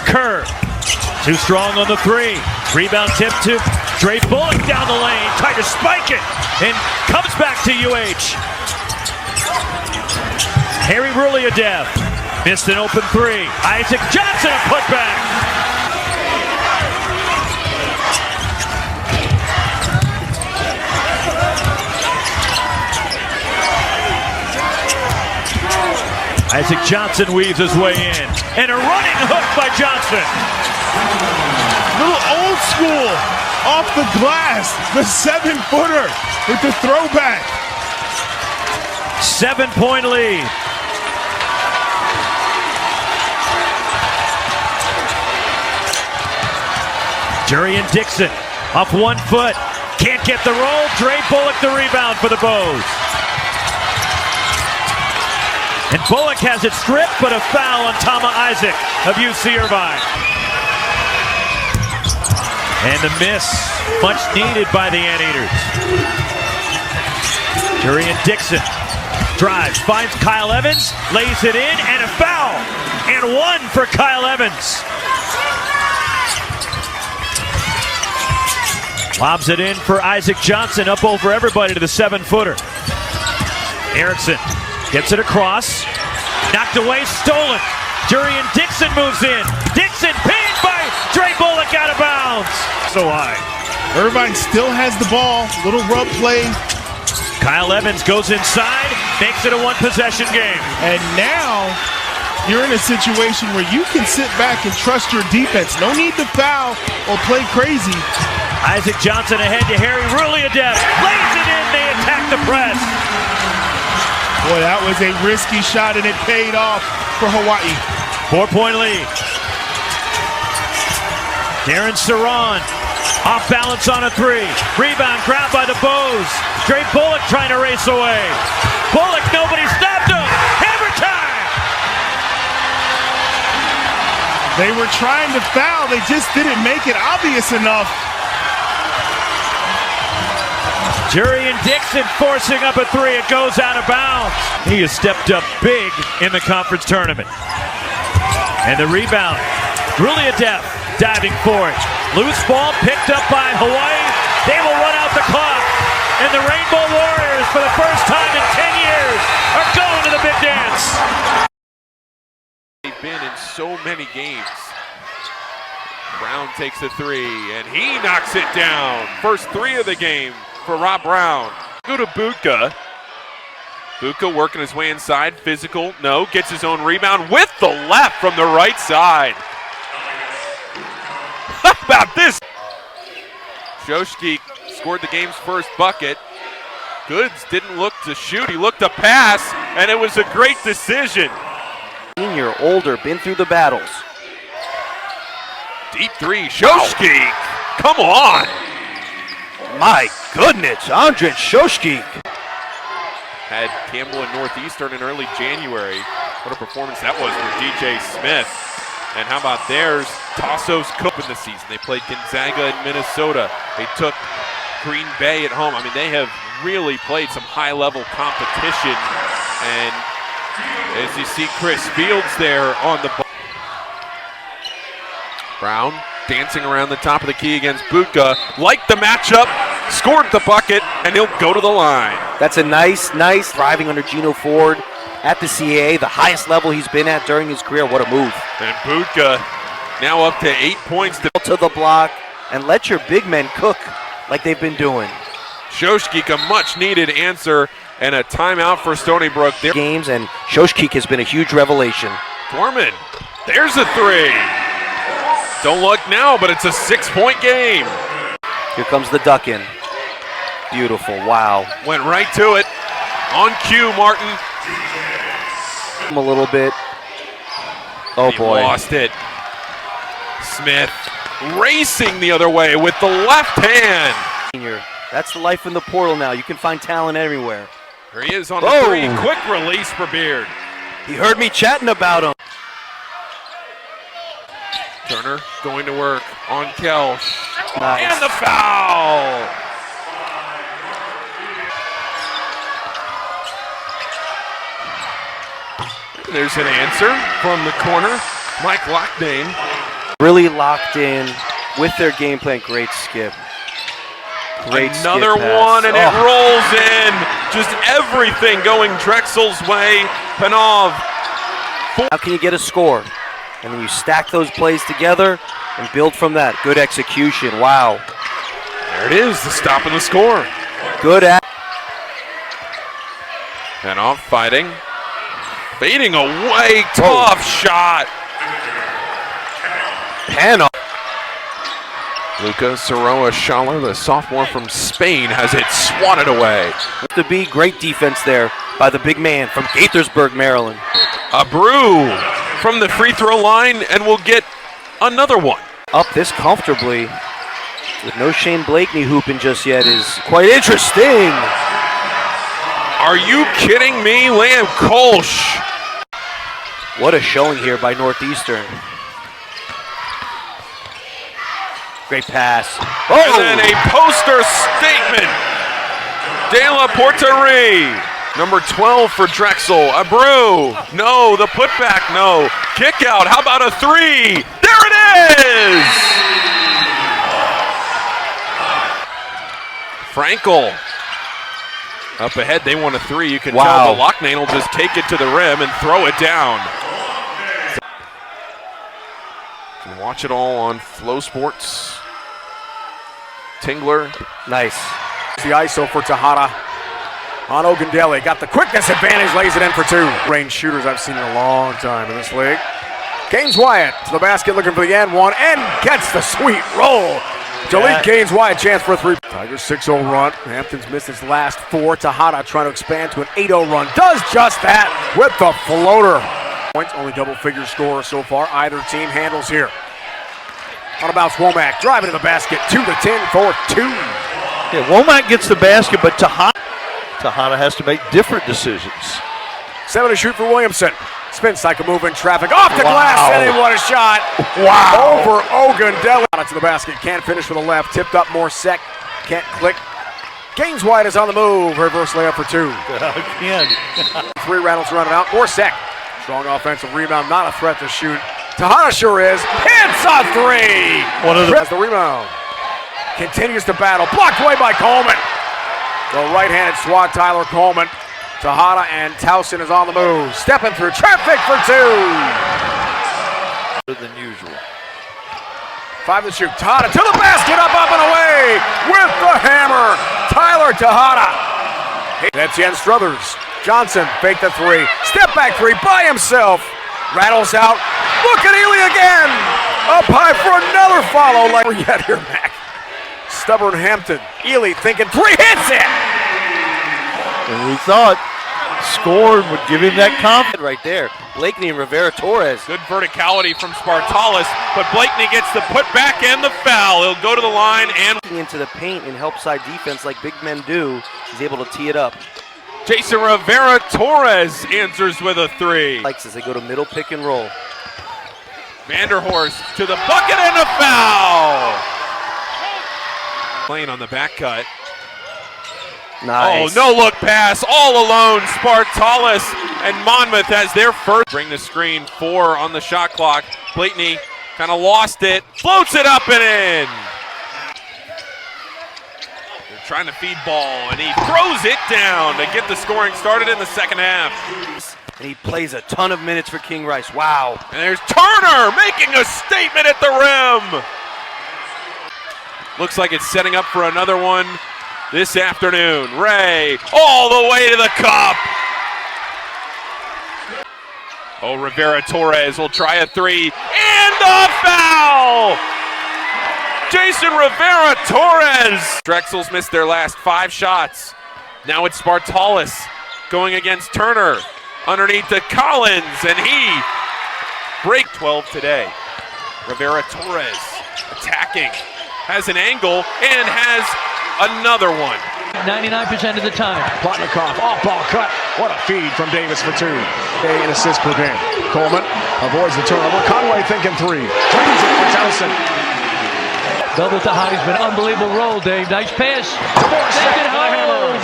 Kerr, too strong on the 3. Rebound tip to Dre Bullock down the lane. Tried to spike it and comes back to UH. Harry Ruliadev missed an open 3. Isaac Johnson, a putback. Isaac Johnson weaves his way in. And a running hook by Johnson. Little old school off the glass. The 7-footer with the throwback. 7-point lead. Darian Dixon off 1 foot. Can't get the roll. Dre Bullock the rebound for the Bows. And Bullock has it stripped, but a foul on Tama Isaac of UC Irvine. And the miss, much needed by the Anteaters. Darian Dixon drives, finds Kyle Evans, lays it in, and a foul. And 1 for Kyle Evans. Lobs it in for Isaac Johnson, up over everybody to the 7-footer. Erickson gets it across. Knocked away, stolen. Darian Dixon moves in. Dixon pinned by Dre Bullock out of bounds. So high. Irvine still has the ball. Little rub play. Kyle Evans goes inside, makes it a 1-possession game. And now you're in a situation where you can sit back and trust your defense. No need to foul or play crazy. Isaac Johnson ahead to Harry Ruliadev. Lays it in, they attack the press. Boy, that was a risky shot, and it paid off for Hawaii. 4-point lead. Darren Saran off balance on a 3. Rebound grabbed by the Bows. Dre Bullock trying to race away. Bullock, nobody stopped him. Hammer time! They were trying to foul. They just didn't make it obvious enough. Darian Dixon forcing up a 3. It goes out of bounds. He has stepped up big in the conference tournament. And the rebound, really adept, diving for it. Loose ball picked up by Hawaii. They will run out the clock. And the Rainbow Warriors, for the first time in 10 years, are going to the big dance. They've been in so many games. Brown takes the three, and he knocks it down. First three of the game for Rob Brown. Go to Butka. Butka working his way inside, physical, no, gets his own rebound with the left from the right side. How about this? Shoshki scored the game's first bucket. Goods didn't look to shoot, he looked to pass, and it was a great decision. Senior, older, been through the battles. Deep three, Shoshki, come on. My goodness, Andre Shoshki. Had Campbell and Northeastern in early January. What a performance that was for DJ Smith. And how about theirs? Tassos Cook in the season. They played Gonzaga in Minnesota. They took Green Bay at home. I mean, they have really played some high-level competition. And as you see Chris Fields there on the ball. Brown dancing around the top of the key against Butka. Liked the matchup, scored the bucket, and he'll go to the line. That's a nice driving under Gino Ford at the CAA, the highest level he's been at during his career. What a move. And Butka now up to 8 points. To the block, and let your big men cook like they've been doing. Shoshkik, a much-needed answer, and a timeout for Stony Brook. Games, and Shoshkik has been a huge revelation. Gorman, there's a three. Don't look now, but it's a 6-point game. Here comes the duck in. Beautiful, wow. Went right to it. On cue, Martin. A little bit. Oh boy. Lost it. Smith racing the other way with the left hand. That's the life in the portal now. You can find talent everywhere. Here he is on the three. Quick release for Beard. He heard me chatting about him. Turner going to work on Kelch. Nice. And the foul. There's an answer from the corner. Mike Locknane. Really locked in with their game plan. Great skip. Great Another skip one, and it rolls in. Just everything going Drexel's way. Panov. How can you get a score? And then you stack those plays together and build from that. Good execution. Wow. There it is, the stop and the score. Good at. Panov fighting. Fading away. Tough shot. Panov. Luca Soroa Schaller, the sophomore from Spain, has it swatted away. To be great defense there by the big man from Gaithersburg, Maryland. Abreu from the free throw line, and we'll get another one. Up this comfortably with no Shane Blakeney hooping just yet is quite interesting. Are you kidding me? Liam Kolsch. What a showing here by Northeastern. Great pass. Oh! And then a poster statement. De La Porterie. Number 12 for Drexel. Abreu. No, the putback, no. Kick out. How about a three? There it is! Frankel. Up ahead, they want a three. You can tell the Locknane will just take it to the rim and throw it down. You can watch it all on Flow Sports. Tingler. Nice. The ISO for Tejada on Ogundele. Got the quickness advantage, lays it in for two. Range shooters I've seen in a long time in this league. Gaines Wyatt to the basket looking for the and one and gets the sweet roll. Jaleel Gaines Wyatt chance for a three. Tigers 6-0 run. Hampton's missed his last four. Tejada trying to expand to an 8-0 run. Does just that with the floater. Points, only double-figure scorer so far. Either team handles here. On about Womack, driving to the basket, 2 to 10 for two. Yeah, Womack gets the basket, but Tejada has to make different decisions. 7 to shoot for Williamson. Spin cycle move in traffic. Off the glass, and what a shot. Wow. Over Ogundele. To the basket, can't finish with the left. Tipped up more sec. Can't click. Gaines White is on the move. Reverse layup for two. Again. Three Reynolds running out. More sec. Strong offensive rebound. Not a threat to shoot. Tahana sure is. Hits a three. Has the rebound. Continues to battle. Blocked away by Coleman. The right-handed SWAC, Tyler Coleman. Tahana and Towson is on the move. Stepping through traffic for two. Than usual. 5 to shoot. Tahana to the basket, up and away with the hammer. Tyler Tahana. That's Jens Struthers. Johnson faked the three. Step back three by himself. Rattles out. Look at Ely again. Up high for another follow. Like we're yet here, Mac. Stubborn Hampton. Ely thinking three, hits it. And we thought scoring would give him that confidence. Right there. Blakeney and Rivera Torres. Good verticality from Spartalis, but Blakeney gets the putback and the foul. He'll go to the line and into the paint and help side defense like big men do. He's able to tee it up. Jason Rivera Torres answers with a three. Likes as they go to middle pick and roll. Vanderhorst to the bucket and a foul. Playing on the back cut. Nice. Oh, no look pass, all alone. Spartalis and Monmouth has their first. Bring the screen, 4 on the shot clock. Blakeney kind of lost it, floats it up and in. They're trying to feed ball, and he throws it down to get the scoring started in the second half. And he plays a ton of minutes for King Rice. Wow. And there's Turner making a statement at the rim. Looks like it's setting up for another one this afternoon. Ray all the way to the cup. Oh, Rivera Torres will try a three and a foul. Jason Rivera Torres. Drexel's missed their last 5 shots. Now it's Spartalis going against Turner. Underneath to Collins, and he break 12 today. Rivera Torres attacking, has an angle, and has another one. 99% of the time. Plotnikov, off-ball cut. What a feed from Davis for 2. An assist per game. Coleman avoids the turnover. Conway thinking 3. Brings it for Towson. Double to Heisman. Unbelievable roll, Dave. Nice pass. Take it home.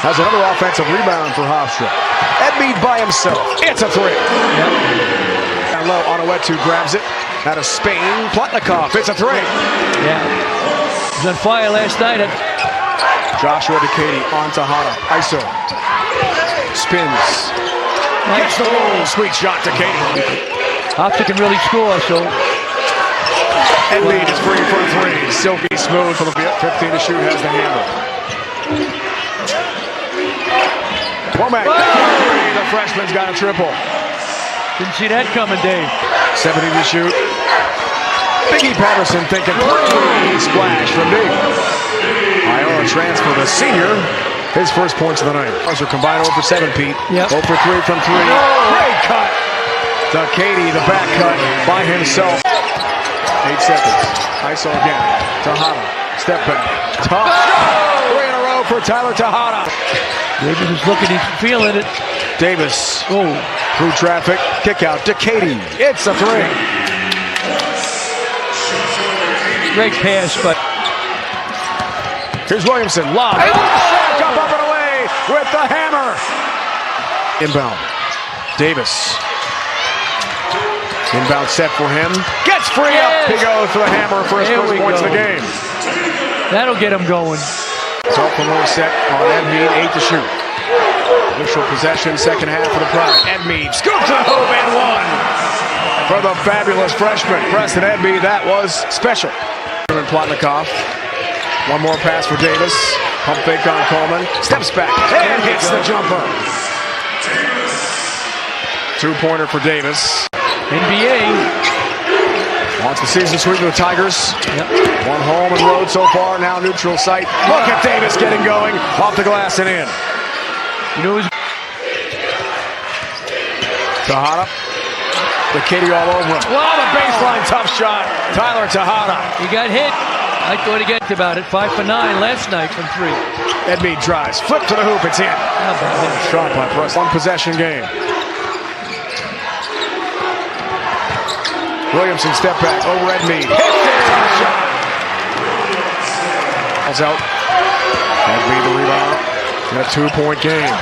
Has another offensive rebound for Hofstra. Edmead by himself. It's a 3. Down low, Onoetu grabs it. Out of Spain, Plotnikov. It's a 3. Yeah. He was on fire last night. Joshua Decady on Tahana. ISO. Spins. Gets the roll. Sweet shot, Decady. Hofstra can really score, so. Edmead is free for a 3. Silky smooth for the 15 to shoot. Has the hammer. Womack, the freshman's got a triple. Didn't see that coming, Dave. 70 to shoot. Biggie Patterson thinking 3. Splash from Big. Iowa transfer the senior. His first points of the night. Those are combined 0 for 7, Pete. Yep. 0 for 3 from 3. No. Great cut. To Katie, the back cut by himself. 8 seconds. ISO again. Tahana. Step back. Tough shot. 3 in a row for Tyler Tahana. Davis is looking, he's feeling it. Davis. Through traffic. Kick out to Katie. It's a 3. Great pass, but. Here's Williamson. Lob. Up and away with the hammer. Inbound. Davis. Inbound set for him. Gets free up. He goes for the hammer for his first points of the game. That'll get him going. Sophomore set on Edmead, 8 to shoot. Initial possession, second half for the Pride. Edmead scoops the hoop and 1 for the fabulous freshman. Preston Edmead, that was special. Plotnikov. One more pass for Davis. Pump fake on Coleman. Steps back and hits the jumper. 2-pointer for Davis. NBA. Wants the season sweep of the Tigers. One home and road so far, now neutral site. Look at Davis getting going. Off the glass and in. You know, Tahana. The Katie all over him. Wow, the baseline tough shot. Tyler Tahana. He got hit. I thought he got about it. 5 for 9 last night from 3. Edmead drives. Flip to the hoop. It's in. Shot by Preston. 1 possession game. Williamson step back over Edmead. Hits it! Tough shot. Falls out. Edmead the rebound. In a 2-point game.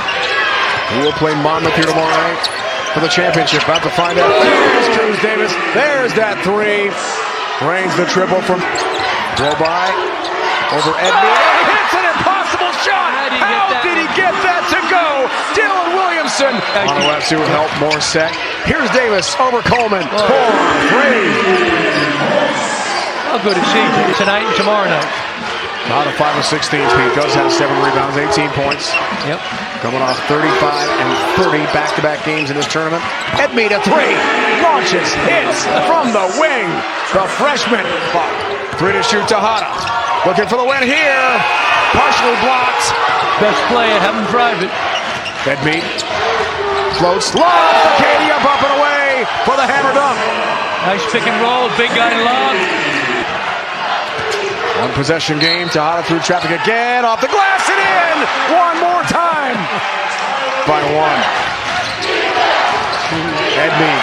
He will play Monmouth here tomorrow night. for the championship. About to find out. There's Cruz Davis. There's that three. Rains the triple from blow by over Edmund. He hits an impossible shot. How did he get that to go? Dylan Williamson on the left to help more set. Here's Davis over Coleman. 4-3. How good is he tonight and tomorrow night? Out of 5 of 16, he does have 7 rebounds, 18 points. Yep. Coming off 35 and 30 back-to-back games in this tournament. Edmead a three, launches, hits from the wing. The freshman, 3 to shoot to Hada. Looking for the win here, partially blocked. Best player, have him drive it. Edmead floats, lob, Katie up and away for the hammer dunk. Nice pick and roll, big guy lob. One possession game, Tejada through traffic again, off the glass and in! One more time! By 1. Edmead,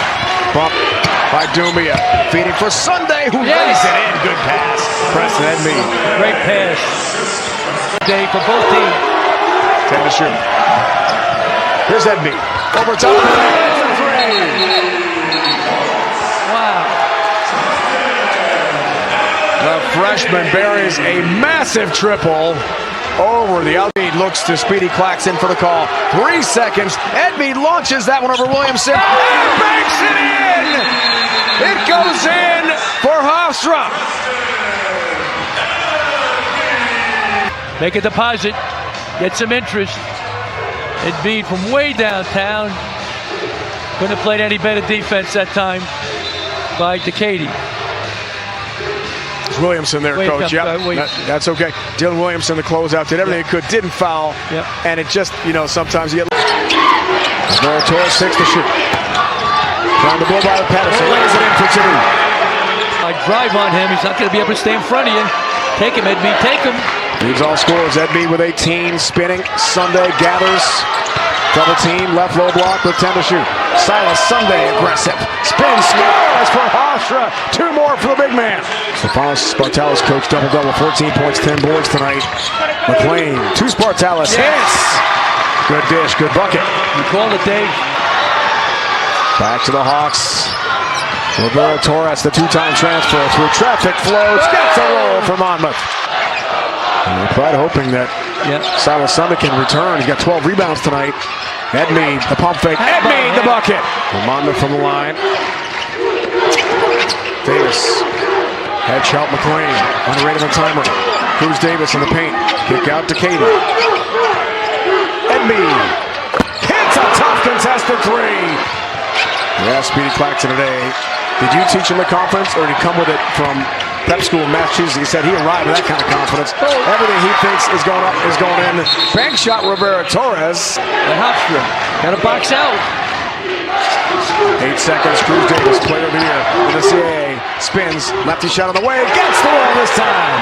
bump by Dumia, feeding for Sunday, who lays it in. Good pass. Preston Edmead. Great pass. Day for both teams. 10 to shoot. Here's Edmead. Over top. There's the three. Wow. The freshman buries a massive triple over the out. Looks to Speedy Claxton for the call. 3 seconds. Edmead launches that one over Williamson. And banks it in! It goes in for Hofstra. Make a deposit. Get some interest. Edmead from way downtown. Couldn't have played any better defense that time by Katie. Williamson there, Coach. Yep, that's okay. Dylan Williamson, the closeout, did everything he could, didn't foul, and it just, sometimes you get. Torres 6 to shoot. Trying to blow by the Patterson, lays it in for 2. I drive on him, he's not going to be able to stay in front of you. Take him, Edmead, take him. Leads all scores. Edmead with 18, spinning. Sunday gathers. Double team, left low block with 10 to shoot. Silas Sunday aggressive. Spin, scores for Hofstra. 2 more for the big man. Stefanos Spartalis, coach, double-double, 14 points, 10 boards tonight. McLean, 2 Spartalis hits. Good dish, good bucket. You called it, Dave. Back to the Hawks. Roberto Torres, the 2-time transfer through traffic flows. Gets a roll for Monmouth. And we're quite hoping that Silas Sunday can return. He's got 12 rebounds tonight. Edmead, the pump fake. Edmead, the bucket. Monmouth from the line. Davis. Head shot McLean. Underrated on timer. Cruz Davis in the paint. Kick out to Katie. Edmead. Hits a tough contested 3. Yeah, Speedy Claxton today. Did you teach him the confidence, or did he come with it from prep school in Massachusetts? He said he arrived with that kind of confidence. Everything he thinks is going up is going in. Bank shot, Rivera Torres. And Hofstra got a box out. 8 seconds. Cruz Davis, player of the year in the CAA. Spins, lefty shot on the way. Gets the wall this time.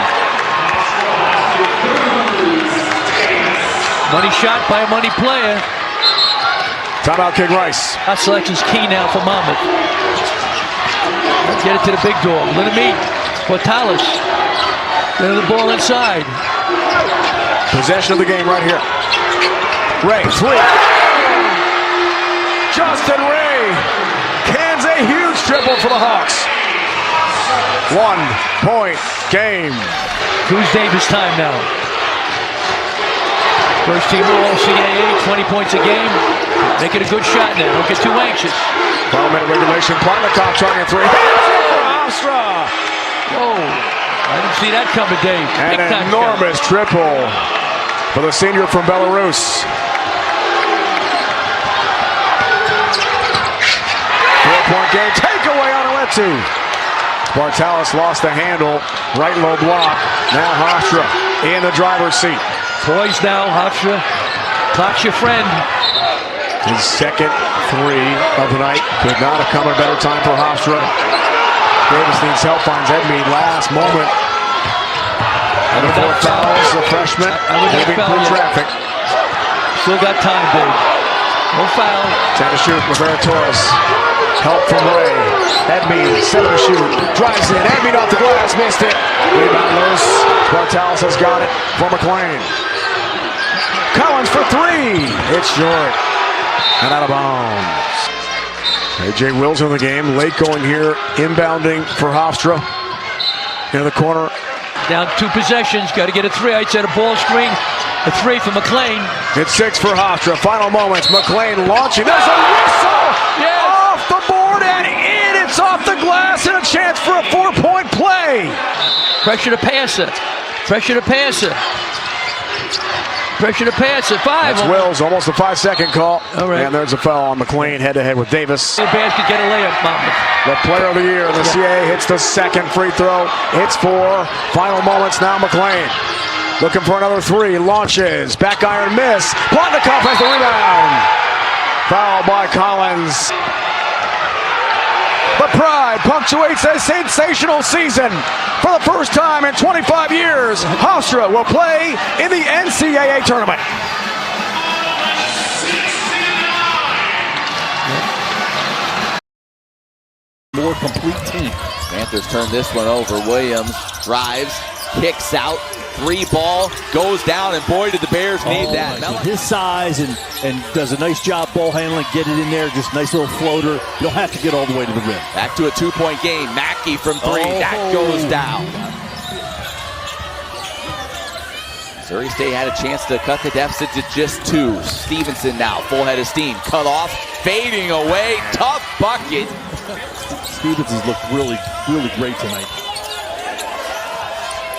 Money shot by a money player. Timeout, King Rice. Our selection's key now for Monmouth. Get it to the big dog. Let him eat. Portales. Get the ball inside. Possession of the game right here. Ray, 3. Justin Ray cans a huge triple for the Hawks. 1-point game. Cruz Davis time now. First team all CAA, 20 points a game. Make it a good shot now. Don't get too anxious. 12-minute regulation. Plotnikov trying a 3. Hofstra. Whoa. I didn't see that coming, Dave. An enormous triple for the senior from Belarus. 4-point game. Takeaway on Aletu. Spartalis lost the handle. Right low block. Now Hofstra in the driver's seat. Poised now, Hofstra. Clock's your friend. His second 3 of the night. Could not have come at a better time for Hofstra. Davis needs help, finds Edmead last moment. And the 4 fouls, the freshman, moving through traffic. Still got time, Dave. No foul. 10 to shoot, Rivera Torres. Help from Ray. Edmead, 7 to shoot. Drives in, Edmead off the glass, missed it. Rebound loose. Spartalis has got it for McLean. Collins for 3. It's short. And out of bounds. A.J. Wills in the game. Late going here, inbounding for Hofstra. In the corner. Down 2 possessions, got to get a 3. I'd set a ball screen, a 3 for McLean. It's 6 for Hofstra. Final moments. McLean launching. There's a whistle! Yes. Off the board and in. It's off the glass and a chance for a 4-point play. Pressure to passer. Pressure to passer. Pressure to passer. 5. That's Wills. Almost a 5-second call. All right. And there's a foul on McLean head-to-head with Davis. The basket, get a layup, Mama. The player of the year in the CAA hits the second free throw. Hits 4. Final moments now, McLean. Looking for another 3. Launches. Back iron miss. Plotnikov has the rebound. Foul by Collins. But Pride punctuates a sensational season. For the first time in 25 years, Hofstra will play in the NCAA tournament. More complete team. Panthers turn this one over. Williams drives, kicks out, 3 ball, goes down, and boy, did the Bears need that. His size and does a nice job ball handling, get it in there, just nice little floater. You don't have to get all the way to the rim. Back to a 2-point game. Mackey from 3, that goes down. Missouri State had a chance to cut the deficit to just 2. Stevenson now, full head of steam, cut off, fading away, tough bucket. Stevenson's looked really, really great tonight.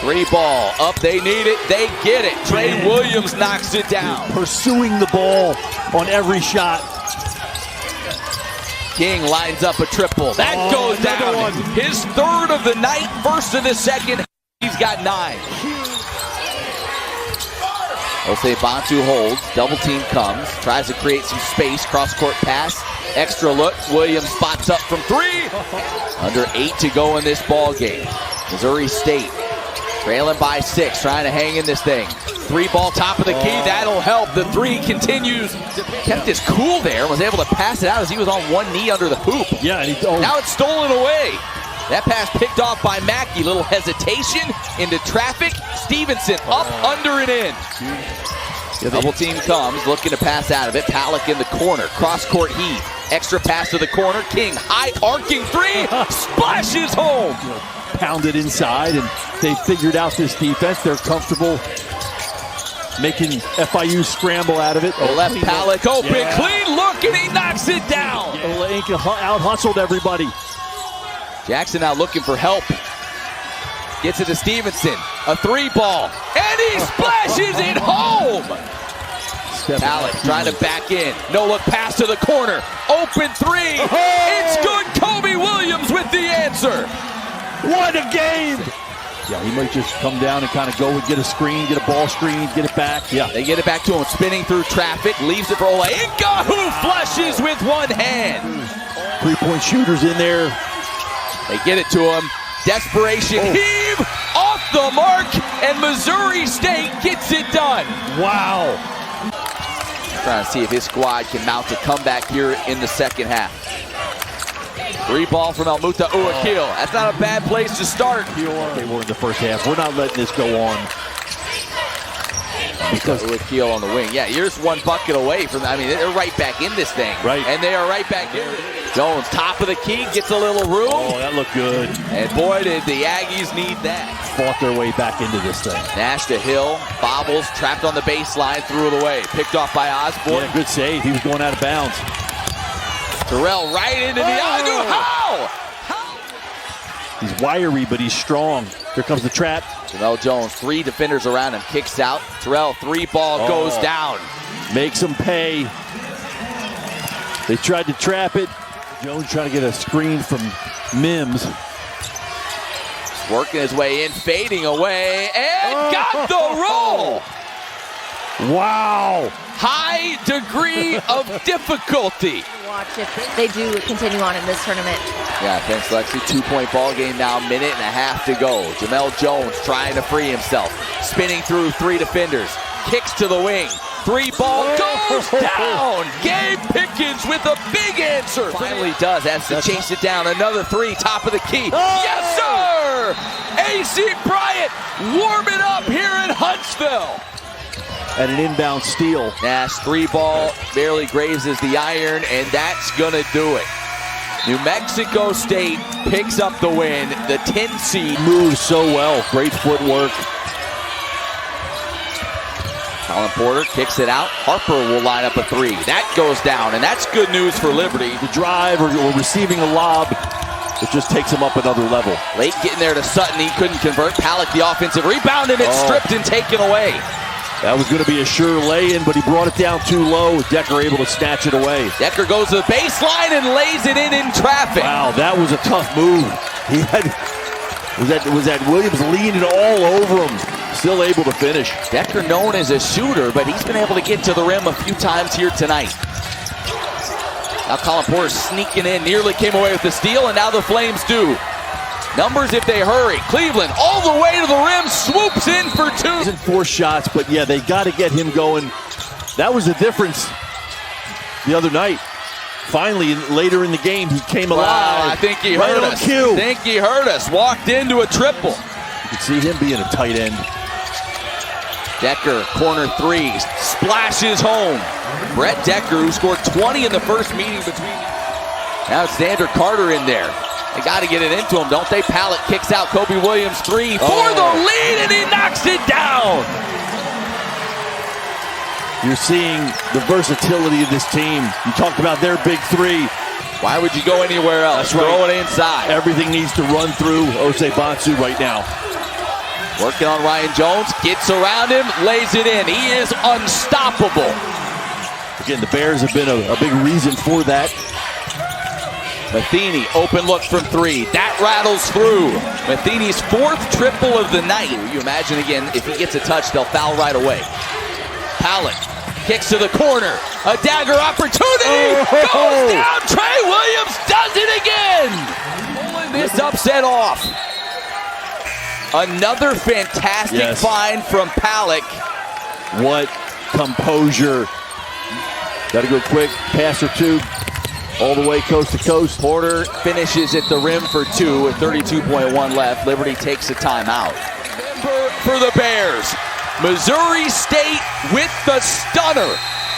3 ball, up, they need it, they get it. Trey Williams knocks it down. Pursuing the ball on every shot. King lines up a triple. That goes down. His 3rd of the night, 1st of the second. He's got 9. Jose Bantu holds, double team comes, tries to create some space, cross-court pass, extra look, Williams spots up from 3. Under 8 to go in this ball game. Missouri State trailing by 6, trying to hang in this thing. 3 ball, top of the key, that'll help. The 3 continues, kept his cool there, was able to pass it out as he was on one knee under the hoop. Yeah, and now it's stolen away. That pass picked off by Mackey. Little hesitation into traffic. Stevenson up, under, and in. Double team comes, looking to pass out of it. Palick in the corner, cross-court heave. Extra pass to the corner. King, high arcing 3, splashes home. Pounded inside, and they figured out this defense. They're comfortable making FIU scramble out of it. Left Palick open, clean look, and he knocks it down. Out-hustled everybody. Jackson now looking for help. Gets it to Stevenson. A 3 ball. And he splashes it home. Palick trying to back in. No look pass to the corner. Open 3. It's good. Kobe Williams with the answer. What a game. Yeah, he might just come down and kind of go and get a screen, get a ball screen, get it back. Yeah. They get it back to him, spinning through traffic, leaves it for Olainka, who flushes with one hand. 3-point shooters in there. They get it to him. Desperation heave off the mark, and Missouri State gets it done. Wow. Trying to see if his squad can mount a comeback here in the second half. 3 ball from Almuta Uakil. That's not a bad place to start. They were in the first half. We're not letting this go on. Because Uakil on the wing. Yeah, you're just 1 bucket away from that. I mean, they're right back in this thing. Right. And they are right back in it. Jones, top of the key, gets a little room. Oh, that looked good. And boy, did the Aggies need that. Fought their way back into this thing. Nash to Hill, bobbles, trapped on the baseline, threw it away. Picked off by Osborne. Yeah, good save. He was going out of bounds. Terrell right into the How? He's wiry, but he's strong. Here comes the trap. Jamel Jones, 3 defenders around him, kicks out. Terrell, 3 ball goes down. Makes them pay. They tried to trap it. Jones trying to get a screen from Mims. Working his way in, fading away, and got the roll. Wow. High degree of difficulty. Watch if they do continue on in this tournament. Yeah, thanks, Lexi. 2-point ball game now, 1.5 minutes to go. Jamel Jones trying to free himself. Spinning through 3 defenders. Kicks to the wing. 3 ball goes down. Gabe Pickens with a big answer. Finally does. Has to chase it down. Another 3, top of the key. Yes, sir! AC Bryant warming up here in Huntsville. At an inbound steal. Nash, 3 ball, barely grazes the iron, and that's gonna do it. New Mexico State picks up the win. The 10 seed moves so well. Great footwork. Colin Porter kicks it out. Harper will line up a three. That goes down, and that's good news for Liberty. The drive or receiving a lob, it just takes him up another level. Late getting there to Sutton. He couldn't convert. Palak the offensive rebound, and it's stripped and taken away. That was going to be a sure lay-in, but he brought it down too low. Decker able to snatch it away. Decker goes to the baseline and lays it in traffic. Wow, that was a tough move. He had was that Williams leaning all over him, still able to finish. Decker known as a shooter, but he's been able to get to the rim a few times here tonight. Now Colin Porter sneaking in, nearly came away with the steal, and now the Flames do. Numbers if they hurry. Cleveland all the way to the rim, swoops in for two. 4 shots, but yeah, they got to get him going. That was the difference the other night. Finally, later in the game, he came alive. Wow, I think he heard us. I think he heard us. Walked into a triple. You can see him being a tight end. Decker, corner three, splashes home. Brett Decker, who scored 20 in the first meeting between. Now it's Xander Carter in there. They got to get it into him, don't they? Palak kicks out Kobe Williams three for the lead, and he knocks it down. You're seeing the versatility of this team. You talked about their big three. Why would you go anywhere else? That's right. Throw it inside. Everything needs to run through Osei Bonsu right now. Working on Ryan Jones, gets around him, lays it in. He is unstoppable. Again, the Bears have been a big reason for that. Matheny, open look from three. That rattles through. Matheny's 4th triple of the night. You imagine, again, if he gets a touch, they'll foul right away. Palak kicks to the corner. A dagger opportunity. Goes down. Trey Williams does it again. Pulling this upset off. Another fantastic find from Palak. What composure. Got to go quick. Pass or two. All the way coast to coast. Porter finishes at the rim for two with 32.1 left. Liberty takes a timeout. For the Bears, Missouri State with the stunner.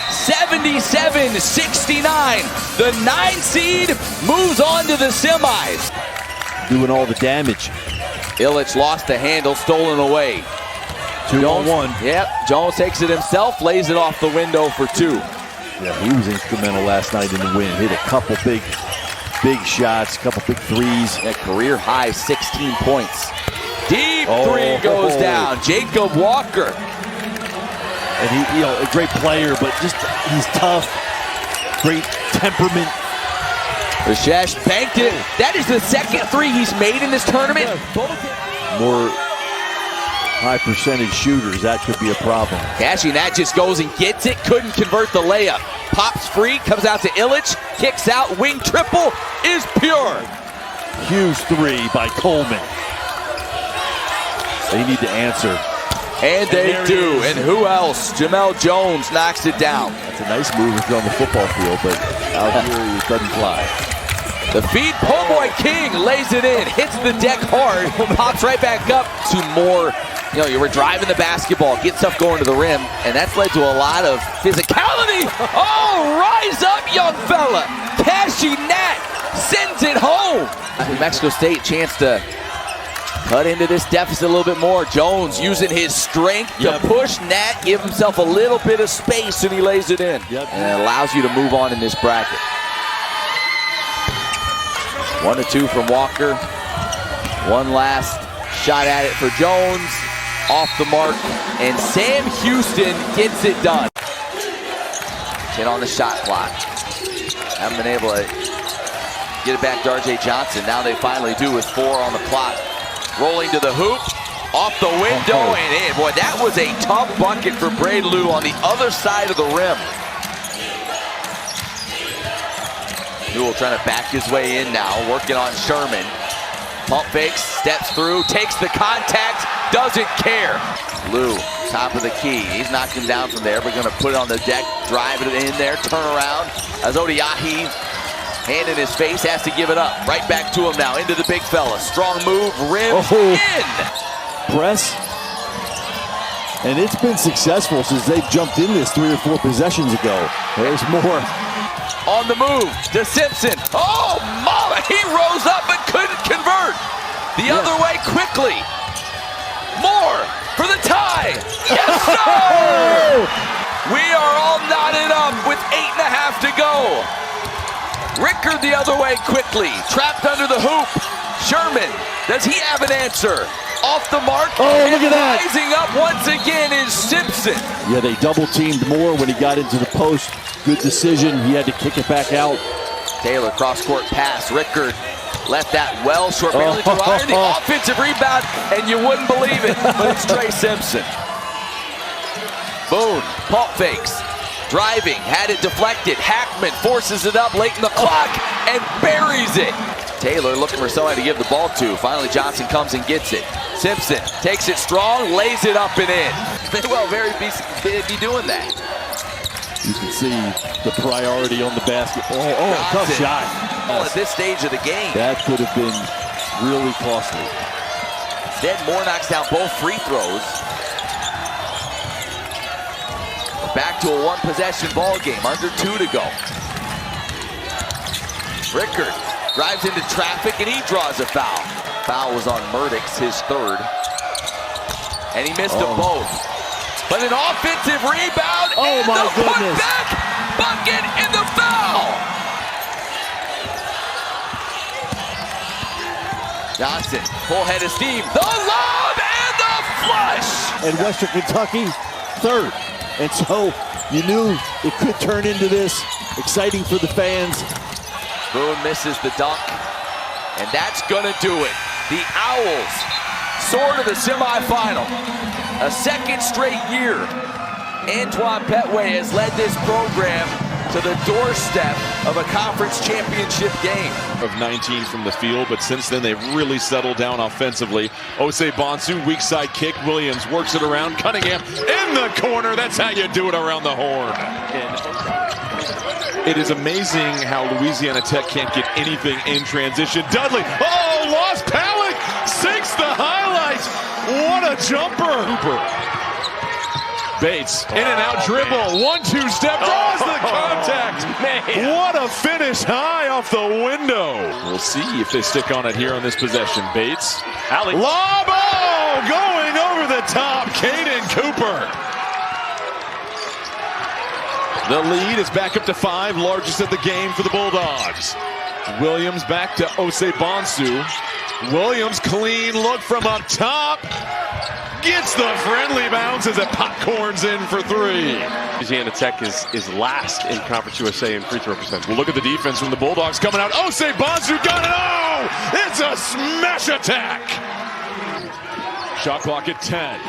77-69. The 9 seed moves on to the semis. Doing all the damage. Illich lost the handle, stolen away. 2-on-1. Yep, Jones takes it himself, lays it off the window for two. Yeah, he was instrumental last night in the win. Hit a couple big shots, a couple big threes. At career high 16 points. Deep three goes down. Jacob Walker. And he, a great player, but just he's tough. Great temperament. Rashesh banked it. That is the 2nd three he's made in this tournament. More high percentage shooters, that could be a problem. Cashing that just goes and gets it. Couldn't convert the layup. Pops free, comes out to Illich. Kicks out, wing triple is pure. Huge three by Coleman. They need to answer. And they do. And who else? Jamel Jones knocks it down. That's a nice move if you're on the football field, but out here it doesn't fly. The feed, po' boy King lays it in, hits the deck hard, pops right back up to more. You were driving the basketball, get stuff going to the rim, and that's led to a lot of physicality. Oh, rise up, young fella. Cashy Nat sends it home. New Mexico State chance to cut into this deficit a little bit more. Jones using his strength to push Nat, give himself a little bit of space, and he lays it in. And it allows you to move on in this bracket. 1-2 from Walker. One last shot at it for Jones. Off the mark. And Sam Houston gets it done. 10 on the shot clock. Haven't been able to get it back to R.J. Johnson. Now they finally do with 4 on the clock. Rolling to the hoop. Off the window and in. Boy, that was a tough bucket for Braid Lou on the other side of the rim. Newell trying to back his way in now, working on Sherman. Pump fakes, steps through, takes the contact, doesn't care. Lou, top of the key. He's knocked him down from there. We're going to put it on the deck, drive it in there, turn around. As Odiahi, hand in his face, has to give it up. Right back to him now, into the big fella. Strong move, rim, in. Press. And it's been successful since they jumped in this 3 or 4 possessions ago. There's more. On the move to Simpson. Oh, my! He rose up but couldn't convert. The other way quickly. More for the tie. Yes, sir! We are all knotted up with 8.5 to go. Rickard the other way quickly. Trapped under the hoop. Sherman, does he have an answer? Off the mark. Oh, look at that. Rising up once again is Simpson. Yeah, they double-teamed more when he got into the post. Good decision. He had to kick it back out. Taylor cross-court pass. Rickard left that well short. Barely to iron the offensive rebound, and you wouldn't believe it, but it's Trey Simpson. Boone, pump fakes. Driving, had it deflected. Hackman forces it up late in the clock and buries it. Taylor looking for somebody to give the ball to. Finally, Johnson comes and gets it. Simpson takes it strong, lays it up and in. May well very be doing that. You can see the priority on the basket. Tough shot. At this stage of the game. That could have been really costly. Instead, Moore knocks down both free throws. Back to a one-possession ball game, under 2 to go. Rickard drives into traffic and he draws a foul. Foul was on Murdix, his third. And he missed them both. But an offensive rebound and the putback bucket and the foul. Johnson, full head of steam. The lob and the flush. And Western Kentucky, third. And so you knew it could turn into this. Exciting for the fans. Boone misses the dunk, and that's gonna do it. The Owls soar to the semifinal. A second straight year. Antoine Petway has led this program to the doorstep of a conference championship game. Of 19 from the field, but since then they've really settled down offensively. Osei Bonsu, weak side kick. Williams works it around. Cunningham in the corner. That's how you do it around the horn. It is amazing how Louisiana Tech can't get anything in transition. Dudley, lost Palick, sinks the highlight. What a jumper. Bates, in and out dribble, 1-2 step, draws the contact. What a finish high off the window. We'll see if they stick on it here on this possession. Bates, lob, going over the top, Caden Cooper. The lead is back up to 5, largest of the game for the Bulldogs. Williams back to Osei Bonsu. Williams, clean look from up top. Gets the friendly bounce as it popcorns in for 3. Louisiana Tech is last in Conference USA in free throw percentage. Well, look at the defense from the Bulldogs coming out. Osei Bonsu got it. It's a smash attack. Shot clock at 10.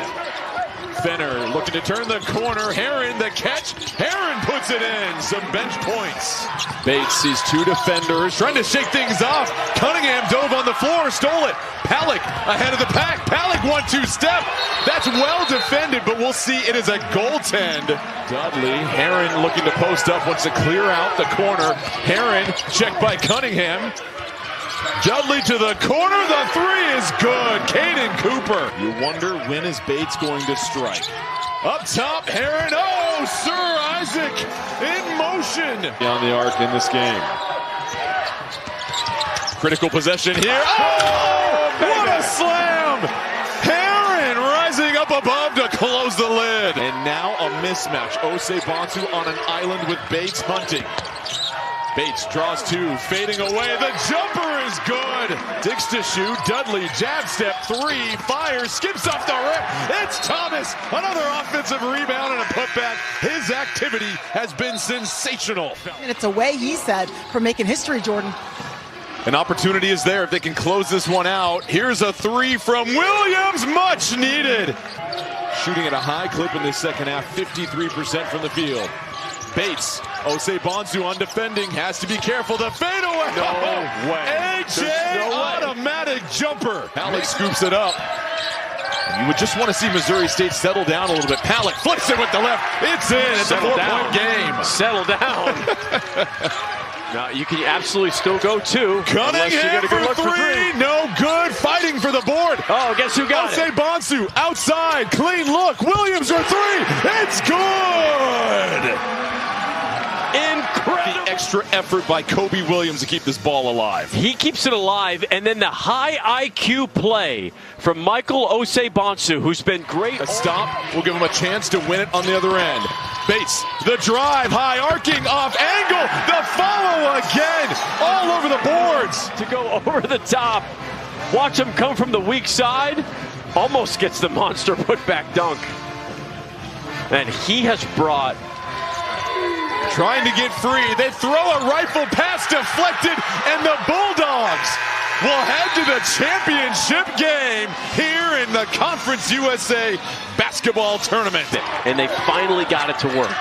Fenner looking to turn the corner. Heron the catch. Heron puts it in. Some bench points. Bates sees 2 defenders trying to shake things off. Cunningham dove on the floor, stole it. Palick ahead of the pack. Palick 1-2 step. That's well defended, but we'll see. It is a goaltend. Dudley, Heron looking to post up, wants to clear out the corner. Heron checked by Cunningham. Dudley to the corner, the 3 is good. Caden Cooper. You wonder, when is Bates going to strike? Up top, Heron, Sir Isaac in motion. On the arc in this game. Critical possession here. What a slam! Heron rising up above to close the lid. And now a mismatch. Osei Bonsu on an island with Bates hunting. Bates draws 2, fading away. The jumper is good. Digs to shoot. Dudley, jab step 3, fires, skips off the rim. It's Thomas. Another offensive rebound and a putback. His activity has been sensational. Minutes away, he said, from making history, Jordan. An opportunity is there if they can close this one out. Here's a 3 from Williams, much needed. Shooting at a high clip in the second half, 53% from the field. Bates, Osei Bonsu on defending, has to be careful. The fadeaway. No way. AJ automatic jumper. Palick scoops it up. You would just want to see Missouri State settle down a little bit. Palick flips it with the left. It's in. It's a 4-point game. Settle down. No, you can absolutely still go 2. Cunningham for 3. No good. Fighting for the board. Guess who got it? Bonsu outside. Clean look. Williams for 3. It's good. Incredible. The extra effort by Kobe Williams to keep this ball alive. He keeps it alive, and then the high IQ play from Michael Osei-Bonsu, who's been great. A stop will give him a chance to win it on the other end. Bates, the drive, high arcing off angle, the follow again, all over the boards. To go over the top. Watch him come from the weak side. Almost gets the monster putback dunk. And he has brought... Trying to get free. They throw a rifle pass deflected, and the Bulldogs will head to the championship game here in the Conference USA basketball tournament. And they finally got it to work.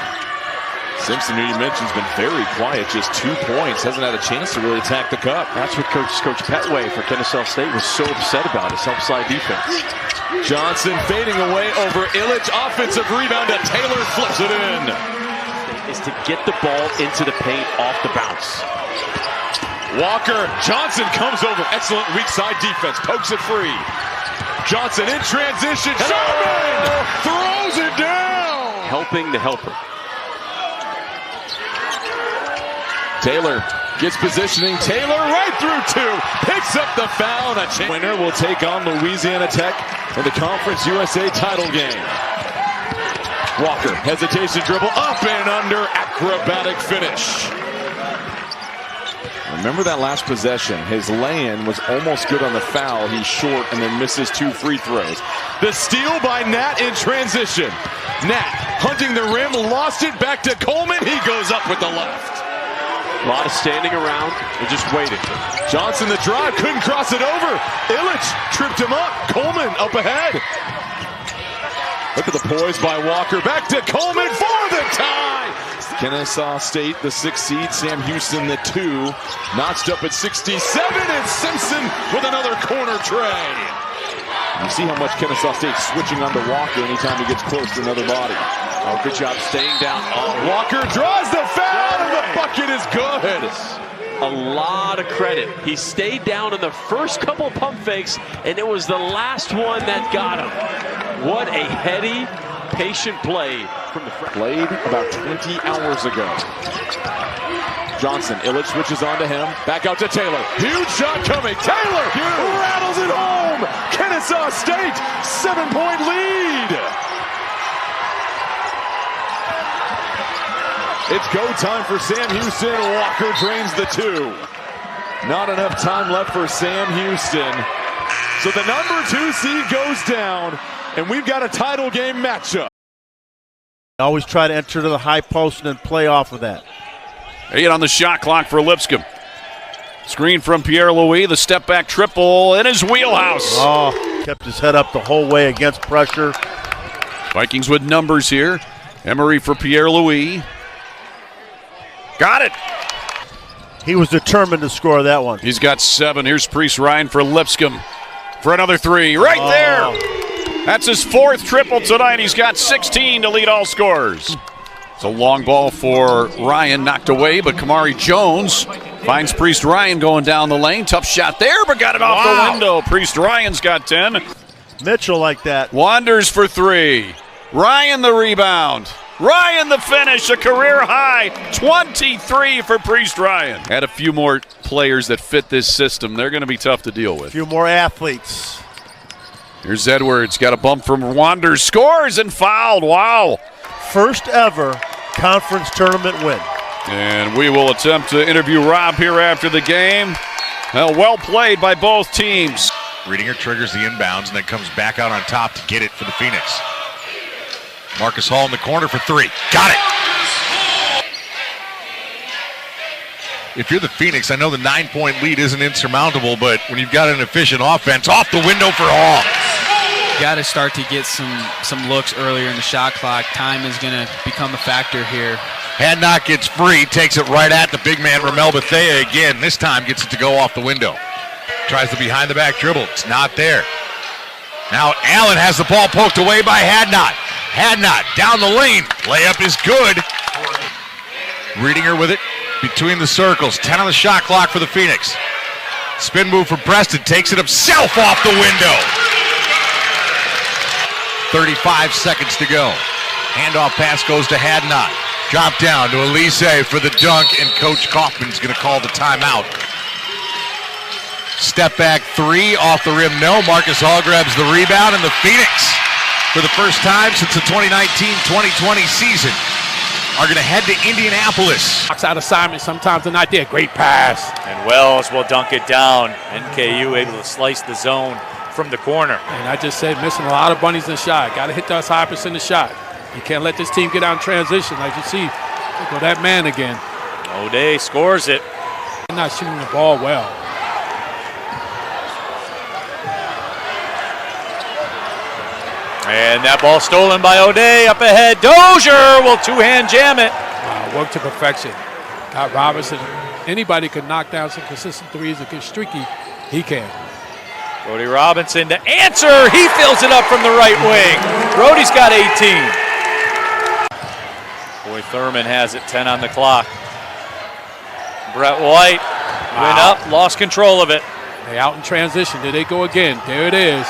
Simpson, who you mentioned, has been very quiet, just 2 points, hasn't had a chance to really attack the cup. That's what Coach Petway for Kennesaw State was so upset about, his help side defense. Johnson fading away over Illich, offensive rebound to Taylor, flips it in. Is to get the ball into the paint off the bounce. Walker, Johnson comes over, excellent weak side defense, pokes it free. Johnson in transition, Sherman throws it down. Helping the helper. Taylor gets positioning. Taylor right through two. Picks up the foul. A winner will take on Louisiana Tech in the Conference USA title game. Walker, hesitation dribble, up and under, acrobatic finish. Remember that last possession. His lay-in was almost good on the foul. He's short and then misses 2 free throws. The steal by Nat in transition. Nat hunting the rim, lost it back to Coleman. He goes up with the left. A lot of standing around and just waiting. Johnson the drive, couldn't cross it over. Illich tripped him up. Coleman up ahead. Look at the poise by Walker. Back to Coleman for the tie. Kennesaw State, the 6th seed. Sam Houston, the 2. Notched up at 67. It's Simpson with another corner tray. You see how much Kennesaw State's switching on to Walker anytime he gets close to another body. Oh, good job staying down. Oh. Walker draws the foul, and the bucket is good. A lot of credit. He stayed down in the first couple pump fakes, and it was the last one that got him. What a heady, patient play from the front. Played about 20 hours ago. Johnson, Illich switches on to him. Back out to Taylor. Huge shot coming. Taylor rattles it home. Kennesaw State, 7-point lead. It's go time for Sam Houston. Walker drains the 2. Not enough time left for Sam Houston. So the number 2 seed goes down, and we've got a title game matchup. Always try to enter to the high post and then play off of that. 8 on the shot clock for Lipscomb. Screen from Pierre-Louis, the step back triple in his wheelhouse. Oh, kept his head up the whole way against pressure. Vikings with numbers here. Emery for Pierre-Louis. Got it. He was determined to score that one. He's got 7. Here's Priest Ryan for Lipscomb for another 3. Right there. That's his 4th triple tonight. He's got 16 to lead all scorers. It's a long ball for Ryan, knocked away, but Kamari Jones finds Priest Ryan going down the lane. Tough shot there, but got it off the window. Priest Ryan's got 10. Mitchell like that. Wanders for 3. Ryan the rebound. Ryan the finish, a career high, 23 for Priest Ryan. Had a few more players that fit this system. They're going to be tough to deal with. A few more athletes. Here's Edwards, got a bump from Wanders, scores and fouled. Wow. First ever conference tournament win. And we will attempt to interview Rob here after the game. Well played by both teams. Reedinger triggers the inbounds and then comes back out on top to get it for the Phoenix. Marcus Hall in the corner for 3. Got it! If you're the Phoenix, I know the 9-point lead isn't insurmountable, but when you've got an efficient offense, off the window for Hall. Got to start to get some looks earlier in the shot clock. Time is going to become a factor here. Hadnot gets free, takes it right at the big man, Ramel Bethea again. This time gets it to go off the window. Tries the behind-the-back dribble. It's not there. Now Allen has the ball poked away by Hadnot. Hadnot down the lane. Layup is good. Reedinger with it between the circles. 10 on the shot clock for the Phoenix. Spin move for Preston. Takes it himself off the window. 35 seconds to go. Handoff pass goes to Hadnot. Drop down to Elise for the dunk, and Coach Kaufman's going to call the timeout. Step back three off the rim, no. Marcus Hall grabs the rebound, and the Phoenix, for the first time since the 2019-2020 season, are going to head to Indianapolis. Out assignment, sometimes they're not there. Great pass. And Wells will dunk it down. NKU able to slice the zone from the corner. And I just said missing a lot of bunnies in the shot. Got to hit that high percentage shot. You can't let this team get out in transition. Like you see, look at that man again. O'Day scores it. They're not shooting the ball well. And that ball stolen by O'Day. Up ahead, Dozier will two-hand jam it. Wow, work to perfection. Got Robinson. Anybody can knock down some consistent threes and get streaky. He can. Brody Robinson to answer. He fills it up from the right wing. Brody's got 18. Boy, Thurman has it, 10 on the clock. Brett White went up, lost control of it. They out in transition. There they go again. There it is.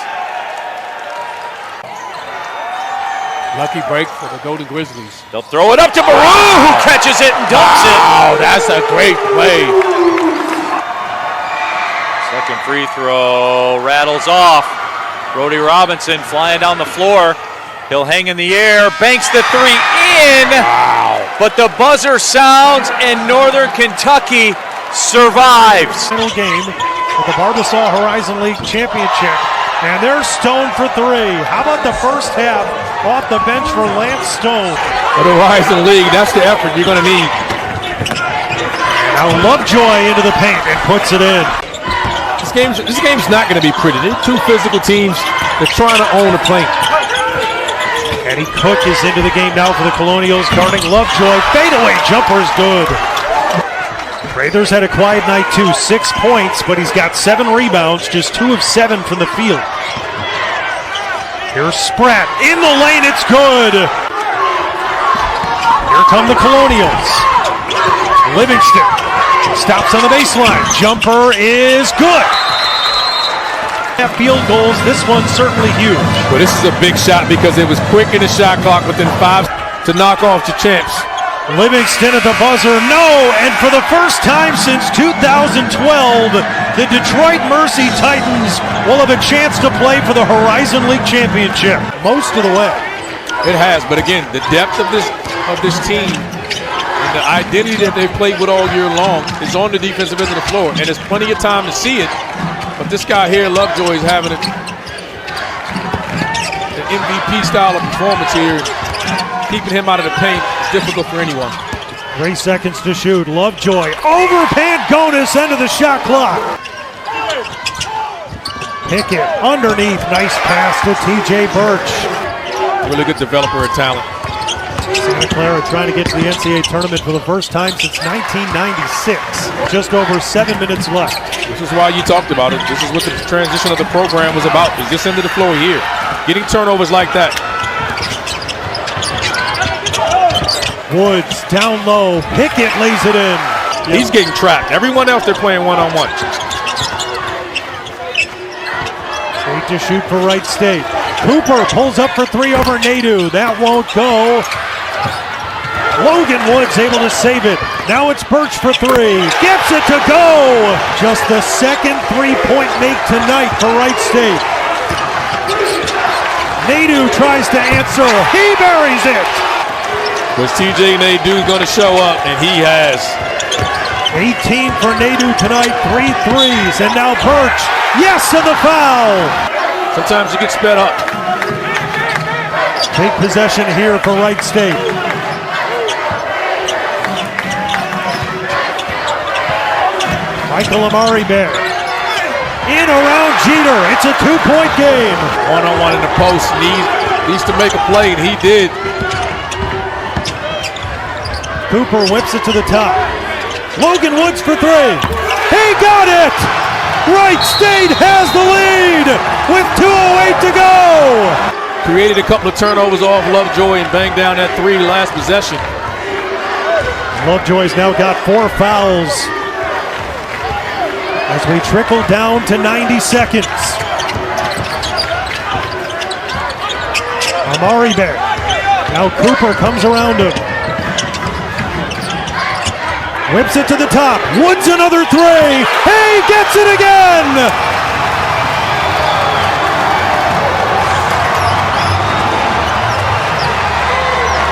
Lucky break for the Golden Grizzlies. They'll throw it up to Baru, who catches it and dumps it. Wow, that's a great play. Second free throw rattles off. Brody Robinson flying down the floor. He'll hang in the air, banks the three in. Wow. But the buzzer sounds and Northern Kentucky survives. Final game of the Barbasol Horizon League Championship. And they're Stone for three. How about the first half off the bench for Lance Stone? For the Horizon League, that's the effort you're going to need. Now Lovejoy into the paint and puts it in. This game's not going to be pretty. They're two physical teams. They're trying to own the paint. Eddie Cook is into the game now for the Colonials, guarding Lovejoy. Fadeaway jumper is good. Rathers had a quiet night too, 6 points, but he's got 7 rebounds, just 2 of 7 from the field. Here's Spratt in the lane, it's good. Here come the Colonials. Livingston stops on the baseline. Jumper is good. Field goals, this one's certainly huge. Well, this is a big shot because it was quick in the shot clock within 5 to knock off the champs. Livingston at the buzzer, no! And for the first time since 2012, the Detroit Mercy Titans will have a chance to play for the Horizon League Championship. Most of the way. It has, but again, the depth of this team and the identity that they've played with all year long is on the defensive end of the floor, and there's plenty of time to see it. But this guy here, Lovejoy, is having an MVP style of performance here. Keeping him out of the paint is difficult for anyone. 3 seconds to shoot. Lovejoy over Pangonis, end of the shot clock. Pickett underneath. Nice pass to TJ Birch. Really good developer of talent. Santa Clara trying to get to the NCAA tournament for the first time since 1996. Just over 7 minutes left. This is why you talked about it. This is what the transition of the program was about. Is this end of the floor here. Getting turnovers like that. Woods down low. Pickett lays it in. He's getting trapped. Everyone else, they're playing one-on-one. Straight to shoot for Wright State. Cooper pulls up for 3 over Nadu. That won't go. Logan Woods able to save it. Now it's Birch for 3. Gets it to go. Just the second 3-point make tonight for Wright State. Nadu tries to answer. He buries it. Was TJ Nadu going to show up? And he has. 18 for Nadu tonight, 3 threes. And now Birch. Yes, and the foul. Sometimes you get sped up. Big possession here for Wright State. Michael Amari Bear. In around Jeter. It's a 2-point game. One-on-one in the post. Needs to make a play, and he did. Cooper whips it to the top. Logan Woods for 3. He got it! Wright State has the lead with 2:08 to go. Created a couple of turnovers off Lovejoy and banged down that 3 last possession. Lovejoy's now got 4 fouls as we trickle down to 90 seconds. Amari Bear. Now Cooper comes around him. Whips it to the top. Woods another three. Hey, gets it again!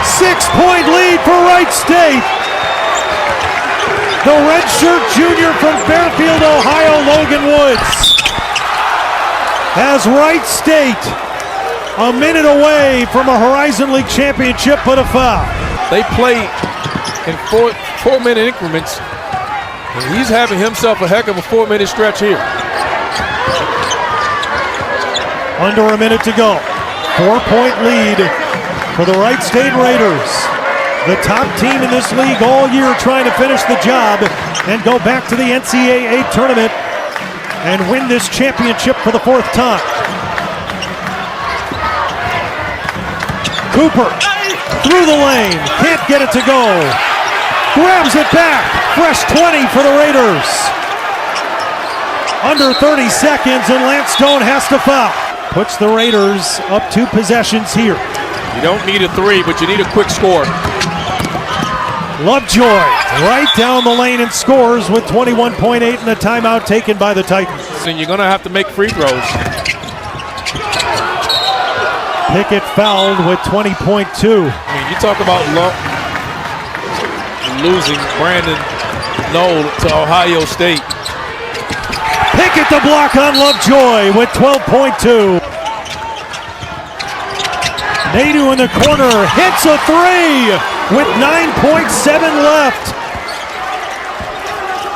Six-point lead for Wright State. The redshirt junior from Fairfield, Ohio, Logan Woods, has Wright State a minute away from a Horizon League championship, but a foul. They play in four-minute increments, and he's having himself a heck of a 4-minute stretch here. Under a minute to go. 4-point lead for the Wright State Raiders. The top team in this league all year trying to finish the job and go back to the NCAA tournament and win this championship for the 4th time. Cooper through the lane, can't get it to go. Grabs it back, fresh 20 for the Raiders. Under 30 seconds and Lance Stone has to foul. Puts the Raiders up 2 possessions here. You don't need a 3, but you need a quick score. Lovejoy right down the lane and scores with 21.8 and a timeout taken by the Titans. And you're going to have to make free throws. Pickett fouled with 20.2. I mean, you talk about losing Brandon Knoll to Ohio State. Pickett the block on Lovejoy with 12.2. Nadeau in the corner hits a 3 with 9.7 left.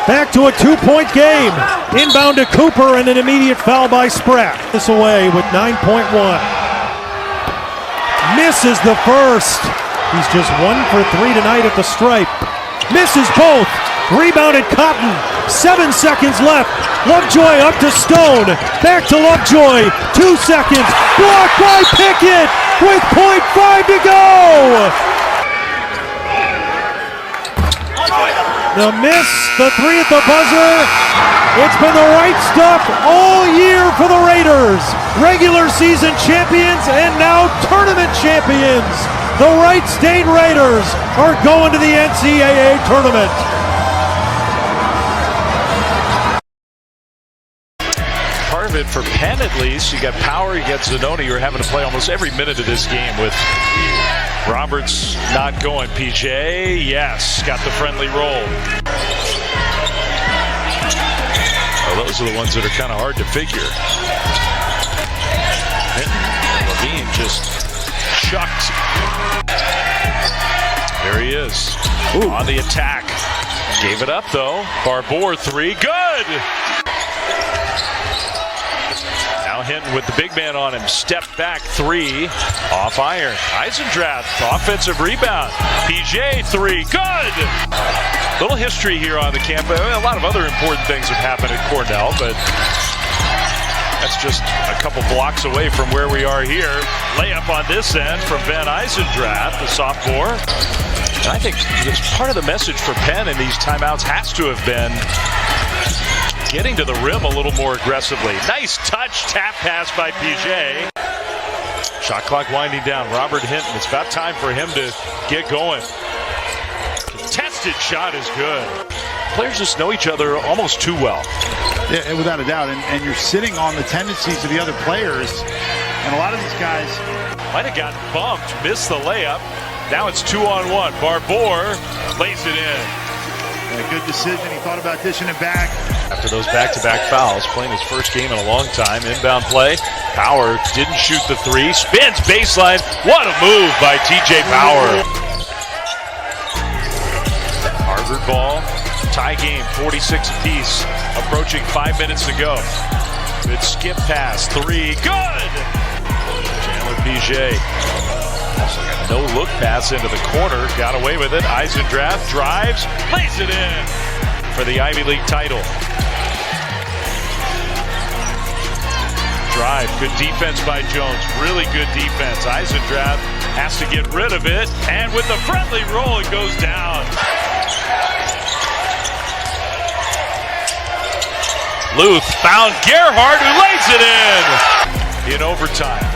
Back to a 2-point game. Inbound to Cooper and an immediate foul by Spratt. This away with 9.1. Misses the first. He's just 1 for 3 tonight at the stripe. Misses both. Rebounded Cotton. 7 seconds left. Lovejoy up to Stone. Back to Lovejoy. 2 seconds. Blocked by Pickett with 0.5 to go. The miss, the 3 at the buzzer. It's been the right stuff all year for the Raiders. Regular season champions and now tournament champions. The Wright State Raiders are going to the NCAA tournament. Part of it for Penn, at least. You got Power, you got Zanoni. You're having to play almost every minute of this game with Roberts not going. PJ, yes, got the friendly roll. Well, those are the ones that are kind of hard to figure. Levine just chucked. There he is. Ooh. On the attack. Gave it up, though. Barbour 3, good! Now Hinton with the big man on him. Step back 3. Off iron. Eisendrath, offensive rebound. PJ 3, good! Little history here on the campus. A lot of other important things have happened at Cornell, but that's just a couple blocks away from where we are here. Layup on this end from Ben Eisendrath, the sophomore. And I think part of the message for Penn in these timeouts has to have been getting to the rim a little more aggressively. Nice touch, tap pass by PJ. Shot clock winding down. Robert Hinton, it's about time for him to get going. Contested shot is good. Players just know each other almost too well. Yeah, without a doubt. And you're sitting on the tendencies of the other players. And a lot of these guys might have gotten bumped, missed the layup. Now it's 2-on-1. Barbour lays it in. A good decision. He thought about dishing it back. After those back-to-back fouls, playing his first game in a long time. Inbound play. Power didn't shoot the 3. Spins baseline. What a move by TJ Power. Harvard ball. Tie game, 46 apiece. Approaching 5 minutes to go. Good skip pass. 3. Good! Chandler PJ. Also got no look pass into the corner. Got away with it. Eisendrath drives. Lays it in for the Ivy League title. Drive. Good defense by Jones. Really good defense. Eisendrath has to get rid of it. And with the friendly roll, it goes down. Luth found Gerhardt, who lays it in overtime.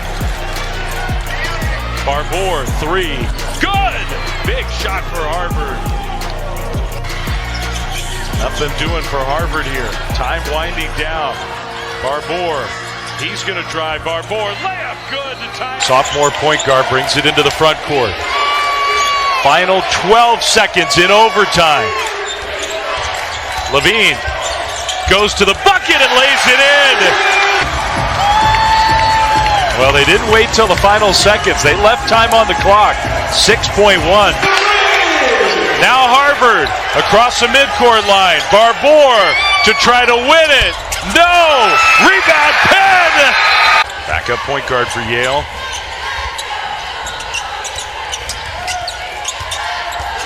Barbour 3, good! Big shot for Harvard. Nothing doing for Harvard here. Time winding down. Barbour, he's going to drive. Barbour, layup good. The time. Sophomore point guard brings it into the front court. Final 12 seconds in overtime. Levine goes to the bucket and lays it in. Well, they didn't wait till the final seconds. They left time on the clock. 6.1. Now Harvard across the midcourt line. Barbour to try to win it. No! Rebound, Penn! Backup point guard for Yale.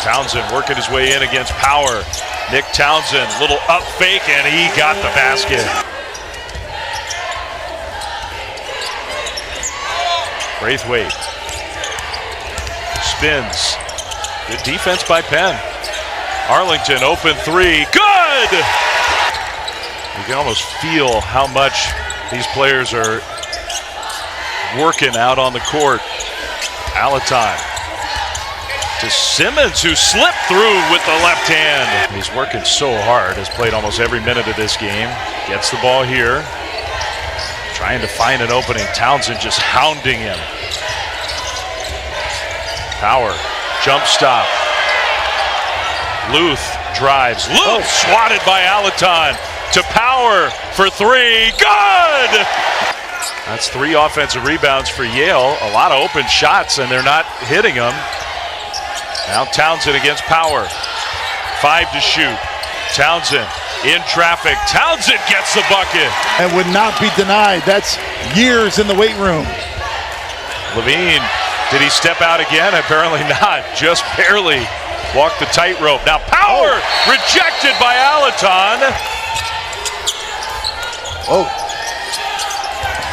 Townsend working his way in against Power. Nick Townsend, little up fake, and he got the basket. Braithwaite spins. Good defense by Penn. Arlington, open three. Good! You can almost feel how much these players are working out on the court. Alaton to Simmons, who slipped through with the left hand. He's working so hard, has played almost every minute of this game. Gets the ball here. Trying to find an opening. Townsend just hounding him. Power, jump stop. Luth drives. Luth swatted by Alaton to Power for three. Good! That's 3 offensive rebounds for Yale. A lot of open shots, and they're not hitting them. Now Townsend against Power. 5 to shoot. Townsend in traffic. Townsend gets the bucket. And would not be denied. That's years in the weight room. Levine, did he step out again? Apparently not. Just barely walked the tightrope. Now Power rejected by Alaton. Oh.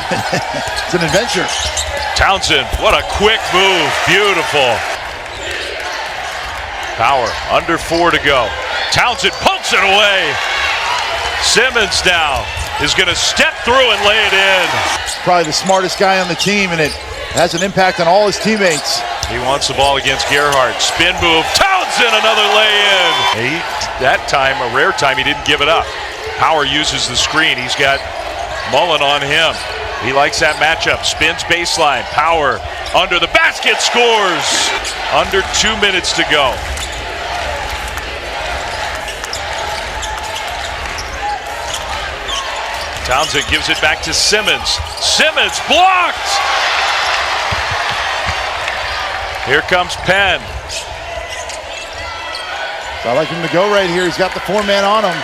It's an adventure. Townsend, what a quick move. Beautiful. Power, under 4 to go. Townsend pokes it away. Simmons now is going to step through and lay it in. Probably the smartest guy on the team, and it has an impact on all his teammates. He wants the ball against Gerhardt. Spin move. Townsend, another lay-in. That time, a rare time, he didn't give it up. Power uses the screen. He's got Mullen on him. He likes that matchup. Spins baseline. Power under the basket, scores. Under 2 minutes to go. Townsend gives it back to Simmons. Simmons blocked. Here comes Penn. So I like him to go right here. He's got the 4-man on him.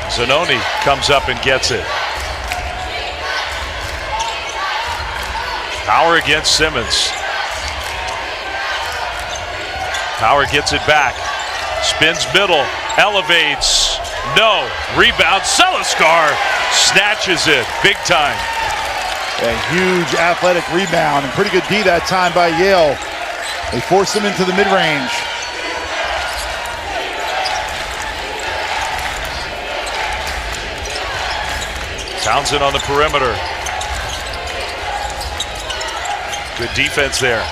Zanoni comes up and gets it. Power against Simmons. Power gets it back. Spins middle, elevates, no. Rebound, Seliskar snatches it, big time. A huge athletic rebound and pretty good D that time by Yale. They force him into the mid-range. Townsend on the perimeter. Good defense there.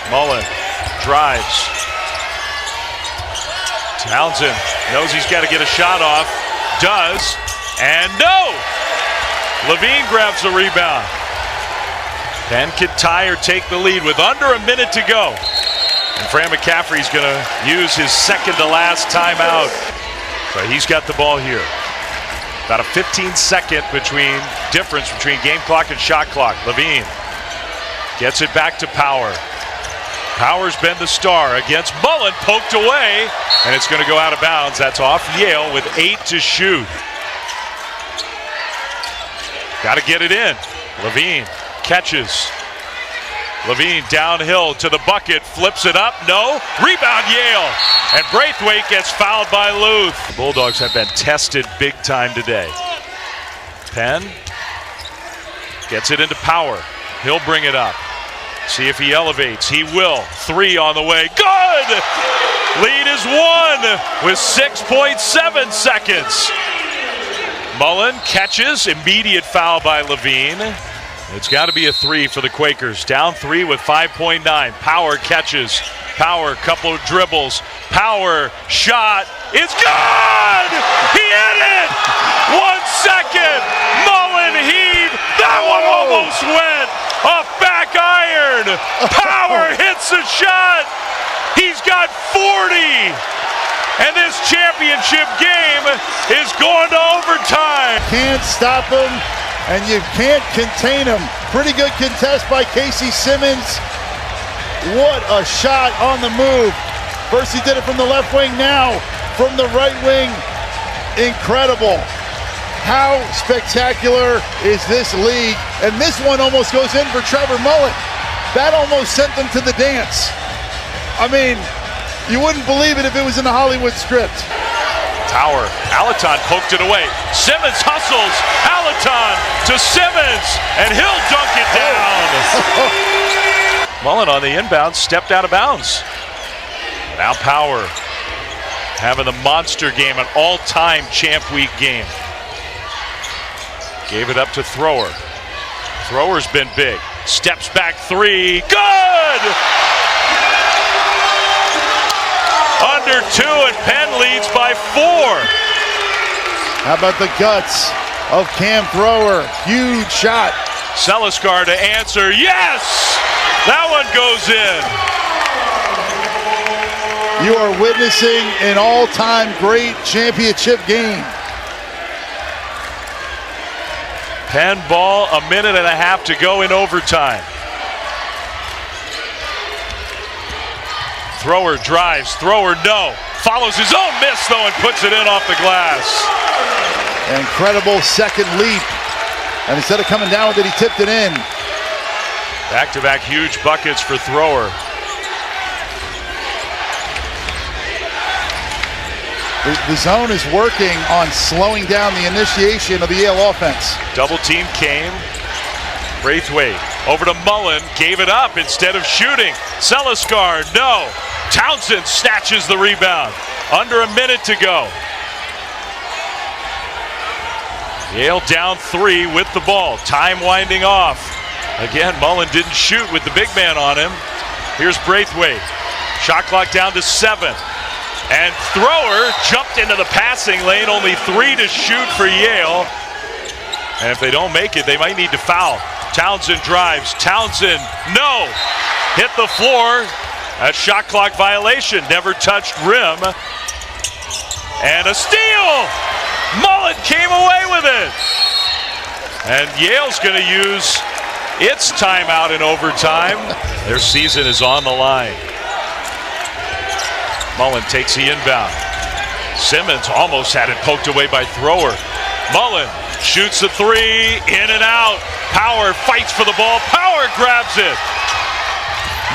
Mullen drives. Townsend knows he's got to get a shot off. Does. And no! Levine grabs the rebound. Penn can tie or take the lead with under a minute to go. And Fran McCaffrey's going to use his second to last timeout. So he's got the ball here. About a 15-second difference between game clock and shot clock. Levine gets it back to Power. Power's been the star against Mullen, poked away, and it's going to go out of bounds. That's off Yale with 8 to shoot. Got to get it in. Levine catches. Levine downhill to the bucket, flips it up, no. Rebound Yale, and Braithwaite gets fouled by Luth. The Bulldogs have been tested big time today. Penn gets it into Power. He'll bring it up. See if he elevates. He will. 3 on the way. Good! Lead is 1 with 6.7 seconds. Mullen catches. Immediate foul by Levine. It's got to be a 3 for the Quakers. Down 3 with 5.9. Power catches. Power, couple of dribbles. Power, shot. It's good! He hit it! 1 second. Mullen heaved. That one almost went. A back iron. Power hits the shot. He's got 40. And this championship game is going to overtime. Can't stop him, and you can't contain him. Pretty good contest by Casey Simmons. What a shot on the move. First he did it from the left wing, now from the right wing. Incredible. How spectacular is this league? And this one almost goes in for Trevor Mullen. That almost sent them to the dance. I mean, you wouldn't believe it if it was in the Hollywood script. Tower, Alaton poked it away. Simmons hustles, Alaton to Simmons, and he'll dunk it down. Mullen on the inbound, stepped out of bounds. Now Power having the monster game, an all-time champ week game. Gave it up to Thrower. Thrower's been big. Steps back 3, good! Under 2, and Penn leads by 4. How about the guts of Cam Thrower? Huge shot. Seliskar to answer, yes! That one goes in. You are witnessing an all-time great championship game. Penn ball, 1.5 minutes to go in overtime. Thrower drives, Thrower no. Follows his own miss though and puts it in off the glass. Incredible second leap. And instead of coming down with it, he tipped it in. Back-to-back huge buckets for Thrower. The zone is working on slowing down the initiation of the Yale offense. Double team came. Braithwaite over to Mullen, gave it up instead of shooting. Seliskar, no. Townsend snatches the rebound. Under 1 minute to go. Yale down 3 with the ball. Time winding off. Again, Mullen didn't shoot with the big man on him. Here's Braithwaite. Shot clock down to 7. And Thrower jumped into the passing lane. Only 3 to shoot for Yale. And if they don't make it, they might need to foul. Townsend drives. Townsend, no. Hit the floor. A shot clock violation. Never touched rim. And a steal. Mullen came away with it. And Yale's going to use its timeout in overtime. Their season is on the line. Mullen takes the inbound. Simmons almost had it poked away by Thrower. Mullen shoots the 3, in and out. Power fights for the ball. Power grabs it.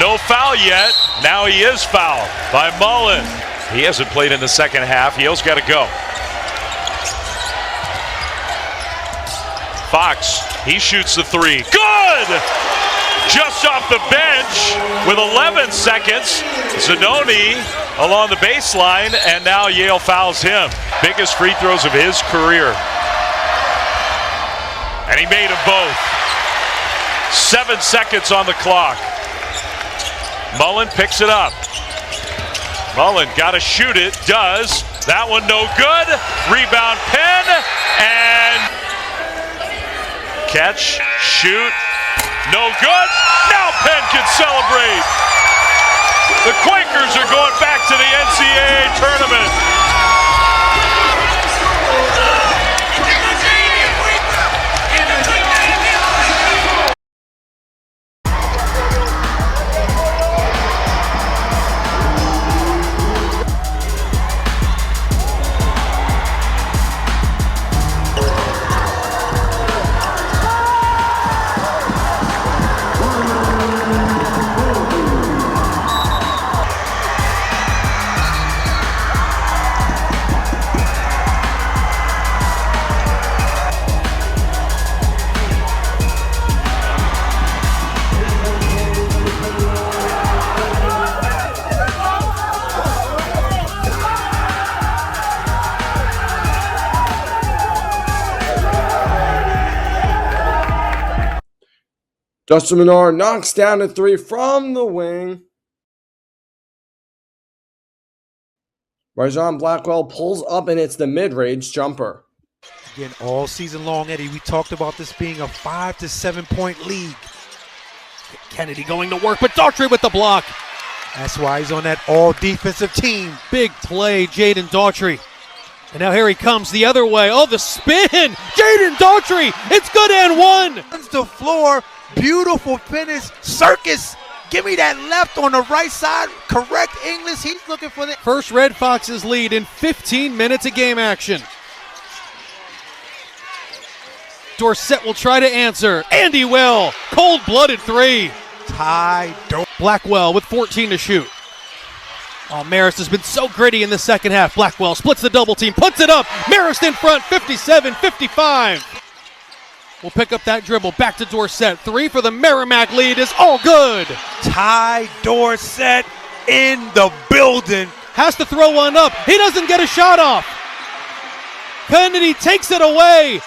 No foul yet. Now he is fouled by Mullen. He hasn't played in the second half. Yale's got to go. Fox, he shoots the 3. Good! Just off the bench with 11 seconds. Zanoni along the baseline, and now Yale fouls him. Biggest free throws of his career. And he made them both. 7 seconds on the clock. Mullen picks it up. Mullen got to shoot it, does. That one no good. Rebound Penn, and catch, shoot, no good. Now Penn can celebrate. The Quakers are going back to the NCAA tournament. Justin Menard knocks down a three from the wing. Rajon Blackwell pulls up and hits the mid-range jumper. Again, all season long, Eddie, we talked about this being a 5 to 7 point league. Kennedy going to work, but Daughtry with the block. That's why he's on that all defensive team. Big play, Jaden Daughtry. And now here he comes the other way. Oh, the spin! Jaden Daughtry! It's good and one! The floor, beautiful finish. Circus! Give me that left on the right side. Correct English. He's looking for the first Red Foxes lead in 15 minutes of game action. Dorsett will try to answer. Andy will. Cold-blooded three. Blackwell with 14 to shoot. Oh, Marist has been so gritty in the second half. Blackwell splits the double team, puts it up. Marist in front, 57-55. We'll pick up that dribble. Back to Dorsett. Three for the Merrimack lead is all good. Ty Dorsett in the building. Has to throw one up. He doesn't get a shot off. Kennedy takes it away.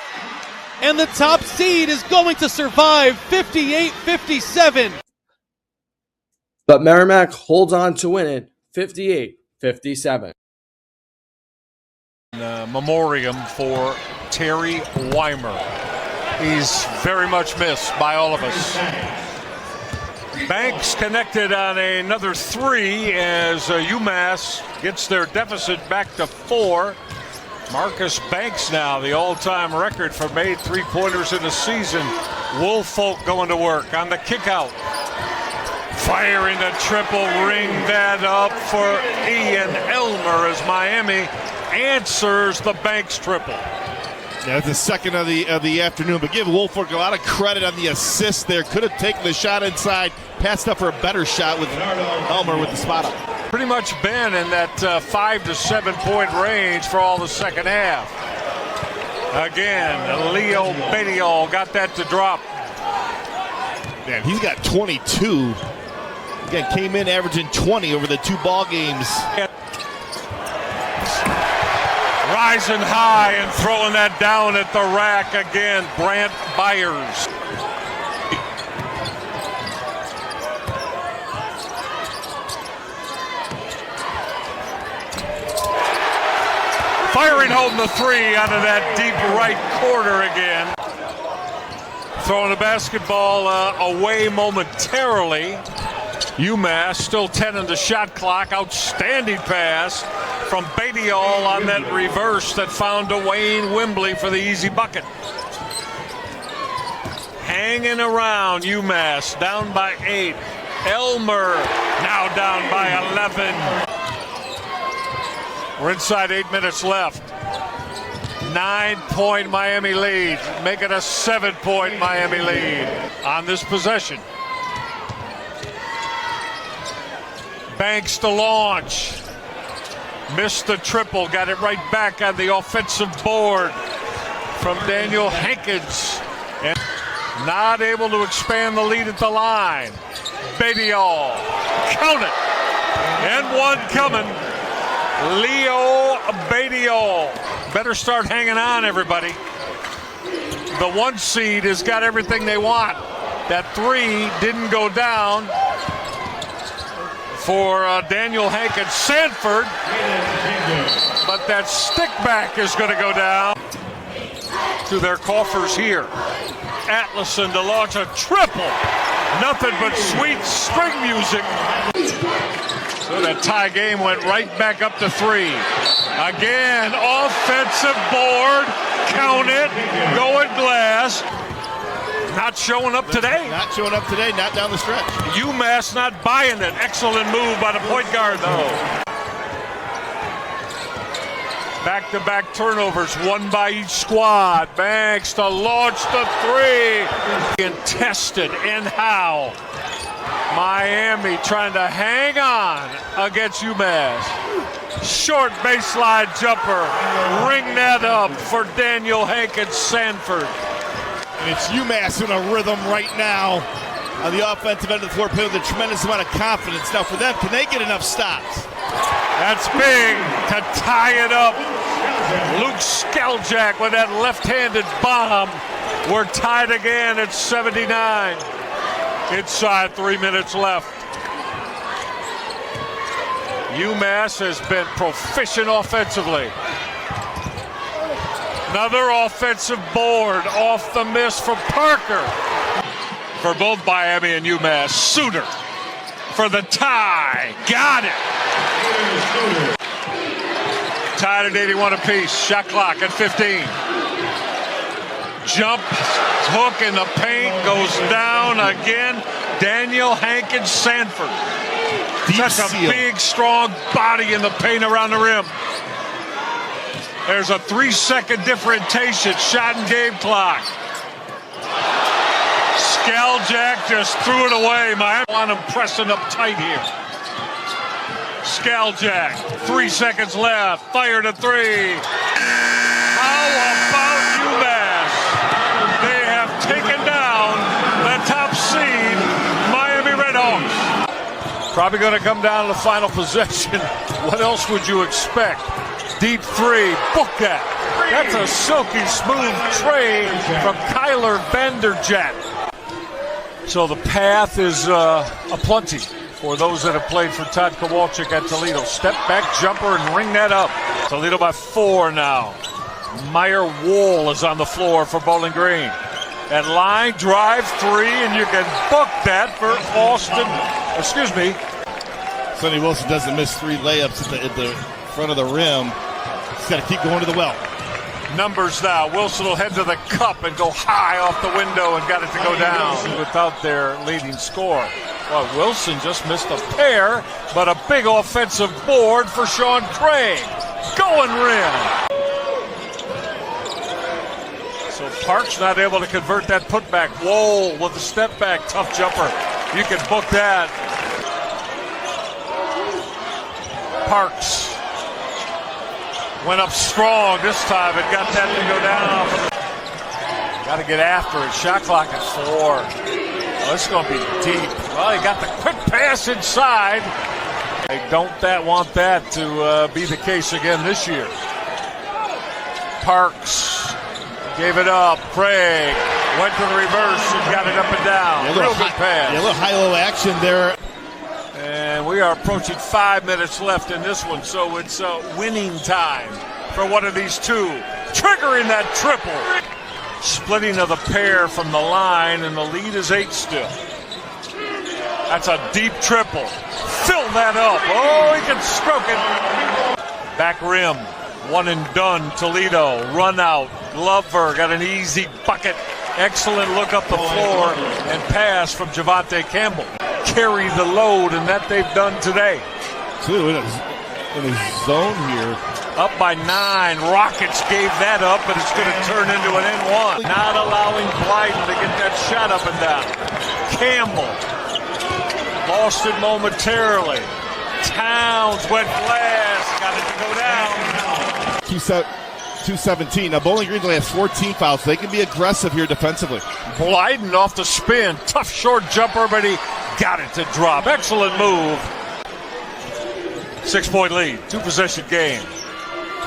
And the top seed is going to survive 58-57. But Merrimack holds on to win it 58-57. Memoriam for Terry Weimer. He's very much missed by all of us. Banks connected on another three as UMass gets their deficit back to 4. Marcus Banks now, the all-time record for made three-pointers in the season. Woolfolk going to work on the kick-out. Firing the triple, ring that up for Ian Elmer as Miami answers the Banks triple. Yeah, it's the second of the afternoon, but give Woolfolk a lot of credit on the assist there. Could have taken the shot inside, passed up for a better shot with Elmer with the spot up. Pretty much been in that 5 to 7 point range for all the second half. Again, Leo Bedial got that to drop. Man, he's got 22. Again, came in averaging 20 over the 2 ball games. Rising high and throwing that down at the rack again, Brant Byers. Firing home the three out of that deep right corner again. Throwing the basketball away momentarily. UMass still 10 in the shot clock. Outstanding pass from Bedial on that reverse that found Dwayne Wembley for the easy bucket. Hanging around UMass, down by 8. Elmer now down by 11. We're inside 8 minutes left. 9-point Miami lead, make it a 7-point Miami lead on this possession. Banks to launch. Missed the triple, got it right back on the offensive board from Daniel Hankins. And not able to expand the lead at the line. Bedial, count it. And one coming. Leo Bedial. Better start hanging on, everybody. The 1 seed has got everything they want. That 3 didn't go down for Daniel Hankins. Sanford, but that stick back is going to go down to their coffers here. Atlason to launch a triple. Nothing but sweet string music. So that tie game went right back up to 3. Again, offensive board. Count it. Going glass. Not showing up today. Not showing up today, not down the stretch. UMass not buying it. Excellent move by the point guard, though. Back-to-back turnovers, one by each squad. Banks to launch the 3. And tested, and how? Miami trying to hang on against UMass. Short baseline jumper. Ring that up for Daniel Hankins Sanford. And it's UMass in a rhythm right now on the offensive end of the floor, playing with a tremendous amount of confidence. Now for them, can they get enough stops? That's big to tie it up. Luke Skeljak with that left-handed bomb. We're tied again at 79. Inside 3 minutes left. UMass has been proficient offensively. Another offensive board off the miss from Parker. For both Miami and UMass, Suter for the tie. Got it. Tied at 81 apiece. Shot clock at 15. Jump hook in the paint, goes down again. Daniel Hankins Sanford. Such a big, strong body in the paint around the rim. There's a 3-second differentiation. Shot and game clock. Skaljack just threw it away. Miami want him pressing up tight here. Skaljack, 3 seconds left. Fired a three. How about UMass? They have taken down the top seed, Miami Redhawks. Probably going to come down to the final possession. What else would you expect? Deep three, book that. That's a silky smooth trade from Kyler Vanderjagt. So the path is aplenty for those that have played for Todd Kowalczyk at Toledo. Step back jumper and ring that up. Toledo by 4 now. Meyer Wool is on the floor for Bowling Green. That line, drive 3, and you can book that for Sonny Wilson doesn't miss 3 layups at the front of the rim. He's got to keep going to the well. Numbers now. Wilson will head to the cup and go high off the window and got it to go down without their leading score. Well, Wilson just missed a pair, but a big offensive board for Sean Craig. Going rim. So Parks not able to convert that putback. Wool with the step back. Tough jumper. You can book that. Parks went up strong this time and got that to go down. Got to get after it. Shot clock at 4. Oh, this is going to be deep. Well, he got the quick pass inside. They don't want that to be the case again this year. Parks gave it up. Craig went to the reverse and got it up and down. Real good pass. Yeah, a little high-low action there. And we are approaching 5 minutes left in this one, so it's winning time for one of these two. Triggering that triple. Splitting of the pair from the line, and the lead is 8 still. That's a deep triple. Fill that up. Oh, he can stroke it. Back rim. One and done. Toledo. Run out. Glover got an easy bucket. Excellent look up the floor and pass from Javante Campbell. Carry the load, and that they've done today. 2 in a zone here. Up by 9. Rockets gave that up, but it's going to turn into an N1. Not allowing Blyden to get that shot up and down. Campbell lost it momentarily. Towns went glass, got it to go down. 2:17. Now Bowling Green only has 14 fouls. So they can be aggressive here defensively. Blyden off the spin. Tough short jumper, but he got it to drop. Excellent move. 6-point lead. 2-possession game.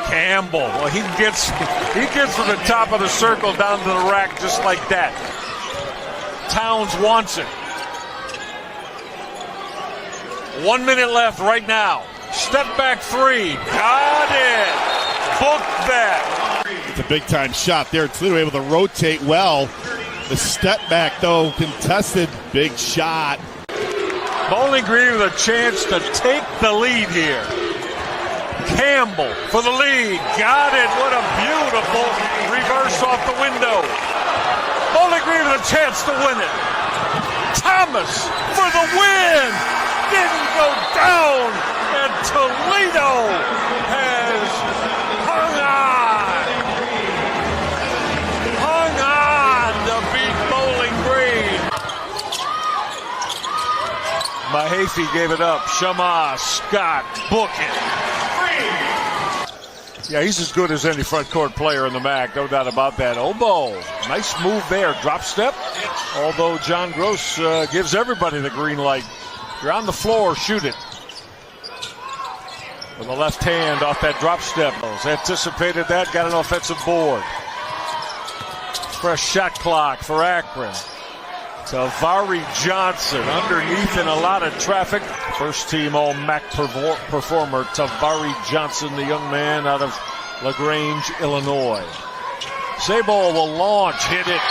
Campbell. Well, he gets from the top of the circle down to the rack just like that. Towns wants it. 1 minute left right now. Step back 3. Got it. Book that. It's a big-time shot there. Toledo able to rotate well. The step back, though, contested. Big shot. Bowling Green with a chance to take the lead here. Campbell for the lead. Got it. What a beautiful reverse off the window. Bowling Green with a chance to win it. Thomas for the win. Didn't go down. And Toledo has hung on to beat Bowling Green. Mahaffey gave it up. Shama, Scott, book it. Yeah, he's as good as any front court player in the MAAC, no doubt about that. Obo, nice move there. Drop step. Although John Gross gives everybody the green light. You're on the floor, shoot it. With the left hand off that drop step. Anticipated that, got an offensive board. Fresh shot clock for Akron. Tavari Johnson underneath in a lot of traffic. First team all MAAC performer Tavari Johnson, the young man out of LaGrange, Illinois. Sabo will launch, hit it.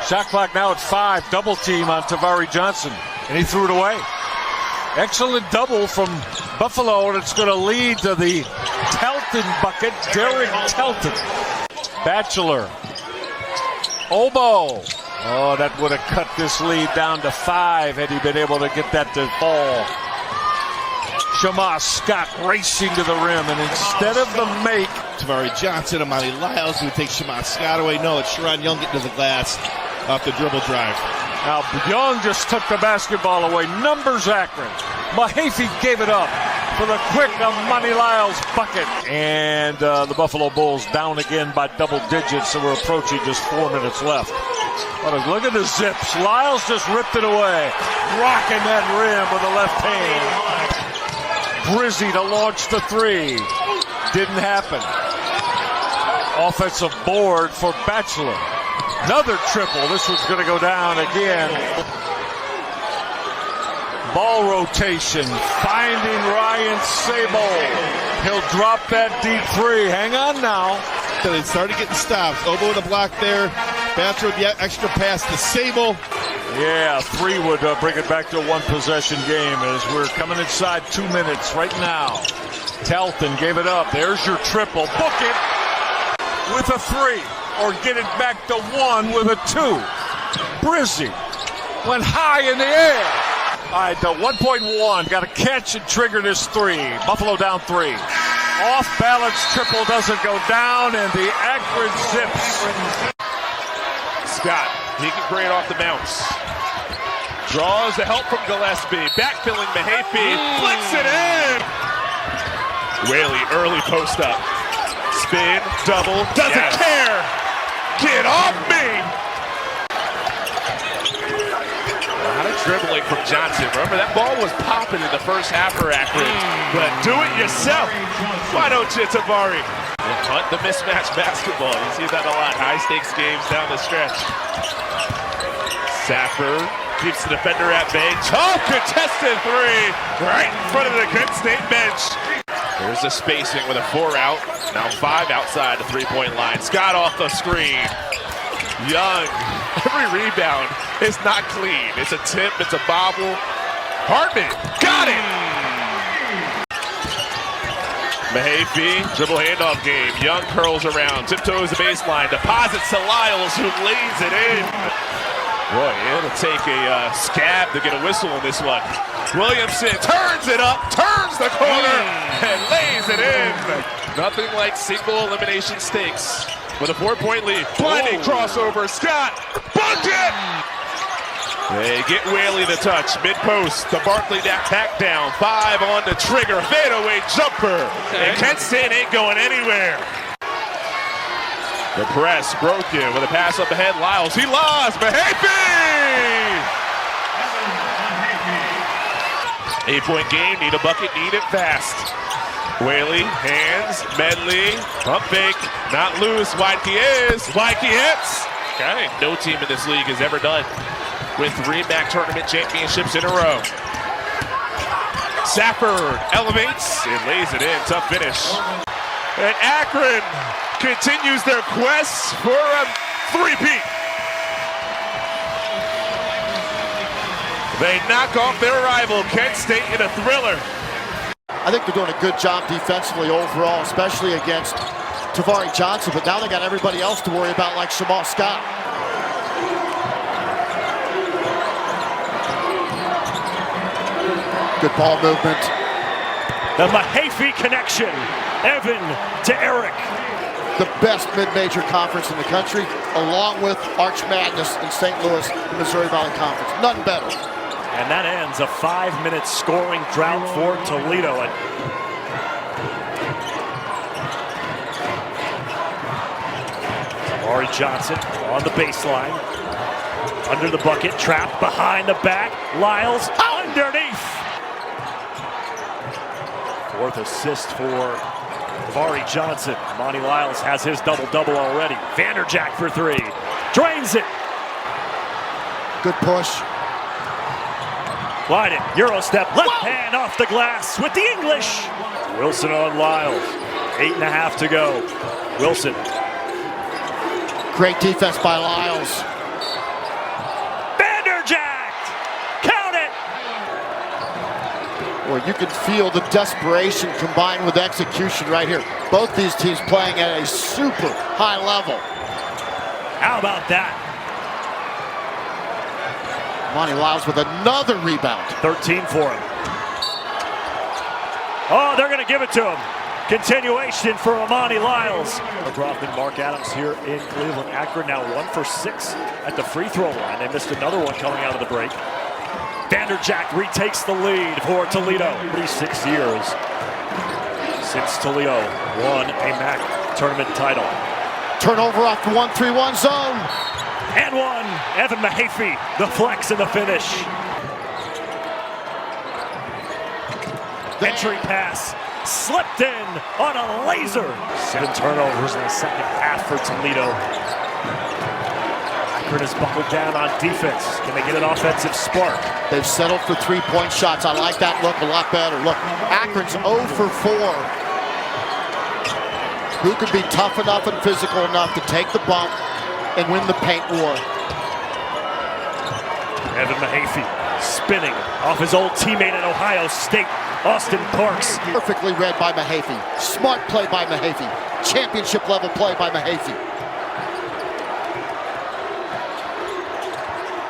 Shot clock now at 5. Double team on Tavari Johnson, and he threw it away. Excellent double from Buffalo, and it's going to lead to the Telton bucket. Derek Telton. Batchelor. Oboe. Oh, that would have cut this lead down to 5 had he been able to get that to fall. Shema Scott racing to the rim, and instead of the make, Tavari Johnson, Amani Lyles, who takes Shema Scott away. No, it's Sharon Young getting to the glass off the dribble drive. Now Young just took the basketball away. Numbers Akron. Mahaffey gave it up for the quick Amani Lyles bucket. And the Buffalo Bulls down again by double digits, so we're approaching just 4 minutes left. Look at the zips. Lyles just ripped it away. Rocking that rim with the left hand. Brizzy to launch the 3. Didn't happen. Offensive board for Batchelor. Another triple. This one's going to go down again. Ball rotation. Finding Ryan Sabo. He'll drop that deep 3. Hang on now. So they started getting stops. Oboe the block there. Patriot the extra pass to Sabo. Yeah, 3 would bring it back to a 1-possession game as we're coming inside 2 minutes right now. Telton gave it up. There's your triple. Book it with a 3. Or get it back to 1 with a 2. Brizzy went high in the air. All right, the 1.1. Got to catch and trigger this 3. Buffalo down 3. Off balance triple doesn't go down, and the Akron zips. Scott, he can create off the bounce. Draws the help from Gillespie. Backfilling Mahaffey. Flicks it in. Whaley, early post up. Spin, double, doesn't care. Get off me! A lot of dribbling from Johnson. Remember, that ball was popping in the first half for Akron. But do it yourself. Why don't you, Tavari? Hunt the mismatch basketball. You see that a lot. High-stakes games down the stretch. Saffer keeps the defender at bay. Tough contested 3 right in front of the Kent State bench. There's the spacing with a 4 out. Now 5 outside the 3-point line. Scott off the screen. Young. Every rebound is not clean. It's a tip. It's a bobble. Hartman. Got it. Mahaffey. Dribble handoff game. Young curls around. Tiptoes the baseline. Deposits to Lyles, who lays it in. Boy, it'll take a scab to get a whistle on this one. Williamson turns it up, turns the corner, and lays it in. Nothing like single elimination stakes. With a 4-point lead. Blinding crossover. Scott, bucket! They get Whaley the touch. Mid-post, the Barkley back down. 5 on the trigger. Fadeaway jumper. And Kent State ain't going anywhere. The press broken with a pass up ahead. Lyles, he lost. Mahaffey! 8-point game, need a bucket, need it fast. Whaley, hands, Medley, pump fake, not loose. Weidke is. Weidke hits. Okay, no team in this league has ever done with 3 MAAC tournament championships in a row. Safford elevates and lays it in. Tough finish. And Akron continues their quest for a 3-peat. They knock off their rival, Kent State, in a thriller. I think they're doing a good job defensively overall, especially against Tavari Johnson, but now they got everybody else to worry about, like Shema Scott. Good ball movement. The Mahaffey connection. Evan to Eric. The best mid-major conference in the country, along with Arch Madness in St. Louis, the Missouri Valley Conference. Nothing better. And that ends a 5-minute scoring drought for Toledo. Tavari Johnson on the baseline. Under the bucket, trapped behind the back. Lyles underneath. 4th assist for Tavari Johnson. Monty Lyles has his double-double already. Vanderjack for 3. Drains it. Good push. Blyden, Euro step, left hand off the glass with the English. Wilson on Lyles. 8.5 to go. Wilson. Great defense by Lyles. Vanderjacked! Count it! Well, you can feel the desperation combined with execution right here. Both these teams playing at a super high level. How about that? Monty Lyles with another rebound. 13 for him. Oh, they're going to give it to him. Continuation for Amani Lyles. Groffman, Mark Adams here in Cleveland. Akron now 1 for 6 at the free throw line. They missed another one coming out of the break. Vanderjack retakes the lead for Toledo. 36 years since Toledo won a MAAC tournament title. Turnover off the 1-3-1 zone. And one. Evan Mahaffey, the flex and the finish. Entry pass. Slipped in on a laser. 7 turnovers in the second half for Toledo. Akron has buckled down on defense. Can they get an offensive spark? They've settled for 3-point shots. I like that look a lot better. Look, Akron's 0 for 4. Who could be tough enough and physical enough to take the bump and win the paint war? Evan Mahaffey spinning off his old teammate at Ohio State, Austin Parks. Perfectly read by Mahaffey. Smart play by Mahaffey. Championship level play by Mahaffey.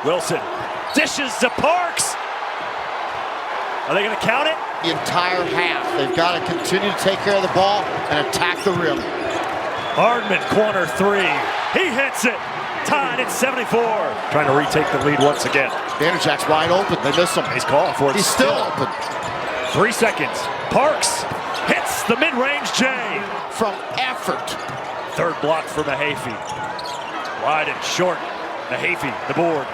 Wilson dishes to Parks. Are they going to count it? The entire half. They've got to continue to take care of the ball and attack the rim. Hardman, corner 3. He hits it. Tied at 74. Trying to retake the lead once again. Vanderjack's wide open. They miss him. He's calling for it. He's still open. 3 seconds. Parks hits the mid-range J. From effort. Third block for Mahaffey. Wide and short. Mahaffey, the board.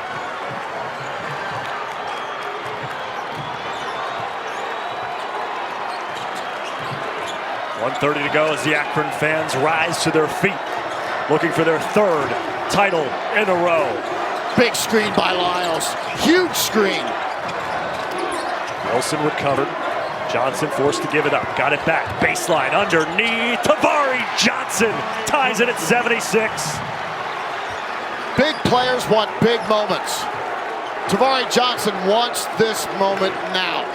.130 to go as the Akron fans rise to their feet, looking for their 3rd title in a row. Big screen by Lyles. Huge screen. Wilson recovered. Johnson forced to give it up. Got it back. Baseline underneath. Tavari Johnson ties it at 76. Big players want big moments. Tavari Johnson wants this moment now.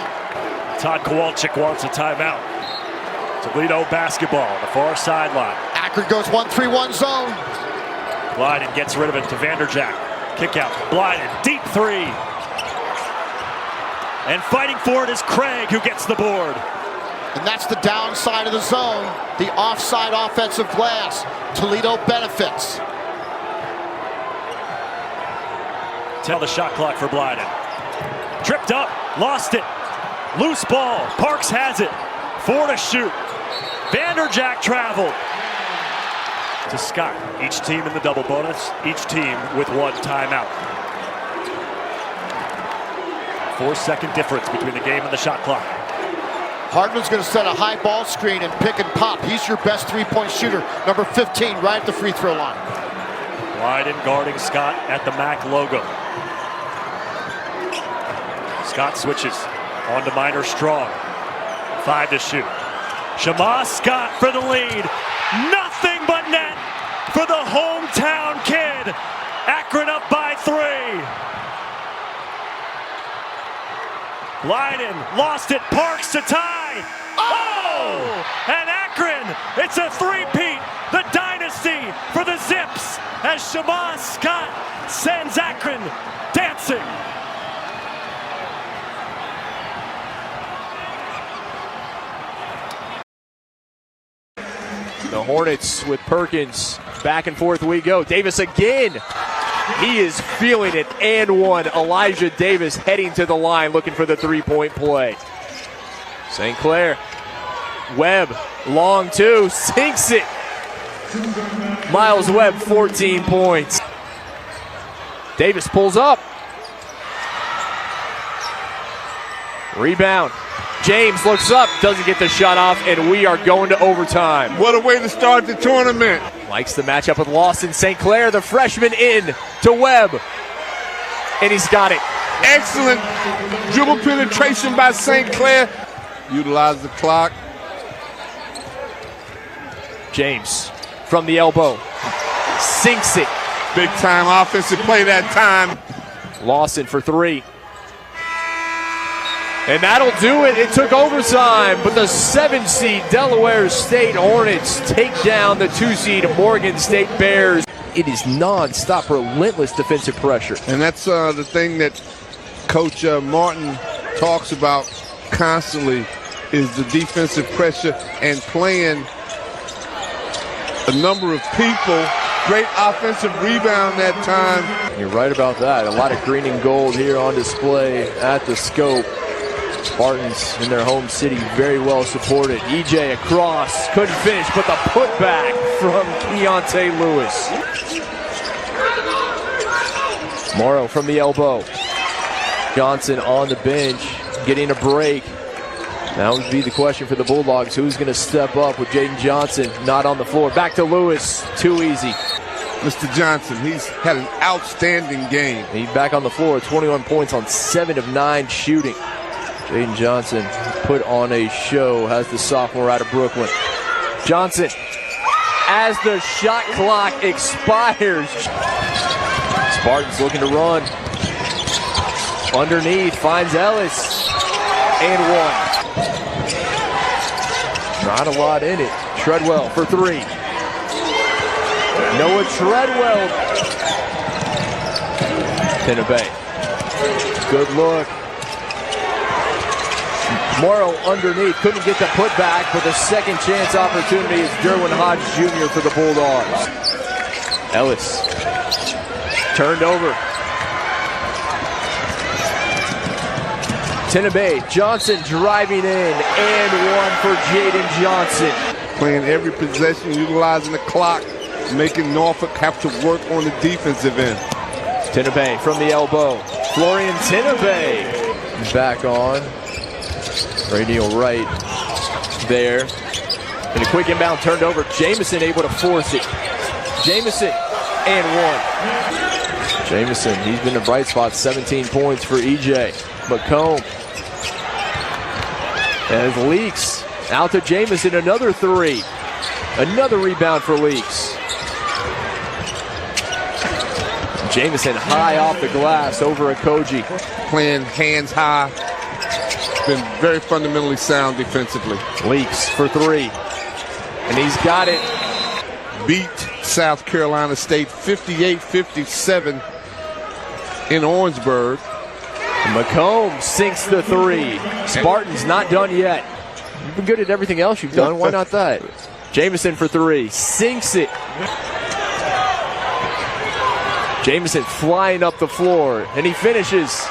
Todd Kowalczyk wants a timeout. Toledo basketball on the far sideline. Akron goes 1-3-1 zone. Blyden gets rid of it to Vanderjack. Kick out. Blyden, deep 3. And fighting for it is Craig, who gets the board. And that's the downside of the zone. The offside offensive glass. Toledo benefits. Tell the shot clock for Blyden. Tripped up, lost it. Loose ball. Parks has it. 4 to shoot. Vanderjack traveled to Scott. Each team in the double bonus, each team with 1 timeout. 4-second difference between the game and the shot clock. Hardman's going to set a high ball screen and pick and pop. He's your best 3-point shooter, number 15, right at the free throw line. Blyden guarding Scott at the MAAC logo. Scott switches on to Minor Strong. 5 to shoot. Shema Scott for the lead. Nothing but net for the hometown kid. Akron up by 3. Blyden lost it. Parks to tie. Oh! And Akron, it's a 3-peat. The dynasty for the Zips as Shema Scott sends Akron dancing. The Hornets with Perkins. Back and forth we go. Davis again. He is feeling it. And one. Elijah Davis heading to the line looking for the 3-point play. St. Clair. Webb. Long 2. Sinks it. Miles Webb 14 points. Davis pulls up. Rebound. James looks up, doesn't get the shot off, and we are going to overtime. What a way to start the tournament. Likes the matchup with Lawson St. Clair, the freshman in to Webb. and he's got it. Excellent dribble penetration by St. Clair. Utilize the clock. James from the elbow. Sinks it. Big time offensive play that time. Lawson for three. And that'll do it. It took overtime, but the 7-seed Delaware State Hornets take down the 2-seed Morgan State Bears. It is non-stop, relentless defensive pressure. And that's the thing that Coach Martin talks about constantly is the defensive pressure and playing a number of people. Great offensive rebound that time. You're right about that. A lot of green and gold here on display at the Scope. Spartans in their home city very well supported. EJ across, couldn't finish, but the putback from Keontae Lewis. Morrow from the elbow. Johnson on the bench, getting a break. That would be the question for the Bulldogs. Who's going to step up with Jaden Johnson not on the floor? Back to Lewis. Too easy. Mr. Johnson, he's had an outstanding game. He's back on the floor, 21 points on 7 of 9 shooting. Jaden Johnson put on a show, has the sophomore out of Brooklyn. Johnson, as the shot clock expires. Spartans looking to run. Underneath, finds Ellis. And one. Not a lot in it. Treadwell for three. Noah Treadwell. Tenebay. Good look. Morrow underneath, couldn't get the putback, but the second chance opportunity is Derwin Hodge Jr. for the Bulldogs. Ellis turned over. Tenebay, Johnson driving in, and one for Jaden Johnson. Playing every possession, utilizing the clock, making Norfolk have to work on the defensive end. Tenebay from the elbow. Florian Tenebay back on. Radial right there. And a quick inbound turned over. Jamison able to force it. Jamison and one. Jamison, he's been a bright spot. 17 points for EJ. McComb. As Leaks out to Jamison, another three. Another rebound for Leaks. Jamison high off the glass over Akoji. Playing hands high. Been very fundamentally sound defensively. Leaks for three. And he's got it. Beat South Carolina State 58-57 in Orangeburg. McComb sinks the three. Spartans not done yet. You've been good at everything else you've done. Why not that? Jamison for three. Sinks it. Jamison flying up the floor. And he finishes.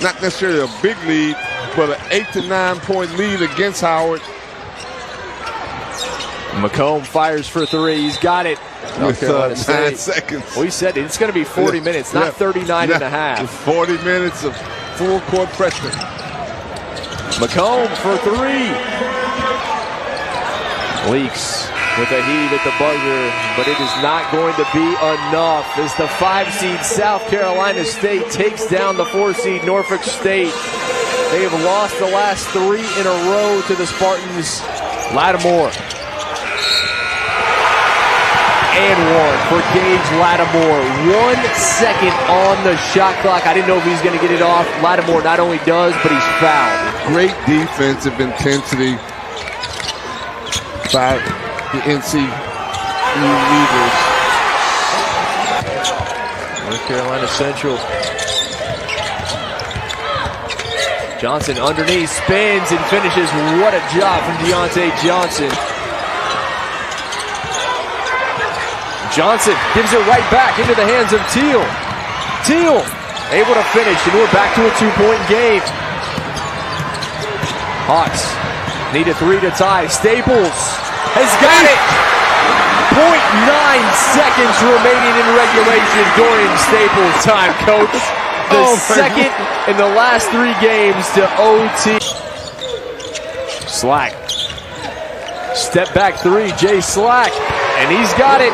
Not necessarily a big lead, but an 8 to 9 point lead against Howard. McComb fires for three. He's got it. With 9 seconds. We said it's going to be 40 minutes, not 39 and a half. 40 minutes of full court pressure. McComb for three. Leaks with a heave at the buzzer, but it is not going to be enough as the 5-seed South Carolina State takes down the 4-seed Norfolk State. They have lost the last 3 in a row to the Spartans. Lattimore. And one for Gage Lattimore. 1 second on the shot clock. I didn't know if he was going to get it off. Lattimore not only does, but he's fouled. Great defensive intensity by the NC Weavers. North Carolina Central. Johnson underneath, spins and finishes. What a job from Deontay Johnson. Johnson gives it right back into the hands of Teal. Teal able to finish, and we're back to a 2-point game. Hawks need a 3 to tie. Staples has got it. 0.9 seconds remaining in regulation. Dorian Staples time, coach. The second in the last 3 games to OT. Slack. Step back 3, Jay Slack. And he's got it.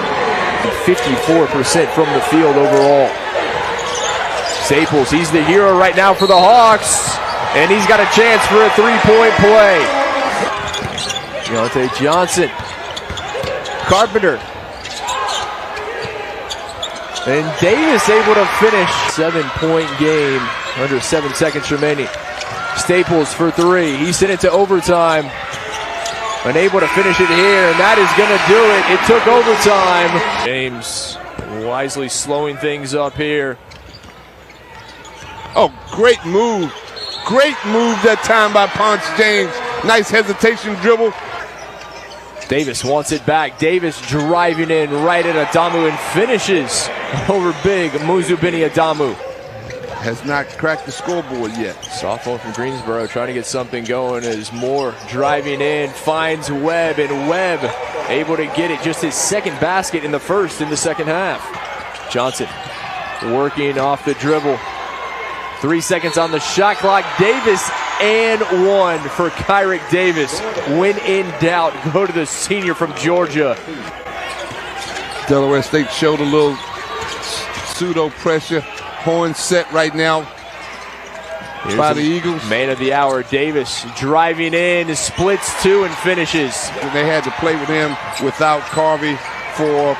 54% from the field overall. Staples, he's the hero right now for the Hawks, and he's got a chance for a three-point play. Deontay Johnson, Carpenter, and Davis able to finish. 7-point game, under 7 seconds remaining. Staples for three, he sent it to overtime. Unable to finish it here, and that is going to do it. It took overtime. James wisely slowing things up here. Oh, great move. Great move that time by Ponce James. Nice hesitation dribble. Davis wants it back. Davis driving in right at Adamu and finishes over big Muzubini Adamu. Has not cracked the scoreboard yet. Sophomore from Greensboro trying to get something going as Moore driving in, finds Webb, and Webb able to get it. Just his second basket in the second half. Johnson working off the dribble. 3 seconds on the shot clock. Davis and one for Kyric Davis. When in doubt, go to the senior from Georgia. Delaware State showed a little pseudo pressure. Horn set right now by the Eagles. Man of the hour, Davis driving in, splits two and finishes. They had to play with him without Carvey for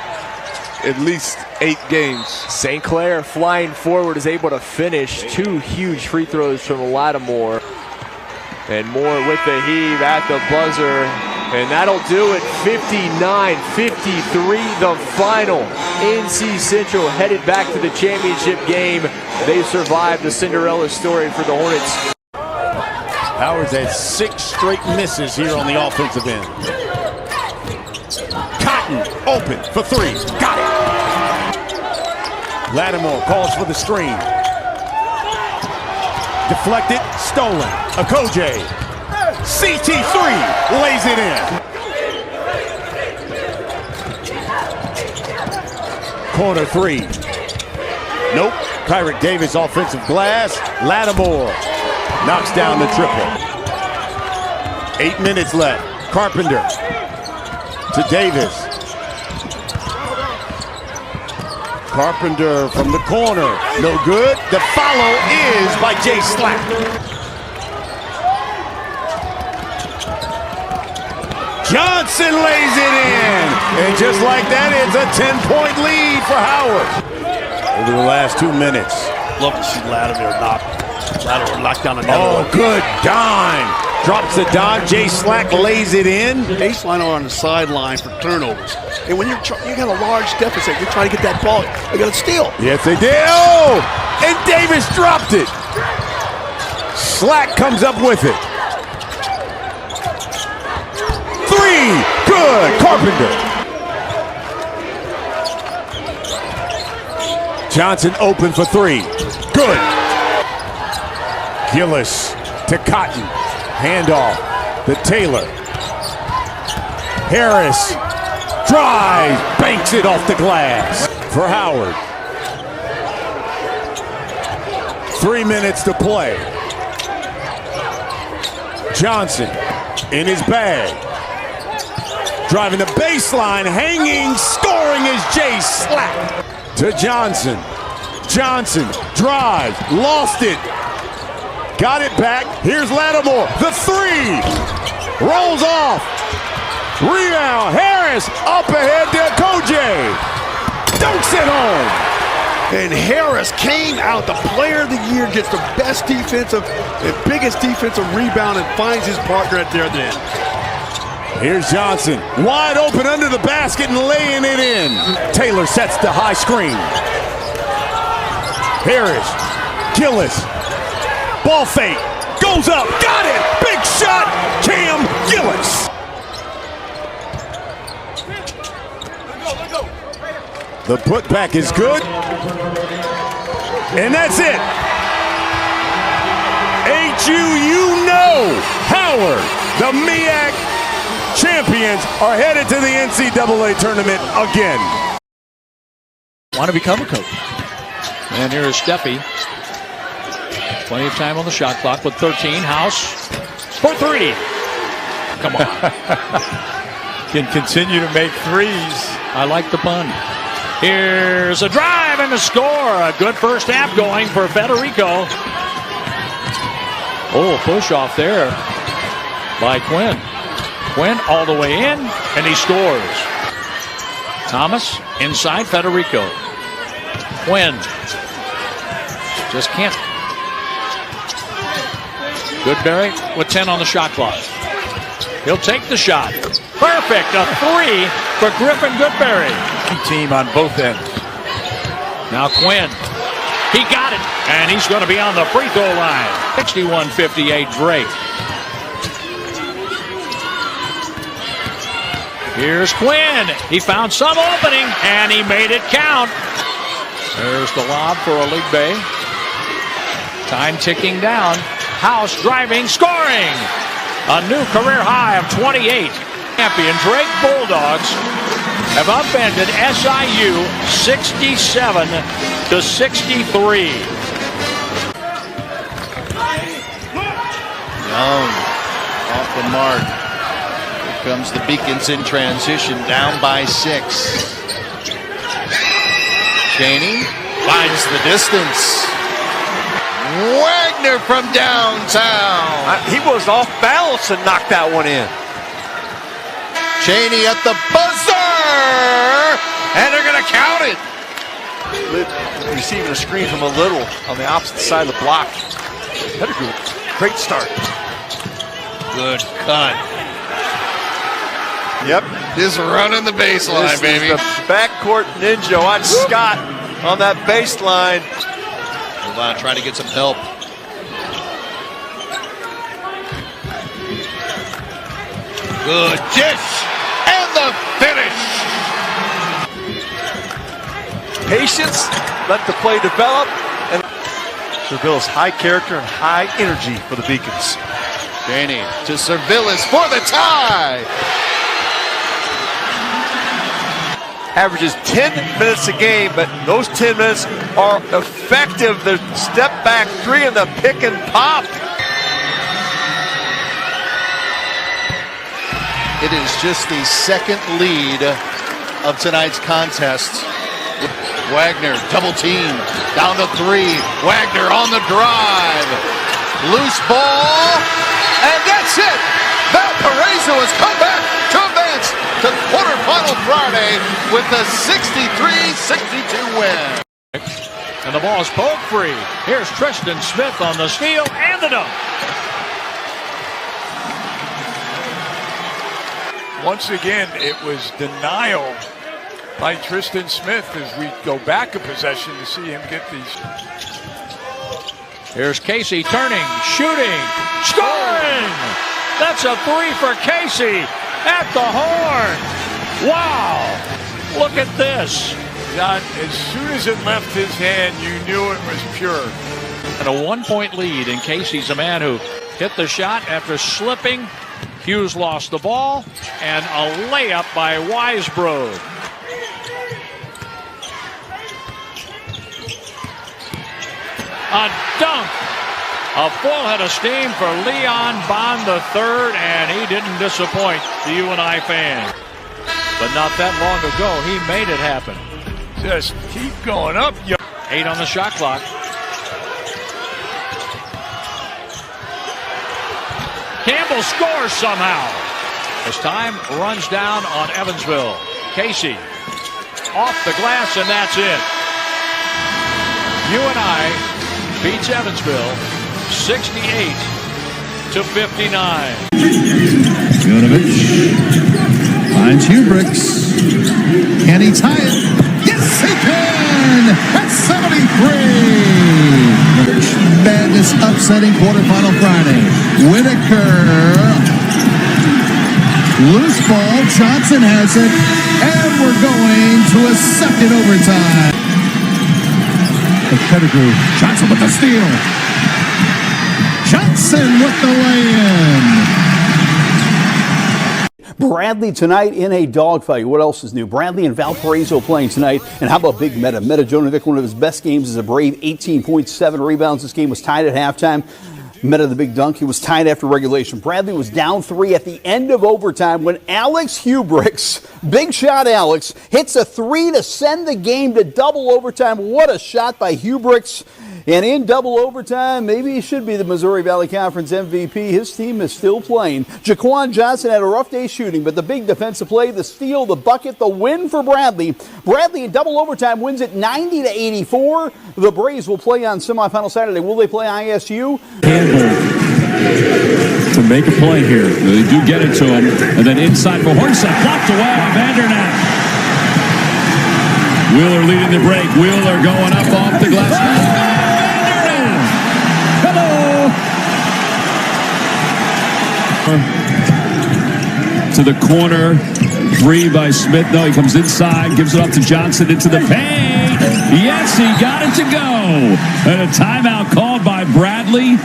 at least 8 games. St. Clair flying forward is able to finish. 2 huge free throws from Lattimore. And Moore with the heave at the buzzer. And that'll do it. 59-53 the final. NC Central headed back to the championship game. They survived the Cinderella story for the Hornets. Howard's had 6 straight misses here on the offensive end. Cotton open for 3. Got it. Lattimore calls for the screen. Deflected, stolen. Okoje. CT3 lays it in. Corner 3. Nope. Kyric Davis offensive glass. Lattimore knocks down the triple. 8 minutes left. Carpenter to Davis. Carpenter from the corner. No good. The follow is by Jay SWAC. Johnson lays it in. And just like that, it's a 10-point lead for Howard. Over the last 2 minutes. Love to see Lattimore knock down another one. Oh, good dime. Drops the dime. Jay SWAC lays it in. Baseline on the sideline for turnovers. And when you got a large deficit, you're trying to get that ball. You got to steal. Yes, they did. Oh! And Davis dropped it. SWAC comes up with it. 3. Good. Carpenter. Johnson open for 3. Good. Gillis to Cotton. Handoff to Taylor. Harris drives, banks it off the glass for Howard. 3 minutes to play. Johnson in his bag. Driving the baseline, hanging, scoring is Jay SWAC. To Johnson. Johnson drives, lost it. Got it back. Here's Lattimore. The 3. Rolls off. Rebound. Harris up ahead to Okoje. Dunks it home. And Harris came out, the player of the year, gets the best defensive, the biggest defensive rebound, and finds his partner at there then. Here's Johnson. Wide open under the basket and laying it in. Taylor sets the high screen. Harris. Gillis. Ball fake. Goes up. Got it. Big shot. Cam Gillis. The putback is good. And that's it. Howard, the MEAC champions, are headed to the NCAA tournament again. Want to become a coach. And here is Steffi. Plenty of time on the shot clock with 13. House for 3. Come on. Can continue to make threes. I like the pun. Here's a drive and a score. A good first half going for Federico. Oh, push off there by Quinn. Quinn all the way in, and he scores. Thomas inside Federico. Quinn just can't. Goodberry with 10 on the shot clock. He'll take the shot. Perfect, a 3 for Griffin Goodberry. Team on both ends. Now Quinn, he got it, and he's going to be on the free throw line. 61-58 Drake. Here's Quinn. He found some opening, and he made it count. There's the lob for Oligbe. Time ticking down. House driving, scoring. A new career high of 28. Champion Drake Bulldogs have upended SIU 67-63. Young off the mark. Here comes the Beacons in transition, down by 6. Cheney finds the distance. Wagner from downtown. He was off balance and knocked that one in. Cheney at the buzzer, and they're going to count it. Receiving a screen from a little on the opposite side of the block. Pettigrew, great start. Good cut. Yep, just running the baseline, This baby. is the backcourt ninja. Watch Scott on that baseline. Hold on, trying to get some help. Good dish, and the finish. Patience, let the play develop, and Servillis, high character and high energy for the Beacons. Cheney to Servillis for the tie. Averages 10 minutes a game, but those 10 minutes are effective. The step back 3 and the pick and pop. It is just the second lead of tonight's contest. Wagner double team down to 3. Wagner on the drive. Loose ball, and that's it. Valparaiso has come back to advance to quarterfinal Friday with a 63-62 win. And the ball is poke free. Here's Tristan Smith on the steal and the dunk. Once again, it was denial by Tristan Smith as we go back a possession to see him get these. Here's Casey turning, shooting, scoring! That's a 3 for Casey at the horn. Wow! Look at this. John, as soon as it left his hand, you knew it was pure. And a 1-point lead, and Casey's a man who hit the shot after slipping. Hughes lost the ball, and a layup by Weisbrod. A dunk. A full head of steam for Leon Bond III, and he didn't disappoint the UNI fan. But not that long ago, he made it happen. Just keep going up. 8 on the shot clock. Campbell scores somehow. As time runs down on Evansville. Casey off the glass, and that's it. UNI beats Evansville 68-59. Jonovich finds Hubricks. Can he tie it? Yes, he can! At 73! Madness upsetting quarterfinal Friday. Whitaker. Loose ball. Johnson has it. And we're going to a second overtime. Pettigrew. Johnson with the steal. Johnson with the lay-in. Bradley tonight in a dogfight. What else is new? Bradley and Valparaiso playing tonight. And how about Big Meta? Meta Jonovic, one of his best games as a Brave, 18.7 rebounds. This game was tied at halftime. Meta the big dunk. He was tied after regulation. Bradley was down 3 at the end of overtime when Alex Hubricks, big shot Alex, hits a 3 to send the game to double overtime. What a shot by Hubricks. And in double overtime, maybe he should be the Missouri Valley Conference MVP. His team is still playing. Jaquan Johnson had a rough day shooting, but the big defensive play, the steal, the bucket, the win for Bradley. Bradley in double overtime wins it 90-84. The Braves will play on semifinal Saturday. Will they play ISU? To make a play here. They do get it to him. And then inside for Hornset. Blocked away by Vandernack. Wheeler leading the break. Wheeler going up off the glass. To the corner, 3 by Smith. No, he comes inside, gives it up to Johnson into the paint. Yes, he got it to go. And a timeout called by Bradley.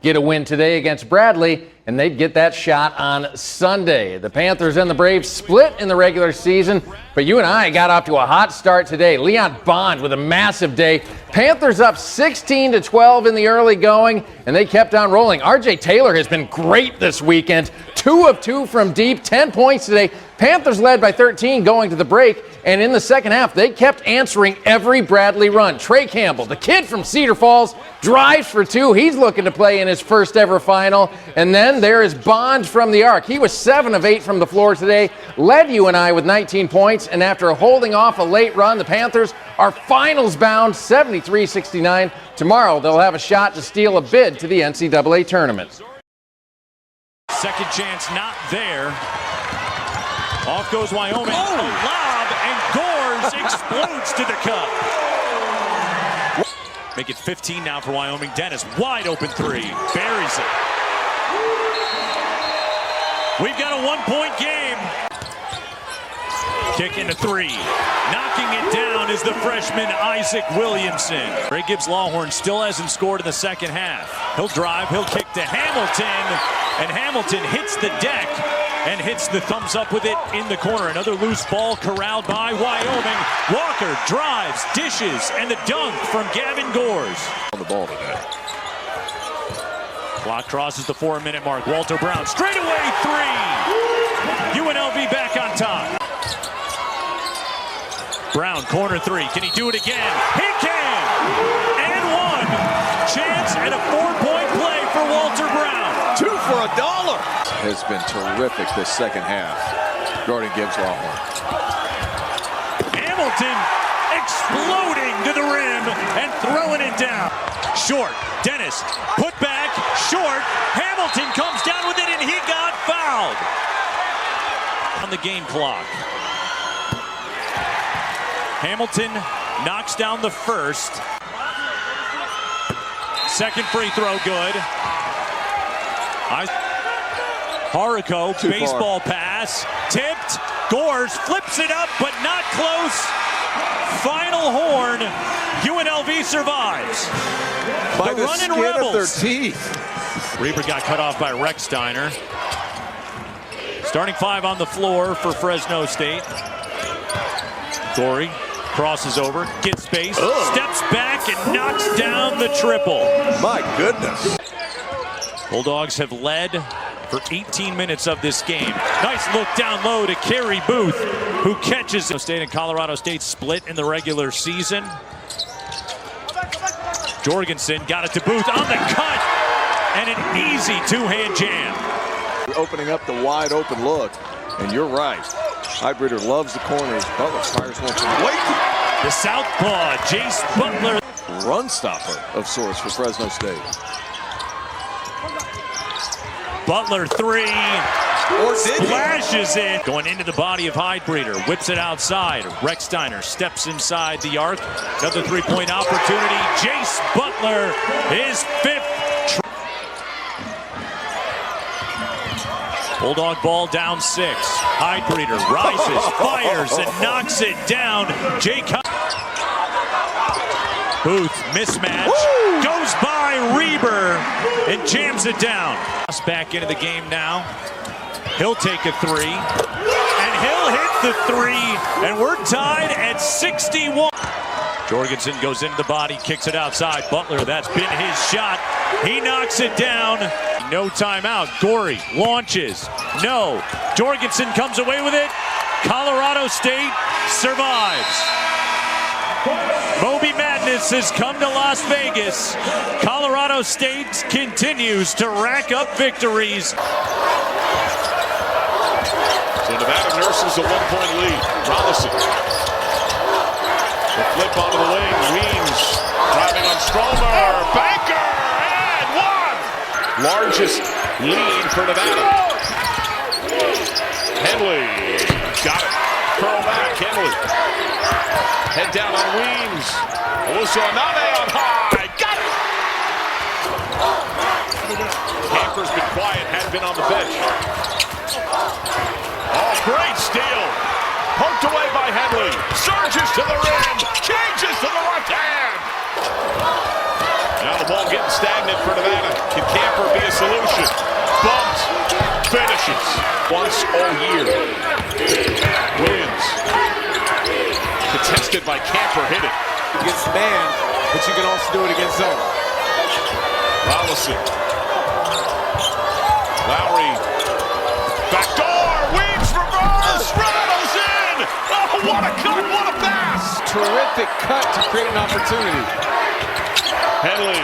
Get a win today against Bradley, and they'd get that shot on Sunday. The Panthers and the Braves split in the regular season, but you and I got off to a hot start today. Leon Bond with a massive day. Panthers up 16-12 in the early going, and they kept on rolling. R.J. Taylor has been great this weekend. 2 of 2 from deep, 10 points today. Panthers led by 13 going to the break, and in the second half, they kept answering every Bradley run. Trey Campbell, the kid from Cedar Falls, drives for 2. He's looking to play in his first ever final. And then there is Bond from the arc. He was 7 of 8 from the floor today, led UNI with 19 points, and after holding off a late run, the Panthers are finals bound 73-69. Tomorrow, they'll have a shot to steal a bid to the NCAA tournament. Second chance not there. Off goes Wyoming. Oh, lob, and Gores explodes to the cup. Make it 15 now for Wyoming. Dennis, wide open 3. Buries it. We've got a 1-point game. Kick into 3. Knocking it down is the freshman Isaac Williamson. Ray Gibbs Lawhorn still hasn't scored in the second half. He'll drive, he'll kick to Hamilton, and Hamilton hits the deck and hits the thumbs up with it in the corner. Another loose ball corralled by Wyoming. Walker drives, dishes, and the dunk from Gavin Gores. On the ball today. Clock crosses the 4-minute mark. Walter Brown, straightaway 3. UNLV back on top. Brown, corner 3. Can he do it again? He can! And 1. Chance at a 4-point play for Walter Brown. 2 for $1. Has been terrific this second half. Guarding Gibbs Lawhorn. Hamilton exploding to the rim and throwing it down. Short. Dennis, put back, short. Hamilton comes down with it, and he got fouled. On the game clock. Hamilton knocks down the first. Second free throw good. Haruko, baseball pass, tipped. Gores flips it up, but not close. Final horn. UNLV survives. By the running skin Rebels. of their teeth. Reaper got cut off by Rechsteiner. Starting 5 on the floor for Fresno State. Gorey crosses over, gets space, steps back, and knocks down the triple. My goodness. Bulldogs have led for 18 minutes of this game. Nice look down low to Kerry Booth, who catches it. State and Colorado State split in the regular season. Jorgensen got it to Booth on the cut, and an easy 2-hand jam. Opening up the wide open look, and you're right. Highbreeder loves the corners. Butler fires one from late. The southpaw, Jace Butler. Run stopper of sorts for Fresno State. Butler 3. Splashes it. Going into the body of Highbreeder. Whips it outside. Rechsteiner steps inside the arc. Another 3-point opportunity. Jace Butler, his 5th. Bulldog ball down 6. Highbreeder rises, fires, and knocks it down. Jacob. Booth, mismatch. Woo! Goes by Reber and jams it down. Back into the game now. He'll take a 3. And he'll hit the 3. And we're tied at 61. Jorgensen goes into the body, kicks it outside. Butler, that's been his shot. He knocks it down. No timeout. Gorey launches. No. Jorgensen comes away with it. Colorado State survives. Moby Madness has come to Las Vegas. Colorado State continues to rack up victories. So Nevada nurses a 1-point lead. Robinson. The flip onto the wing. Weems driving on Stromer. Banker and one. Largest lead for Nevada. Henley got it. Curl back. Henley. Head down on Weems. Olusoaname on high. Got it. Camper's been quiet. Hadn't been on the bench. Oh, great steal. Poked away by Henley. Surges to the rim. Changes to the left hand. Now the ball getting stagnant for Nevada. Can Camper be a solution? Bumped. Finishes. Once all year. Williams. Contested by Camper. Hit it. Against man, but you can also do it against zone. Robinson. Lowry. Backdoor. Weems reverse. Rattles in. Oh, what a cut. What a pass. Terrific cut to create an opportunity. Henley.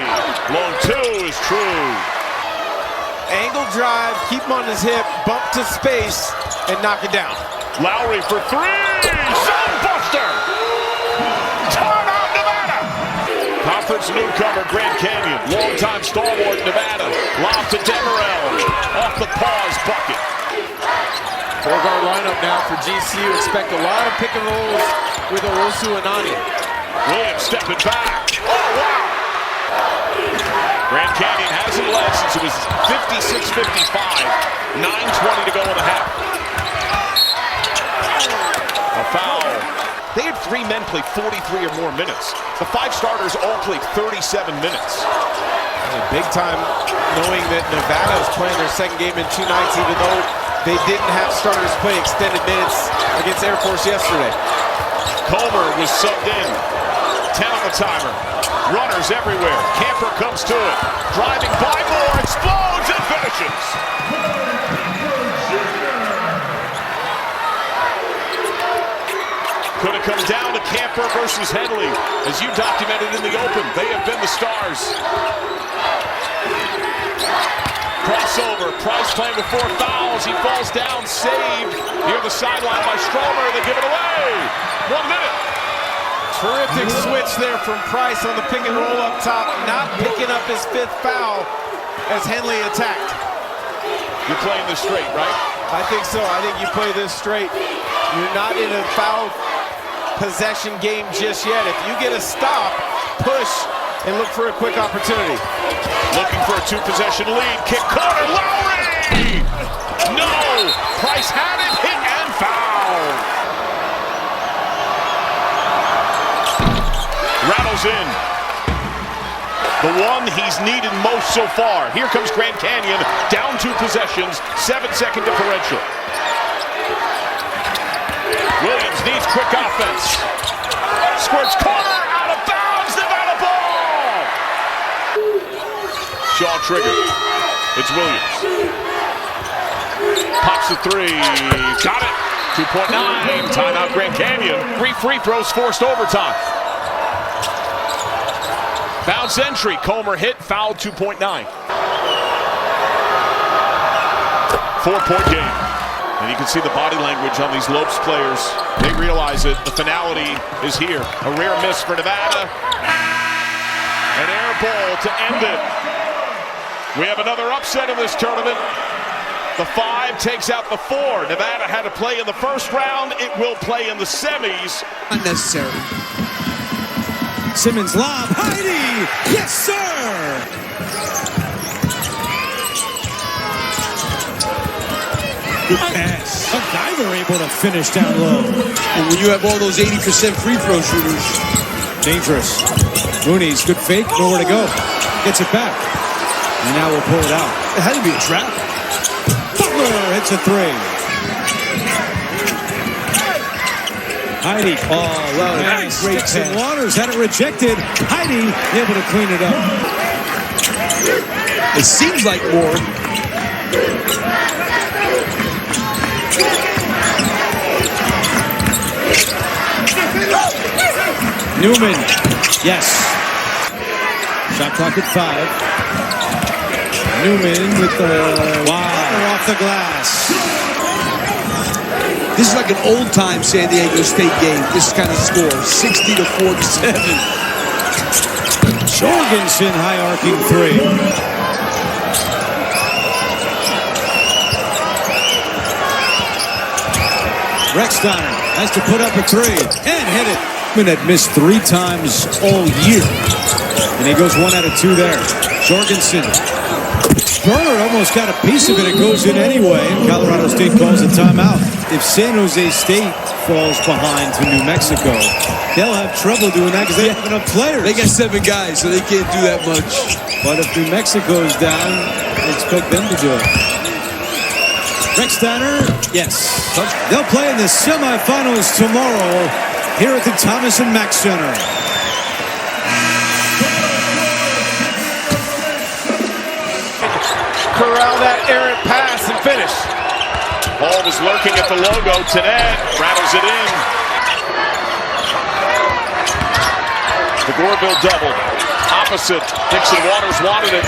Long two is true. Angle drive, keep him on his hip, bump to space, and knock it down. Lowry for three. Zone buster. Timeout, Nevada. Conference newcomer Grand Canyon. Longtime stalwart Nevada. Lob to Demerel. Off the pause bucket. Four-guard lineup now for GCU. Expect a lot of pick and rolls with Olusoaname. Williams stepping back. Oh, wow. Grand Canyon hasn't led since it was 56-55. 9:20 to go in the half. A foul. They had three men play 43 or more minutes. The five starters all played 37 minutes. Big time knowing that Nevada is playing their second game in 2 nights, even though they didn't have starters play extended minutes against Air Force yesterday. Comer was subbed in. 10 on the timer. Runners everywhere. Camper comes to it. Driving by Moore. Explodes and finishes. Could have come down to Camper versus Henley. As you documented in the open, they have been the stars. Crossover. Price playing with 4 fouls. He falls down. Saved near the sideline by Stromer. They give it away. 1 minute. Terrific switch there from Price on the pick and roll up top, not picking up his 5th foul as Henley attacked. You're playing this straight, right? I think so. I think you play this straight. You're not in a foul possession game just yet. If you get a stop, push, and look for a quick opportunity. Looking for a 2-possession lead. Kick corner. Lowry! No! Price had it, hit, and foul. Rattles in. The one he's needed most so far. Here comes Grand Canyon, down 2 possessions, 7-second differential. Williams needs quick offense. Squirts corner, out of bounds, Nevada ball! Shaw trigger. It's Williams. Pops the 3, got it. 2.9, timeout Grand Canyon. 3 free throws forced overtime. Bounce entry, Comer hit, foul 2.9. 4-point game. And you can see the body language on these Lopes players. They realize it, the finality is here. A rare miss for Nevada. An air ball to end it. We have another upset in this tournament. The 5 takes out the 4. Nevada had to play in the first round. It will play in the semis. Unnecessary. Simmons lob, Heidi! Yes, sir! Good pass. A diver able to finish down low. And when you have all those 80% free throw shooters, dangerous. Mooney's good fake, nowhere to go. Gets it back. And now we'll pull it out. It had to be a trap. Butler hits a 3. Heidi. Oh, well, nice. Great pass. Waters had it rejected. Heidi able to clean it up. It seems like more. Newman. Yes. Shot clock at 5. Newman with the water off the glass. This is like an old-time San Diego State game. This kind of score, 60-47. Jorgensen high-arcing 3. Rexsteiner has to put up a 3 and hit it. Had missed 3 times all year, and he goes 1 out of 2 there. Jorgensen. Turner almost got a piece of it. It goes in anyway, and Colorado State calls a timeout. If San Jose State falls behind to New Mexico, they'll have trouble doing that because they have enough players. They got 7 guys, so they can't do that much. But if New Mexico's down, I expect them to do it. Rexsteiner, yes. They'll play in the semifinals tomorrow here at the Thomas and Mack Center. Corral that errant pass and finish. Ball was lurking at the logo. Tanet rattles it in. The Goreville double. Opposite. Dixon Waters wanted it.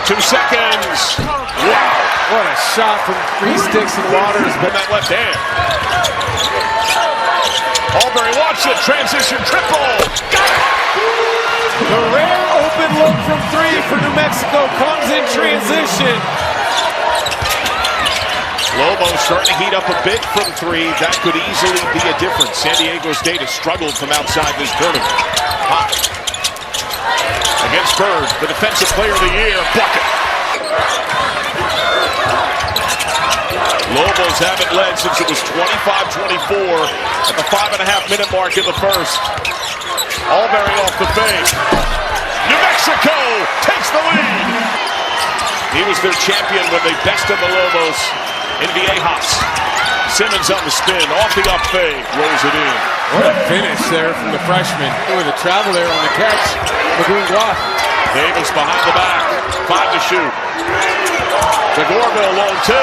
2 seconds. Wow. What a shot from Reese Dixon Waters. But that left hand. Albury wants it. Transition triple. Got it. The rare open look from 3 for New Mexico comes in transition. Lobo starting to heat up a bit from 3. That could easily be a difference. San Diego State has struggled from outside this tournament. Hot. Against Bird, the defensive player of the year. Bucket. Lobos haven't led since it was 25-24 at the 5.5-minute mark in the first. Albury off the fake. New Mexico takes the lead. He was their champion when they bested the Lobos in Viejas. Simmons on the spin, off the up fade, rolls it in. What a finish there from the freshman. With a travel there on the catch. Lagoon block. Davis behind the back, 5 to shoot. To Goreville, low 2,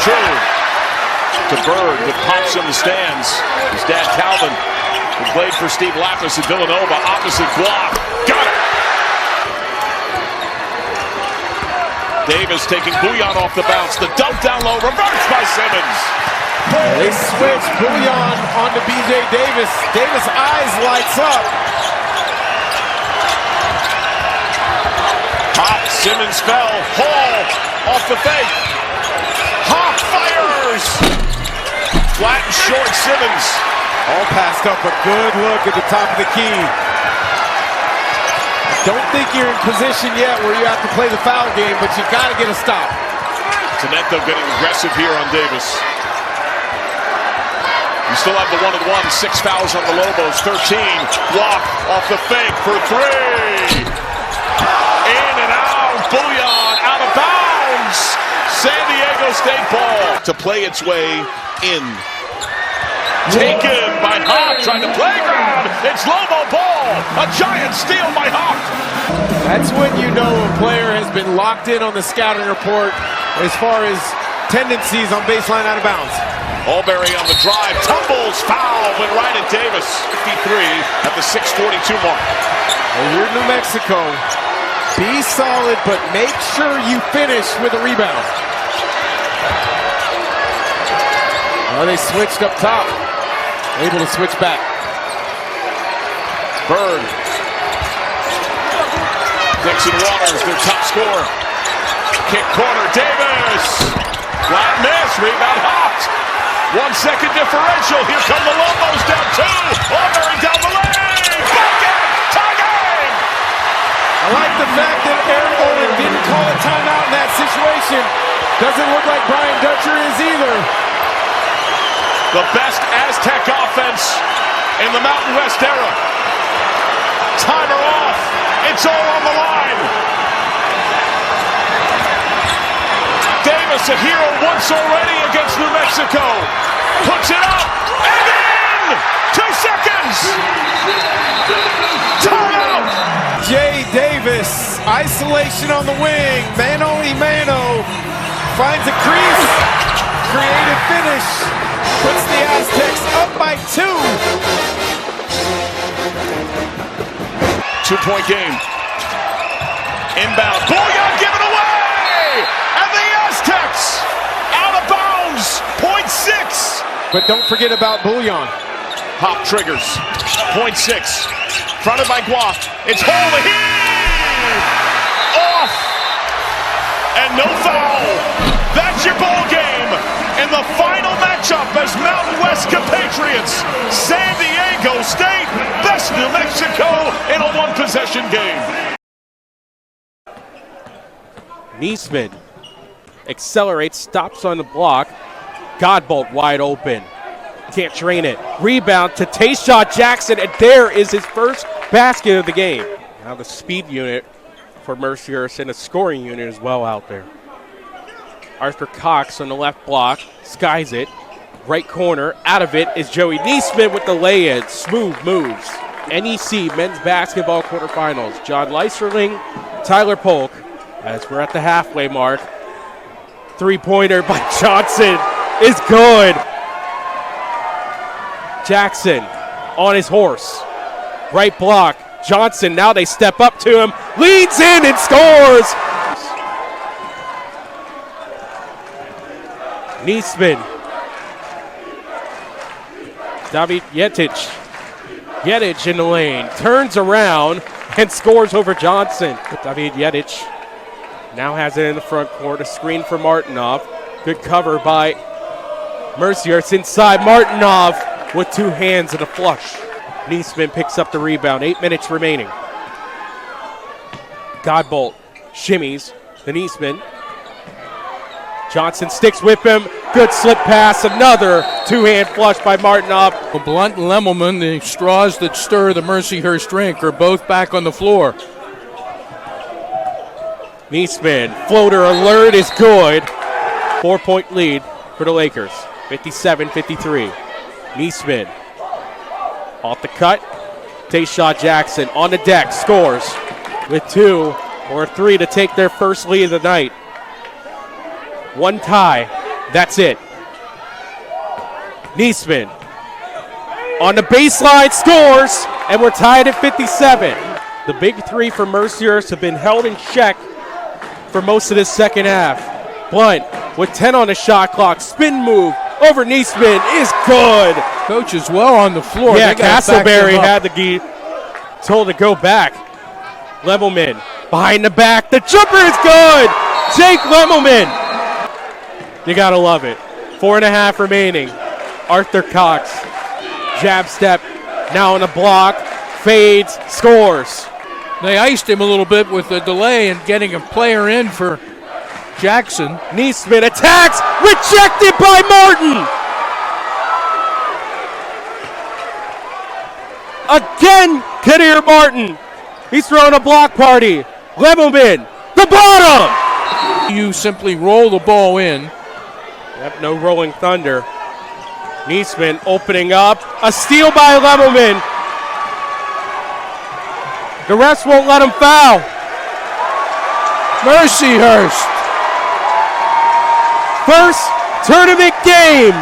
true. To Bird with pops in the stands. His dad Calvin, who played for Steve Lapis at Villanova, opposite block. Got it! Davis taking Bouillon off the bounce. The dump down low, reversed by Simmons. They switch Bouillon onto BJ Davis. Davis' eyes lights up. Hop, Simmons fell. Hall off the fake. Hop fires. Flat and short Simmons. All passed up, a good look at the top of the key. Don't think you're in position yet where you have to play the foul game, but you got to get a stop. Tanet, though, getting aggressive here on Davis. You still have the 1-and-1, 6 fouls on the Lobos, 13. Block off the fake for 3. In and out, Bouillon out of bounds. San Diego State ball to play its way in. Taken by Hop, trying to playground. It's Lobo ball. A giant steal by Hop. That's when you know a player has been locked in on the scouting report as far as tendencies on baseline out of bounds. Albury on the drive, tumbles, foul, went right at Davis. 53 at the 6:42 mark. Well, you're New Mexico. Be solid, but make sure you finish with a rebound. Well, they switched up top. Able to switch back. Bird. Dixon Waters, their top scorer. Kick corner, Davis. Flat miss, rebound hopped. 1 second differential. Here come the Lobos down 2. Albury down the lane. Bucket! Tie game! I like the fact that Aaron Olin didn't call a timeout in that situation. Doesn't look like Brian Dutcher is either. The best Aztec offense in the Mountain West era. Timer off. It's all on the line. Davis, a hero once already against New Mexico. Puts it up and in! Isolation on the wing. Mano-y-mano. Finds a crease. Creative finish. Puts the Aztecs up by 2. 2-point game. Inbound. Bouillon given away! And the Aztecs out of bounds. .6. But don't forget about Bouillon. Hop triggers. .6. Fronted by Guaf. It's home. The heave! Off! And no foul. That's your ball game. In the final matchup as Mountain West compatriots, San Diego State, best New Mexico in a one-possession game. Neesmith accelerates, stops on the block. Godbolt wide open. Can't drain it. Rebound to Tayshawn Jackson, and there is his first basket of the game. Now the speed unit for Mercyhurst and a scoring unit as well out there. Arthur Cox on the left block, skies it. Right corner, out of it is Joey Neesmith with the lay-in. Smooth moves. NEC men's basketball quarterfinals. John Leiserling, Tyler Polk, as we're at the halfway mark. Three-pointer by Johnson is good. Jackson on his horse. Right block. Johnson, now they step up to him. Leads in and scores. Neesmith. David Yetic in the lane. Turns around and scores over Johnson. David Yetic now has it in the front court. A screen for Martinov. Good cover by Mercyhurst inside. Martinov with two hands and a flush. Neesmith picks up the rebound. 8 minutes remaining. Godbolt shimmies the Neesmith. Johnson sticks with him. Good slip pass. Another two-hand flush by Martinov. Blunt and Lemmelman, the straws that stir the Mercyhurst drink, are both back on the floor. Neesmith, floater alert is good. 4-point lead for the Lakers. 57-53. Neesmith off the cut. Tayshawn Jackson on the deck, scores with 2 or 3 to take their first lead of the night. One tie, that's it. Neesmith on the baseline, scores, and we're tied at 57. The big three for Mercyhurst have been held in check for most of this second half. Blunt with 10 on the shot clock, spin move over Neesmith is good. Coach is well on the floor. Yeah, Castleberry had to be told to go back. Lemmelman behind the back, the jumper is good. Jake Lemmelman. You gotta love it. 4.5 remaining. Arthur Cox, jab step, now on the block, fades, scores. They iced him a little bit with the delay and getting a player in for Jackson. Neesmith attacks, rejected by Martin. Again, Kadir Martin. He's throwing a block party. Lemmelman, the bottom. You simply roll the ball in. Yep, no rolling thunder. Neesmith opening up. A steal by Lemmelman. The refs won't let him foul. Mercyhurst. First tournament game.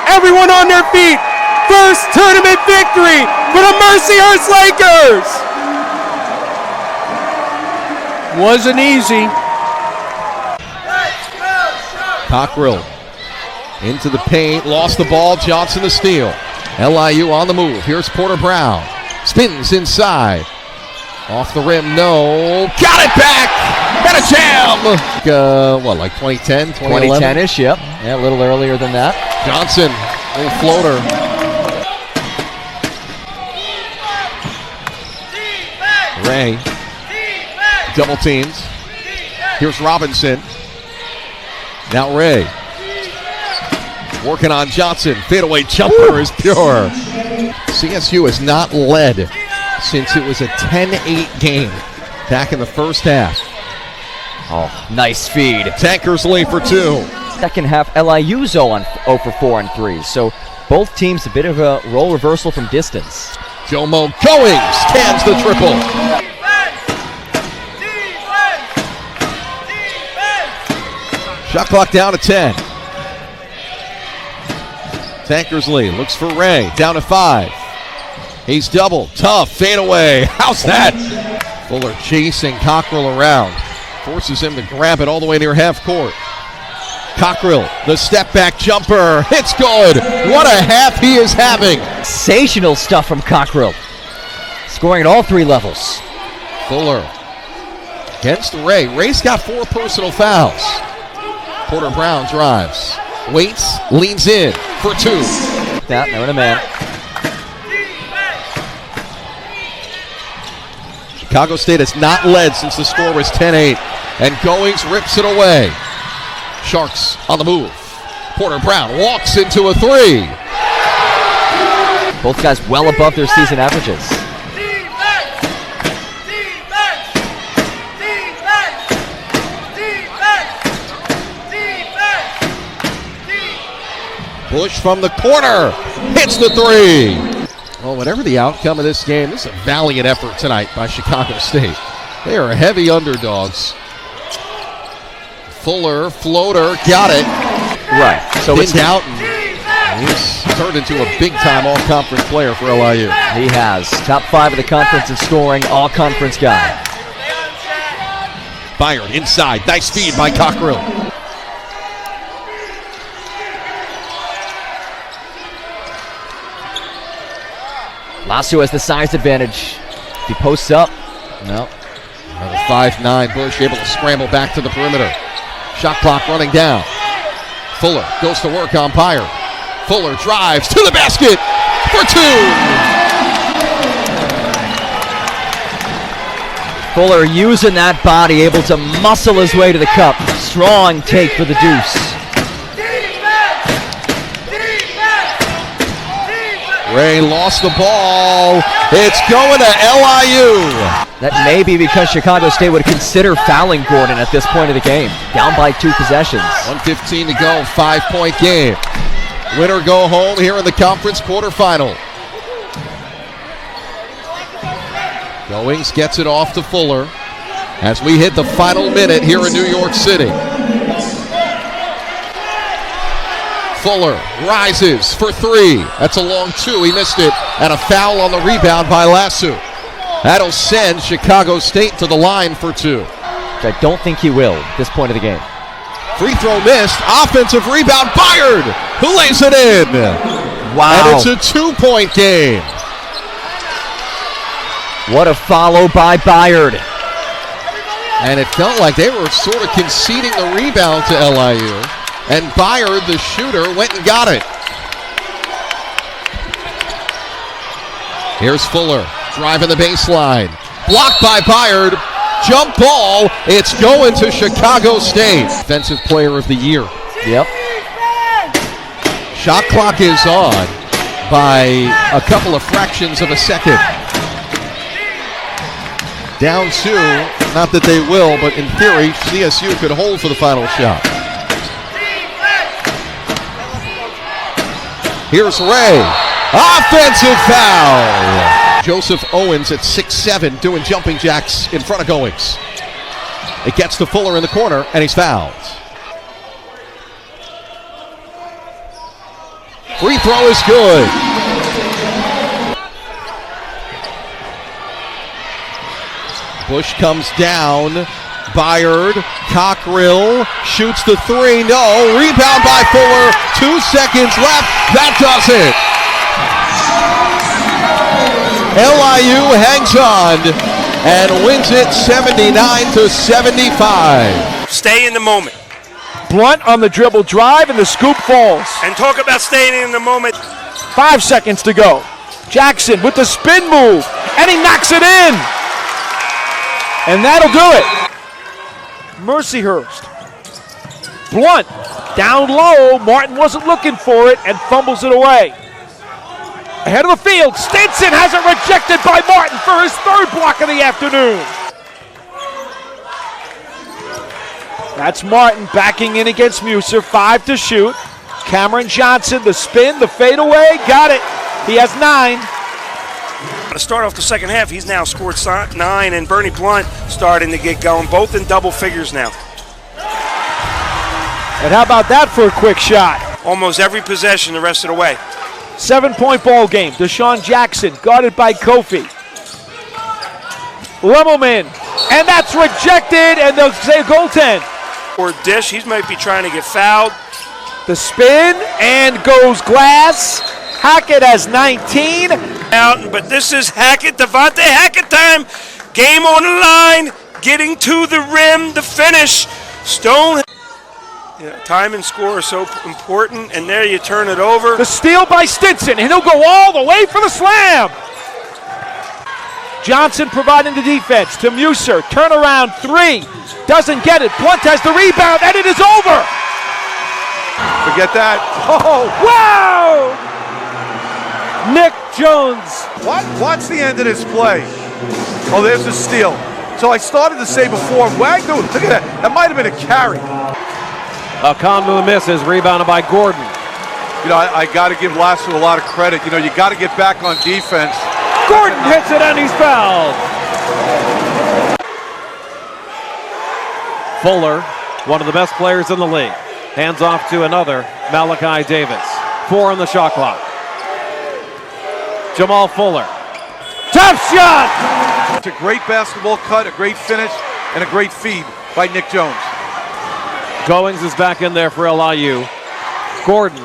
Everyone on their feet. First tournament victory for the Mercyhurst Lakers. Wasn't easy. Cockrell into the paint, lost the ball, Johnson to steal. LIU on the move, here's Porter Brown. Spins inside. Off the rim, no. Got it back! And a jam! Like 2010, 2011? 2010-ish, yep. Yeah, a little earlier than that. Johnson, little floater. Ray. Double teams. Here's Robinson. Now Ray. Working on Johnson. Fadeaway jumper is pure. CSU has not led since it was a 10-8 game back in the first half. Oh, nice feed. Tankers lead for 2. Second half, LIU 0 for 4 on 3. So both teams a bit of a role reversal from distance. Jomo Goings cans the triple. Shot clock down to 10. Tankersley looks for Ray, down to 5. He's double, tough, fadeaway. How's that? Fuller chasing Cockrell around. Forces him to grab it all the way near half court. Cockrell, the step back jumper. It's good. What a half he is having. Sensational stuff from Cockrell. Scoring at all 3 levels. Fuller against Ray. Ray's got 4 personal fouls. Porter Brown drives. Waits, leans in for 2. That, no, in a man. Chicago State has not led since the score was 10-8. And Goings rips it away. Sharks on the move. Porter Brown walks into a 3. Both guys well above their season averages. Bush from the corner hits the 3. Well, whatever the outcome of this game, this is a valiant effort tonight by Chicago State. They are heavy underdogs. Fuller, floater, got it. Right. So it's out, and he's turned into a big-time all-conference player for LIU. He has. Top 5 of the conference in scoring, all-conference guy. Byard inside, nice feed by Cockrell. Lasso has the size advantage. If he posts up, no. Another 5'9", Bush able to scramble back to the perimeter. Shot clock running down. Fuller goes to work on Byard. Fuller drives to the basket for 2. Fuller using that body, able to muscle his way to the cup. Strong take for the deuce. Ray lost the ball. It's going to LIU. That may be because Chicago State would consider fouling Gordon at this point of the game. Down by 2 possessions. 1:15 to go, 5-point game. Winner go home here in the conference quarterfinal. Goings gets it off to Fuller as we hit the final minute here in New York City. Fuller rises for 3. That's a long 2. He missed it. And a foul on the rebound by Lasso. That'll send Chicago State to the line for 2. I don't think he will at this point of the game. Free throw missed. Offensive rebound. Byard, who lays it in. Wow. And it's a 2-point game. What a follow by Byard. And it felt like they were sort of conceding the rebound to LIU. And Byard, the shooter, went and got it. Here's Fuller, driving the baseline. Blocked by Byard. Jump ball. It's going to Chicago State. Defensive Player of the Year. Yep. Shot clock is on by a couple of fractions of a second. Down 2. Not that they will, but in theory, CSU could hold for the final shot. Here's Ray. Offensive foul. Joseph Owens at 6'7", doing jumping jacks in front of Goings. It gets to Fuller in the corner, and he's fouled. Free throw is good. Bush comes down. Byard, Cockrell shoots the 3. No. Rebound by Fuller. 2 seconds left. That does it. LIU hangs on and wins it 79-75. Stay in the moment. Blunt on the dribble drive, and the scoop falls. And talk about staying in the moment. 5 seconds to go. Jackson with the spin move, and he knocks it in. And that'll do it. Mercyhurst. Blunt down low. Martin wasn't looking for it and fumbles it away. Ahead of the field, Stinson has it rejected by Martin for his 3rd block of the afternoon. That's Martin backing in against Muser. 5 to shoot. Cameron Johnson, the spin, the fadeaway, got it. He has 9. To start off the second half, he's now scored 9, and Bernie Blunt starting to get going, both in double figures now. And how about that for a quick shot? Almost every possession the rest of the way. 7-point ball game. Deshaun Jackson guarded by Kofi. Lemelman, and that's rejected, and they'll say goaltend. Or dish, he might be trying to get fouled. The spin, and goes glass. Hackett has 19. Out, but this is Hackett, Devontae Hackett time. Game on the line, getting to the rim, the finish. Stone. Yeah, time and score are so important, and there you turn it over. The steal by Stinson, and he'll go all the way for the slam. Johnson providing the defense to Muser. Turnaround 3. Doesn't get it. Blunt has the rebound, and it is over. Forget that. Oh, wow! Nick Jones. Watch the end of this play. Oh, there's the steal. So I started to say before, Wagner, look at that. That might have been a carry. Conley misses, rebounded by Gordon. You know, I got to give Lasso a lot of credit. You know, you got to get back on defense. Gordon hits it and he's fouled. Fuller, one of the best players in the league. Hands off to another, Malachi Davis. 4 on the shot clock. Jamal Fuller. Tough shot! It's a great basketball cut, a great finish, and a great feed by Nick Jones. Goings is back in there for LIU. Gordon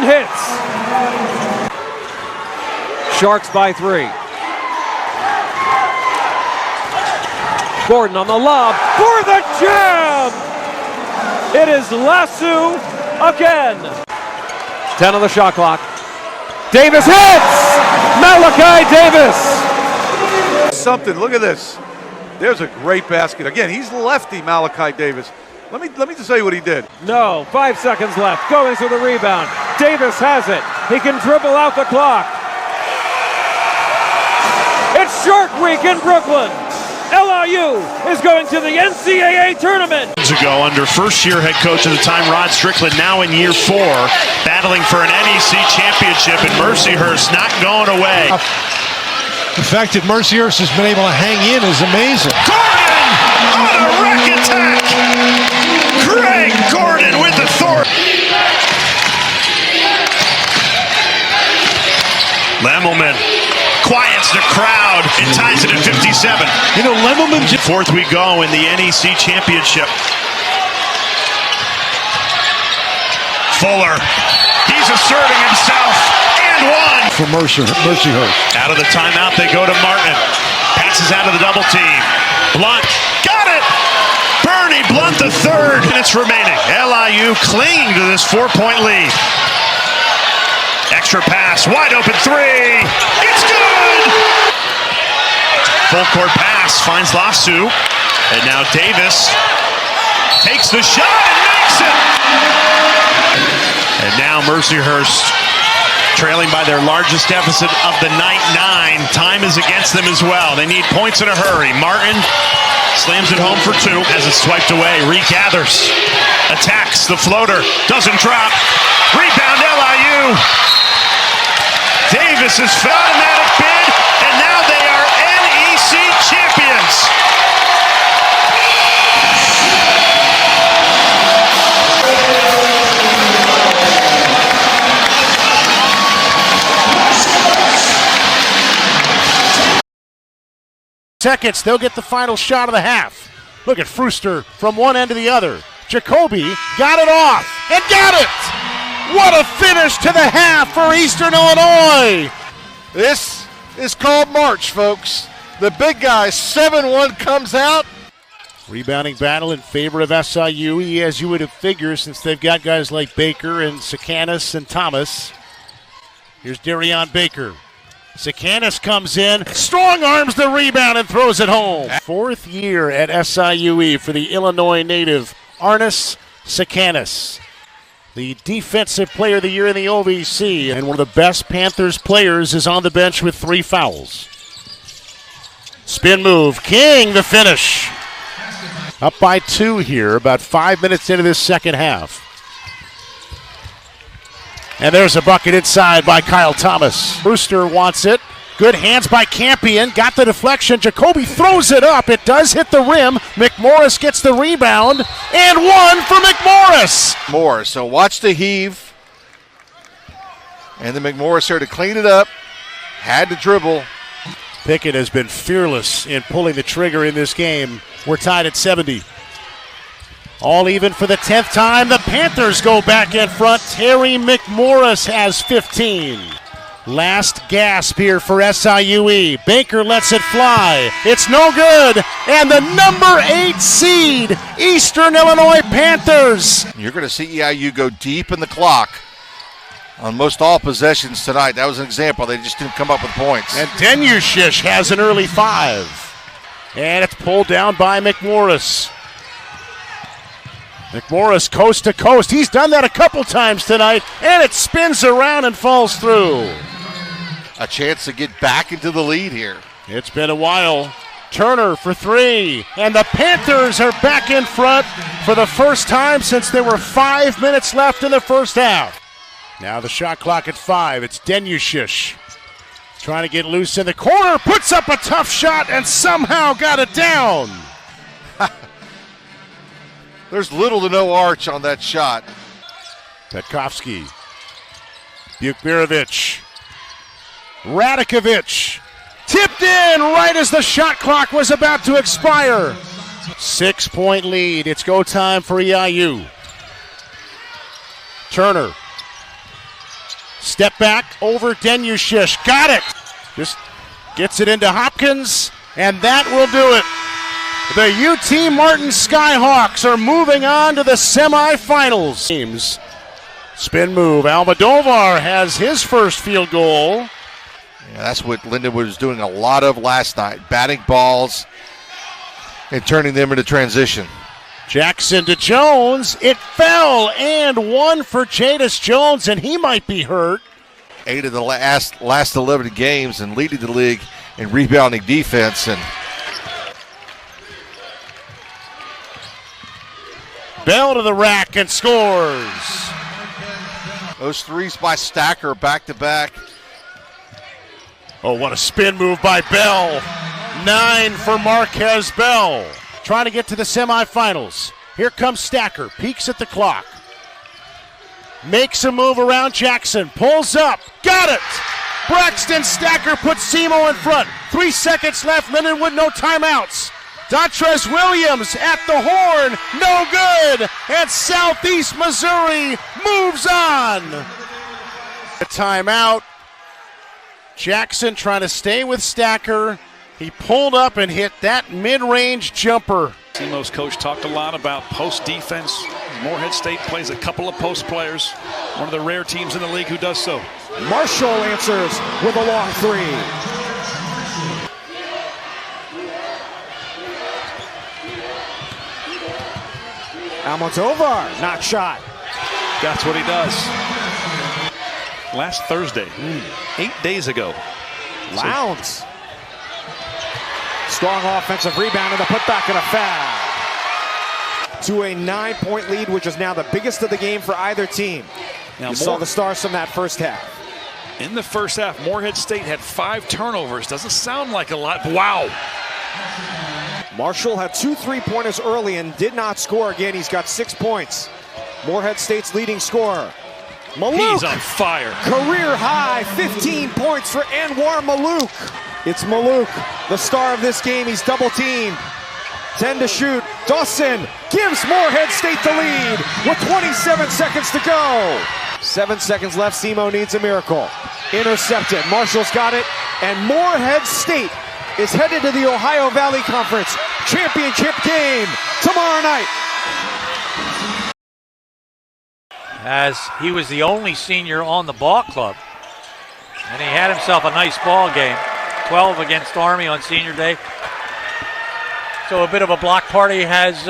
hits! Sharks by 3. Gordon on the lob for the jam! It is Lasso again. 10 on the shot clock. Davis hits! Malachi Davis! Something, look at this. There's a great basket. Again, he's lefty, Malachi Davis. Let me just tell you what he did. No, 5 seconds left. Goings with the rebound. Davis has it. He can dribble out the clock. It's Shark Week in Brooklyn. LIU is going to the NCAA tournament. Ago under first-year head coach at the time, Rod Strickland, now in year 4, battling for an NEC championship, and Mercyhurst not going away. The fact that Mercyhurst has been able to hang in is amazing. Gordon on a rack attack. Greg Gordon with authority. Lemelman quiets the crowd and ties it at 57. You know, Lemelman just... 4th we go in the NEC championship. Fuller, he's asserting himself, and one. For Mercyhurst. Out of the timeout, they go to Martin. Passes out of the double team. Blunt, got it! Bernie Blunt the 3rd. Minutes remaining. LIU clinging to this 4-point lead. Extra pass, wide open 3. It's good! Full court pass, finds Lasso. And now Davis takes the shot and makes it! And now Mercyhurst trailing by their largest deficit of the night, 9. Time is against them as well. They need points in a hurry. Martin slams it home for 2, has it swiped away. Regathers, attacks the floater, doesn't drop. Rebound LIU. Davis is automatic bid, and now they are NEC champions. Seconds, they'll get the final shot of the half. Look at Frooster from one end to the other. Jacoby got it off and got it! What a finish to the half for Eastern Illinois! This is called March, folks. The big guy, 7-1, comes out. Rebounding battle in favor of SIU, as you would have figured, since they've got guys like Baker and Sakanis and Thomas. Here's Darion Baker. Sakanis comes in, strong arms the rebound and throws it home. 4th year at SIUE for the Illinois native, Arnis Sakanis. The defensive player of the year in the OVC, and one of the best Panthers players is on the bench with 3 fouls. Spin move, King the finish. Up by 2 here, about 5 minutes into this second half. And there's a bucket inside by Kyle Thomas. Brewster wants it, Good hands by Campion. Got the deflection. Jacoby throws it up. It does hit the rim. McMorris gets the rebound. And one for McMorris. Morris. So watch the heave. And then McMorris there to clean it up. Had to dribble. Pickett has been fearless in pulling the trigger in this game. We're tied at 70. All even for the 10th time. The Panthers go back in front. Terry McMorris has 15. Last gasp here for SIUE. Baker lets it fly. It's no good. And the number 8 seed, Eastern Illinois Panthers. You're going to see EIU go deep in the clock on most all possessions tonight. That was an example. They just didn't come up with points. And Denyushish has an early 5. And it's pulled down by McMorris. McMorris coast to coast. He's done that a couple times tonight. And it spins around and falls through. A chance to get back into the lead here. It's been a while. Turner for 3. And the Panthers are back in front for the first time since there were 5 minutes left in the first half. Now the shot clock at 5. It's Denyushish. Trying to get loose in the corner. Puts up a tough shot and somehow got it down. There's little to no arch on that shot. Petkovsky. Bukbirovich. Radakovich. Tipped in right as the shot clock was about to expire. 6-point lead. It's go time for EIU. Turner. Step back over Denyushish. Got it. Just gets it into Hopkins, and that will do it. The UT Martin Skyhawks are moving on to the semifinals. Teams. Spin move. Almodovar has his first field goal. Yeah, that's what Lindenwood was doing a lot of last night. Batting balls and turning them into transition. Jackson to Jones. It fell, and one for Jadis Jones, and he might be hurt. 8 of the last 11 games and leading the league in rebounding defense. And Bell to the rack and scores. Those threes by Stacker back-to-back. Oh, what a spin move by Bell. 9 for Marquez Bell. Trying to get to the semifinals. Here comes Stacker. Peeks at the clock. Makes a move around Jackson. Pulls up. Got it! Braxton Stacker puts Semo in front. 3 seconds left. Lindenwood, no timeouts. Dontrez Williams at the horn. No good. And Southeast Missouri moves on. A timeout. Jackson trying to stay with Stacker. He pulled up and hit that mid-range jumper. Semo's coach talked a lot about post defense. Morehead State plays a couple of post players. One of the rare teams in the league who does so. Marshall answers with a long 3. Almodovar, not shot. That's what he does. Last Thursday, 8 days ago. Lowndes. Strong offensive rebound and a putback and a foul. To a 9-point lead, which is now the biggest of the game for either team. Now, you saw the stars from that first half. In the first half, Morehead State had 5 turnovers. Doesn't sound like a lot. Wow. Marshall had 2 3-pointers early and did not score again. He's got 6 points. Morehead State's leading scorer. Maluk. He's on fire. Career high 15 points for Anwar Maluk. It's Maluk, the star of this game. He's double teamed. 10 to shoot. Dawson gives Morehead State the lead with 27 seconds to go. 7 seconds left. Semo needs a miracle. Intercepted. Marshall's got it. And Morehead State is headed to the Ohio Valley Conference Championship game tomorrow night. As he was the only senior on the ball club. And he had himself a nice ball game. 12 against Army on senior day. So a bit of a block party has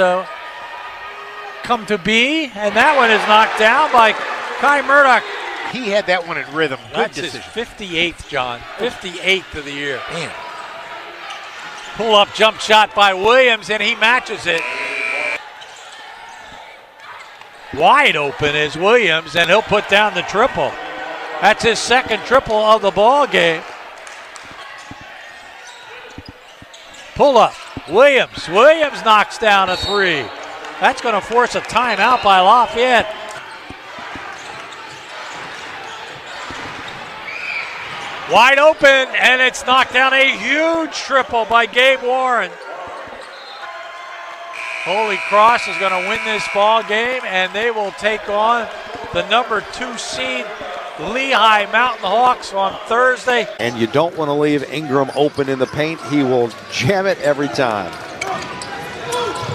come to be. And that one is knocked down by Kai Murdoch. He had that one in rhythm. Good That's his decision. 58th, John. 58th of the year. Man. Pull-up jump shot by Williams, and he matches it. Wide open is Williams, and he'll put down the triple. That's his second triple of the ball game. Pull up. Williams. Williams knocks down a three. That's going to force a timeout by Lafayette. Wide open, and it's knocked down. A huge triple by Gabe Warren. Holy Cross is going to win this ball game, and they will take on the number 2 seed Lehigh Mountain Hawks on Thursday. And you don't want to leave Ingram open in the paint. He will jam it every time.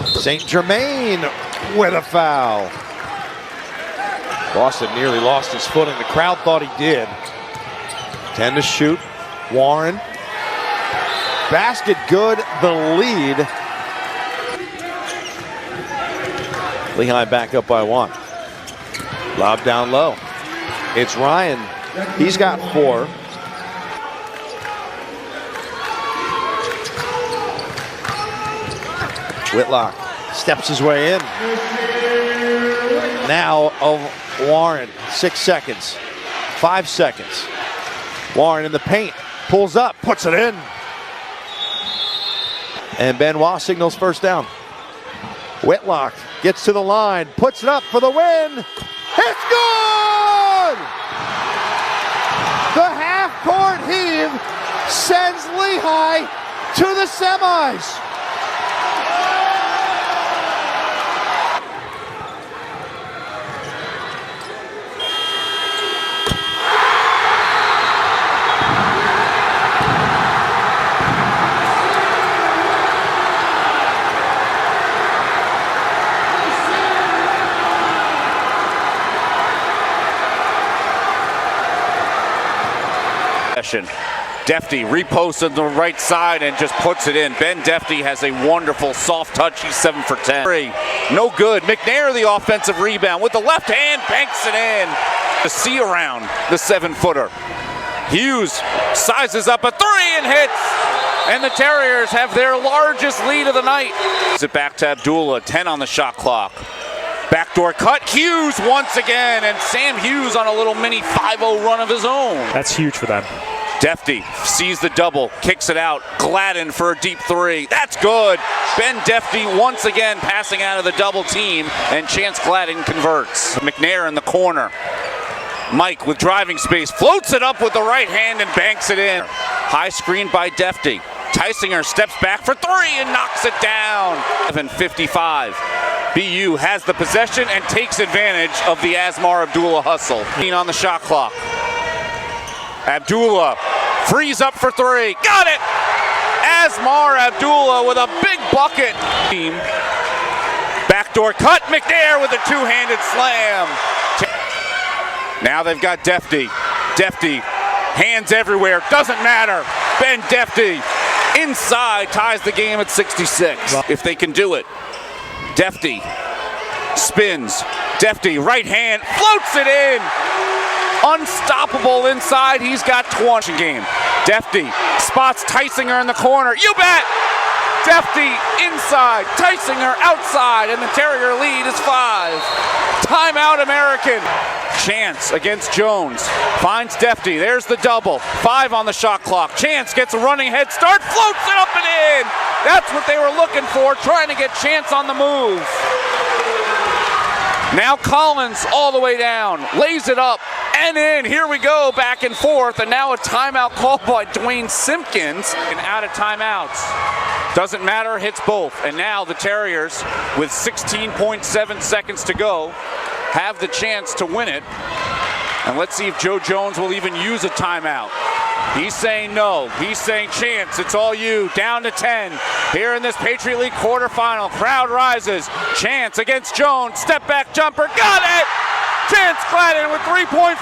St. Germain with a foul. Boston nearly lost his footing. The crowd thought he did. 10 to shoot. Warren. Basket good. The lead. Lehigh back up by 1. Lob down low. It's Ryan. He's got 4. Whitlock steps his way in. Now of Warren. 6 seconds. 5 seconds. Warren in the paint. Pulls up. Puts it in. And Benoit signals first down. Whitlock gets to the line. Puts it up for the win. It's good! The half-court heave sends Lehigh to the semis. Defty reposts on the right side and just puts it in. Ben Defty has a wonderful soft touch. He's 7 for 10. No good. McNair, the offensive rebound with the left hand, banks it in. To see around the 7-footer. Hughes sizes up a 3 and hits. And the Terriers have their largest lead of the night. It back to Abdullah, 10 on the shot clock. Backdoor cut, Hughes once again, and Sam Hughes on a little mini 5-0 run of his own. That's huge for them. Defty sees the double, kicks it out. Gladden for a deep 3. That's good. Ben Defty once again passing out of the double team, and Chance Gladden converts. McNair in the corner. Mike with driving space, floats it up with the right hand and banks it in. High screen by Defty. Tysinger steps back for 3 and knocks it down. 7:55. BU has the possession and takes advantage of the Asmar Abdullah hustle. On the shot clock. Abdullah frees up for 3. Got it! Asmar Abdullah with a big bucket. Backdoor cut. McNair with a 2-handed slam. Now they've got Defty. Defty, hands everywhere. Doesn't matter. Ben Defty inside ties the game at 66. If they can do it. Defty spins. Defty, right hand, floats it in. Unstoppable inside. He's got 20 game. Defty spots Tysinger in the corner. You bet! Defty inside, Tysinger outside, and the Terrier lead is 5. Timeout American. Chance against Jones. Finds Defty. There's the double. 5 on the shot clock. Chance gets a running head start, floats it up and in. That's what they were looking for, trying to get Chance on the move. Now Collins all the way down, lays it up and in. Here we go, back and forth, and now a timeout called by Dwayne Simpkins. And out of timeouts. Doesn't matter, hits both. And now the Terriers, with 16.7 seconds to go, have the chance to win it. And let's see if Joe Jones will even use a timeout. He's saying no. He's saying, Chance, it's all you. Down to 10 here in this Patriot League quarterfinal. Crowd rises. Chance against Jones. Step back jumper. Got it! Chance Gladden with 3.4.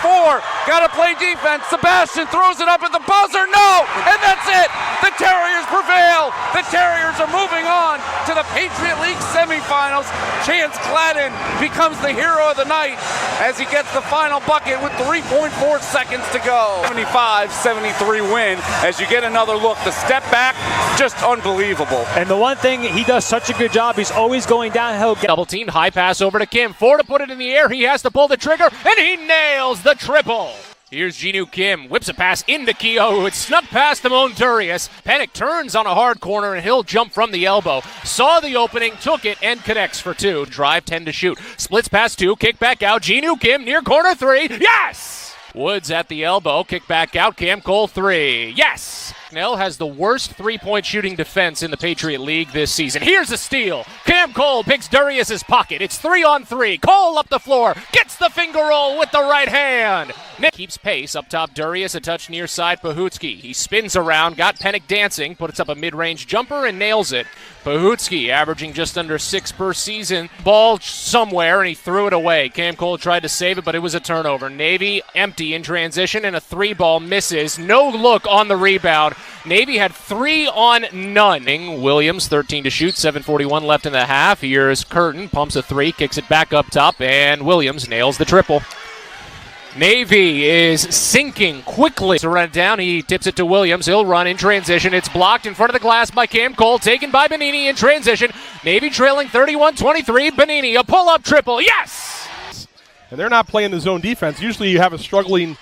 Got to play defense. Sebastian throws it up at the buzzer. No! And that's it! The Terriers prevail. The Terriers are moving on to the Patriot League semifinals. Chance Gladden becomes the hero of the night as he gets the final bucket with 3.4 seconds to go. 75-73 win as you get another look. The step back, just unbelievable. And the one thing, he does such a good job. He's always going downhill. Double teamed, high pass over to Kim. 4 to put it in the air. He has to pull the trigger, and he nails the triple. Here's Jinu Kim, whips a pass into Kehoe, who had snuck past Damone Durius. Pennick turns on a hard corner, and he'll jump from the elbow. Saw the opening, took it, and connects for 2. Drive 10 to shoot. Splits past 2, kick back out. Jinu Kim near corner 3. Yes! Woods at the elbow, kick back out. Cam Cole 3. Yes! Nell has the worst three-point shooting defense in the Patriot League this season. Here's a steal. Cam Cole picks Durius' pocket. It's 3-on-3. Cole up the floor. Gets the finger roll with the right hand. Nick keeps pace. Up top, Durius, a touch near side, Pahutsky. He spins around, got Pennick dancing, puts up a mid-range jumper and nails it. Pahutsky averaging just under 6 per season. Ball somewhere, and he threw it away. Cam Cole tried to save it, but it was a turnover. Navy empty in transition, and a 3-ball misses. No look on the rebound. Navy had 3 on none. Williams, 13 to shoot, 7:41 left in the half. Here's Curtin, pumps a 3, kicks it back up top, and Williams nails the triple. Navy is sinking quickly to run it down. He tips it to Williams. He'll run in transition. It's blocked in front of the glass by Cam Cole, taken by Benini in transition. Navy trailing 31-23. Benini, a pull-up triple. Yes! And they're not playing the zone defense. Usually you have a struggling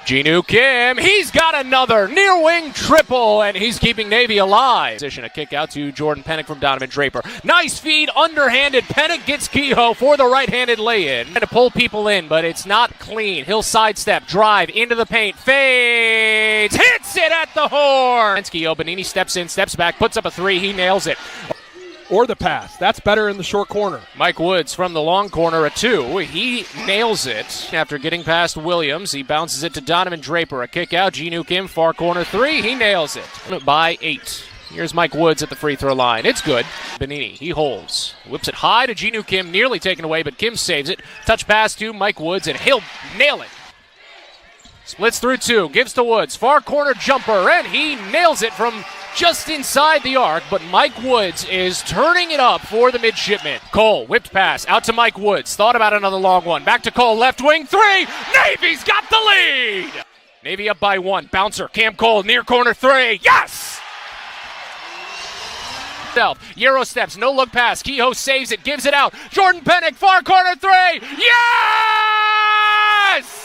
Jinu Kim, he's got another near wing triple, and he's keeping Navy alive. Position, a kick out to Jordan Pennick from Donovan Draper. Nice feed, underhanded. Pennick gets Kehoe for the right-handed lay-in. Trying to pull people in, but it's not clean. He'll sidestep, drive into the paint, fades, hits it at the horn. Kehoe, Benini steps in, steps back, puts up a 3, he nails it. Or the pass. That's better in the short corner. Mike Woods from the long corner, a 2. He nails it. After getting past Williams, he bounces it to Donovan Draper. A kick out. Jinu Kim, far corner 3. He nails it. By 8. Here's Mike Woods at the free throw line. It's good. Benini, he holds. Whips it high to Jinu Kim, nearly taken away, but Kim saves it. Touch pass to Mike Woods, and he'll nail it. Splits through 2, gives to Woods. Far corner jumper, and he nails it from just inside the arc, but Mike Woods is turning it up for the midshipman. Cole, whipped pass, out to Mike Woods. Thought about another long one. Back to Cole, left wing 3. Navy's got the lead! Navy up by 1. Bouncer, Cam Cole, near corner 3. Yes! Euro steps, no look pass. Kehoe saves it, gives it out. Jordan Pennick, far corner 3. Yes!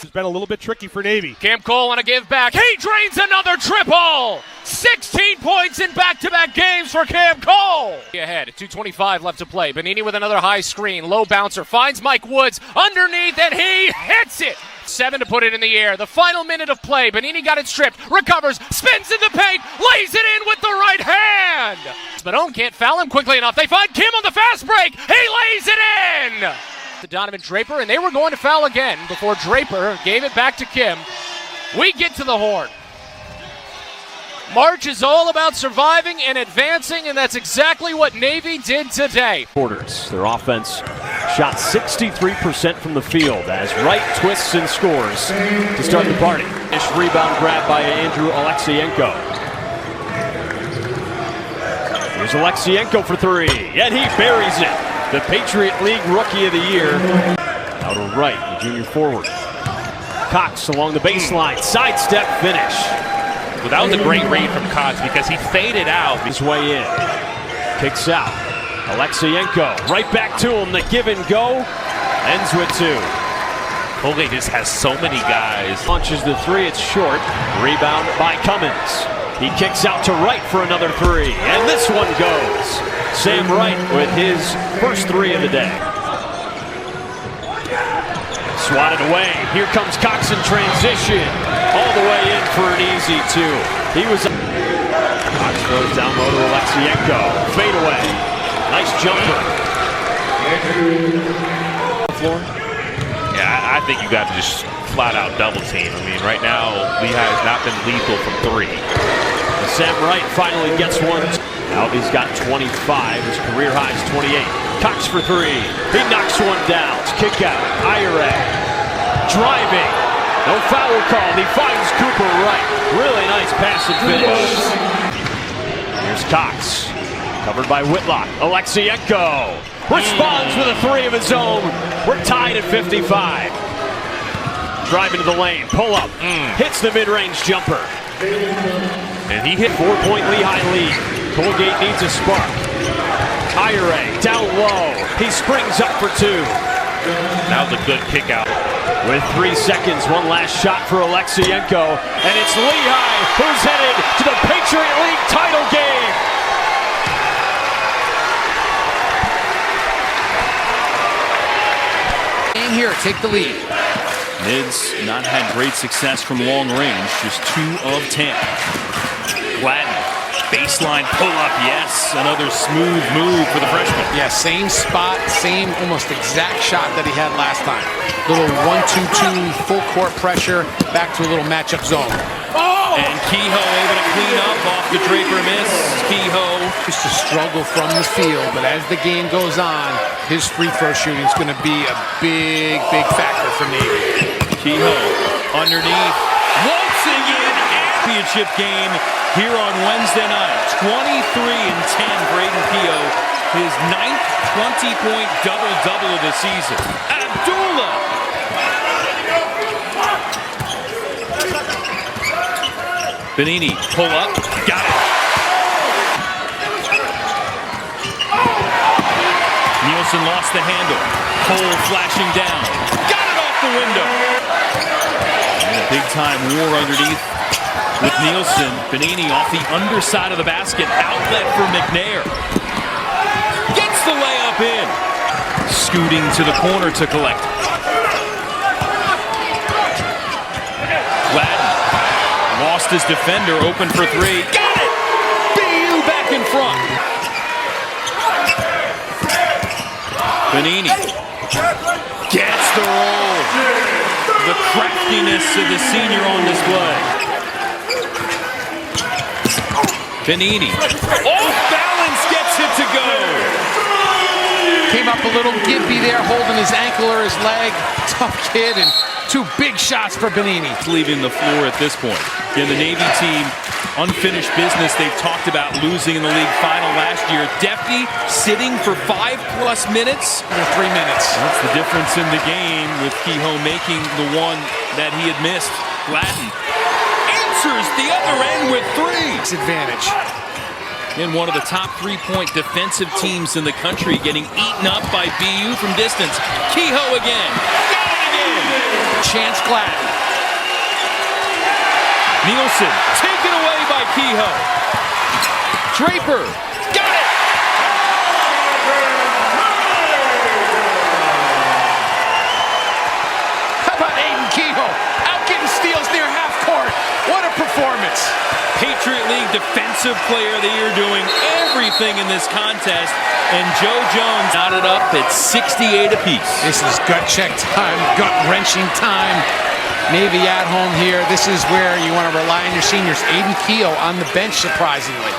It's been a little bit tricky for Navy. Cam Cole on a give back. He drains another triple! 16 points in back-to-back games for Cam Cole. Ahead, 2:25 left to play. Benini with another high screen. Low bouncer finds Mike Woods underneath, and he hits it. 7 to put it in the air. The final minute of play. Benini got it stripped, recovers, spins in the paint, lays it in with the right hand. Spadone can't foul him quickly enough. They find Kim on the fast break. He lays it in. To Donovan Draper, and they were going to foul again before Draper gave it back to Kim. We get to the horn. March is all about surviving and advancing, and that's exactly what Navy did today. Quarters. Their offense shot 63% from the field as Wright twists and scores to start the party. Rebound grab by Andrew Alexienko. Here's Alexienko for 3, and he buries it. The Patriot League Rookie of the Year. Out to Wright, the junior forward. Cox along the baseline, sidestep finish. Well, that was a great read from Cox because he faded out. His way in. Kicks out. Alexienko right back to him. The give and go ends with 2. Colgate just has so many guys. Launches the 3. It's short. Rebound by Cummins. He kicks out to Wright for another 3. And this one goes. Sam Wright with his first 3 of the day. Swatted away. Here comes Cox in transition. All the way in for an easy 2. He was. Cox throws down low to Alexienko. Fade away. Nice jumper. Floor. Yeah, I think you got to just flat out double team. I mean, right now, Lehigh has not been lethal from 3. And Sam Wright finally gets one. Alvy's got 25. His career high is 28. Cox for 3. He knocks one down. Kick out. Ira driving. No foul called. He finds Cooper Wright. Really nice pass and finish. Here's Cox. Covered by Whitlock. Alexienko responds with a 3 of his own. We're tied at 55. Driving to the lane. Pull up. Hits the mid-range jumper. And he hit 4-point Lehigh lead. Colgate needs a spark. Ira down low. He springs up for 2. That was a good kick out. With 3 seconds, one last shot for Alexienko, and it's Lehigh who's headed to the Patriot League title game. In here, take the lead. Mids not had great success from long range, just 2 of 10. Gladden, baseline pull-up, yes. Another smooth move for the freshman. Yeah, same spot, same almost exact shot that he had last time. Little 1-2-2, full court pressure, back to a little matchup zone. Oh! And Kehoe able to clean up off the Draper miss. Kehoe used to struggle from the field, but as the game goes on, his free throw shooting is going to be a big, big factor for Navy. Kehoe underneath, waltzing in, championship game here on Wednesday night. 23-10 for Aiden Kehoe, his 9th 20-point double-double of the season. Abdullah! Benini, pull up, got it. Nielsen lost the handle. Cole flashing down, got it off the window. And a big-time war underneath with Nielsen. Benini off the underside of the basket, outlet for McNair. Gets the layup in. Scooting to the corner to collect. Gladden lost his defender, open for 3. Got it! BU back in front. Benini gets the roll. The craftiness of the senior on display. Benini, off balance, gets it to go. Came up a little gimpy there, holding his ankle or his leg. Tough kid, and 2 big shots for Benini. Leaving the floor at this point. Again, the Navy team, unfinished business. They've talked about losing in the league final last year. Defty sitting for 5+ minutes. Under 3 minutes. That's the difference in the game with Kehoe making the one that he had missed. Gladden answers the other end with 3. Advantage. And one of the top 3-point defensive teams in the country getting eaten up by BU from distance. Kehoe again. Got it again. Chance Gladden. Nielsen taken away by Kehoe. Draper. Got it. How about Aiden Kehoe? Out getting steals near half court. What a performance. Patriot League Defensive Player of the Year doing everything in this contest. And Joe Jones knotted up at 68 apiece. This is gut check time, gut-wrenching time. Navy at home here. This is where you want to rely on your seniors. Aiden Kehoe on the bench, surprisingly.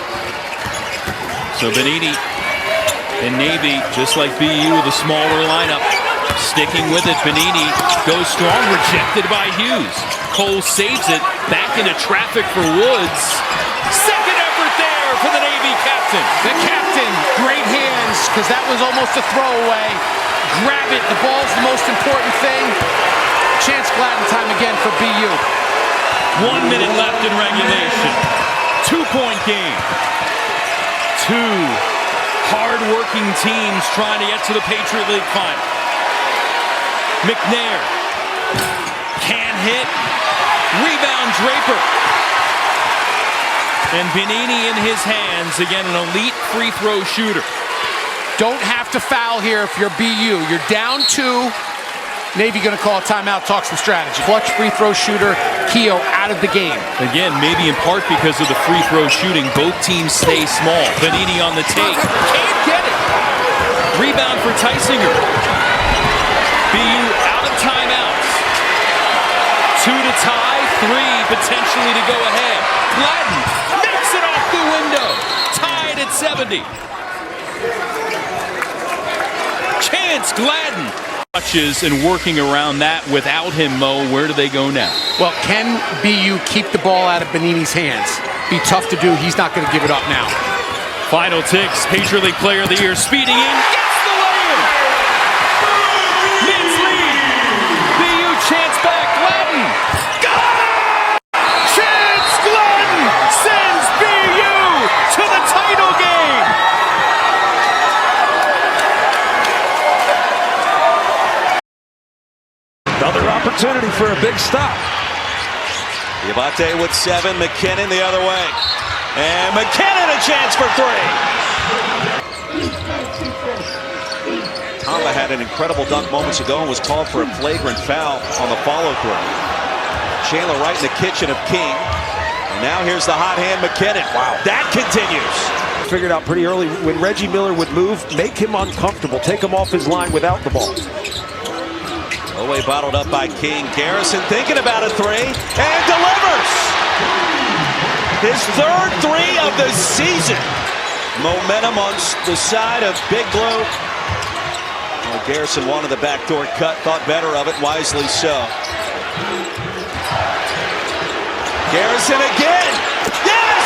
So Benini and Navy, just like BU with a smaller lineup, sticking with it. Benini goes strong, rejected by Hughes. Cole saves it, back into traffic for Woods. Second effort there for the Navy captain. The captain, great hands, because that was almost a throwaway. Grab it, the ball's the most important thing. Chance Gladden time again for BU. 1 minute left in regulation. 2-point game. 2 hard-working teams trying to get to the Patriot League final. McNair can't hit. Rebound Draper. And Benini in his hands. Again, an elite free throw shooter. Don't have to foul here if you're BU. You're down 2. Navy going to call a timeout, talk some strategy. Clutch free throw shooter, Kehoe out of the game. Again, maybe in part because of the free throw shooting, both teams stay small. Benini on the take. Can't get it. Rebound for Tysinger. BU out of timeouts. 2 to tie, 3 potentially to go ahead. Gladden makes it off the window. Tied at 70. Chance Gladden. Touches and working around that without him, Mo. Where do they go now? Well, can BU keep the ball out of Benini's hands? Be tough to do. He's not going to give it up now. Final ticks. Patriot League Player of the Year speeding in. a big stop. Diabate with 7, McKinnon the other way. And McKinnon a chance for 3. Tamba had an incredible dunk moments ago and was called for a flagrant foul on the follow-through. Chandler right in the kitchen of King. And now here's the hot hand McKinnon. Wow. That continues. Figured out pretty early when Reggie Miller would move, make him uncomfortable, take him off his line without the ball. Oweh bottled up by King. Garrison thinking about a 3 and delivers. His 3rd 3 of the season. Momentum on the side of Big Blue. Well, Garrison wanted the backdoor cut, thought better of it, wisely so. Garrison again. Yes!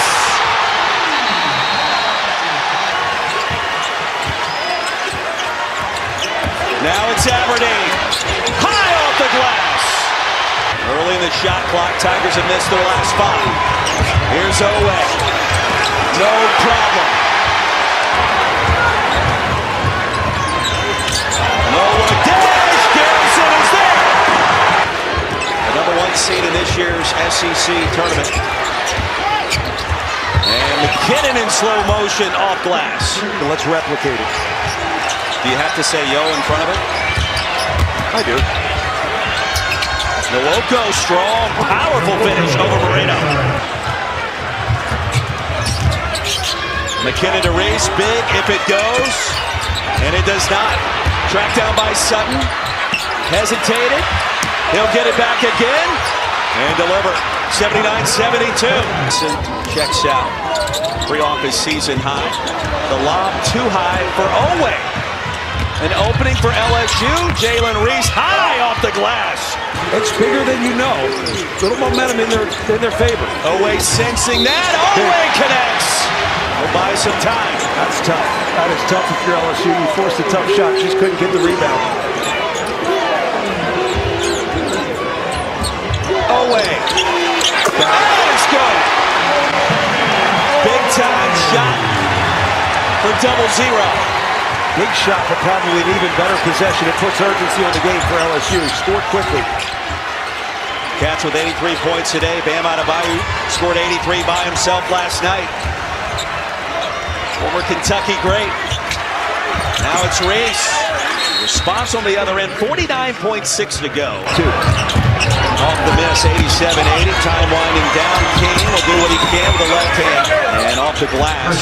Now it's Aberdeen. High off the glass. Early in the shot clock, Tigers have missed their last 5. Here's Oweh. No problem. Noah dash. Garrison is there. The number 1 seed in this year's SEC tournament. And McKinnon in slow motion off glass. Let's replicate it. Do you have to say yo in front of it? I do. Nwoko, strong, powerful finish over Moreno. McKinnon to race big if it goes, and it does not. Tracked down by Sutton, hesitated, he'll get it back again, and deliver. 79-72. Checks out, 3 off his season high. The lob too high for Oweh. An opening for LSU, Jalen Reese high off the glass. It's bigger than you know. Little momentum in their favor. Oweh sensing that. Oweh connects. We'll buy some time. That's tough. That is tough if you're LSU. You forced a tough shot, just couldn't get the rebound. Oweh. That is good. Big time shot for 0-0. Big shot, but probably an even better possession. It puts urgency on the game for LSU. Scored quickly. Cats with 83 points today. Bam Adebayo scored 83 by himself last night. Former Kentucky great. Now it's Reese. Response on the other end. 49.6 to go. 2. Off the miss. 87-80. Time winding down. King will do what he can with the left hand. And off the glass.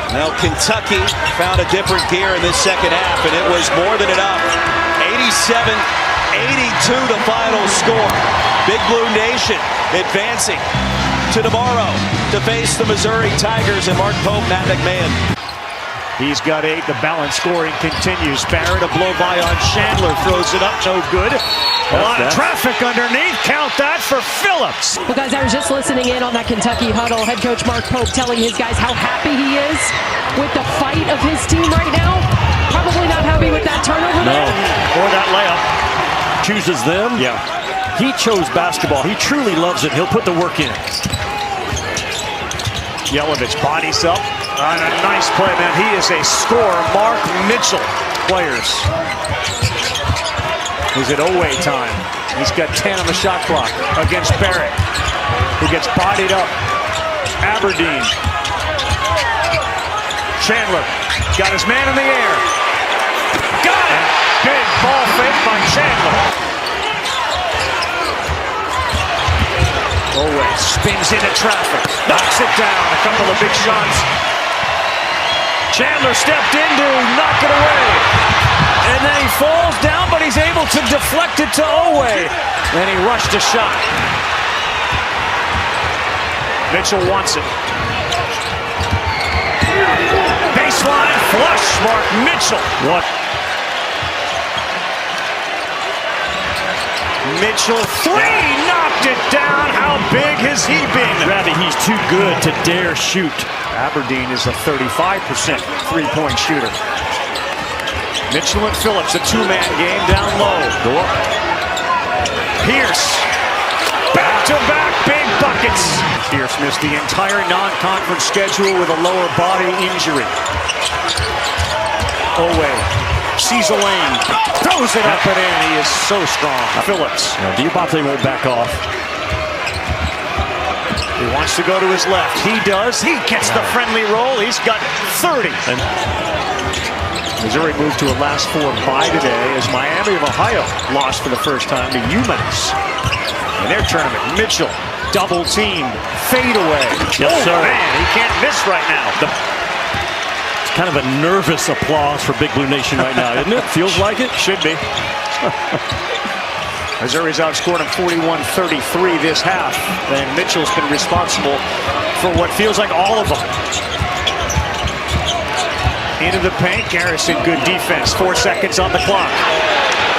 Now Kentucky found a different gear in this second half, and it was more than enough. 87-82 the final score. Big Blue Nation advancing to tomorrow to face the Missouri Tigers and Mark Pope, Matt McMahon. He's got 8. The balance scoring continues. Barrett a blow by on Chandler. Throws it up. No good. A lot of traffic underneath. Count that for Phillips. Well, guys, I was just listening in on that Kentucky huddle. Head coach Mark Pope telling his guys how happy he is with the fight of his team right now. Probably not happy with that turnover there. Or that layup. Chooses them? Yeah. He chose basketball. He truly loves it. He'll put the work in. Yelovich bodies up. And a nice play, man. He is a scorer. Mark Mitchell. Players. Is it Oweh time? He's got 10 on the shot clock against Barrett. He gets bodied up. Aberdeen. Chandler got his man in the air. Got it! Big ball fake by Chandler. Oweh spins into traffic. Knocks it down. A couple of big shots. Chandler stepped in to knock it away. And then he falls down, but he's able to deflect it to Oweh. And he rushed a shot. Mitchell wants it. Baseline flush, Mark Mitchell. What? Mitchell 3, knocked it down. How big has he been? Ravi, he's too good to dare shoot. Aberdeen is a 35% three-point shooter. Mitchell and Phillips, a two-man game down low. Pierce, back-to-back big buckets. Pierce missed the entire non-conference schedule with a lower body injury. Oweh sees a lane, throws it up and in. He is so strong. Phillips. Diabate won't back off. He wants to go to his left. He does. He gets the friendly roll. He's got 30. And Missouri moved to a last 4 bye today as Miami of Ohio lost for the first time to UMass in their tournament. Mitchell, double teamed, fade away. Yes, sir. Man, he can't miss right now. It's kind of a nervous applause for Big Blue Nation right now, isn't it? Feels like it? Should be. Missouri's outscored him 41-33 this half, and Mitchell's been responsible for what feels like all of them. Into the paint, Garrison, good defense. 4 seconds on the clock.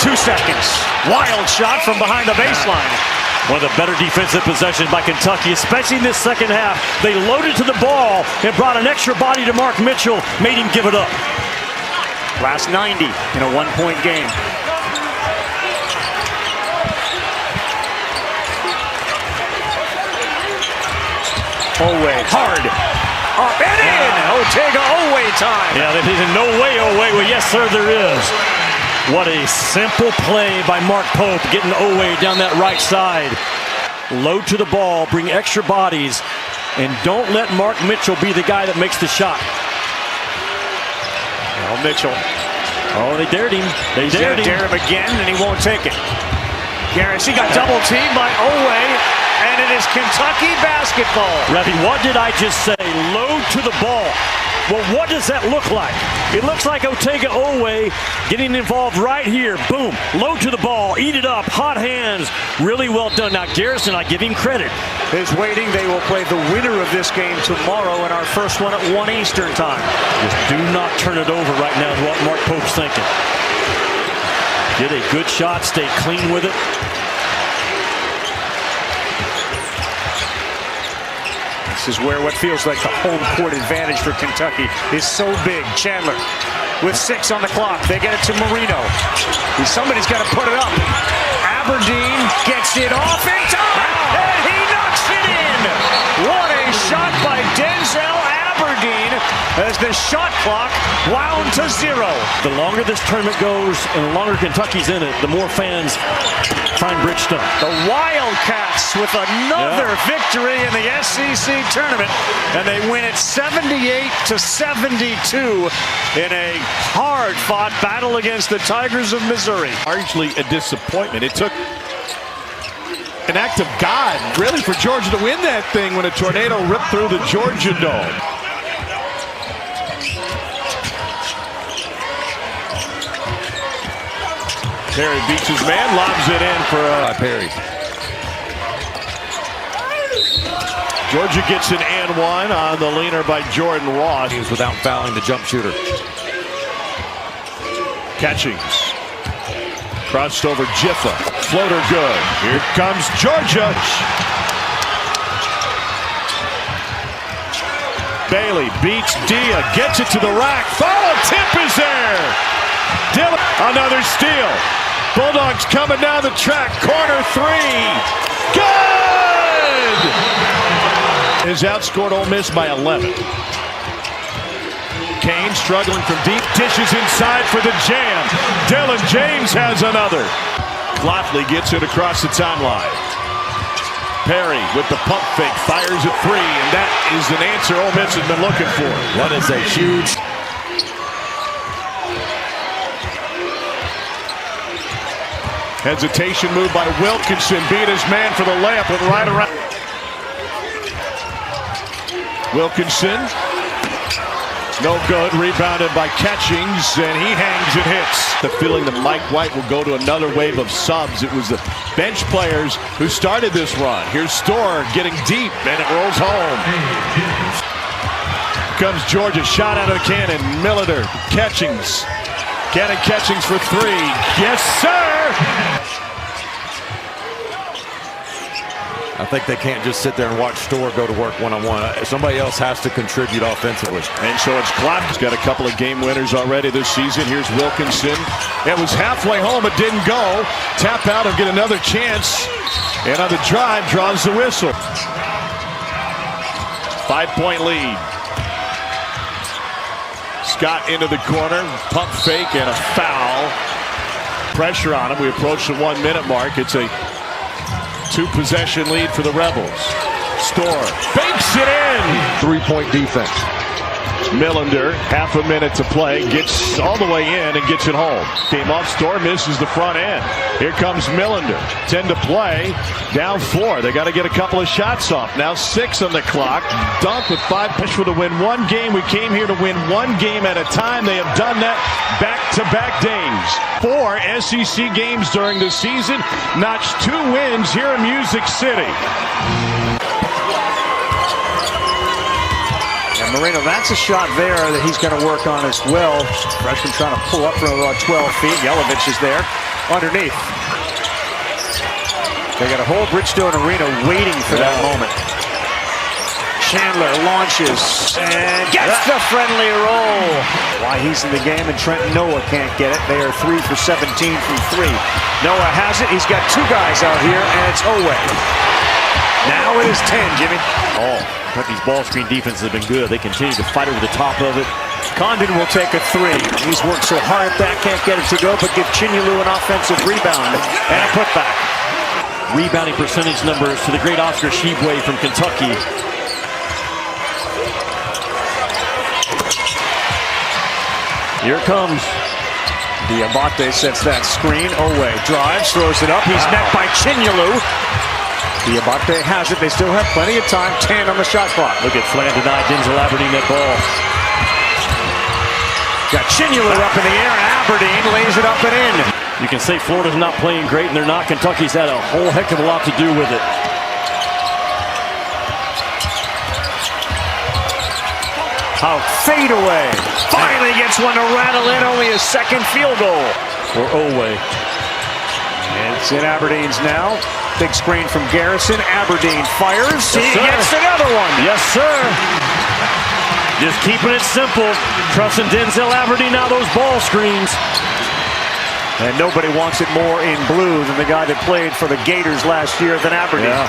2 seconds. Wild shot from behind the baseline. One of the better defensive possessions by Kentucky, especially in this second half. They loaded to the ball and brought an extra body to Mark Mitchell, made him give it up. Last 90 in a 1-point game. Oweh, hard. Up and in! Ortega Oweh time. Yeah, there's no way Oweh. Well, yes, sir, there is. What a simple play by Mark Pope, getting Oweh down that right side. Load to the ball, bring extra bodies, and don't let Mark Mitchell be the guy that makes the shot. Well, Mitchell. Oh, they dared him. They dared him. Dare him again, and he won't take it. Garrison got double teamed by Oweh. And it is Kentucky basketball. Ravi, what did I just say? Load to the ball. Well, what does that look like? It looks like Ortega Oweh getting involved right here. Boom. Load to the ball. Eat it up. Hot hands. Really well done. Now, Garrison, I give him credit. Is waiting. They will play the winner of this game tomorrow in our first one at 1 Eastern time. Just do not turn it over right now is what Mark Pope's thinking. Get a good shot. Stay clean with it. This is where what feels like the home court advantage for Kentucky is so big. Chandler with 6 on the clock. They get it to Marino. Somebody's got to put it up. Aberdeen gets it off in time, and he knocks it in. What a shot by Denzel Aberdeen as the shot clock wound to 0. The longer this tournament goes and the longer Kentucky's in it, the more fans find Bridgestone. The Wildcats with another victory in the SEC tournament, and they win it 78-72 in a hard-fought battle against the Tigers of Missouri. Largely a disappointment. It took an act of God, really, for Georgia to win that thing when a tornado ripped through the Georgia Dome. Perry beats his man, lobs it in for Perry. Georgia gets an and 1 on the leaner by Jordan Ross. He was without fouling the jump shooter. Catchings. Crossed over Jiffa. Floater good. Here comes Georgia. Bailey beats Dia. Gets it to the rack. Follow tip is there. Dillon. Another steal. Bulldogs coming down the track. Corner 3. Good! Is outscored Ole Miss by 11. Kane struggling from deep. Dishes inside for the jam. Dylan James has another. Glothley gets it across the timeline. Perry with the pump fake fires a 3, and that is an answer Ole Miss has been looking for. That is a huge... Hesitation move by Wilkinson. Beat his man for the layup and right around. Wilkinson. No good. Rebounded by Catchings, and he hangs and hits. The feeling that Mike White will go to another wave of subs. It was the bench players who started this run. Here's Storr getting deep, and it rolls home. Comes Georgia. Shot out of the cannon. Milliter. Catchings. Cannon Catchings for 3. Yes, sir! I think they can't just sit there and watch Storr go to work one-on-one. Somebody else has to contribute offensively. And so it's Klopp. He's got a couple of game winners already this season. Here's Wilkinson. It was halfway home. It didn't go. Tap out and get another chance. And on the drive, draws the whistle. 5-point lead. Scott into the corner, pump fake and a foul. Pressure on him. We approach the 1 minute mark. It's a 2-possession lead for the Rebels. Storr banks it in. 3-point defense. Millender, half a minute to play, gets all the way in and gets it home. Came off, Storr misses the front end. Here comes Millender, 10 to play, down 4. They got to get a couple of shots off. Now 6 on the clock. Dunk with 5 pitch to win 1 game. We came here to win 1 game at a time. They have done that back-to-back days. 4 SEC games during the season. Notched 2 wins here in Music City. And Marino, that's a shot there that he's going to work on as well. Freshman trying to pull up from about 12 feet. Yelovich is there underneath. They got a whole Bridgestone Arena waiting for that moment. Chandler launches and gets the friendly roll. Why he's in the game and Trenton Noah can't get it. They are 3 for 17 from 3. Noah has it. He's got 2 guys out here and it's Oweh. Now it is 10, Jimmy. Kentucky's ball screen defense has been good. They continue to fight over the top of it. Condon will take a 3. He's worked so hard at that, can't get it to go, but give Chinyelu an offensive rebound and a putback. Rebounding percentage numbers to the great Oscar Tshiebwe from Kentucky. Here comes Diabate, sets that screen. Oweh drives, throws it up. He's met by Chinyelu. Diabate has it. They still have plenty of time. 10 on the shot clock. Look at Flan denied Denzel Aberdeen that ball. Got Chinyelu up in the air, and Aberdeen lays it up and in. You can say Florida's not playing great, and they're not. Kentucky's had a whole heck of a lot to do with it. How fade away. Finally gets one to rattle in. Only a second field goal for Oweh. It's in Aberdeen's now. Big screen from Garrison. Aberdeen fires. Yes, he gets another one. Yes, sir. Just keeping it simple. Trusting Denzel Aberdeen now those ball screens. And nobody wants it more in blue than the guy that played for the Gators last year than Aberdeen. Yeah.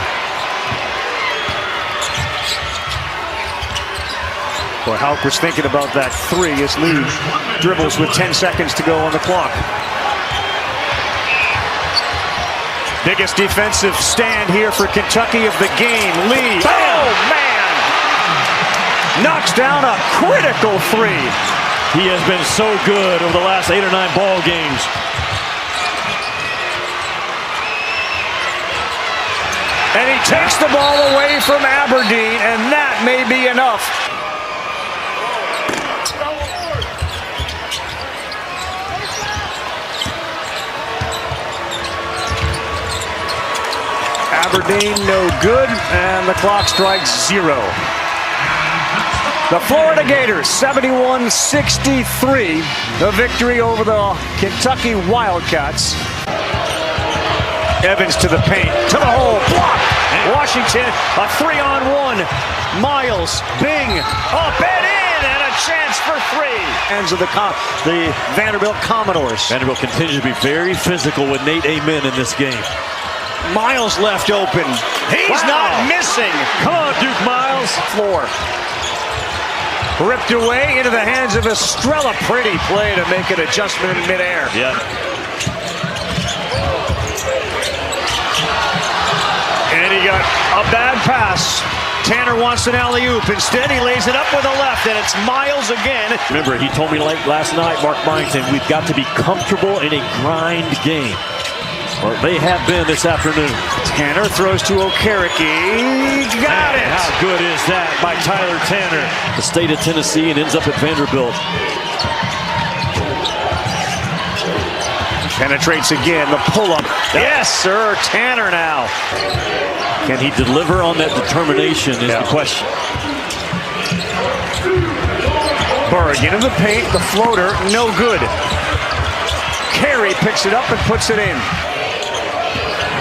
Boy, Houck was thinking about that 3 as Lee dribbles with 10 seconds to go on the clock. Biggest defensive stand here for Kentucky of the game. Lee, oh man! Knocks down a critical 3. He has been so good over the last 8 or 9 ball games. And he takes the ball away from Aberdeen, and that may be enough. Aberdeen no good, and the clock strikes 0. The Florida Gators 71-63, the victory over the Kentucky Wildcats. Evans to the paint, to the hole, block. Washington, a 3-on-1. Miles, Bing, up and in, and a chance for 3. Ends of the Vanderbilt Commodores. Vanderbilt continues to be very physical with Nate Amen in this game. Miles left open. He's not missing. Come on, Duke Miles. Floor. Ripped away into the hands of Estrella. Pretty play to make an adjustment in midair. Yeah. And he got a bad pass. Tanner wants an alley-oop. Instead, he lays it up with a left, and it's Miles again. Remember, he told me late last night, Mark Byington, we've got to be comfortable in a grind game. Well, they have been this afternoon. Tanner throws to Okereke. Got it! How good is that by Tyler Tanner? The state of Tennessee and ends up at Vanderbilt. Penetrates again, the pull-up. Yes, sir, Tanner now. Can he deliver on that determination is the question. Berg into the paint, the floater, no good. Carey picks it up and puts it in.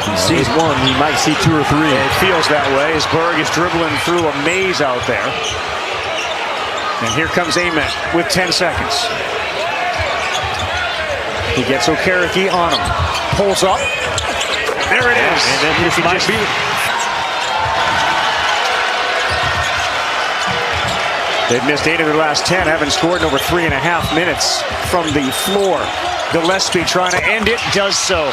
He sees one, he might see 2 or 3. It feels that way as Berg is dribbling through a maze out there. And here comes Ament with 10 seconds. He gets Okereke on him. Pulls up. There it is. And then this might be... They've missed 8 of their last 10, haven't scored in over 3.5 minutes from the floor. Gillespie trying to end it, does so.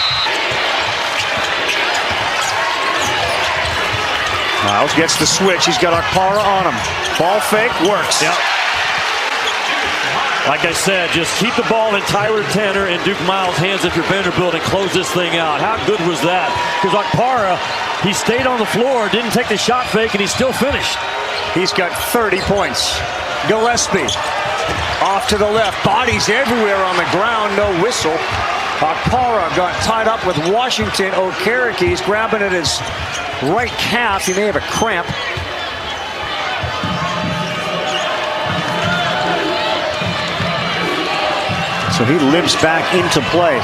Miles gets the switch. He's got Akpara on him. Ball fake works. Yep. Like I said, just keep the ball in Tyler Tanner and Duke Miles' hands if you're Vanderbilt and close this thing out. How good was that? Because Akpara, he stayed on the floor, didn't take the shot fake, and he still finished. He's got 30 points. Gillespie off to the left. Bodies everywhere on the ground. No whistle. Akpara got tied up with Washington. Okereke's grabbing at his right calf. He may have a cramp. So he limps back into play.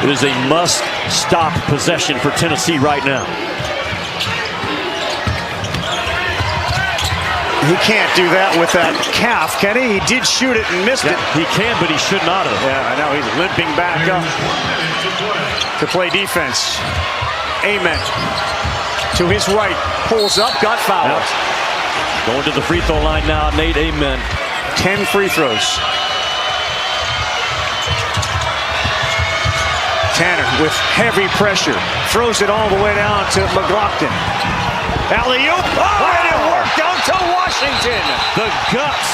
It is a must-stop possession for Tennessee right now. He can't do that with that calf, can he? He did shoot it and missed it. He can, but he should not have. Yeah, I know. He's limping back up to play defense. Amen. To his right. Pulls up, got fouled. Yep. Going to the free throw line now, Nate. Amen. 10 free throws. Tanner with heavy pressure. Throws it all the way down to McLaughlin. Alley-oop. Oh, and it worked out to Washington. The guts.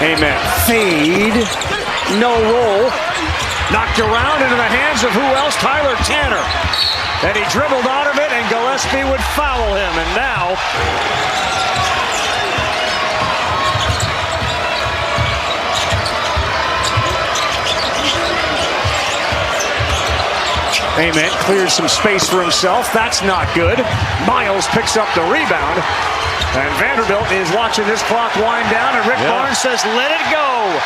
Amen. Fade. No roll. Knocked around into the hands of who else? Tyler Tanner. And he dribbled out of it, and Gillespie would foul him. And now Amen clears some space for himself. That's not good. Miles picks up the rebound. And Vanderbilt is watching this clock wind down, and Rick Barnes says, let it go.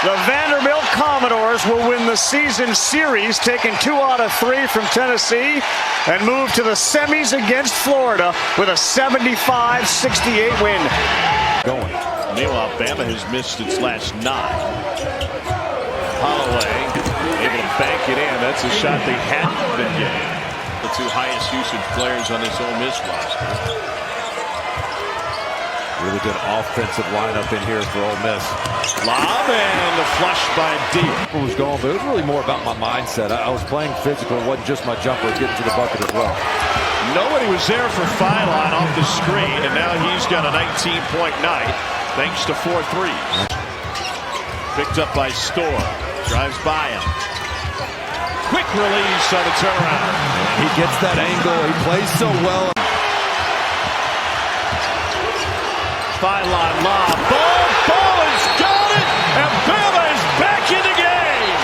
The Vanderbilt Commodores will win the season series, taking 2 out of 3 from Tennessee, and move to the semis against Florida with a 75-68 win. Meanwhile, Bama has missed its last 9. Holloway able to bank it in. That's a shot they hadn't been getting. The 2 highest usage players on this Ole Miss roster. Really good offensive lineup in here for Ole Miss. Lob and the flush by D. Was going, but it was really more about my mindset. I was playing physical. It wasn't just my jumper getting to the bucket as well. Nobody was there for Philon off the screen, and now he's got a 19-point night thanks to 4 threes. Picked up by Storr. Drives by him. Quick release on the turnaround. He gets that angle. He plays so well. Philon lob. Ball has got it, and Bama is back in the game.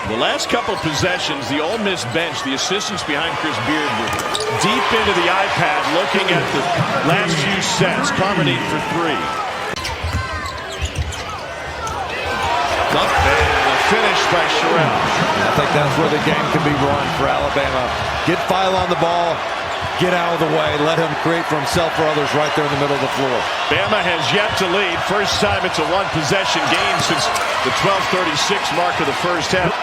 The last couple of possessions, the Ole Miss bench, the assistants behind Chris Beard were deep into the iPad looking at the last few sets. Carmody for 3. Up and a finish by Sherrell. I think that's where the game can be run for Alabama. Get Phil on the ball, get out of the way, let him create for himself or others right there in the middle of the floor. Bama has yet to lead. First time it's a 1-possession game since the 12:36 mark of the first half.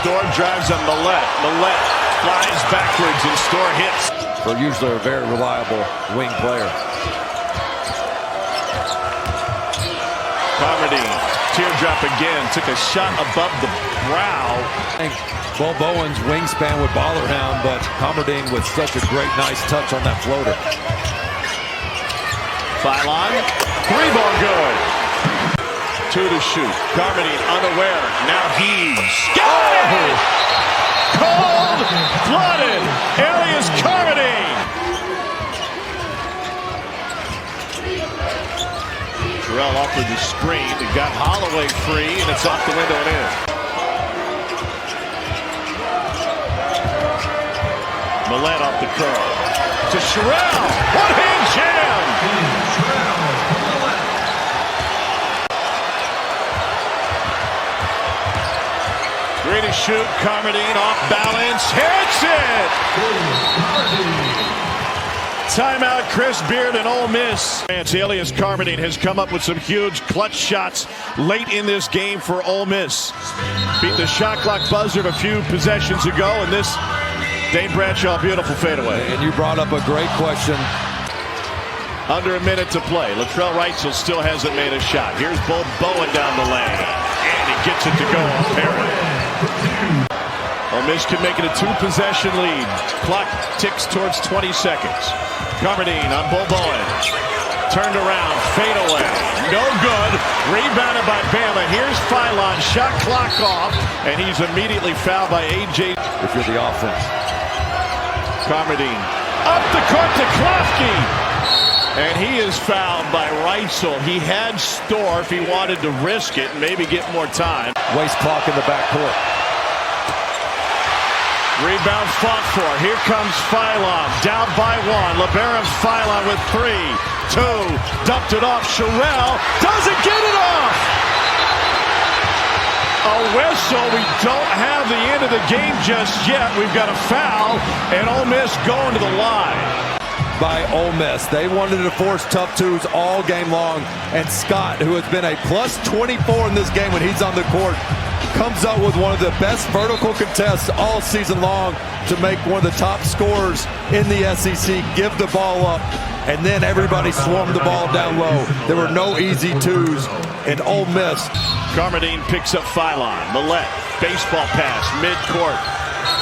Storr drives on Millette. Millette flies backwards and Storr hits. For usually a very reliable wing player. Carmody, teardrop again, took a shot above the brow. Bo Bowen's wingspan would bother him, but Carmody with such a great, nice touch on that floater. Philon, 3-ball good. 2 to shoot. Carmody unaware. Now he's got it! Cold-blooded Elias Carmody. Terrell offered the screen. They got Holloway free, and it's off the window and in. Millette off the curl. To Sherrell. One-hand jam. Three to shoot. Carmody off balance. Hits it. timeout, Chris Beard and Ole Miss. Alias Carmody has come up with some huge clutch shots late in this game for Ole Miss. Beat the shot clock buzzer a few possessions ago, and this Dane Bradshaw, beautiful fadeaway. And you brought up a great question. Under a minute to play. Latrell Reitzel still hasn't made a shot. Here's Bo Bowen down the lane, and he gets it to go on Parrott. Ole Miss can make it a 2-possession lead. Clock ticks towards 20 seconds. Carmodine on Bo Bowen. Turned around, fadeaway. No good. Rebounded by Bama. Here's Philon. Shot clock off, and he's immediately fouled by A.J. If you're the offense. Carmodine up the court to Klofke. And he is fouled by Reitzel. He had Storr if he wanted to risk it and maybe get more time. Waste clock in the backcourt. Rebound fought for. Here comes Philon. Down by 1. LeBaron Philon with 3. 2. Dumped it off. Sherrell doesn't get it off. A whistle. We don't have the end of the game just yet. We've got a foul, and Ole Miss going to the line. By Ole Miss. They wanted to force tough twos all game long, and Scott, who has been a plus 24 in this game when he's on the court, comes up with one of the best vertical contests all season long to make one of the top scorers in the SEC give the ball up, and then everybody swarmed the ball down low. There were no easy twos, and Ole Miss. Carmodine picks up Philon. Millette, baseball pass, midcourt.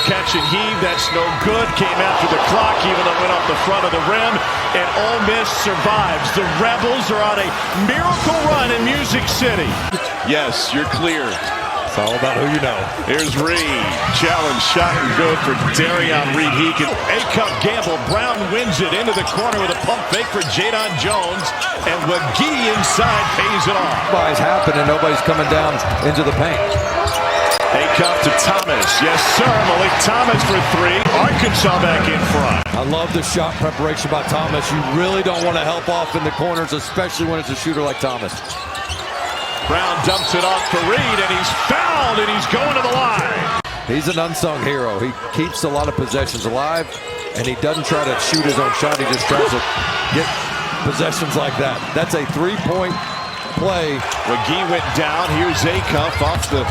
Catch and heave, that's no good. Came after the clock, even though it went off the front of the rim. And Ole Miss survives. The Rebels are on a miracle run in Music City. Yes, you're clear. It's all about who you know. Here's Reed. Challenge shot and good for Darion Reed. He can A-cup gamble. Brown wins it into the corner with a pump fake for Jadon Jones. And McGee inside pays it off. Nobody's happening. Nobody's coming down into the paint. A-cup to Thomas. Yes, sir. Malik Thomas for 3. Arkansas back in front. I love the shot preparation by Thomas. You really don't want to help off in the corners, especially when it's a shooter like Thomas. Brown dumps it off for Reed, and he's fouled, and he's going to the line. He's an unsung hero. He keeps a lot of possessions alive, and he doesn't try to shoot his own shot. He just tries to get possessions like that. That's a three-point play. McGee went down. Here's A-cup off the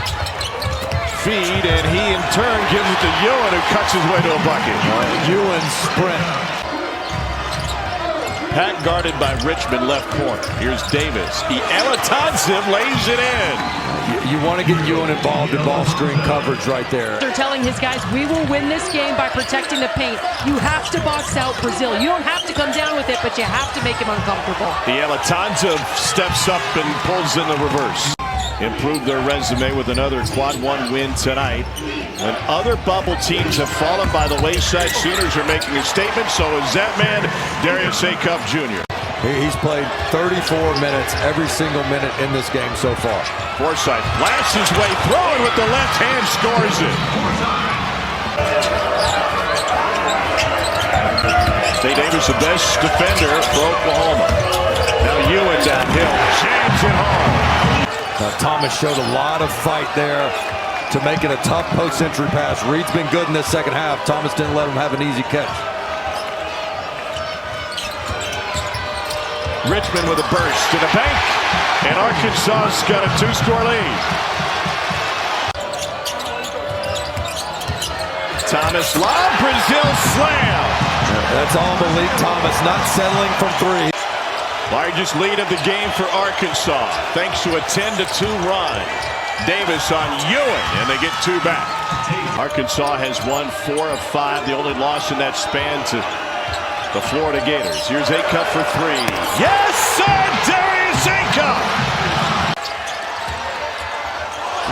feed, and he in turn gives it to Ewan, who cuts his way to a bucket. Ewan's sprint. Pat guarded by Richmond, left corner. Here's Davis. Elatanzim lays it in. You want to get Ewan involved in ball screen coverage right there. They're telling his guys, we will win this game by protecting the paint. You have to box out Brazil. You don't have to come down with it, but you have to make him uncomfortable. The Elatanzim steps up and pulls in the reverse. Improved their resume with another quad 1 win tonight. When other bubble teams have fallen by the wayside, Sooners are making a statement. So is that man, Darius A-cup Jr. He's played 34 minutes every single minute in this game so far. Forsythe blasts his way, throwing with the left hand, scores it. St. Davis, the best defender for Oklahoma. Now Ewan downhill, jams it home. Thomas showed a lot of fight there to make it a tough post-entry pass. Reed's been good in this second half. Thomas didn't let him have an easy catch. Richmond with a burst to the bank, and Arkansas's got a 2-score lead. Thomas lob, Brazil slam. That's all Malik Thomas, not settling from 3. Largest lead of the game for Arkansas, thanks to a 10-2 run. Davis on Ewan, and they get 2 back. Arkansas has won 4 of 5, the only loss in that span to the Florida Gators. Here's A-cup for 3. Yes, sir, Darius A-cup!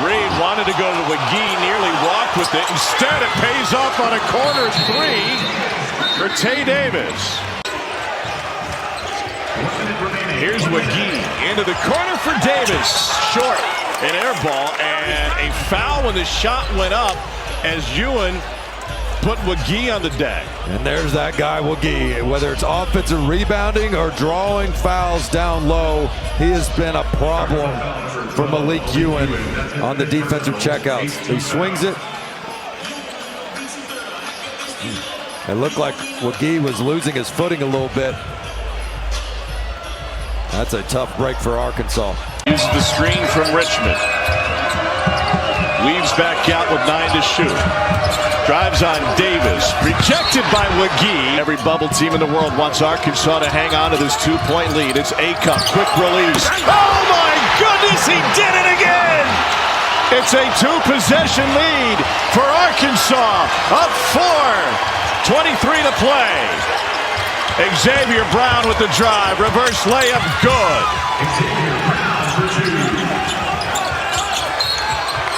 Reed wanted to go to McGee, nearly walked with it. Instead, it pays off on a corner 3 for Tay Davis. Here's McGee into the corner for Davis. Short, an air ball, and a foul when the shot went up as Ewan put McGee on the deck. And there's that guy, McGee. Whether it's offensive rebounding or drawing fouls down low, he has been a problem for Malik Ewan on the defensive checkouts. He swings it. It looked like McGee was losing his footing a little bit. That's a tough break for Arkansas. Uses the screen from Richmond. Weaves back out with 9 to shoot. Drives on Davis. Rejected by McGee. Every bubble team in the world wants Arkansas to hang on to this 2-point lead. It's A-Cup. Quick release. Oh my goodness, he did it again! It's a 2-possession lead for Arkansas. Up 4. 23 to play. Xavier Brown with the drive. Reverse layup. Good.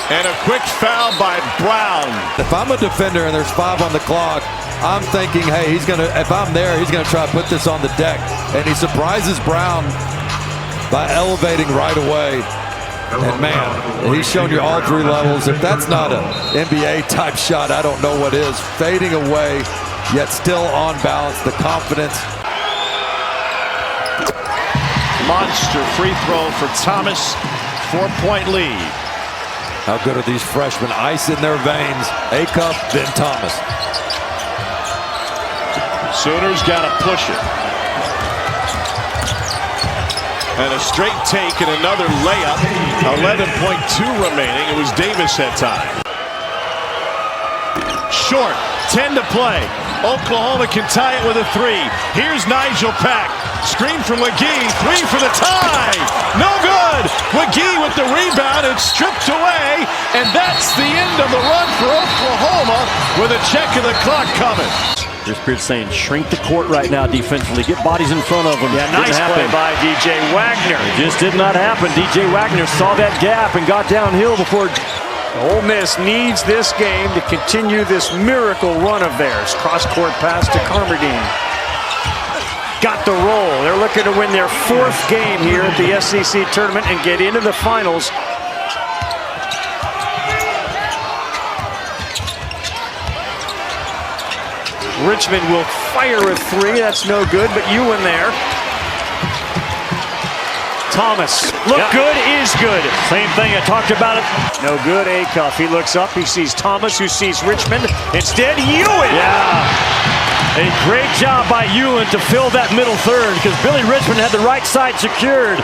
And a quick foul by Brown. If I'm a defender and there's 5 on the clock, I'm thinking, hey, if I'm there, he's gonna try to put this on the deck. And he surprises Brown by elevating right away. And man, he's shown you all 3 levels. If that's not an NBA type shot, I don't know what is. Fading away, yet still on balance, the confidence. Monster free throw for Thomas. 4-point lead. How good are these freshmen? Ice in their veins. A-Cup, then Thomas. Sooners got to push it. And a straight take and another layup. 11.2 remaining. It was Davis that time. Short. 10 to play. Oklahoma can tie it with a 3. Here's Nigel Pack. Screen from McGee. 3 for the tie. No good. McGee with the rebound. It's stripped away. And that's the end of the run for Oklahoma with a check of the clock coming. Chris Beard saying shrink the court right now defensively. Get bodies in front of them. Yeah, nice play by DJ Wagner. It just did not happen. DJ Wagner saw that gap and got downhill before. Ole Miss needs this game to continue this miracle run of theirs. Cross-court pass to Carmerdine. Got the roll. They're looking to win their 4th game here at the SEC tournament and get into the finals. Richmond will fire a 3. That's no good, but Ewan there. Thomas, look good is good. Same thing, I talked about it. No good, Acuff. He looks up, he sees Thomas, who sees Richmond. Instead, Ewan. Yeah, a great job by Ewan to fill that middle third because Billy Richmond had the right side secured.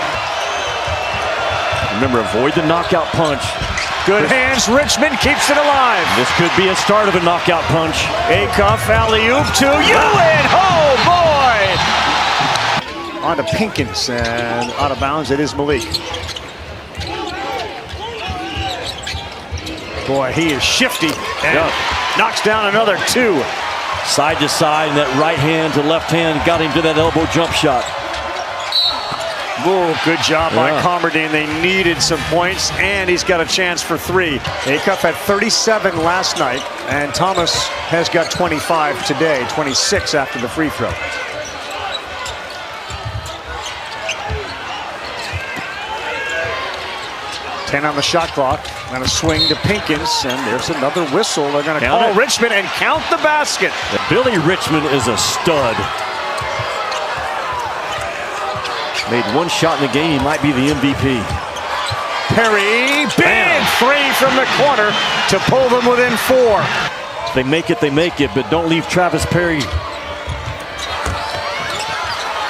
Remember, avoid the knockout punch. Good hands, Richmond keeps it alive. This could be a start of a knockout punch. Acuff, alley-oop to Ewan. Oh, boy! On to Pinkins, and out of bounds, it is Malik. Boy, he is shifty, and knocks down another 2. Side to side, and that right hand to left hand got him to that elbow jump shot. Whoa, good job by Carmerdine. They needed some points, and he's got a chance for 3. Acuff had 37 last night, and Thomas has got 25 today, 26 after the free throw. Ten on the shot clock. And a swing to Pinkins, and there's another whistle. They're going to call Richmond and count the basket. Billy Richmond is a stud. Made 1 shot in the game. He might be the MVP. Perry, big 3 from the corner to pull them within 4. If they make it, but don't leave Travis Perry.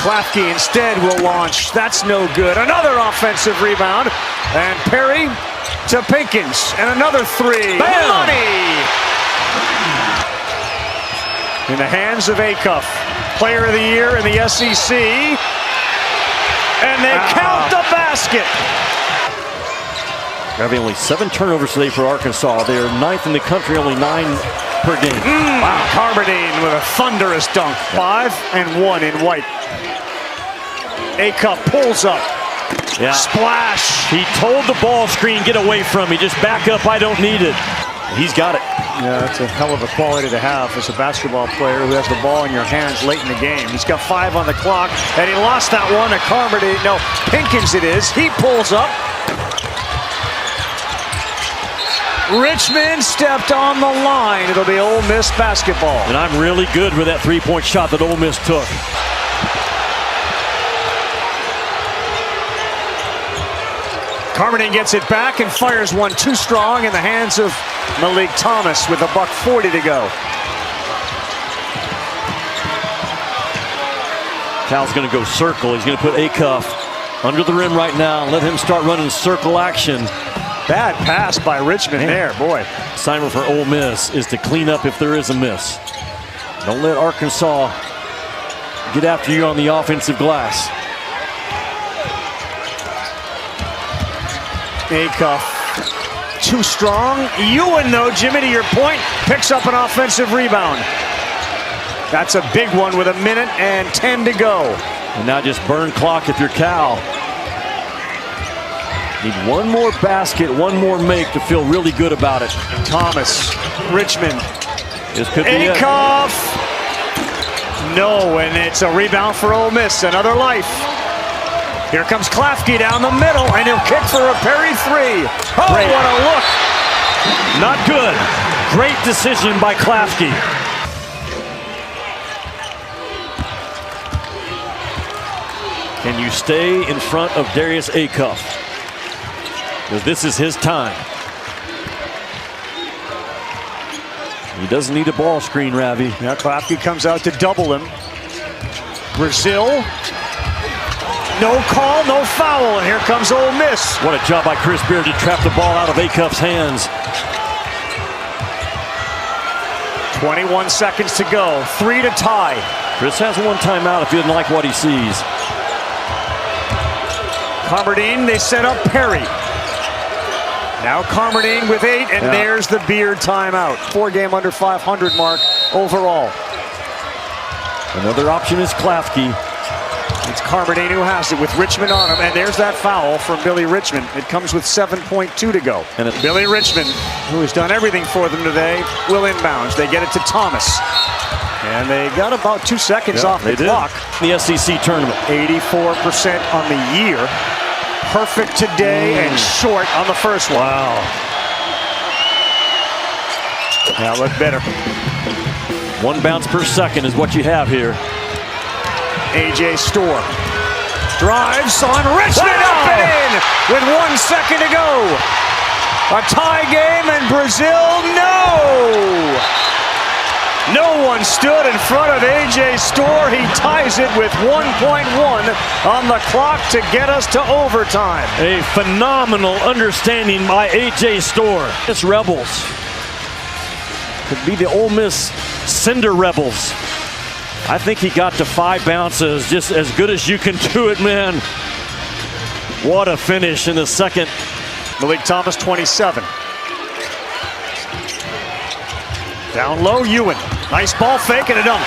Klafke instead will launch. That's no good. Another offensive rebound. And Perry to Pinkins. And another 3. Bam! Money! In the hands of Acuff. Player of the year in the SEC. And they count the basket. Having only 7 turnovers today for Arkansas. They are 9th in the country, only 9 per game. Wow, Carmerdine with a thunderous dunk. 5 and 1 in white. Acuff pulls up. Yeah. Splash. He told the ball screen, get away from me. Just back up, I don't need it. He's got it. Yeah, that's a hell of a quality to have as a basketball player who has the ball in your hands late in the game. He's got 5 on the clock, and he lost that one to Carmerdine. No, Pinkins it is. He pulls up. Richmond stepped on the line. It'll be Ole Miss basketball. And I'm really good with that 3-point shot that Ole Miss took. Carmerdine gets it back and fires one too strong in the hands of Malik Thomas with $1:40 to go. Cal's going to go circle. He's going to put Acuff under the rim right now. Let him start running circle action. Bad pass by Richmond there, boy. Assignment for Ole Miss is to clean up if there is a miss. Don't let Arkansas get after you on the offensive glass. Acuff too strong. Ewan, though, Jimmy, to your point, picks up an offensive rebound. That's a big one with 1:10 to go. And now just burn clock if you're Cal. Need one more basket, one more make to feel really good about it. Thomas, Richmond. This could be it. Acuff. No, and it's a rebound for Ole Miss. Another life. Here comes Klafke down the middle, and he'll kick for a Perry three. Oh, great. What a look. Not good. Great decision by Klafke. Can you stay in front of Darius Acuff? Because this is his time. He doesn't need a ball screen, Ravi. Now Klafke comes out to double him. Brazil. No call, no foul, and here comes Ole Miss. What a job by Chris Beard to trap the ball out of Acuff's hands. 21 seconds to go. 3 to tie. Chris has one timeout if he doesn't like what he sees. Carmerdine, they set up Perry. Now Carmerdine with 8, and there's the Beard timeout. 4-game under 500 mark overall. Another option is Klafke. It's Carmerdine who has it with Richmond on him, and there's that foul from Billy Richmond. It comes with 7.2 to go. And it's Billy Richmond, who has done everything for them today, will inbounds. They get it to Thomas. And they got about 2 seconds off the clock. The SEC tournament. 84% on the year. Perfect today and short on the first one. Wow. Now look better. 1 bounce per second is what you have here. A.J. Storr drives on Richmond up and in with 1 second to go. A tie game and Brazil, no! No one stood in front of A.J. Storr. He ties it with 1.1 on the clock to get us to overtime. A phenomenal understanding by A.J. Storr. It's Rebels. Could be the Ole Miss Cinder Rebels. I think he got to 5 bounces, just as good as you can do it, man. What a finish in the second. Malik Thomas, 27. Down low, Ewan. Nice ball fake and a dunk.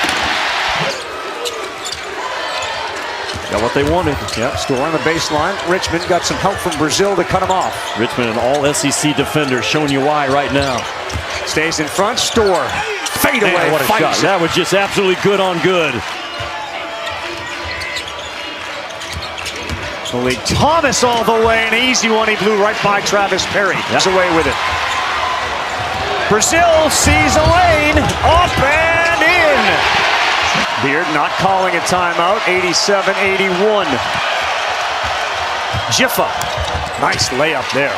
Got what they wanted. Yep, Storr on the baseline. Richmond got some help from Brazil to cut him off. Richmond, an all-SEC defender, showing you why right now. Stays in front, Storr. Fade away. Man, what a shot. That was just absolutely good on good. Malik Thomas all the way. An easy one. He blew right by Travis Perry. That's away with it. Brazil sees a lane. Up and in. Beard not calling a timeout. 87-81. Jiffa. Nice layup there.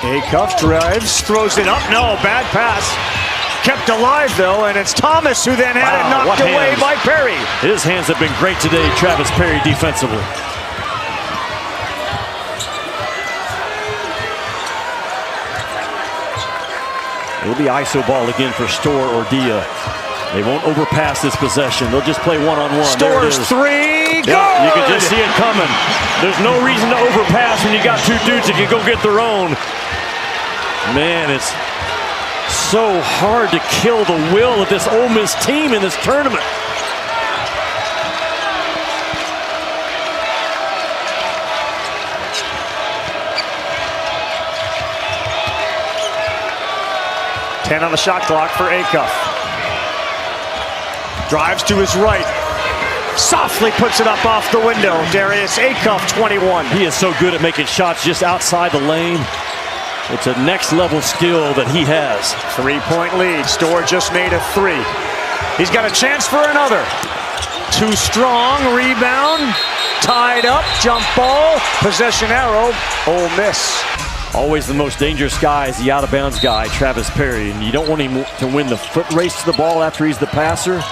Acuff drives, throws it up. No, bad pass. Kept alive, though, and it's Thomas who then had it knocked away by Perry. His hands have been great today, Travis Perry, defensively. It'll be ISO ball again for Storr or Dia. They won't overpass this possession. They'll just play one-on-one. Storr's three, good! Yeah, you can just see it coming. There's no reason to overpass when you got 2 dudes that can go get their own. Man, it's so hard to kill the will of this Ole Miss team in this tournament. Ten on the shot clock for Acuff. Drives to his right. Softly puts it up off the window. Darius Acuff, 21. He is so good at making shots just outside the lane. It's a next level skill that he has. 3-point lead. Storr just made a 3. He's got a chance for another. Too strong. Rebound. Tied up. Jump ball. Possession arrow. Ole Miss. Always the most dangerous guy is the out-of-bounds guy, Travis Perry. And you don't want him to win the foot race to the ball after he's the passer.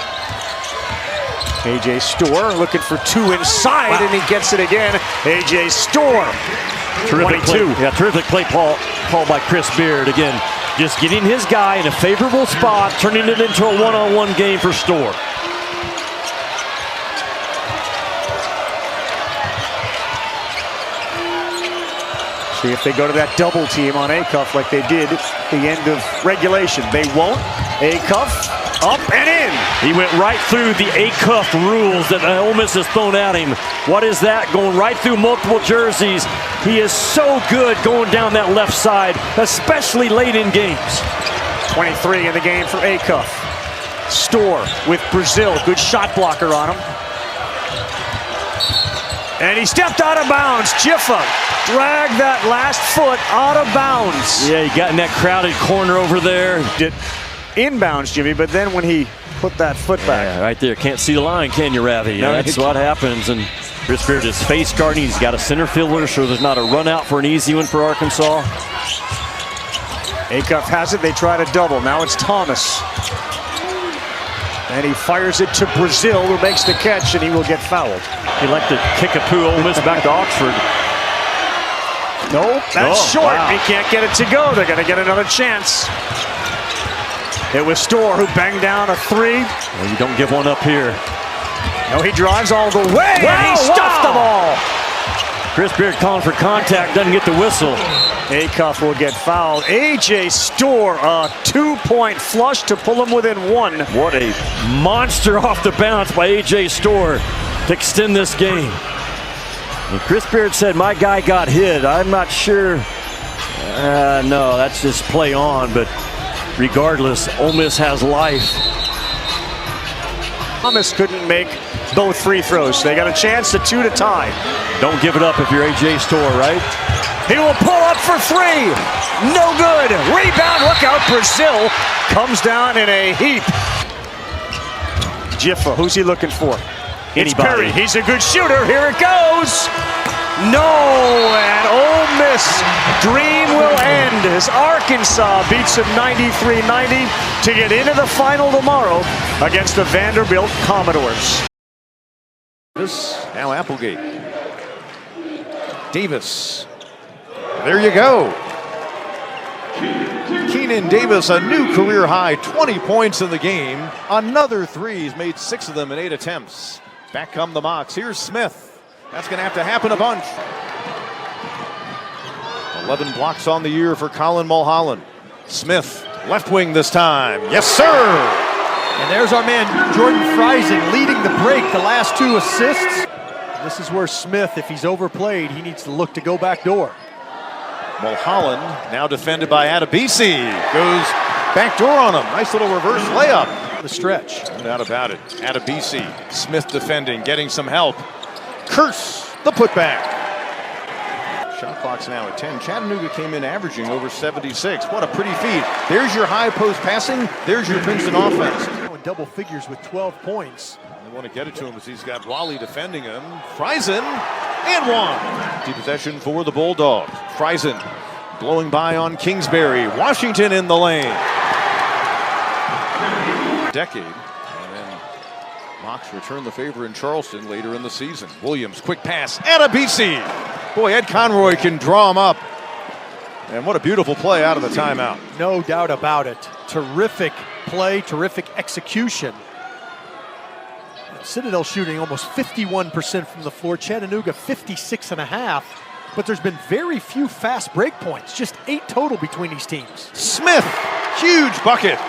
A.J. Storr looking for two inside, and he gets it again. A.J. Storr. Terrific play. Yeah, terrific play call by Chris Beard. Again, just getting his guy in a favorable spot, turning it into a one-on-one game for Storr. See if they go to that double team on Acuff like they did at the end of regulation. They won't. Acuff up and in. He went right through the Acuff rules that Ole Miss has thrown at him. What is that? Going right through multiple jerseys. He is so good going down that left side, especially late in games. 23 in the game for Acuff. Storr with Brazil. Good shot blocker on him. And he stepped out of bounds. Jiffa dragged that last foot out of bounds. Yeah, he got in that crowded corner over there. Did inbounds, Jimmy, but then when he put that foot back. Yeah, right there. Can't see the line, can you, Ravi? Yeah, that's what happens. And Chris Beard is face guarding. He's got a center fielder, so there's not a run out for an easy one for Arkansas. Acuff has it. They try to double. Now it's Thomas. And he fires it to Brazil, who makes the catch, and he will get fouled. He'd like to kick a poo Ole Miss back to Oxford. No, that's short. Wow. He can't get it to go. They're going to get another chance. It was Storr who banged down a three. Well, you don't give one up here. No, he drives all the way, and he stuffed the ball. Chris Beard calling for contact, doesn't get the whistle. Acuff will get fouled. A.J. Storr, a two-point flush to pull him within one. What a monster off the bounce by A.J. Storr to extend this game. And Chris Beard said, my guy got hit. I'm not sure. No, that's just play on, but regardless, Ole Miss has life. Thomas couldn't make both free throws. They got a chance at two to tie. Don't give it up if you're A.J. Storr, right? He will pull up for three. No good. Rebound. Look out. Brazil comes down in a heap. Jiffa. Who's he looking for? It's Perry. He's a good shooter. Here it goes. No. And Ole Miss dream will end as Arkansas beats them 93-90 to get into the final tomorrow against the Vanderbilt Commodores. Now Applegate. Davis. There you go. Keenan Davis, a new career high, 20 points in the game. Another three. He's made 6 of them in 8 attempts. Back come the Mocs. Here's Smith. That's going to have to happen a bunch. 11 blocks on the year for Colin Mulholland. Smith, left wing this time. Yes, sir. And there's our man, Jordan Friesen, leading the break, the last 2 assists. This is where Smith, if he's overplayed, he needs to look to go back door. Mulholland now defended by Adebisi. Goes back door on him. Nice little reverse layup. The stretch. No doubt about it. Adebisi. Smith defending, getting some help. Curse the putback. Shot clock's now at 10. Chattanooga came in averaging over 76. What a pretty feed. There's your high post passing. There's your Princeton offense. In double figures with 12 points. They want to get it to him as he's got Wally defending him. Friesen and one. Deep possession for the Bulldogs. Friesen blowing by on Kingsbury. Washington in the lane. Decade. And then Mocs return the favor in Charleston later in the season. Williams, quick pass. Adebisi. Boy, Ed Conroy can draw him up. And what a beautiful play out of the timeout. No doubt about it. Terrific play, terrific execution. Citadel shooting almost 51% from the floor. Chattanooga 56.5%. But there's been very few fast break points. Just 8 total between these teams. Smith, huge bucket.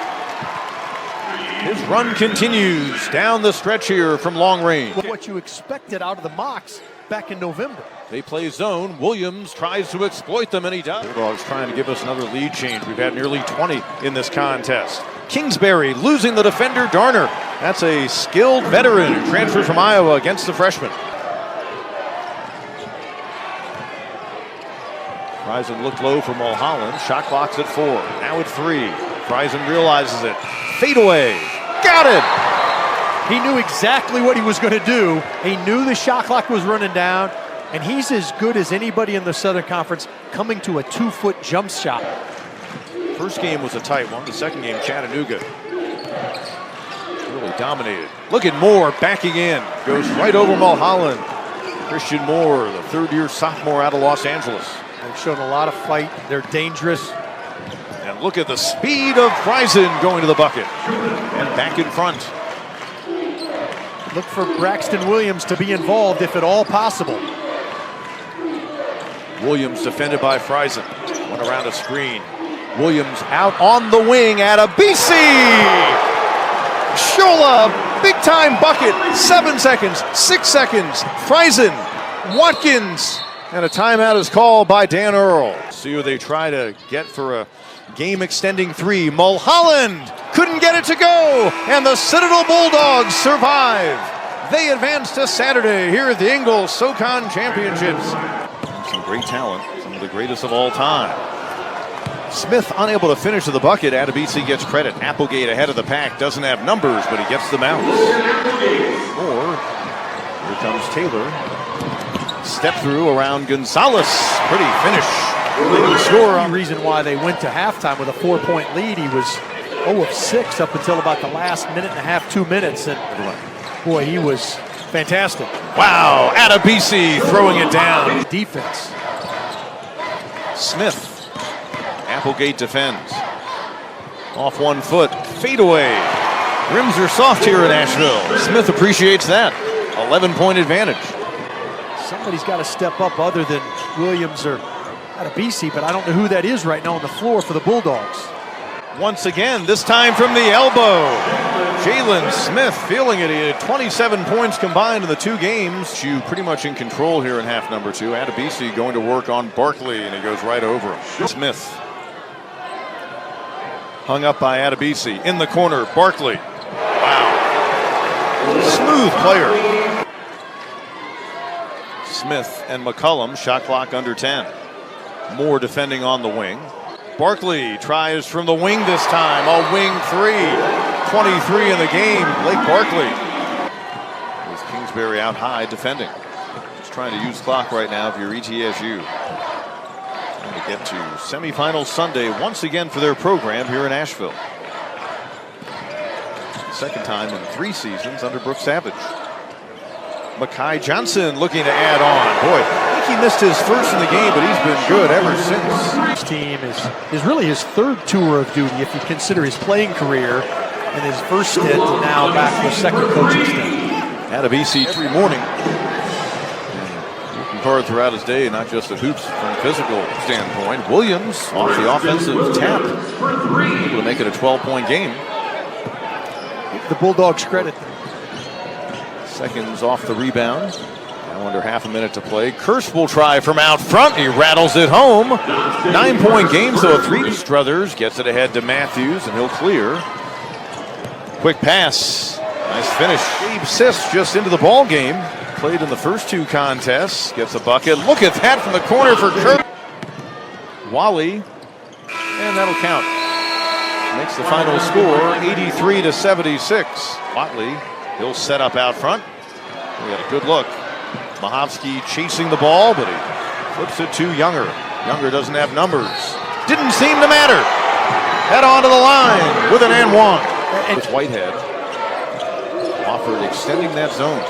His run continues down the stretch here from long range. What you expected out of the Mocs back in November. They play zone. Williams tries to exploit them, and he does. Bulldogs trying to give us another lead change. We've had nearly 20 in this contest. Kingsbury losing the defender, Darner. That's a skilled veteran who transfers from Iowa against the freshman. Friesen looked low for Mulholland. Shot clock's at 4. Now at 3. Friesen realizes it. Fade away. Got it! He knew exactly what he was going to do. He knew the shot clock was running down, and he's as good as anybody in the Southern Conference coming to a 2-foot jump shot. First game was a tight one. The second game, Chattanooga really They dominated. Look at Moore backing in. Goes right over Mulholland. Christian Moore, the third-year sophomore out of Los Angeles. They've shown a lot of fight. They're dangerous. And look at the speed of Friesen going to the bucket. And back in front. Look for Braxton Williams to be involved if at all possible. Williams defended by Friesen. Went around a screen. Williams out on the wing at a BC. Shola, big time bucket. 7 seconds, 6 seconds. Friesen, Watkins. And a timeout is called by Dan Earl. See who they try to get for a game-extending three. Mulholland couldn't get it to go. And the Citadel Bulldogs survive. They advance to Saturday here at the Ingles SoCon Championships. Some great talent, some of the greatest of all time. Smith unable to finish to the bucket. Adebisi gets credit. Applegate ahead of the pack. Doesn't have numbers, but he gets the bounce. Or here comes Taylor. Step through around Gonzalez. Pretty finish. The reason why they went to halftime with a 4-point lead. He was 0 of 6 up until about the last minute and a half, 2 minutes. And boy, he was fantastic. Wow, Adebisi throwing it down. Defense. Smith. Applegate defends. Off 1 foot. Fadeaway. Rims are soft here in Asheville. Smith appreciates that. 11-point advantage. Somebody's got to step up other than Williams or Adebisi, but I don't know who that is right now on the floor for the Bulldogs. Once again, this time from the elbow. Jalen Smith feeling it. He had 27 points combined in the 2 games. You pretty much in control here in half number 2. Adebisi going to work on Barkley, and he goes right over him. Smith. Hung up by Adebisi. In the corner, Barkley. Wow. Smooth player. Smith and McCollum, shot clock under 10. Moore defending on the wing. Barkley tries from the wing this time. A wing 3. 23 in the game. Blake Barkley. With Kingsbury out high defending. Just trying to use clock right now if you're ETSU. Trying to get to semifinal Sunday once again for their program here in Asheville. Second time in 3 seasons under Brooke Savage. Makai Johnson looking to add on. Boy, I think he missed his first in the game, but he's been good ever since. This team is really his 3rd tour of duty if you consider his playing career and his first stint, and now back for a 2nd coaching stint. Adebisi every morning. And working hard throughout his day, not just at hoops from a physical standpoint. Williams off the offensive tap. Able to make it a 12-point game. Give the Bulldogs credit. Seconds off the rebound. Now under half a minute to play. Kirst will try from out front. He rattles it home. 9-point game, so a 3. Struthers gets it ahead to Matthews, and he'll clear. Quick pass. Nice finish. Gabe Sisk just into the ball game. Played in the first 2 contests. Gets a bucket. Look at that from the corner for Kirk. Wally. And that'll count. Makes the final score 83-76. Watley. He'll set up out front. We got a good look. Mahovsky chasing the ball, but he flips it to Younger. Younger doesn't have numbers. Didn't seem to matter. Head on to the line with an and one. It's Whitehead. Wofford extending that zone.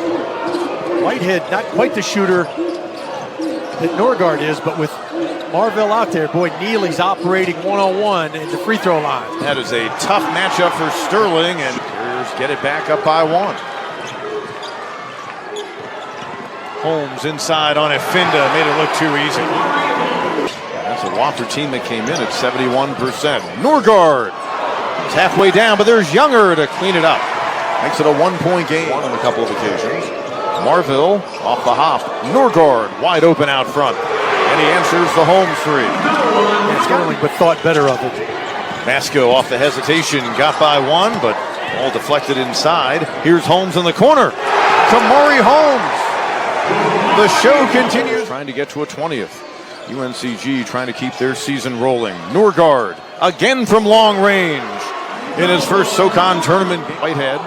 Whitehead, not quite the shooter that Norgard is, but with Marvell out there, boy, Neely's operating one-on-one in the free throw line. That is a tough matchup for Sterling, and Bears get it back up by 1. Holmes inside on Ifinda, made it look too easy. That's a Wofford team that came in at 71%. Norgard is halfway down, but there's Younger to clean it up. Makes it a 1-point game on a couple of occasions. Marville off the hop. Norgard wide open out front. And he answers the Holmes 3. Sterling, but thought better of it. Masco off the hesitation, got by 1, but all deflected inside. Here's Holmes in the corner. Kamari Holmes. The show continues. Trying to get to a 20th. UNCG trying to keep their season rolling. Norgard again from long range in his first SoCon tournament. Whitehead.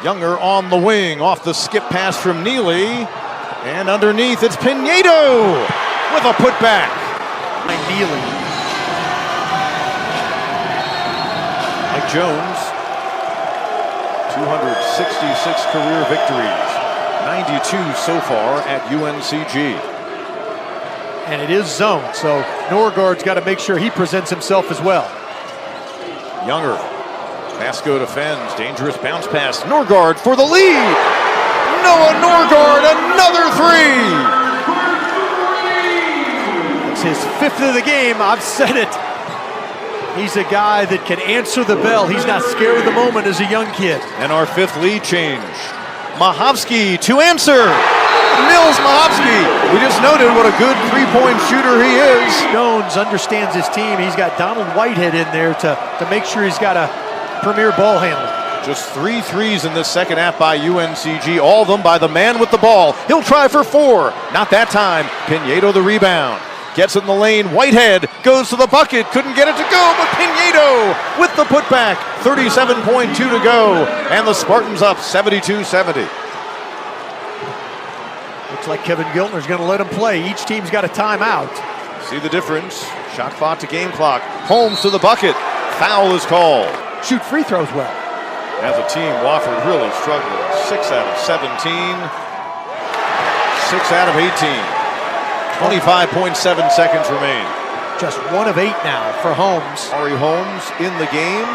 Younger on the wing off the skip pass from Neely. And underneath, it's Pinedo with a putback. Neely. Mike Jones Norgard, 66 career victories, 92 so far at UNCG. And it is zone, so Norgard's got to make sure he presents himself as well. Younger. Vasco defends. Dangerous bounce pass. Norgard for the lead. Noah Norgard, another three. It's his 5th of the game. I've said it. He's a guy that can answer the bell. He's not scared of the moment as a young kid. And our 5th lead change. Mahovsky to answer. Nils Mahovsky. We just noted what a good three-point shooter he is. Jones understands his team. He's got Donald Whitehead in there to make sure he's got a premier ball handler. Just 3 threes in this second half by UNCG, all of them by the man with the ball. He'll try for 4. Not that time. Pinedo the rebound. Gets it in the lane. Whitehead goes to the bucket. Couldn't get it to go, but Pinedo with the putback. 37.2 to go. And the Spartans up 72-70. Looks like Kevin Giltner's going to let him play. Each team's got a timeout. See the difference. Shot clock to game clock. Holmes to the bucket. Foul is called. Shoot free throws well. As a team, Wofford really struggling. 6 out of 17. 6 out of 18. 25.7 seconds remain. Just 1 of 8 now for Holmes. Ari Holmes in the game.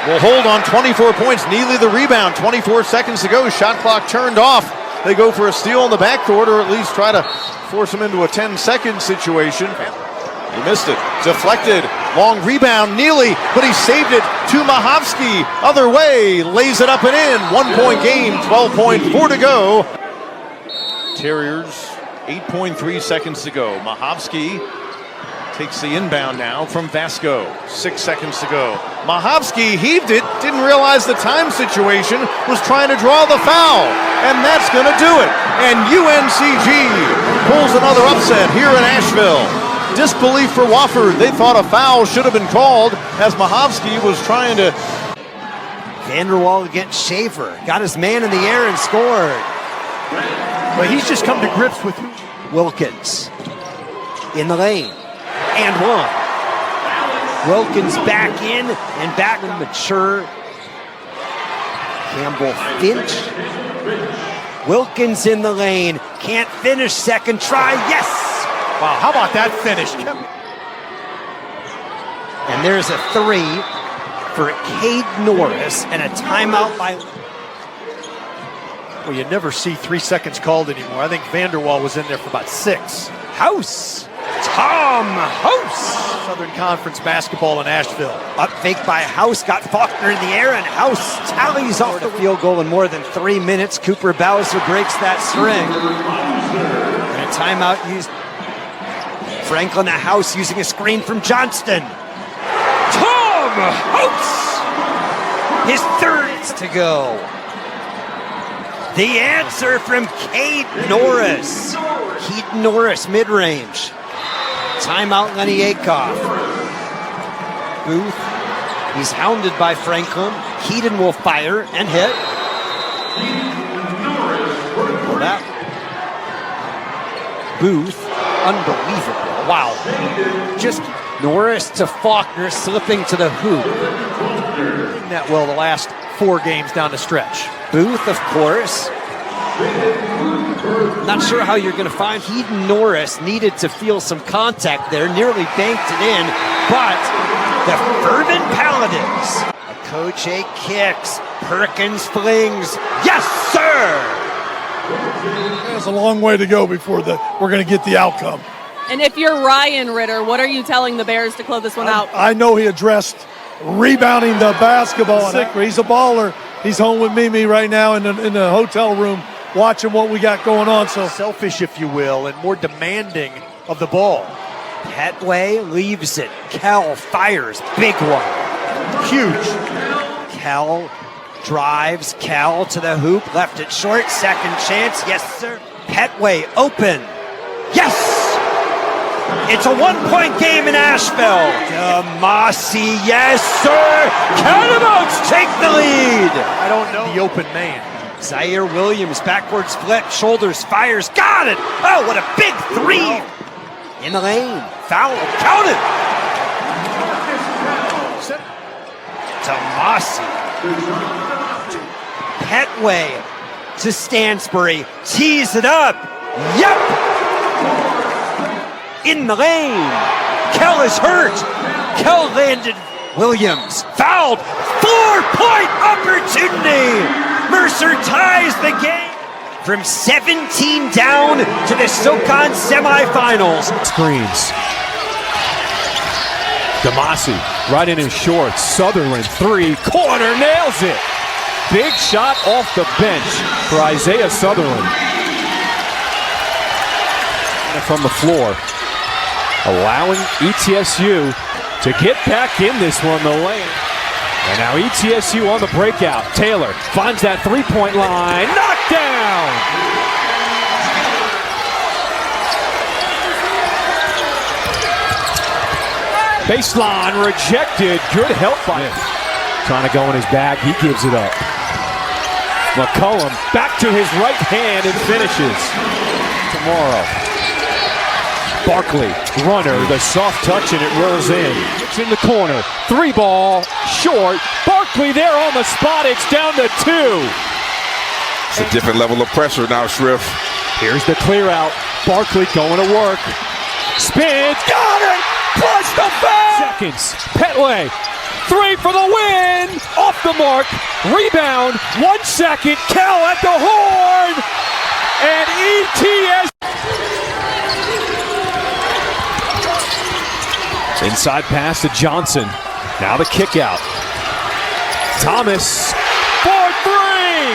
Will hold on 24 points. Neely the rebound. 24 seconds to go. Shot clock turned off. They go for a steal in the backcourt, or at least try to force him into a 10-second situation. He missed it. Deflected. Long rebound. Neely, but he saved it to Mahovsky. Other way. Lays it up and in. 1-point game. 12.4 to go. Terriers. 8.3 seconds to go. Mahovsky takes the inbound now from Vasco. 6 seconds to go. Mahovsky heaved it, didn't realize the time situation, was trying to draw the foul, and that's going to do it. And UNCG pulls another upset here in Asheville. Disbelief for Wofford. They thought a foul should have been called as Mahovsky was trying to. Vanderwall against Schaefer. Got his man in the air and scored. But he's just come to grips with Wilkins in the lane. And 1. Wilkins back in and back mature. Campbell Finch. Wilkins in the lane. Can't finish. Second try. Yes! Wow, how about that finish? And there's a 3 for Cade Norris and a timeout by... Well, you never see 3 seconds called anymore. I think Vanderwall was in there for about 6. House. Tom House. Southern Conference basketball in Asheville. Up fake by House. Got Faulkner in the air, and House tallies off the field goal in more than 3 minutes. Cooper Bowser breaks that string. And a timeout used. Franklin to House using a screen from Johnston. Tom House. His 3rd to go. The answer from Cade Norris. Keaton Norris, mid-range. Timeout, Lenny Akoff. Booth, he's hounded by Franklin. Keaton will fire and hit. Well, that Booth, unbelievable. Wow. Just Norris to Faulkner, slipping to the hoop. That well the last 4 games down the stretch. Booth, of course. Not sure how you're going to find Keaton Norris needed to feel some contact there, nearly banked it in, but the Fervent Paladins. Okoche kicks, Perkins flings, yes sir! There's a long way to go before we're going to get the outcome. And if you're Ryan Ritter, what are you telling the Bears to close this one out? I know he addressed rebounding the basketball. He's a baller. He's home with Mimi right now in the hotel room watching what we got going on. So selfish, if you will, and more demanding of the ball. Petway leaves it. Kell fires. Big one. Huge. Kell drives. Kell to the hoop. Left it short. Second chance. Yes, sir. Petway open. Yes! It's a 1-point game in Asheville. Demasi, yes, sir. Catamounts take the lead. I don't know the open man. Zaire Williams, backwards flip, shoulders, fires, got it. Oh, what a big 3. In the lane, foul, counted. Damasi. Petway to Stansbury. Tees it up. Yep! In the lane. Kell is hurt. Kell landed. Williams fouled. 4-point opportunity. Mercer ties the game. From 17 down to the SoCon semifinals. Screens. Damasi right in his shorts. Southland three. Corner nails it. Big shot off the bench for Isaiah Southland. From the floor. Allowing ETSU to get back in this one, the lane. And now ETSU on the breakout. Taylor finds that three-point line. Knocked down! Baseline rejected. Good help by him. Trying to go in his bag. He gives it up. McCullum back to his right hand and finishes. Tomorrow. Barkley, runner, the soft touch, and it rolls in. It's in the corner. Three ball, short. Barkley there on the spot. It's down to two. It's a different level of pressure now, Shrift. Here's the clear out. Barkley going to work. Spins. Got it! Plus the foul! Seconds. Petway. Three for the win. Off the mark. Rebound. 1 second. Kell at the horn. And ETS. Inside pass to Johnson. Now the kick out. Thomas for three.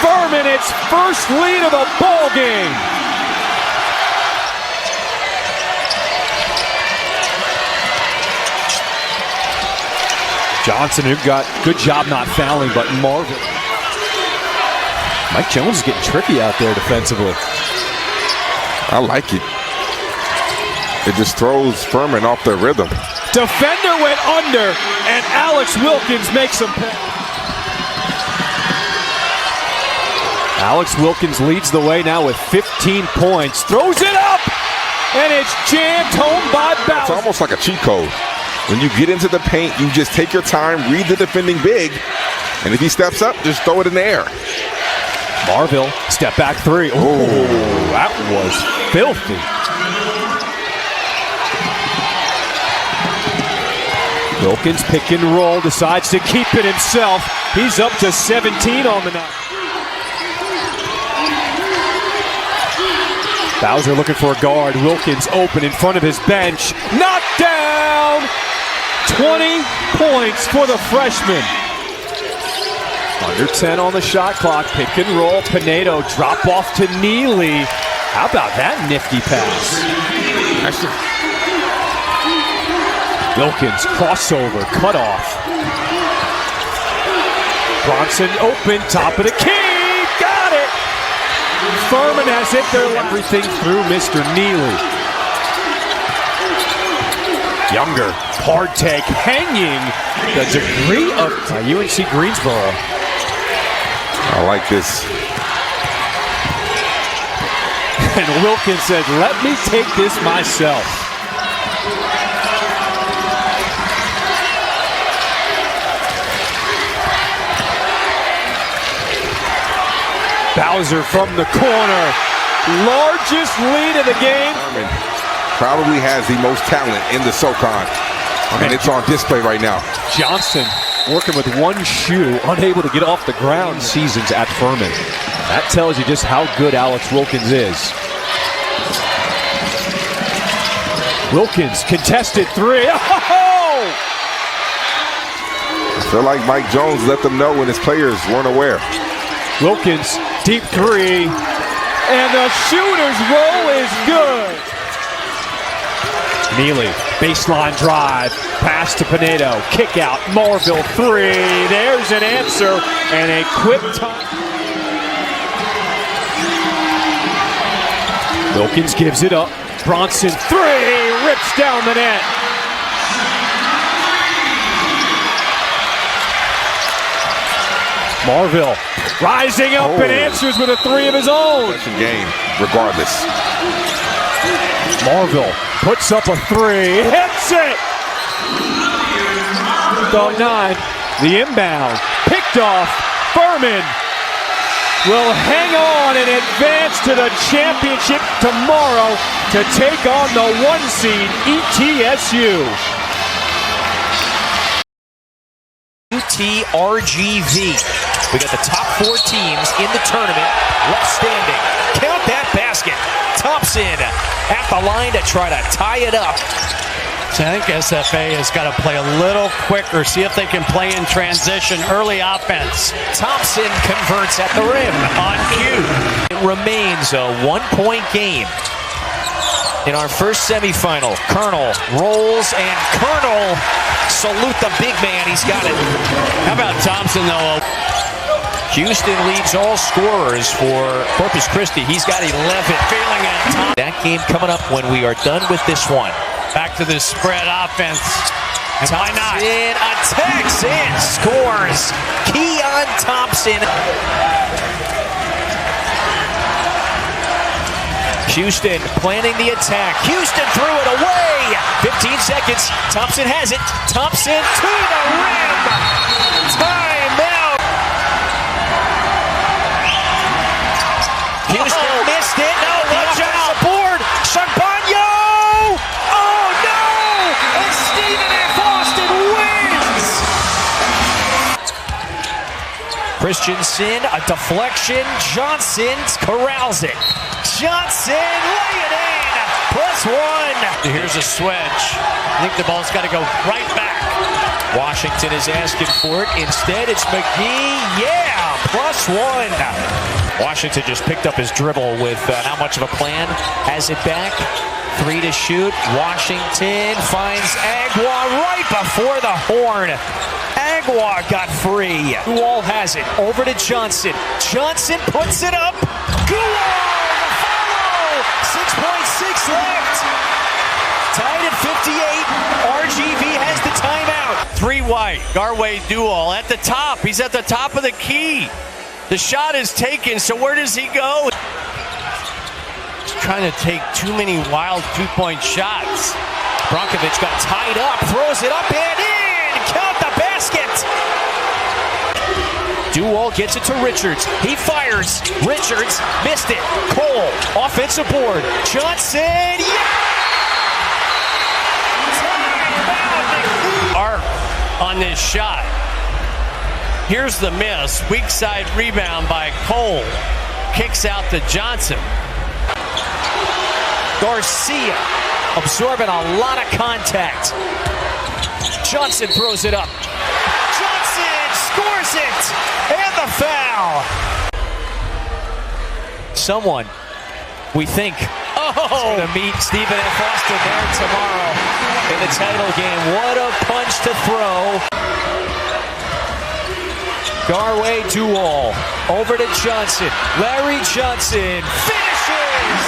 Furman its first lead of the ball game. Johnson, who got good job not fouling, but Marvin. Mike Jones is getting tricky out there defensively. I like it. It just throws Furman off their rhythm. Defender went under, and Alex Wilkins makes him pay. Alex Wilkins leads the way now with 15 points. Throws it up, and it's jammed home by Bowser. It's almost like a cheat code. When you get into the paint, you just take your time, read the defending big, and if he steps up, just throw it in the air. Marville, step back three. Oh, that was filthy. Wilkins pick and roll, decides to keep it himself. He's up to 17 on the night. Bowser looking for a guard. Wilkins open in front of his bench. Knocked down! 20 points for the freshman. Under 10 on the shot clock. Pick and roll. Pinedo drop off to Neely. How about that nifty pass? Wilkins crossover, cut off. Bronson open, top of the key. Got it! Furman has hit their everything through Mr. Neely. Younger, hard take, hanging. The degree of UNC Greensboro. I like this. And Wilkins said, let me take this myself. Bowser from the corner. Largest lead of the game. Probably has the most talent in the SoCon. And it's on display right now. Johnson working with one shoe, unable to get off the ground seasons at Furman. That tells you just how good Alex Wilkins is. Wilkins, contested three. Oh! I feel like Mike Jones let them know when his players weren't aware. Wilkins, deep three. And the shooter's roll is good. Neely, baseline drive, pass to Pinedo, kick out, Marville three. There's an answer and a quick time. Wilkins gives it up. Bronson three, rips down the net. Marville rising up and answers with a three of his own. Game, regardless. Marville puts up a three, hits it. Dog 9. The inbound, picked off. Furman will hang on and advance to the championship tomorrow to take on the 1 seed ETSU. UTRGV. We got the top 4 teams in the tournament left standing. Count that basket. Thompson at the line to try to tie it up. So I think SFA has got to play a little quicker, see if they can play in transition, early offense. Thompson converts at the rim on cue. It remains a 1-point game in our first semifinal. Colonel rolls, and Colonel salute the big man. He's got it. How about Thompson, though? Houston leads all scorers for Corpus Christi. He's got 11. Feeling it. That game coming up when we are done with this one. Back to the spread offense. And why not? Thompson attacks and scores. Keon Thompson. Houston planning the attack. Houston threw it away. 15 seconds. Thompson has it. Thompson to the rim. Timeout. Houston missed it. No, watch out. Board. Shabano. Oh no! And Stephen F. Austin wins. Christensen, a deflection. Johnson corrals it. Johnson, lay it in. +1. Here's a switch. I think the ball's got to go right back. Washington is asking for it. Instead, it's McGee. Yeah, +1. Washington just picked up his dribble with not much of a plan. Has it back. 3 to shoot. Washington finds Agua right before the horn. Agua got free. Gual has it. Over to Johnson. Johnson puts it up. Gual! 6.6 left. Tied at 58. RGV has the timeout. 3 white. Garway Dual at the top. He's at the top of the key. The shot is taken, so where does he go? He's trying to take too many wild 2-point shots. Brankovic got tied up, throws it up and in. Count the basket. Dual gets it to Richards. He fires. Richards missed it. Cole, offensive board. Johnson, Arc on this shot. Here's the miss. Weak side rebound by Cole. Kicks out to Johnson. Garcia absorbing a lot of contact. Johnson throws it up. Johnson scores it. And the foul. Someone, we think, is going to meet Stephen F. Austin there tomorrow in the title game. What a punch to throw. Garway Dual over to Johnson. Larry Johnson finishes.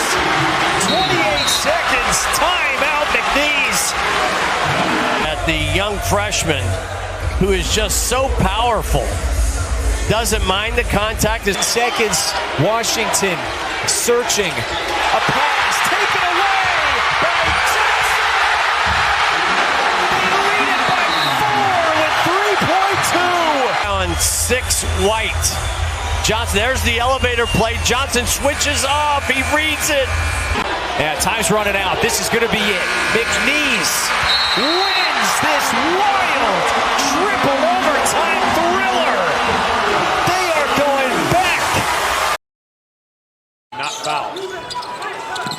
28 seconds. Timeout, McNeese. At the young freshman who is just so powerful. Doesn't mind the contact. Seconds. Washington searching. A pass taken away by Johnson. They lead it by 4 with 3.2. On 6 white. Johnson, there's the elevator play. Johnson switches up. He reads it. Yeah, time's running out. This is going to be it. McNeese wins this wild triple overtime thriller. They are going back. Not fouled.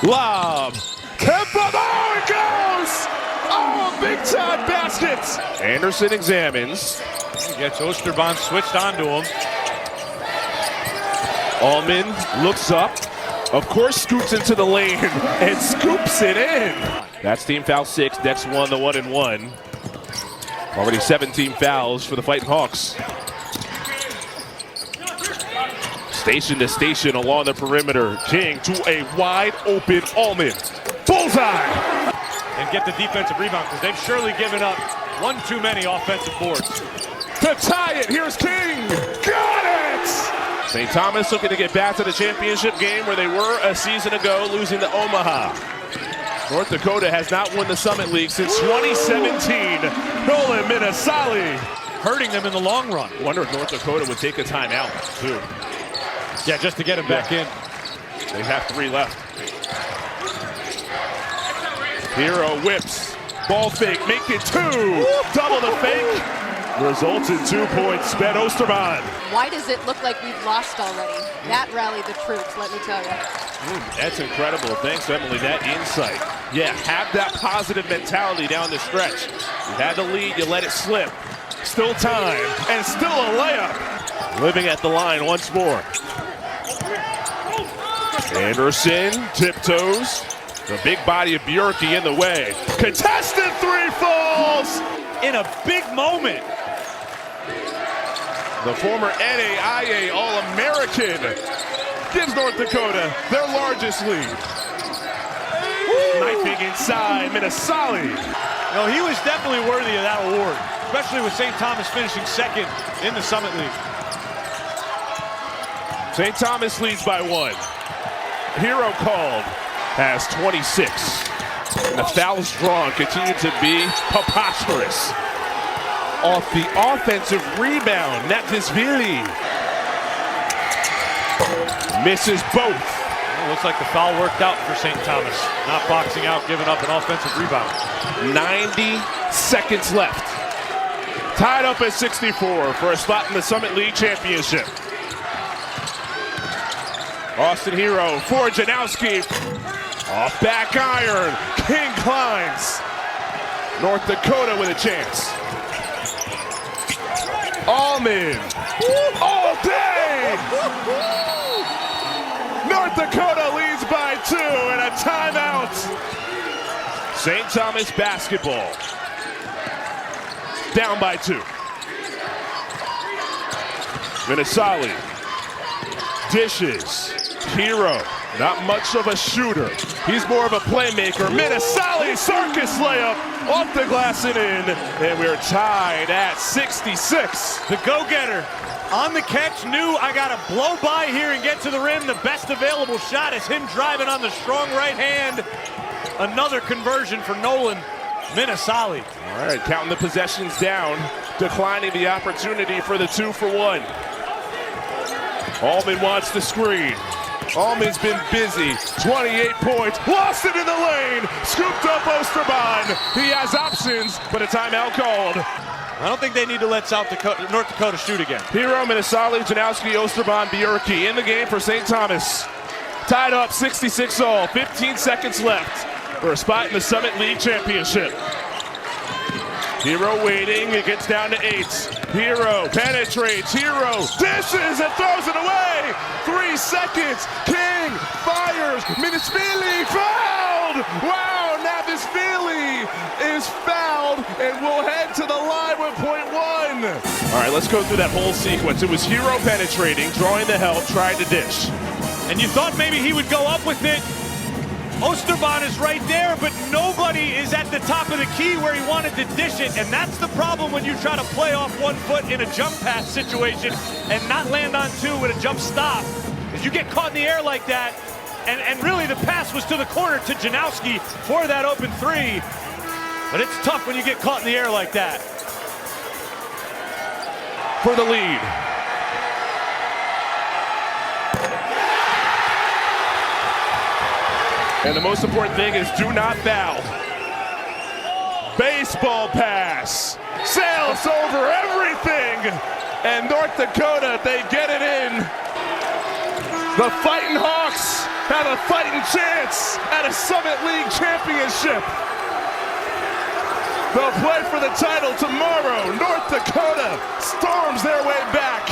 Lob. Kemba. Oh, it goes. Oh, big time baskets. Anderson examines. He gets Osterbahn switched onto him. Allman looks up. Of course, scoots into the lane and scoops it in. That's team foul 6. Next one, the 1-and-1. Already 17 fouls for the Fighting Hawks. Station to station along the perimeter. King to a wide open Allman. Bullseye! And get the defensive rebound because they've surely given up one too many offensive boards. To tie it, here's King. Got it! St. Thomas looking to get back to the championship game where they were a season ago, losing to Omaha. North Dakota has not won the Summit League since 2017. Nolan Minasali hurting them in the long run. Wonder if North Dakota would take a timeout, too. Yeah, just to get him back in. They have 3 left. Hero whips. Ball fake, make it 2. Double the fake. Results in 2 points. Sven Osterman. Why does it look like we've lost already? That rallied the troops, let me tell you. That's incredible. Thanks, Emily. That insight. Yeah, have that positive mentality down the stretch. You had the lead, you let it slip. Still time, and still a layup. Living at the line once more. Anderson tiptoes. The big body of Bjorky in the way. Contested 3 falls in a big moment. The former NAIA All-American gives North Dakota their largest lead. Knifing inside, Minnesali. No, he was definitely worthy of that award, especially with St. Thomas finishing second in the Summit League. St. Thomas leads by 1. Hero called, has 26. And the fouls drawn continue to be preposterous. Off the offensive rebound, Nakvisvili misses both. Well, looks like the foul worked out for St. Thomas. Not boxing out, giving up an offensive rebound. 90 seconds left. Tied up at 64 for a spot in the Summit League Championship. Austin Hero for Janowski. Off back iron. King climbs. North Dakota with a chance. Allman. All day. North Dakota leads by 2 and a timeout. St. Thomas basketball. Down by 2. Minnesali. Dishes. Hero, not much of a shooter. He's more of a playmaker. Minnesali, circus layup off the glass and in. And we're tied at 66. The go-getter on the catch, knew I got to blow by here and get to the rim. The best available shot is him driving on the strong right hand. Another conversion for Nolan Minnesali. All right, counting the possessions down, declining the opportunity for the 2-for-1. Allman wants the screen. Allman's been busy. 28 points. Lost it in the lane. Scooped up Osterman. He has options, but a timeout called. I don't think they need to let North Dakota shoot again. Hero, Minnesali, Janowski, Osterman, Bjorky in the game for St. Thomas. Tied up 66 all. 15 seconds left for a spot in the Summit League Championship. Hero waiting, it gets down to 8. Hero penetrates, Hero dishes and throws it away. 3 seconds, King fires, Minnesvili fouled! Wow, Nakvisvili is fouled and will head to the line with .1. All right, let's go through that whole sequence. It was Hero penetrating, drawing the help, trying to dish. And you thought maybe he would go up with it. Osterman is right there, but nobody is at the top of the key where he wanted to dish it, and that's the problem when you try to play off 1 foot in a jump pass situation and not land on 2 with a jump stop. Because you get caught in the air like that, and really the pass was to the corner to Janowski for that open 3. But it's tough when you get caught in the air like that. For the lead. And the most important thing is do not foul. Baseball pass. Sails over everything. And North Dakota, they get it in. The Fighting Hawks have a fighting chance at a Summit League championship. They'll play for the title tomorrow. North Dakota storms their way back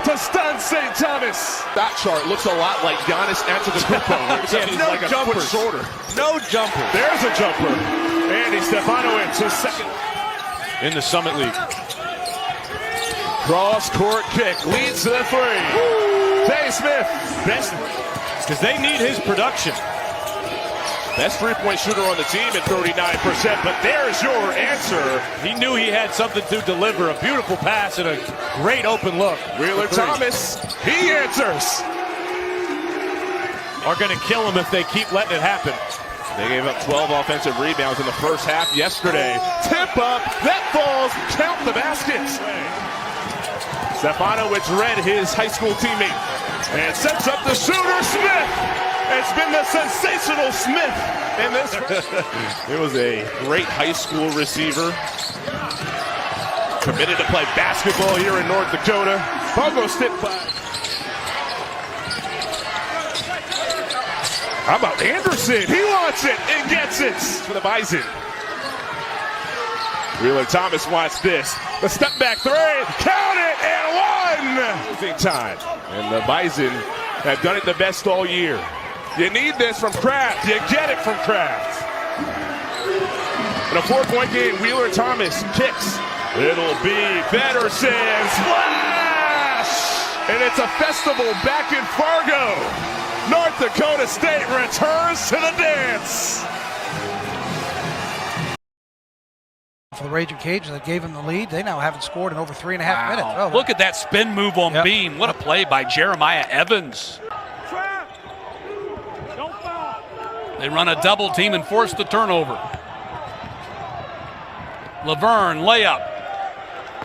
to stun St. Thomas. That chart looks a lot like Giannis Antetokounmpo. Yeah, he's no like a jumpers. foot shorter. No jumper. There's a jumper. Andy Stefanovic, his second in the Summit League. Cross-court kick leads to the 3. Jay Smith. Best, because they need his production. Best three-point shooter on the team at 39%, but there's your answer. He knew he had something to deliver. A beautiful pass and a great open look. Wheeler Thomas, he answers. Are going to kill him if they keep letting it happen. They gave up 12 offensive rebounds in the first half yesterday. Tip up, that falls, count the baskets. Stefanovic read his high school teammate and sets up the shooter, Smith. It's been the sensational Smith in this. It was a great high school receiver. Committed to play basketball here in North Dakota. Pogo step back. How about Anderson? He wants it and gets it for the Bison. Wheeler Thomas wants this. The step back three. Count it and one. Closing time. And the Bison have done it the best all year. You need this from Kraft. You get it from Kraft. In a 4-point game, Wheeler Thomas kicks. It'll be Pedersen. Splash! And it's a festival back in Fargo. North Dakota State returns to the dance. For the Raging Cajuns that gave him the lead, they now haven't scored in over 3.5 minutes. Oh, look at that spin move on Beam. What a play by Jeremiah Evans. They run a double team and force the turnover. Laverne, layup.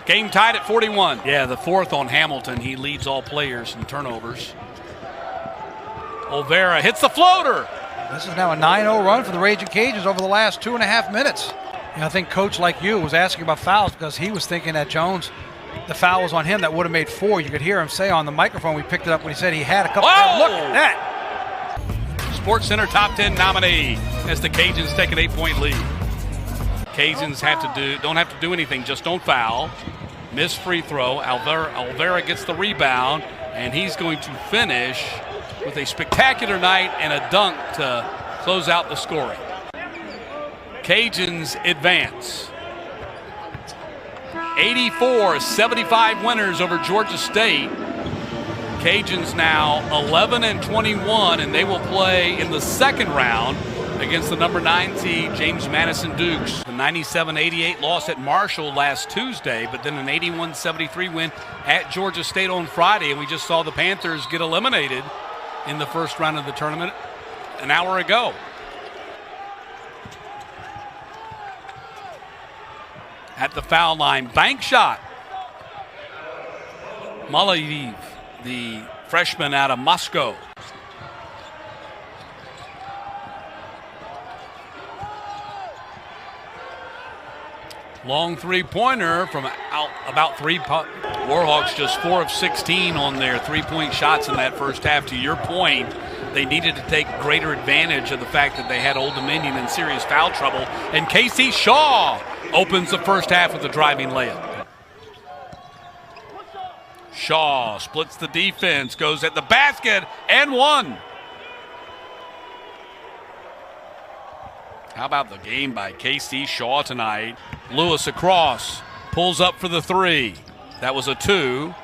Game tied at 41. Yeah, the fourth on Hamilton. He leads all players in turnovers. Olvera hits the floater. This is now a 9-0 run for the Raging Cajuns over the last 2.5 minutes. I think Coach like you was asking about fouls because he was thinking that Jones, the foul was on him that would have made 4. You could hear him say on the microphone, we picked it up when he said he had a couple. Look at that. Sports Center top 10 nominee as the Cajuns take an 8-point lead. Cajuns don't have to do anything, just don't foul. Miss free throw. Olvera gets the rebound, and he's going to finish with a spectacular night and a dunk to close out the scoring. Cajuns advance. 84-75 winners over Georgia State. Cajuns now 11-21, and they will play in the second round against the number 9 seed, James Madison Dukes. The 97-88 loss at Marshall last Tuesday, but then an 81-73 win at Georgia State on Friday, and we just saw the Panthers get eliminated in the first round of the tournament an hour ago. At the foul line, bank shot. Malayev, the freshman out of Moscow. Long three-pointer from out about 3. Warhawks just 4 of 16 on their three-point shots in that first half. To your point, they needed to take greater advantage of the fact that they had Old Dominion in serious foul trouble. And Casey Shaw opens the first half with a driving layup. Shaw splits the defense, goes at the basket, and one. How about the game by Casey Shaw tonight? Lewis across, pulls up for the 3. That was a 2,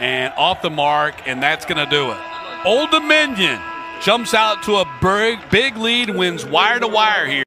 and off the mark, and that's going to do it. Old Dominion jumps out to a big lead, wins wire to wire here.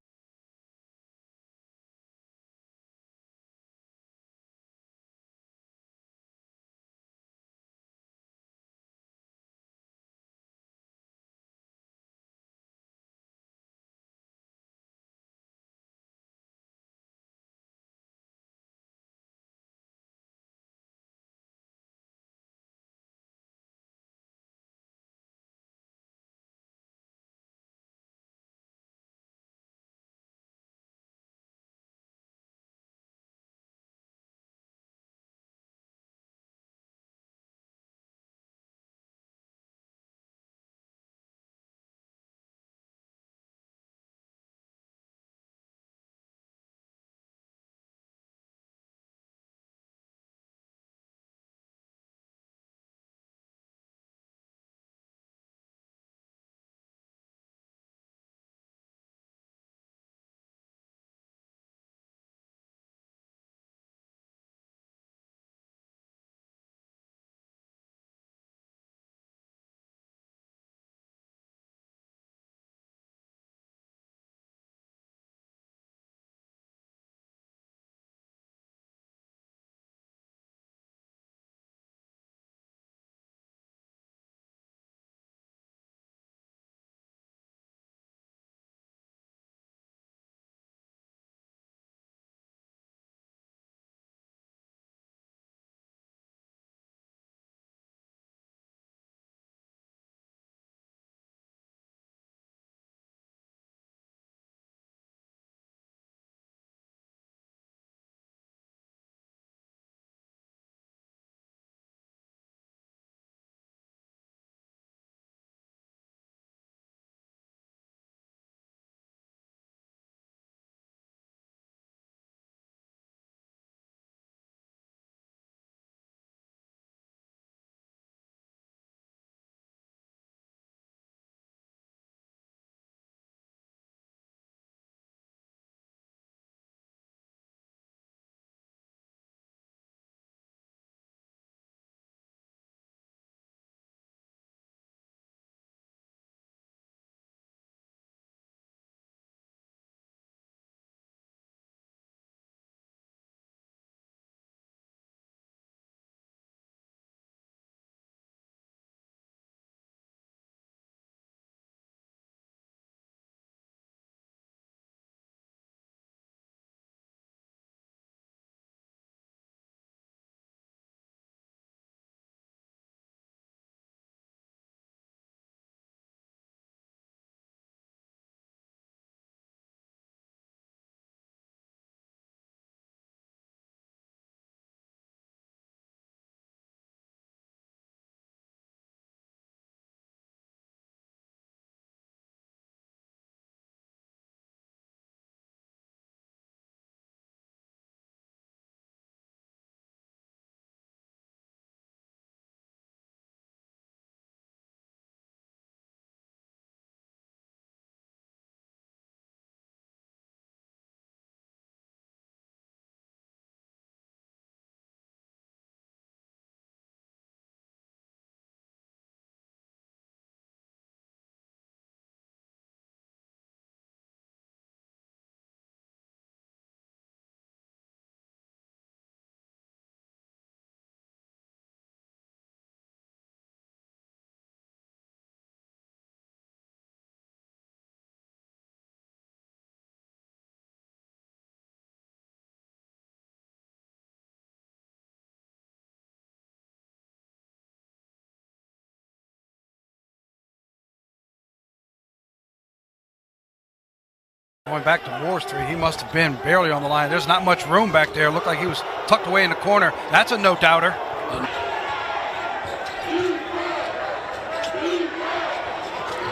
Going back to Moore's three, he must have been barely on the line. There's not much room back there. Looked like he was tucked away in the corner. That's a no-doubter.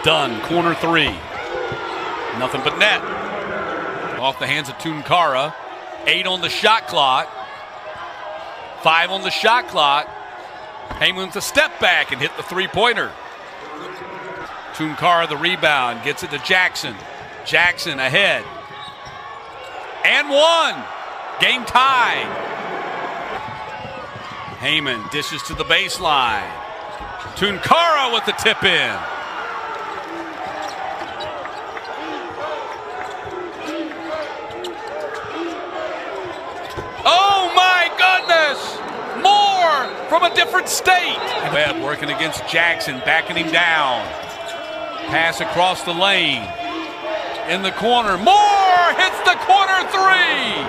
Done, corner three. Nothing but net. Off the hands of Tunkara. 8 on the shot clock. 5 on the shot clock. Heyman with a step back and hit the three-pointer. Tunkara the rebound, gets it to Jackson. Jackson ahead. And one. Game tie. Heyman dishes to the baseline. Tunkara with the tip in. Oh my goodness! Moore from a different state. Webb working against Jackson, backing him down. Pass across the lane. In the corner, Moore hits the corner three.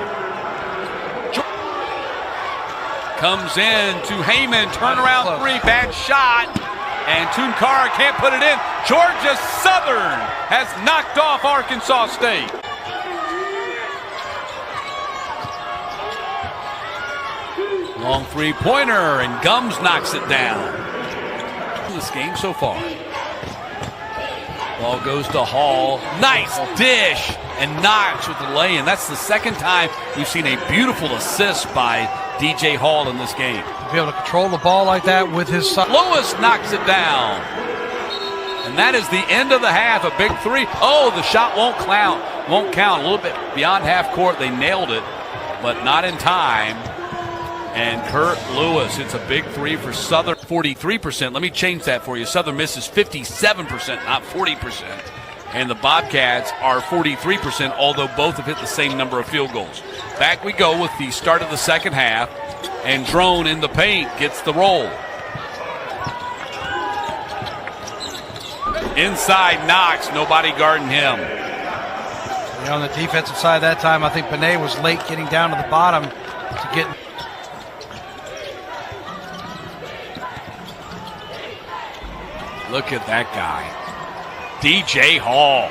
Comes in to Heyman, turnaround three, bad shot, and Tunkara can't put it in. Georgia Southern has knocked off Arkansas State. Long three-pointer, and Gums knocks it down. This game so far. Ball goes to Hall. Nice dish, and Knox with the lay-in. That's the second time we've seen a beautiful assist by DJ Hall in this game. To be able to control the ball like that with his son. Lewis knocks it down. And that is the end of the half. A big three. Oh, the shot won't count. A little bit beyond half court. They nailed it, but not in time. And Kurt Lewis hits a big three for Southern. 43%. Let me change that for you. Southern misses 57%, not 40%. And the Bobcats are 43%, although both have hit the same number of field goals. Back we go with the start of the second half. And Drone in the paint gets the roll. Inside Knox, nobody guarding him. Yeah, on the defensive side that time, I think Benet was late getting down to the bottom to get. Look at that guy. DJ Hall.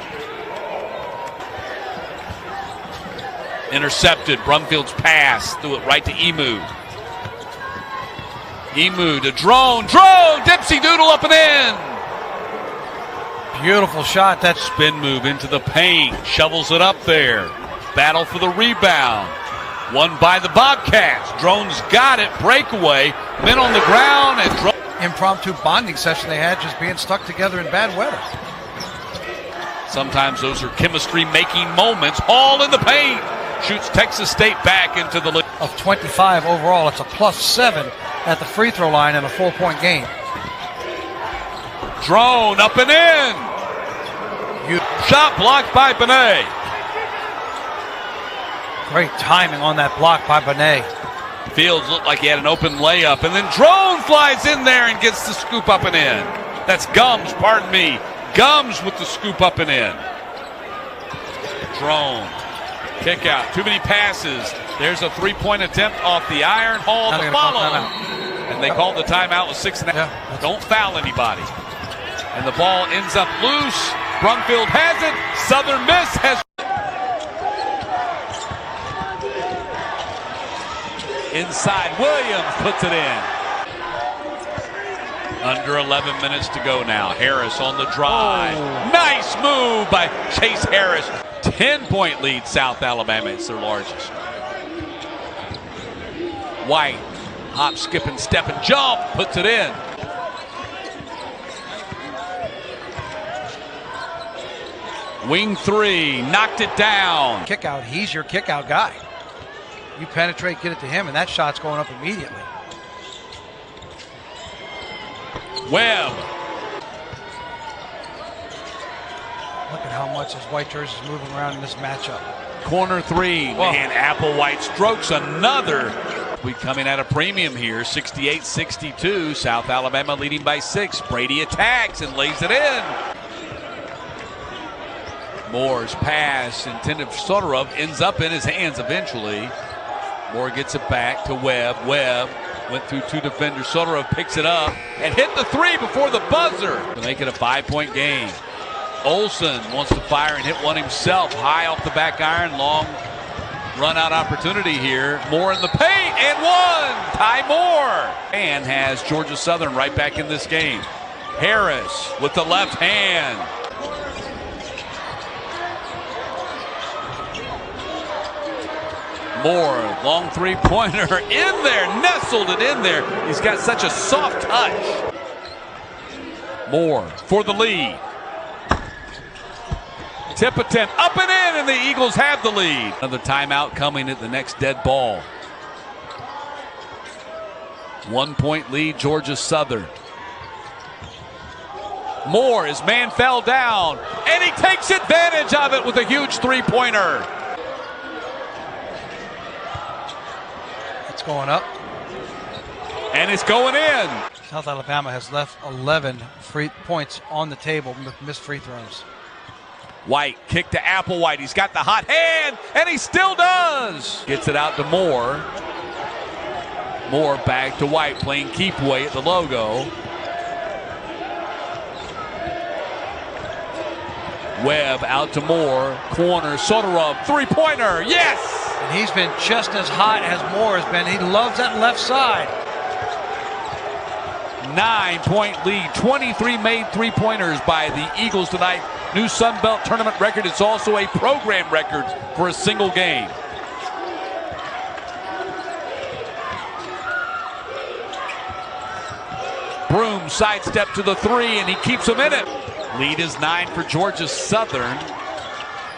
Intercepted. Brumfield's pass. Threw it right to Emu. Emu to Drone. Drone! Dipsy doodle up and in. Beautiful shot. That spin move into the paint. Shovels it up there. Battle for the rebound. Won by the Bobcats. Drone's got it. Breakaway. Men on the ground and Drone. Impromptu bonding session they had, just being stuck together in bad weather. Sometimes those are chemistry-making moments. Hall in the paint. Shoots Texas State back into the lead. Of 25 overall, it's a +7 at the free throw line in a 4-point game. Drone up and in. Shot blocked by Benet. Great timing on that block by Benet. Fields looked like he had an open layup, and then Drone flies in there and gets the scoop up and in. That's Gums, pardon me. Gums with the scoop up and in. Drone. Kick out. Too many passes. There's a three-point attempt off the iron. Hall to follow. And they called the timeout with 6.5. Yeah, don't foul anybody. And the ball ends up loose. Brumfield has it. Southern Miss has. Inside, Williams puts it in. Under 11 minutes to go now. Harris on the drive. Oh. Nice move by Chase Harris. 10-point lead, South Alabama. It's their largest. White, hop, skip, and step and jump. Puts it in. Wing three, knocked it down. Kick out, he's your kick out guy. You penetrate, get it to him, and that shot's going up immediately. Webb. Look at how much his white jersey is moving around in this matchup. Corner three, and Applewhite strokes another. We coming at a premium here, 68-62. South Alabama leading by 6. Brady attacks and lays it in. Moore's pass intended for Sotorov ends up in his hands eventually. Moore gets it back to Webb. Webb went through 2 defenders. Sotorov picks it up and hit the three before the buzzer to make it a 5-point game. Olsen wants to fire and hit one himself. High off the back iron. Long run out opportunity here. Moore in the paint and one. Ty Moore. And has Georgia Southern right back in this game. Harris with the left hand. Moore, long three-pointer in there, nestled it in there. He's got such a soft touch. Moore for the lead. Tip attempt up and in, and the Eagles have the lead. Another timeout coming at the next dead ball. 1 point lead, Georgia Southern. Moore, his man fell down, and he takes advantage of it with a huge three-pointer. It's going up. And it's going in. South Alabama has left 11 free points on the table with missed free throws. White, kick to Applewhite. He's got the hot hand, and he still does. Gets it out to Moore. Moore back to White, playing keep away at the logo. Webb out to Moore. Corner, Soderov, three-pointer, yes! And he's been just as hot as Moore has been. He loves that left side. 9-point lead, 23 made three-pointers by the Eagles tonight. New Sun Belt tournament record. It's also a program record for a single game. Broom sidestep to the three, and he keeps him in it. Lead is 9 for Georgia Southern.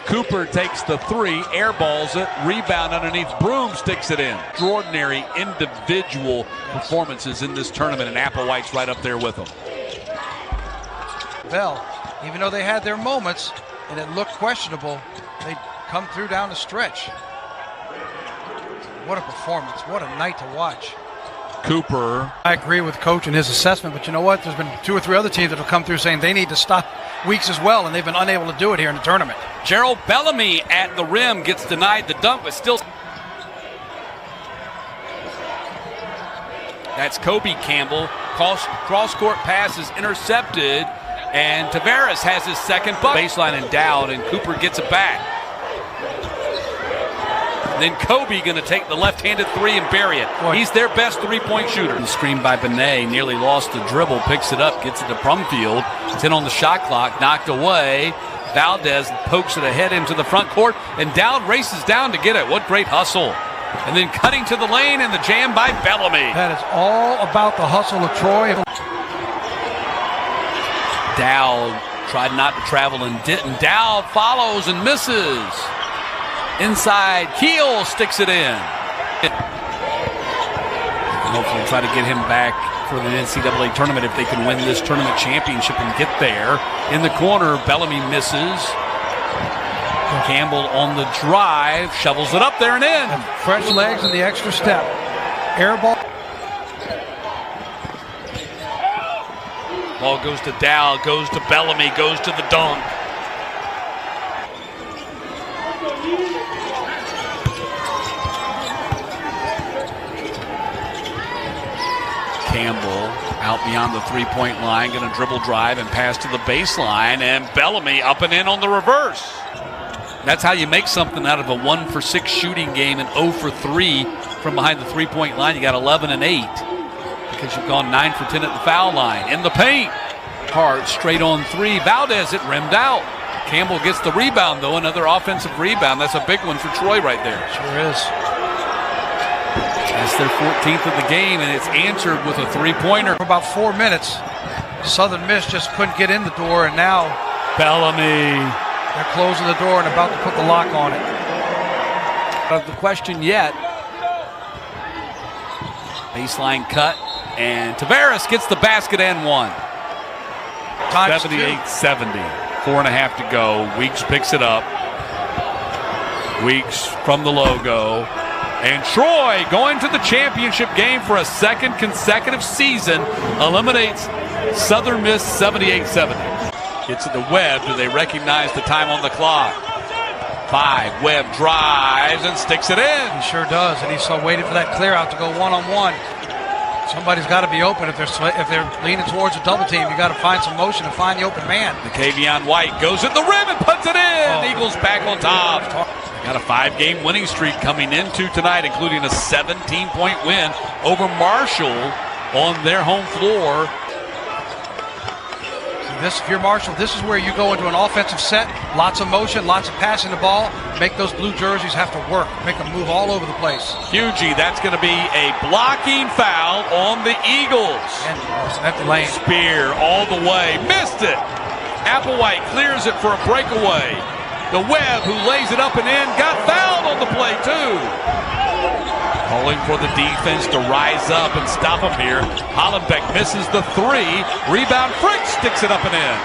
Cooper takes the three, airballs it, rebound underneath. Broom sticks it in. Extraordinary individual performances in this tournament, and Applewhite's right up there with them. Bell, even though they had their moments and it looked questionable, they come through down the stretch. What a performance. What a night to watch. Cooper. I agree with Coach and his assessment, but you know what? There's been 2 or 3 other teams that have come through saying they need to stop Weeks as well, and they've been unable to do it here in the tournament. Gerald Bellamy at the rim gets denied the dunk, but still. That's Kobe Campbell. Cross-court pass is intercepted, and Tavares has his second bucket. Baseline and down, and Cooper gets it back. Then Kobe going to take the left-handed three and bury it. He's their best three-point shooter. The screen by Benet, nearly lost the dribble, picks it up, gets it to Brumfield. 10 on the shot clock, knocked away. Valdez pokes it ahead into the front court, and Dowd races down to get it. What great hustle. And then cutting to the lane, and the jam by Bellamy. That is all about the hustle of Troy. Dowd tried not to travel and didn't. Dowd follows and misses. Inside, Keel sticks it in. And hopefully try to get him back for the NCAA tournament if they can win this tournament championship and get there. In the corner, Bellamy misses. Campbell on the drive, shovels it up there and in. And fresh legs and the extra step. Air ball. Ball goes to Dow, goes to Bellamy, goes to the dunk. Campbell out beyond the three-point line, going to dribble drive and pass to the baseline, and Bellamy up and in on the reverse. That's how you make something out of a 1 for 6 shooting game and 0 for 3 from behind the three-point line. You got 11 and 8 because you've gone 9 for 10 at the foul line. In the paint, Hart straight on three. Valdez it rimmed out. Campbell gets the rebound though, another offensive rebound. That's a big one for Troy right there. Sure is. That's their 14th of the game, and it's answered with a three-pointer. For about 4 minutes, Southern Miss just couldn't get in the door, and now Bellamy. They're closing the door and about to put the lock on it. Of the question yet. Baseline cut, and Tavares gets the basket and one. 78-70. 4.5 to go. Weeks picks it up. Weeks from the logo. And Troy, going to the championship game for a second consecutive season, eliminates Southern Miss 78-70. Gets it to Webb. Do they recognize the time on the clock? 5. Webb drives and sticks it in. He sure does, and he's waiting for that clear out to go one-on-one. Somebody's got to be open if they're leaning towards a double team. You got to find some motion and find the open man. Kavion White goes at the rim and puts it in. Eagles back on top. Got a 5-game winning streak coming into tonight, including a 17-point win over Marshall on their home floor. If you're Marshall, this is where you go into an offensive set, lots of motion, lots of passing the ball, make those blue jerseys have to work, make them move all over the place. Hugie, that's going to be a blocking foul on the Eagles. And it's an empty lane. Spear all the way, missed it. Applewhite clears it for a breakaway. The Webb, who lays it up and in, got fouled on the play too. Calling for the defense to rise up and stop him here. Hollenbeck misses the 3. Rebound, Frick sticks it up and in.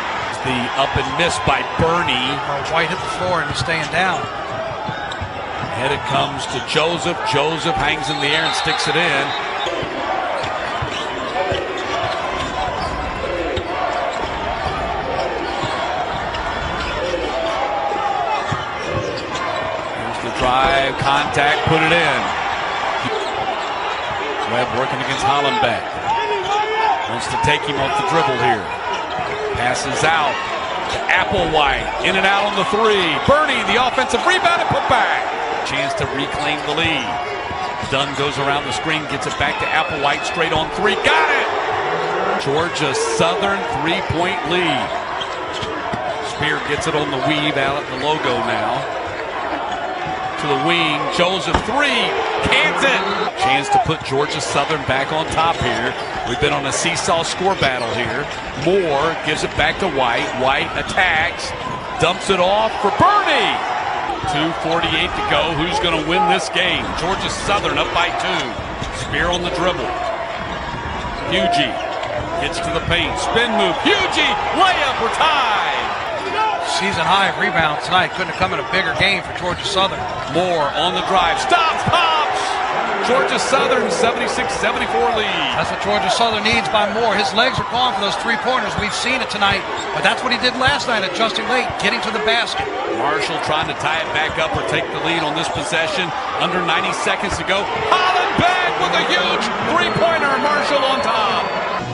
The up and miss by Bernie. White hit the floor and he's staying down. Ahead it comes to Joseph. Joseph hangs in the air and sticks it in. Here's the drive, contact, put it in. Webb working against Hollenbeck. Wants to take him off the dribble here. Passes out to Applewhite. In and out on the 3. Bernie, the offensive rebound and put back. Chance to reclaim the lead. Dunn goes around the screen, gets it back to Applewhite. Straight on 3. Got it! Georgia Southern 3-point lead. Spear gets it on the weave out at the logo now. To the wing, Joseph 3, cans it. Chance to put Georgia Southern back on top here. We've been on a seesaw score battle here. Moore gives it back to White. White attacks, dumps it off for Bernie. 2:48 to go. Who's going to win this game? Georgia Southern up by 2. Spear on the dribble. Hugie gets to the paint. Spin move. Hugie, layup, we're tied. Season high of rebounds tonight. Couldn't have come in a bigger game for Georgia Southern. Moore on the drive. Stops, pops! Georgia Southern 76-74 lead. That's what Georgia Southern needs by Moore. His legs are gone for those 3-pointers. We've seen it tonight, but that's what he did last night, adjusting late, getting to the basket. Marshall trying to tie it back up or take the lead on this possession. Under 90 seconds to go. Hollenbeck with a huge 3-pointer. Marshall on top.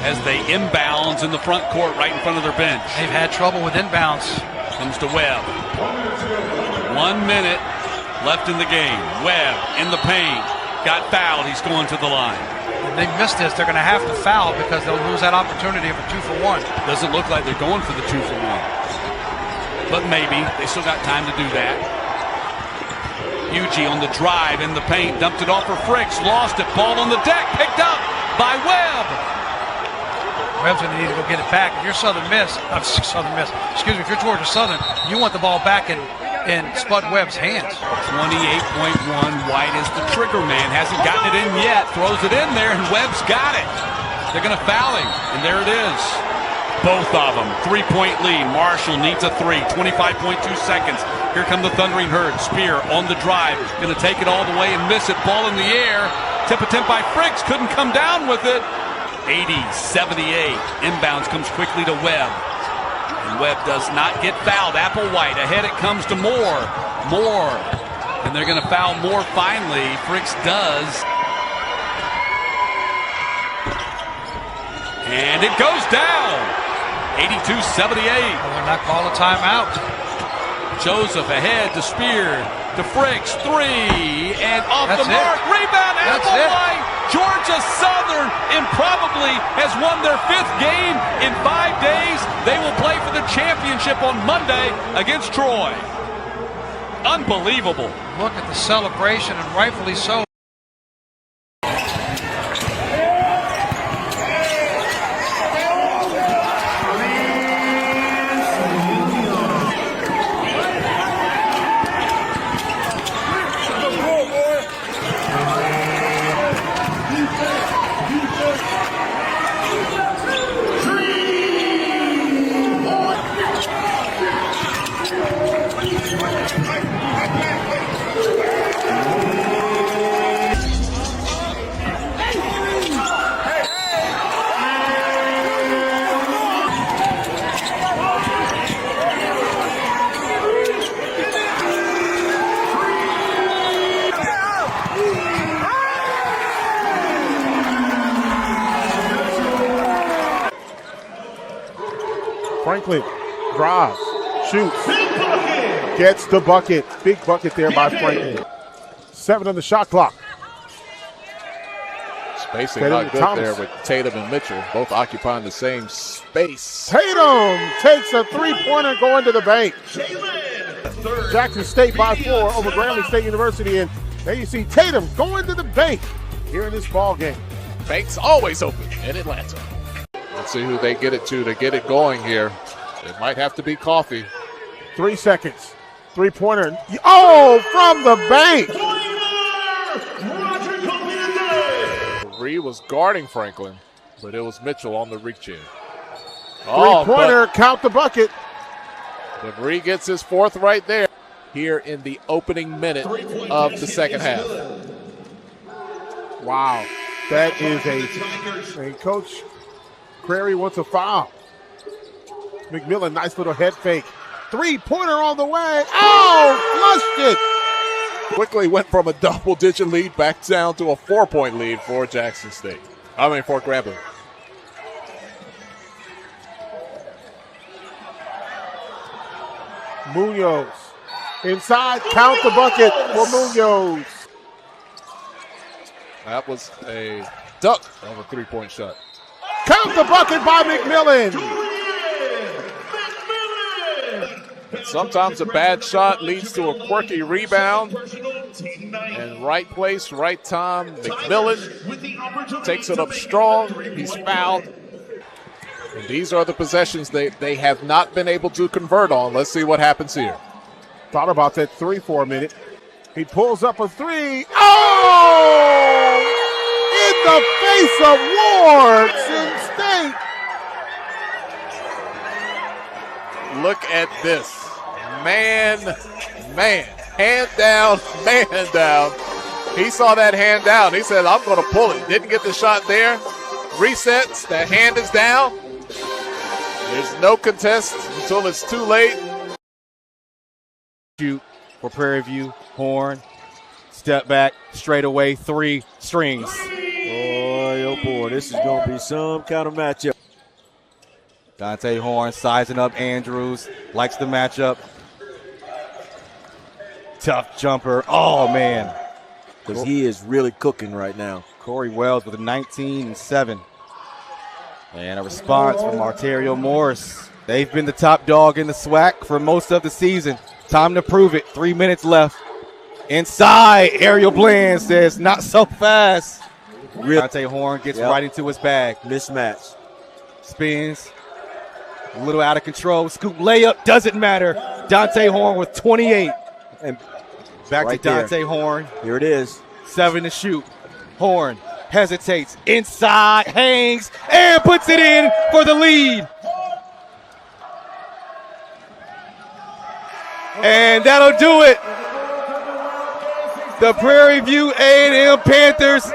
As they inbounds in the front court right in front of their bench. They've had trouble with inbounds. Comes to Webb. 1 minute left in the game. Webb in the paint. Got fouled. He's going to the line. If they miss this, they're going to have to foul because they'll lose that opportunity of a 2-for-1. Doesn't look like they're going for the 2-for-1. But maybe. They still got time to do that. Hugie on the drive in the paint. Dumped it off for Fricks. Lost it. Ball on the deck. Picked up by Webb. Webb's going to need to go get it back. If you're if you're Georgia Southern, you want the ball back in Spud Webb's hands. 28.1. White is the trigger man. Hasn't gotten it in yet. Throws it in there, and Webb's got it. They're going to foul him, and there it is. Both of them. 3-point lead. Marshall needs a 3. 25.2 seconds. Here come the Thundering Herd. Spear on the drive. Going to take it all the way and miss it. Ball in the air. Tip attempt by Fricks. Couldn't come down with it. 80-78. Inbounds comes quickly to Webb. And Webb does not get fouled. Applewhite ahead it comes to Moore. Moore. And they're going to foul Moore finally. Fricks does. And it goes down. 82-78. They're not calling a timeout. Joseph ahead to Spear. To Fricks. 3. And off the mark. Rebound. Applewhite. Georgia Southern improbably has won their 5th game in 5 days. They will play for the championship on Monday against Troy. Unbelievable. Look at the celebration, and rightfully so. Franklin drives, shoots, gets the bucket. Big bucket there by Franklin. 7 on the shot clock. Spacing Tatum not good Thomas. there with Tatum and Mitchell, both occupying the same space. Tatum takes a three-pointer going to the bank. Jackson State by 4 over Grambling State University. And there you see Tatum going to the bank here in this ball game. Bank's always open in Atlanta. Let's see who they get it to get it going here. It might have to be Coffee. 3 seconds. Three-pointer. Oh, from the bank. Reed was guarding Franklin, but it was Mitchell on the reach in. Three-pointer, count the bucket. But Reed gets his 4th right there here in the opening minute of the second half. Wow. That is a Coach Crary wants a foul. McMillan, nice little head fake. Three-pointer on the way. Oh, flushed it. Quickly went from a double-digit lead back down to a 4-point lead for Jackson State. For Grambling. Munoz inside, count the bucket for Munoz. That was a duck of a 3-point shot. Count the bucket by McMillan. Sometimes a bad shot leads to a quirky rebound. And right place, right time. McMillan takes it up strong. He's fouled. And these are the possessions they have not been able to convert on. Let's see what happens here. Thought about that 3 for a minute. He pulls up a 3. Oh! In the face of Ward, State. Look at this. Man, hand down, man down. He saw that hand down. He said, I'm going to pull it. Didn't get the shot there. Resets. The hand is down. There's no contest until it's too late. Shoot for Prairie View. Horn. Step back. Straight away. 3 strings. Boy, oh boy, this is going to be some kind of matchup. Dante Horn sizing up Andrews. Likes the matchup. Tough jumper. Oh, man. Because he is really cooking right now. Corey Wells with a 19 and 7. And a response from Arterio Morris. They've been the top dog in the SWAC for most of the season. Time to prove it. 3 minutes left. Inside, Ariel Bland says, not so fast. Dante Horn gets right into his bag. Mismatch. Spins. A little out of control. Scoop layup. Doesn't matter. Dante Horn with 28. And back to Dante Horn. Here it is. 7 to shoot. Horn hesitates. Inside. Hangs. And puts it in for the lead. And that'll do it. The Prairie View A&M Panthers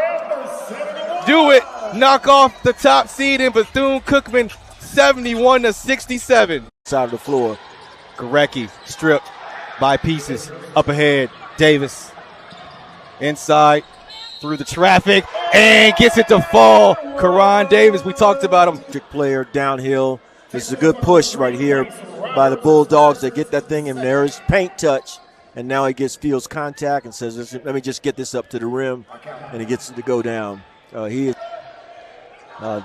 do it. Knock off the top seed in Bethune-Cookman 71-67. Side of the floor. Gorecki stripped by pieces. Up ahead, Davis. Inside, through the traffic, and gets it to fall. Karan Davis, we talked about him. Player downhill. This is a good push right here by the Bulldogs. They get that thing in there. It's paint touch. And now he feels contact and says, let me just get this up to the rim. And he gets it to go down.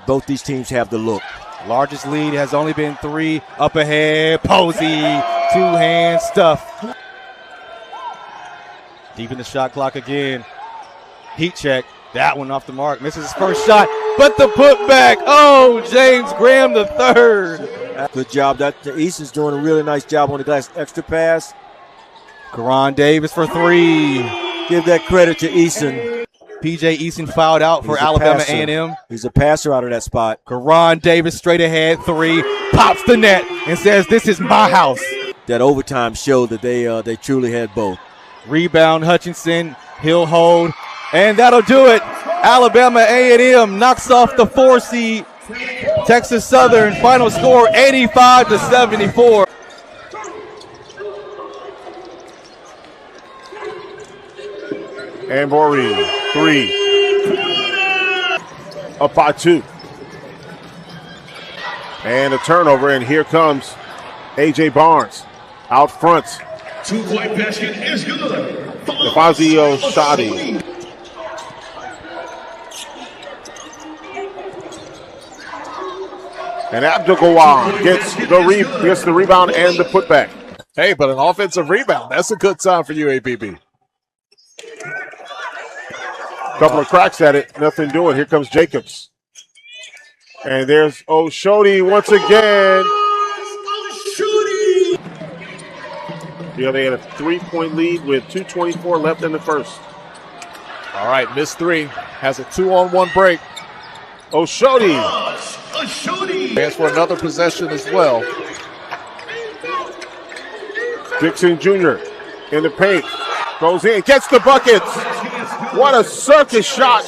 Both these teams have the look. Largest lead has only been 3. Up ahead, Posey, 2-hand stuff. Deep in the shot clock again. Heat check. That one off the mark. Misses his first shot, but the putback. Oh, James Graham the third. Good job. Easton's doing a really nice job on the glass. Extra pass. Karan Davis for 3. Give that credit to Easton. P.J. Easton fouled out for Alabama A&M. He's a passer out of that spot. Karan Davis straight ahead, 3. Pops the net and says, this is my house. That overtime showed that they truly had both. Rebound, Hutchinson. He'll hold. And that'll do it. Alabama A&M knocks off the 4 seed. Texas Southern, final score 85-74. And Boree, 3. Up by 2. And a turnover, and here comes A.J. Barnes out front. 2-point basket is good. Fazio Shadi. And Abdul-Gawad gets the rebound and the putback. Hey, but an offensive rebound, that's a good sign for you, ABB. Couple of cracks at it, nothing doing. Here comes Jacobs. And there's Oshodi once again. Yeah, they had a 3-point lead with 2:24 left in the first. All right, missed three. Has a 2-on-1 break. Oshodi. Chance for another possession as well. Dixon Jr. in the paint. Goes in, gets the buckets. What a circus shot.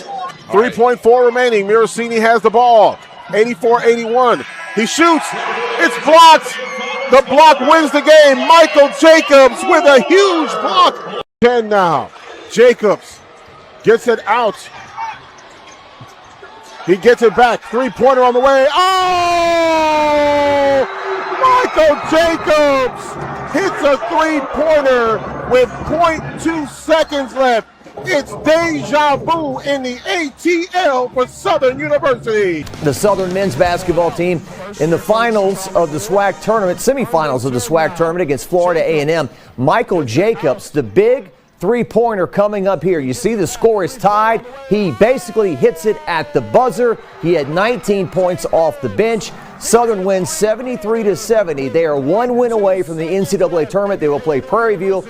3.4 remaining. Miracini has the ball. 84-81. He shoots. It's blocked. The block wins the game. Michael Jacobs with a huge block. 10 now. Jacobs gets it out. He gets it back. 3-pointer on the way. Oh! Michael Jacobs hits a 3-pointer with 0.2 seconds left. It's deja vu in the ATL for Southern University. The Southern men's basketball team in the finals of the SWAC tournament, semifinals of the SWAC tournament against Florida A&M. Michael Jacobs, the big 3-pointer coming up here. You see the score is tied. He basically hits it at the buzzer. He had 19 points off the bench. Southern wins 73-70. They are 1 win away from the NCAA tournament. They will play Prairie View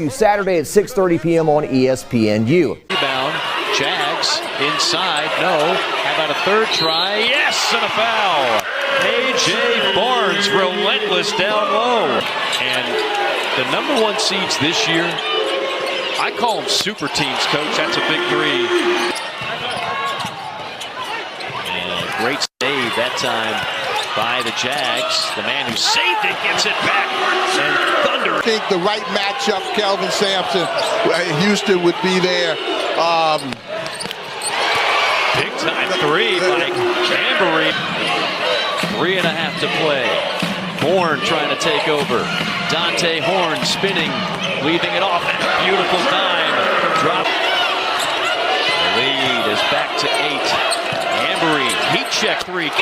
Saturday at 6:30 p.m. on ESPNU. Rebound, Jags inside, no. How about a third try? Yes, and a foul. A.J. Barnes, relentless down low. And the number 1 seeds this year, I call them super teams, Coach. That's a big three. And great save that time by the Jags. The man who saved it gets it back. And Thunder. I think the right matchup, Kelvin Sampson, Houston would be there. Big time three by Cambery. 3.5 to play. Horn trying to take over. Dante Horn spinning, leaving it off. Beautiful time. Drop. The lead is back to 8. Cambery, heat check 3. Go!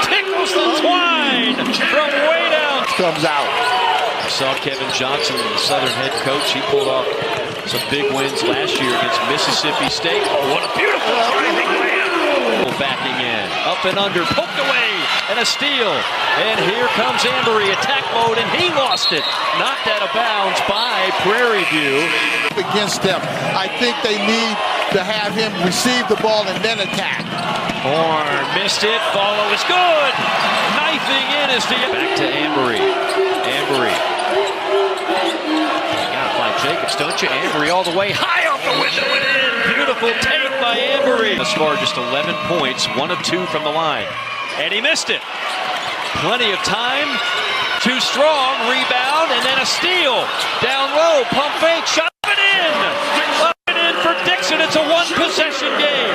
Tickles the twine from way down. Comes out. I saw Kevin Johnson, the Southern head coach. He pulled off some big wins last year against Mississippi State. Oh, what a beautiful driving layup. Backing in, up and under, poked away, and a steal. And here comes Ambery, attack mode, and he lost it. Knocked out of bounds by Prairie View. Against them, I think they need to have him receive the ball and then attack. Horn missed it, follow is good. Knifing in is the back to Ambery. Ambery. You gotta find Jacobs, don't you? Ambery all the way, high off the window and in. Beautiful take by Ambery. Thus far, just 11 points, 1 of 2 from the line. And he missed it. Plenty of time. Too strong, rebound, and then a steal. Down low, pump fake, shot it in. Up and in for Dixon. It's a 1-possession game.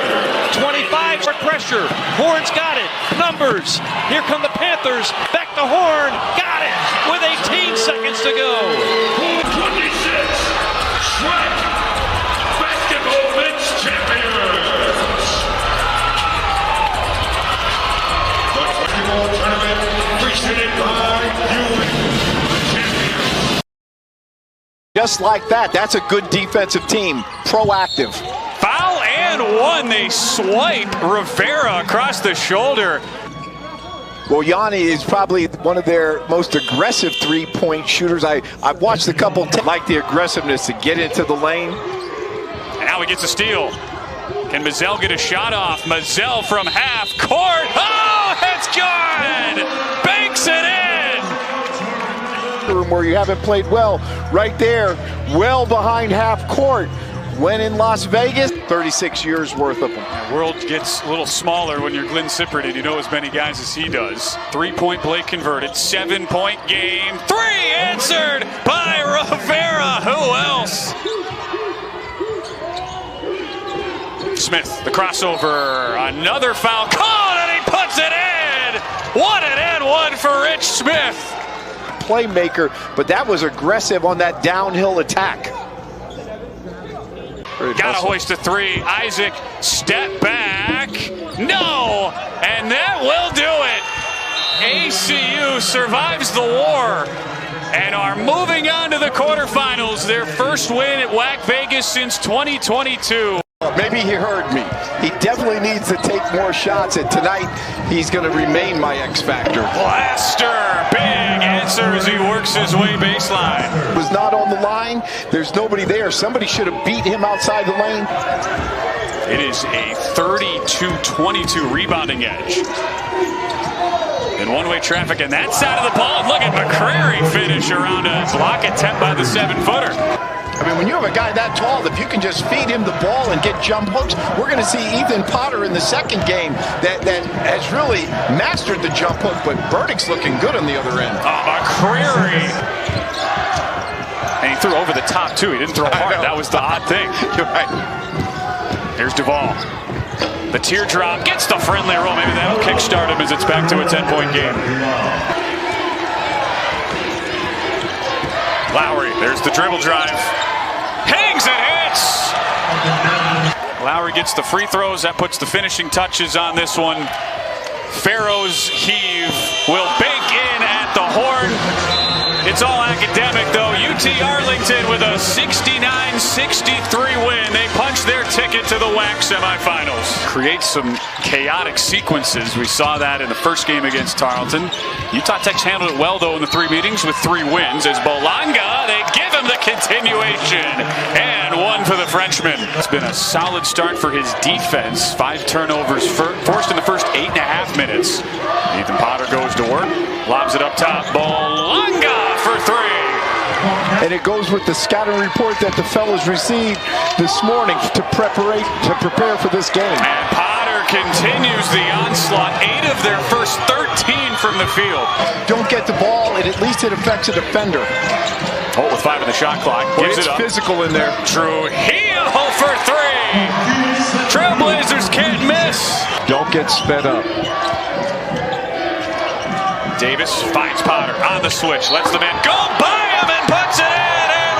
25 for pressure. Horn's got it. Numbers. Here come the Panthers. Back to Horn. Got it with 18 seconds to go. 26. SWAC basketball men's champions. The basketball tournament presented by Just like that. That's a good defensive team. Proactive. Foul and 1. They swipe Rivera across the shoulder. Well, Yanni is probably one of their most aggressive three-point shooters. I've watched a couple. Like the aggressiveness to get into the lane. And now he gets a steal. Can Mazzell get a shot off? Mazzell from half court. Oh, it's good! Banks it in! Where you haven't played well, right there, well behind half court. When in Las Vegas, 36 years worth of them. The world gets a little smaller when you're Glenn Sippert and you know as many guys as he does. 3-point play converted, 7-point game. 3 answered by Rivera. Who else? Smith, the crossover, another foul called, and he puts it in. one for Rich Smith. Playmaker, but that was aggressive on that downhill attack. Gotta hoist a three. Isaac, step back. No! And that will do it. ACU survives the war and are moving on to the quarterfinals. Their first win at WAC Vegas since 2022. Maybe he heard me. He definitely needs to take more shots, and tonight he's going to remain my X factor. Blaster, big answer as he works his way baseline. Was not on the line. There's nobody there. Somebody should have beat him outside the lane. It is a 32-22 rebounding edge. In one-way traffic in that side of the ball. Look at McCrary finish around a block attempt by the 7-footer. I mean, when you have a guy that tall, if you can just feed him the ball and get jump hooks, we're going to see Ethan Potter in the second game that has really mastered the jump hook, but Burdick's looking good on the other end. McCrary. And he threw over the top, too. He didn't throw hard. That was the odd thing. You're right. Here's Duvall. The teardrop gets the friendly roll. Maybe that'll kickstart him as it's back to a 10-point game. Lowry, there's the dribble drive. Hangs and hits! Lowry gets the free throws. That puts the finishing touches on this one. Pharaoh's heave will bake in at the horn. It's all academic, though. UT Arlington with a 69-63 win. They punch their ticket to the WAC semifinals. Create some chaotic sequences. We saw that in the first game against Tarleton. Utah Tech's handled it well, though, in the 3 meetings with 3 wins. As Bolanga, they give him the continuation. And one for the Frenchman. It's been a solid start for his defense. 5 turnovers forced in the first 8.5 minutes. Ethan Potter goes to work, lobs it up top. Bolanga for 3. And it goes with the scouting report that the fellas received this morning to prepare for this game. And Potter continues the onslaught. 8 of their first 13 from the field. Don't get the ball, and at least it affects a defender. Holt with 5 in the shot clock. Gives it up. Physical in there. Trujillo for 3. Trailblazers can't miss. Don't get sped up. Davis finds Potter on the switch. Lets the man go by him and puts it in and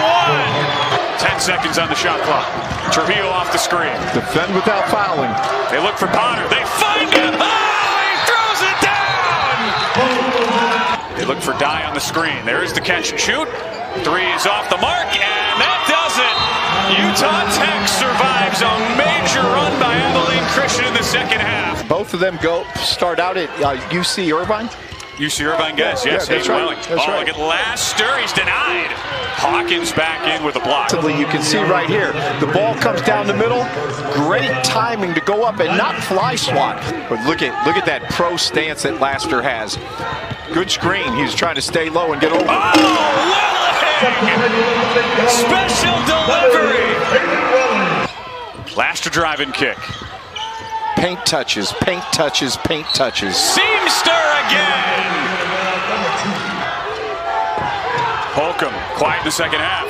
1. 10 seconds on the shot clock. Trujillo off the screen. Defend without fouling. They look for Potter. They find him. Oh, he throws it down. They look for Dye on the screen. There is the catch and shoot. 3 is off the mark, and that does it. Utah Tech survives a major run by Abilene Christian in the second half. Both of them start out at UC Irvine. UC Irvine guys, yes. Yeah, that's right. That's right. Look at Laster. He's denied. Hawkins back in with a block. You can see right here, the ball comes down the middle. Great timing to go up and not fly swat. But look at that pro stance that Laster has. Good screen. He's trying to stay low and get over. Oh, Willing! Special delivery. Laster drive and kick. Paint touches, paint touches, paint touches. Seamster again! Holcomb, quiet in the second half.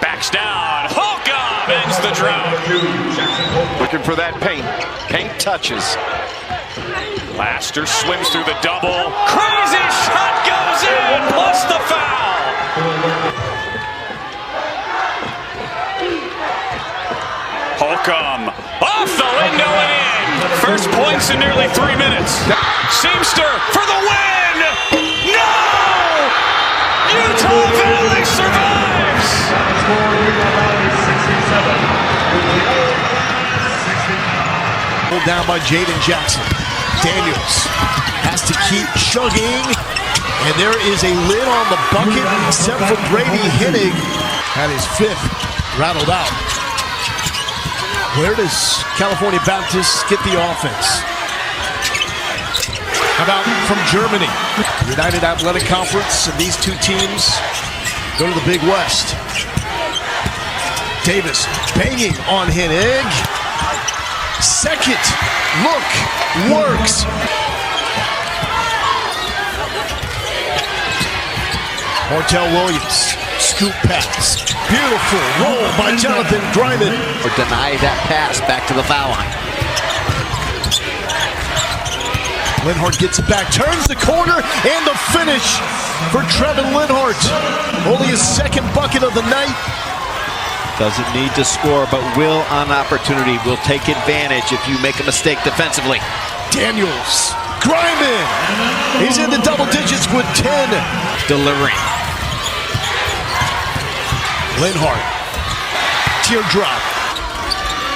Backs down. Holcomb ends the drought. Looking for that paint. Paint touches. Laster swims through the double. Crazy shot goes in, plus the foul. Holcomb off the window and in. First points in nearly 3 minutes. Seamster for the win! No! Utah Valley survives! Pulled down by Jaden Jackson. Daniels has to keep chugging, and there is a lid on the bucket except for Brady Hennig. Had his 5th rattled out. Where does California Baptist get the offense? How about from Germany? United Athletic Conference, and these 2 teams go to the Big West. Davis banging on Hennig. Second look works. Martell Williams, scoop pass. Beautiful roll by Jonathan Dryman. Or deny that pass back to the foul line. Linhart gets it back, turns the corner, and the finish for Trevin Linhart. Only his second bucket of the night. Doesn't need to score, but will on opportunity. Will take advantage if you make a mistake defensively. Daniels, grinding. He's in the double digits with 10. Delivering. Linhart, teardrop.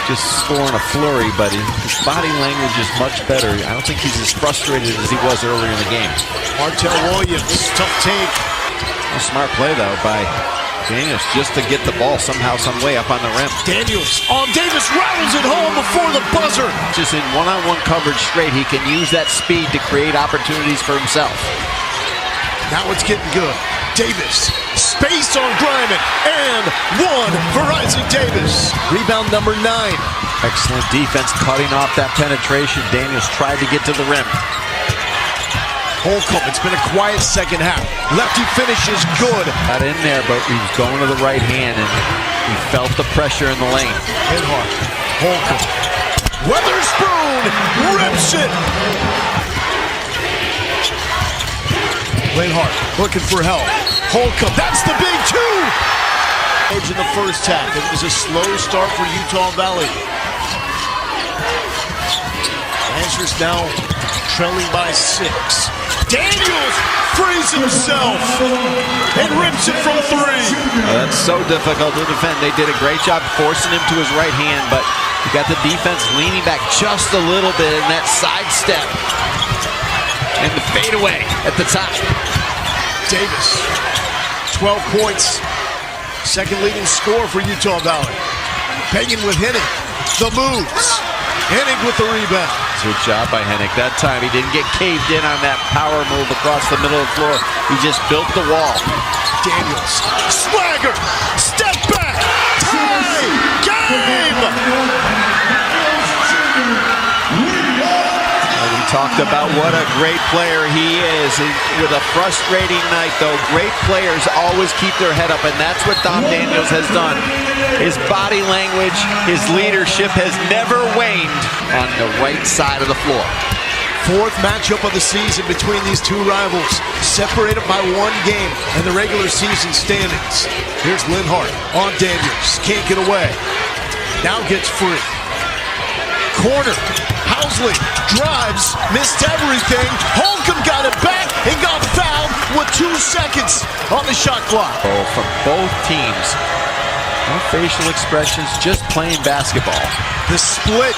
Just scoring a flurry, but his body language is much better. I don't think he's as frustrated as he was earlier in the game. Martell Williams, tough take. A smart play, though, by Daniels just to get the ball somehow, some way up on the rim. Daniels on Davis, rattles it home before the buzzer. Just in one-on-one coverage straight, he can use that speed to create opportunities for himself. Now it's getting good. Davis, space on Griman, and one for Isaac Davis. Rebound number 9. Excellent defense cutting off that penetration. Daniels tried to get to the rim. Holcomb, it's been a quiet second half. Lefty finish is good. Got in there, but he was going to the right hand, and he felt the pressure in the lane. Linhart, Holcomb, Weatherspoon rips it. Linhart looking for help. Holcomb, that's the big 2. Edge in the first half. It was a slow start for Utah Valley. Lancers now trailing by 6. Daniels frees himself and rips it from 3. That's so difficult to defend. They did a great job forcing him to his right hand, but you got the defense leaning back just a little bit in that sidestep. And the fadeaway at the top. Davis, 12 points. Second leading scorer for Utah Valley. Pagan with Hennig. The moves. Hennig with the rebound. Good job by Hennig. That time he didn't get caved in on that power move across the middle of the floor. He just built the wall. Daniels, swagger, step back, tie, game! We talked about what a great player he is. With a frustrating night, though, great players always keep their head up, and that's what Dom Daniels has done. His body language, his leadership has never waned on the right side of the floor. Fourth matchup of the season between these two rivals, separated by 1 game in the regular season standings. Here's Linhart on Daniels, can't get away. Now gets free. Corner, Housley drives, missed everything. Holcomb got it back and got fouled with 2 seconds on the shot clock. Oh, from both teams. No facial expressions, just playing basketball. The split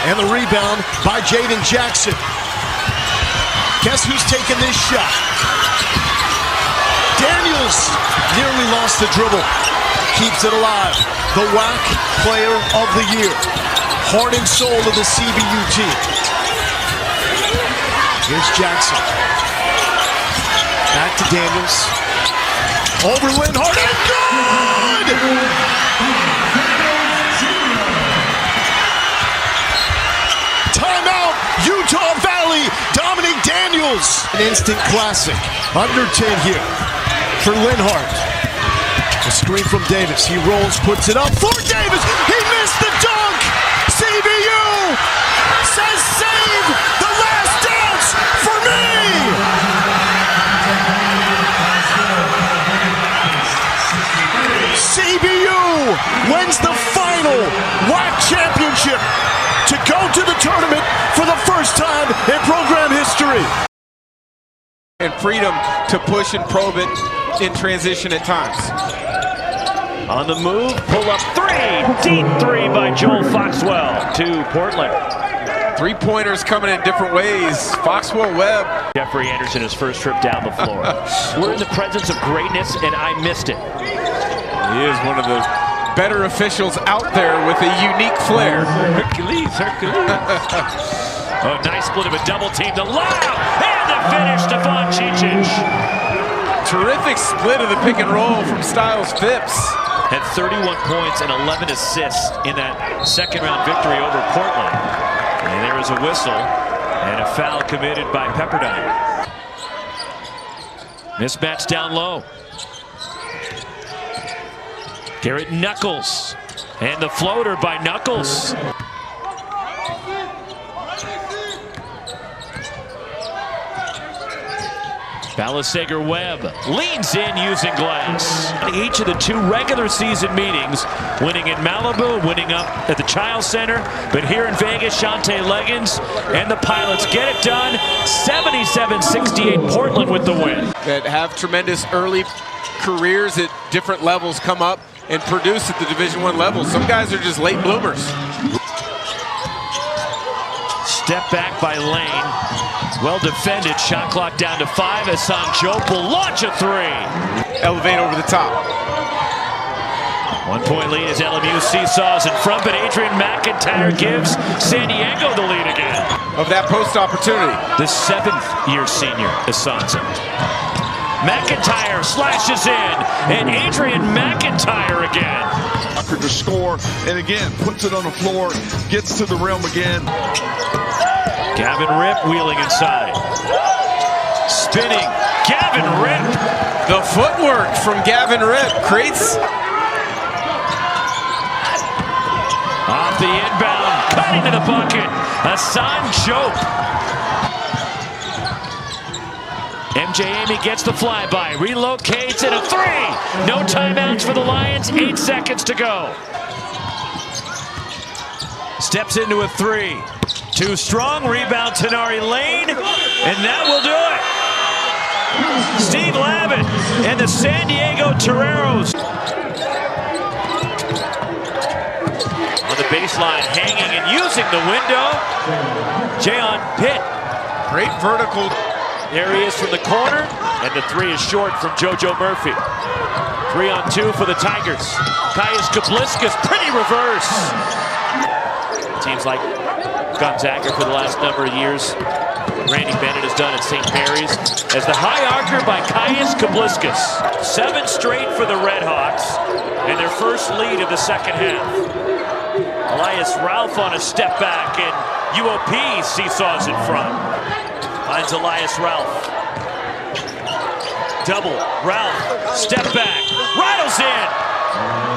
and the rebound by Jaden Jackson. Guess who's taking this shot? Daniels nearly lost the dribble. Keeps it alive. The WAC player of the year. Heart and soul of the CBU team. Here's Jackson. Back to Daniels. Over Linhart and good! Timeout, Utah Valley, Dominic Daniels. An instant classic. Under 10 here for Linhart. A screen from Davis. He rolls, puts it up for Davis. He missed the dunk. CBU says save the last dance for me. CBU wins the final WAC championship to go to the tournament for the first time in program history. And freedom to push and probe it in transition at times. On the move, pull up 3. Deep 3 by Joel Foxwell to Portland. 3-pointers coming in different ways. Foxwell Webb. Jeffrey Anderson, his first trip down the floor. We're in the presence of greatness, and I missed it. He is one of the better officials out there with a unique flair. Hercules. Oh, nice split of a double team. The lob and the finish, Stephon Cicic. Terrific split of the pick and roll from Styles Phipps. Had 31 points and 11 assists in that second round victory over Portland. And there is a whistle and a foul committed by Pepperdine. Mismatch down low. Garrett Knuckles and the floater by Knuckles. Balasegar-Webb leans in using glass. Each of the 2 regular season meetings, winning in Malibu, winning up at the Child Center, but here in Vegas, Shante Leggins and the Pilots get it done. 77-68 Portland with the win. That have tremendous early careers at different levels come up and produce at the Division I level. Some guys are just late bloomers. Step back by Lane. Well defended. Shot clock down to 5. ASUN Jope will launch a 3. Elevate over the top. 1 point lead as LMU seesaws in front, but Adrian McIntyre gives San Diego the lead again. Of that post opportunity. The 7th-year senior, Assanza. McIntyre slashes in, and Adrian McIntyre again. To score, and again, puts it on the floor, gets to the rim again. Gavin Ripp wheeling inside. Spinning, Gavin Ripp. The footwork from Gavin Ripp creates. Off the inbound, cutting to the bucket. ASUN Jope. MJ Amy gets the flyby, relocates, and a 3. No timeouts for the Lions, 8 seconds to go. Steps into a 3. Too strong, rebound Tenari Lane, and that will do it. Steve Lavin and the San Diego Toreros. On the baseline, hanging and using the window. Jayon Pitt. Great vertical. There he is from the corner, and the 3 is short from JoJo Murphy. 3 on 2 for the Tigers. Kaius Kabliskas, pretty reverse. Teams like Gonzaga for the last number of years. Randy Bennett has done at St. Mary's. As the high archer by Kaius Kabliskas. 7 straight for the Red Hawks, and their first lead of the second half. Elias Ralph on a step back, and UOP seesaws in front. Finds Elias Ralph. Double, Ralph, step back, rattles in.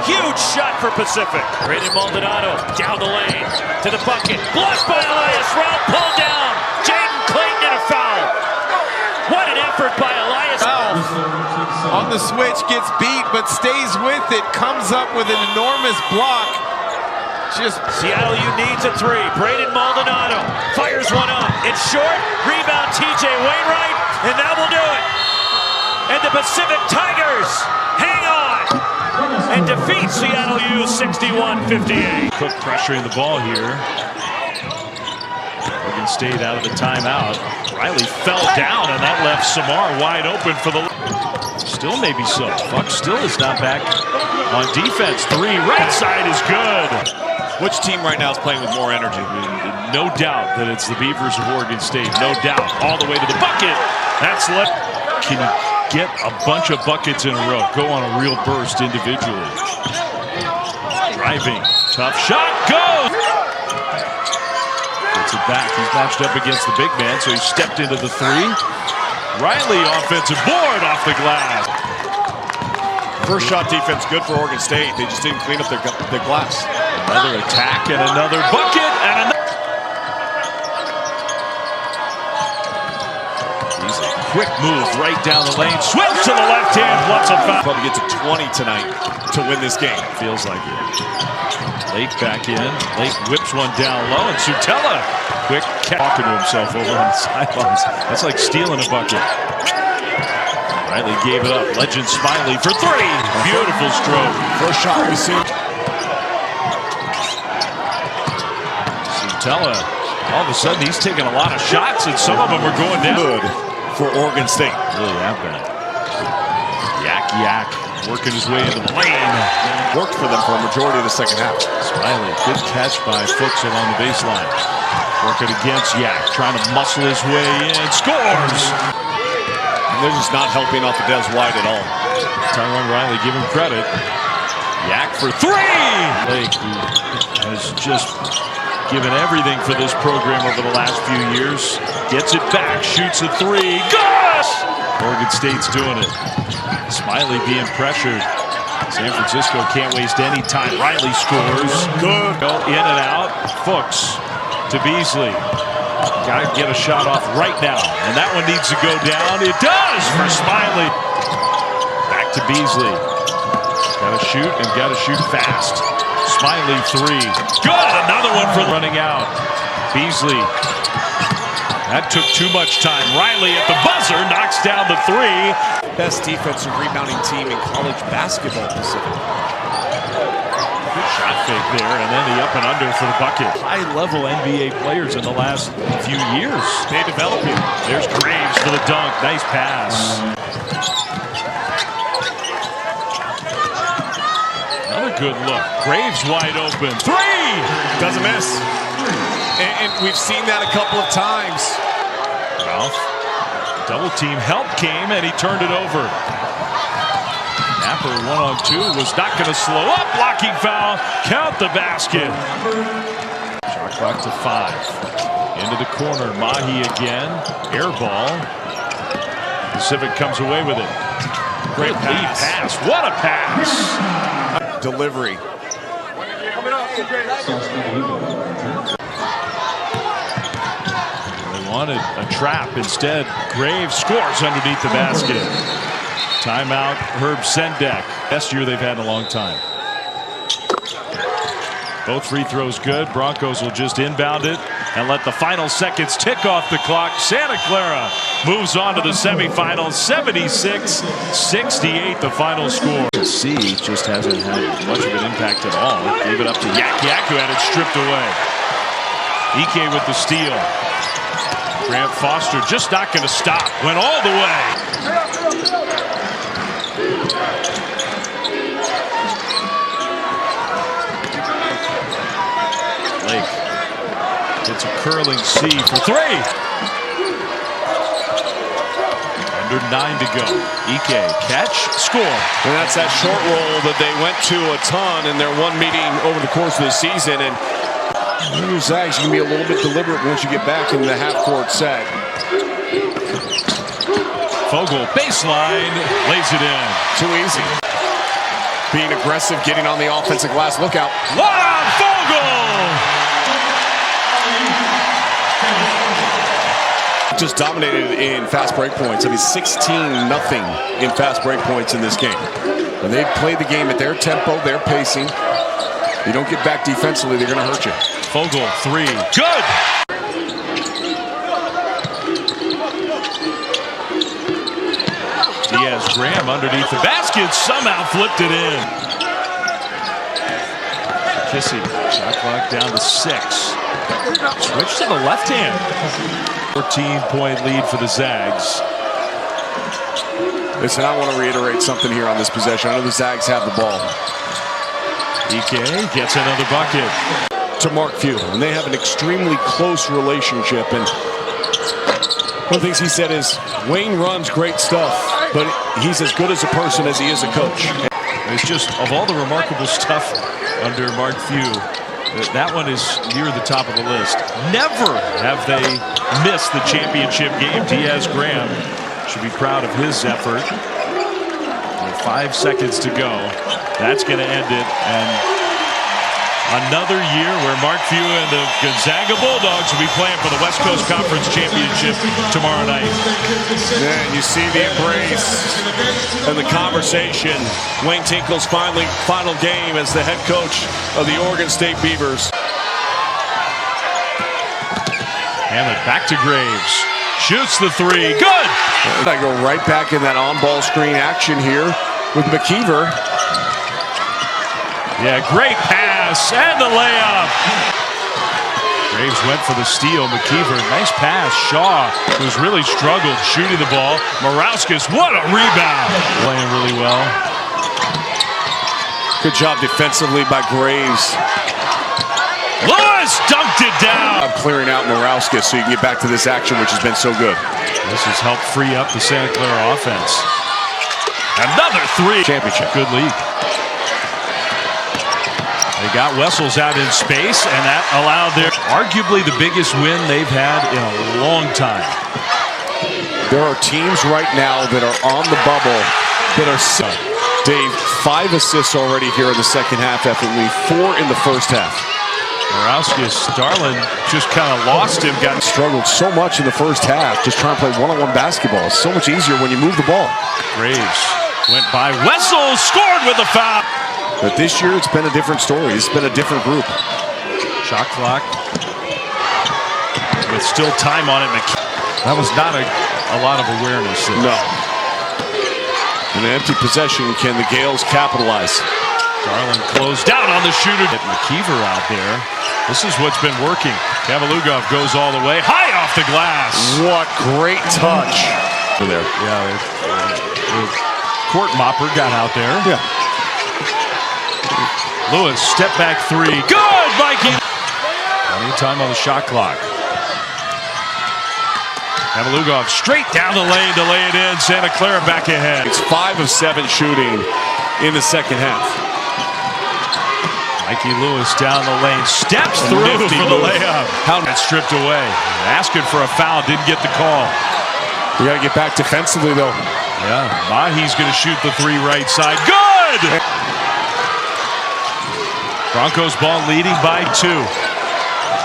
Huge shot for Pacific. Brandon Maldonado down the lane to the bucket. Blocked by Elias Ralph, pulled down. Jaden Clayton and a foul. What an effort by Elias Ralph. On the switch, gets beat, but stays with it. Comes up with an enormous block. Seattle U needs a 3. Braden Maldonado fires one up. It's short. Rebound TJ Wainwright, and that will do it. And the Pacific Tigers hang on and defeat Seattle U 61-58. Cook pressuring the ball here. Oregon State out of the timeout. Riley fell down, and that left Samar wide open for the. Still maybe so. Buck still is not back on defense. 3 right side is good. Which team right now is playing with more energy? No doubt that it's the Beavers of Oregon State. No doubt. All the way to the bucket. That's left. Can you get a bunch of buckets in a row? Go on a real burst individually. Driving. Tough shot. Goes. Gets it back. He's matched up against the big man, so he stepped into the 3. Riley offensive board off the glass. First shot defense good for Oregon State. They just didn't clean up their glass. Another attack and another bucket and another. He's a quick move right down the lane. Switch to the left hand. What's a foul? Probably get to 20 tonight to win this game. Feels like it. Lake back in. Lake whips one down low, and Sutella quick talking to himself over on the sidelines. That's like stealing a bucket. Riley gave it up. Legend Smiley for 3. Beautiful stroke. First shot we see. Sutella, all of a sudden he's taking a lot of shots, and some of them are going down. Good for Oregon State. Really have been. Yak working his way into the lane. Worked for them for a majority of the second half. Smiley, good catch by Fuchs along the baseline. Working against Yak, trying to muscle his way in. Scores! They're just not helping off the Devs wide at all. Tyrone Riley, give him credit. Yak for 3! Lake, who has just given everything for this program over the last few years, gets it back, shoots a 3. Gosh! Oregon State's doing it. Smiley being pressured. San Francisco can't waste any time. Riley scores. Good. Go in and out. Fuchs to Beasley. Got to get a shot off right now, and that one needs to go down. It does for Smiley. Back to Beasley. Got to shoot and got to shoot fast. Smiley 3. Good. Another one for running out. Beasley. That took too much time. Riley at the buzzer knocks down the 3. Best defensive rebounding team in college basketball, Pacific. Good shot fake there, and then the up and under for the bucket. High-level NBA players in the last few years. They develop it. There's Graves for the dunk. Nice pass. Another good look. Graves wide open. 3! Doesn't miss. And we've seen that a couple of times. Ralph, double team help came, and he turned it over. Napper 1-on-2 was not going to slow up. Blocking foul. Count the basket. Shot clock to 5. Into the corner. Mahi again. Air ball. Pacific comes away with it. Great pass. What a pass. Delivery. Wanted a trap. Instead, Graves scores underneath the basket. Timeout, Herb Sendek. Best year they've had in a long time. Both free throws good. Broncos will just inbound it and let the final seconds tick off the clock. Santa Clara moves on to the semifinals. 76-68 the final score. C just hasn't had much of an impact at all. Gave it up to Yak, who had it stripped away. Ike with the steal. Grant Foster just not going to stop. Went all the way. Lake gets a curling C for 3. Under 9 to go. Ike, catch, score. And that's that short roll that they went to a ton in their one meeting over the course of the season. And your Zags can be a little bit deliberate once you get back in the half-court set. Fogle, baseline, lays it in. Too easy. Being aggressive, getting on the offensive glass. Look out. Lob, Fogle! Just dominated in fast break points. I mean, 16-0 in fast break points in this game. When they play the game at their tempo, their pacing, you don't get back defensively, they're going to hurt you. Fogle, 3. Good! Diaz Graham underneath the basket, somehow flipped it in. Kissy, shot clock down to 6. Switch to the left hand. 14-point lead for the Zags. Listen, I want to reiterate something here on this possession. I know the Zags have the ball. Ike gets another bucket. To Mark Few, and they have an extremely close relationship. And one of the things he said is, Wayne runs great stuff, but he's as good as a person as he is a coach. It's just, of all the remarkable stuff under Mark Few, that one is near the top of the list. Never have they missed the championship game. Diaz Graham should be proud of his effort. With 5 seconds to go, that's going to end it. And another year where Mark Few and the Gonzaga Bulldogs will be playing for the West Coast Conference Championship tomorrow night. And you see the embrace and the conversation. Wayne Tinkle's final game as the head coach of the Oregon State Beavers. Hammett back to Graves. Shoots the 3. Good! I go right back in that on-ball screen action here with McKeever. Yeah, great pass and the layup. Graves went for the steal. McKeever, nice pass. Shaw, who's really struggled shooting the ball. Morauskas, what a rebound. Playing really well. Good job defensively by Graves. Lewis dunked it down. I'm clearing out Morauskas so you can get back to this action, which has been so good. This has helped free up the Santa Clara offense. Another 3. Championship. Good lead. They got Wessels out in space, and that allowed their arguably the biggest win they've had in a long time. There are teams right now that are on the bubble that are Dave, 5 assists already here in the second half, after only 4 in the first half. Starlin just kind of lost him. Got struggled so much in the first half. Just trying to play one-on-one basketball. It's so much easier when you move the ball. Graves went by Wessel, scored with a foul. But this year it's been a different story. It's been a different group. Shot clock with still time on it. That was not a lot of awareness. No. An empty possession. Can the Gales capitalize? Garland closed down on the shooter. Get McKeever out there. This is what's been working. Kavalugov goes all the way. High off the glass. What great touch. There. Yeah. The court mopper got out there. Yeah. Lewis, step back three. Good, Mikey. Plenty of time on the shot clock. Kavalugov straight down the lane to lay it in. Santa Clara back ahead. It's 5 of 7 shooting in the second half. Mikey Lewis down the lane, steps through for the layup. How got stripped away. Asking for a foul, didn't get the call. We got to get back defensively though. Yeah, Mahi's going to shoot the 3 right side. Good! Broncos ball leading by 2.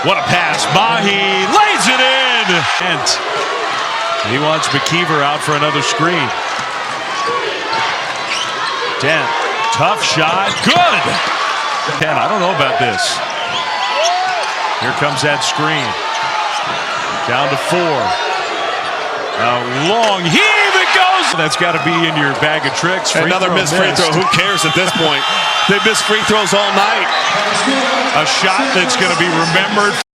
What a pass. Mahi lays it in! And he wants McKeever out for another screen. Dent, tough shot, good! 10, I don't know about this. Here comes that screen. Down to 4. A long heave, it goes! That's got to be in your bag of tricks. Another missed free throw. Who cares at this point? They missed free throws all night. A shot that's going to be remembered.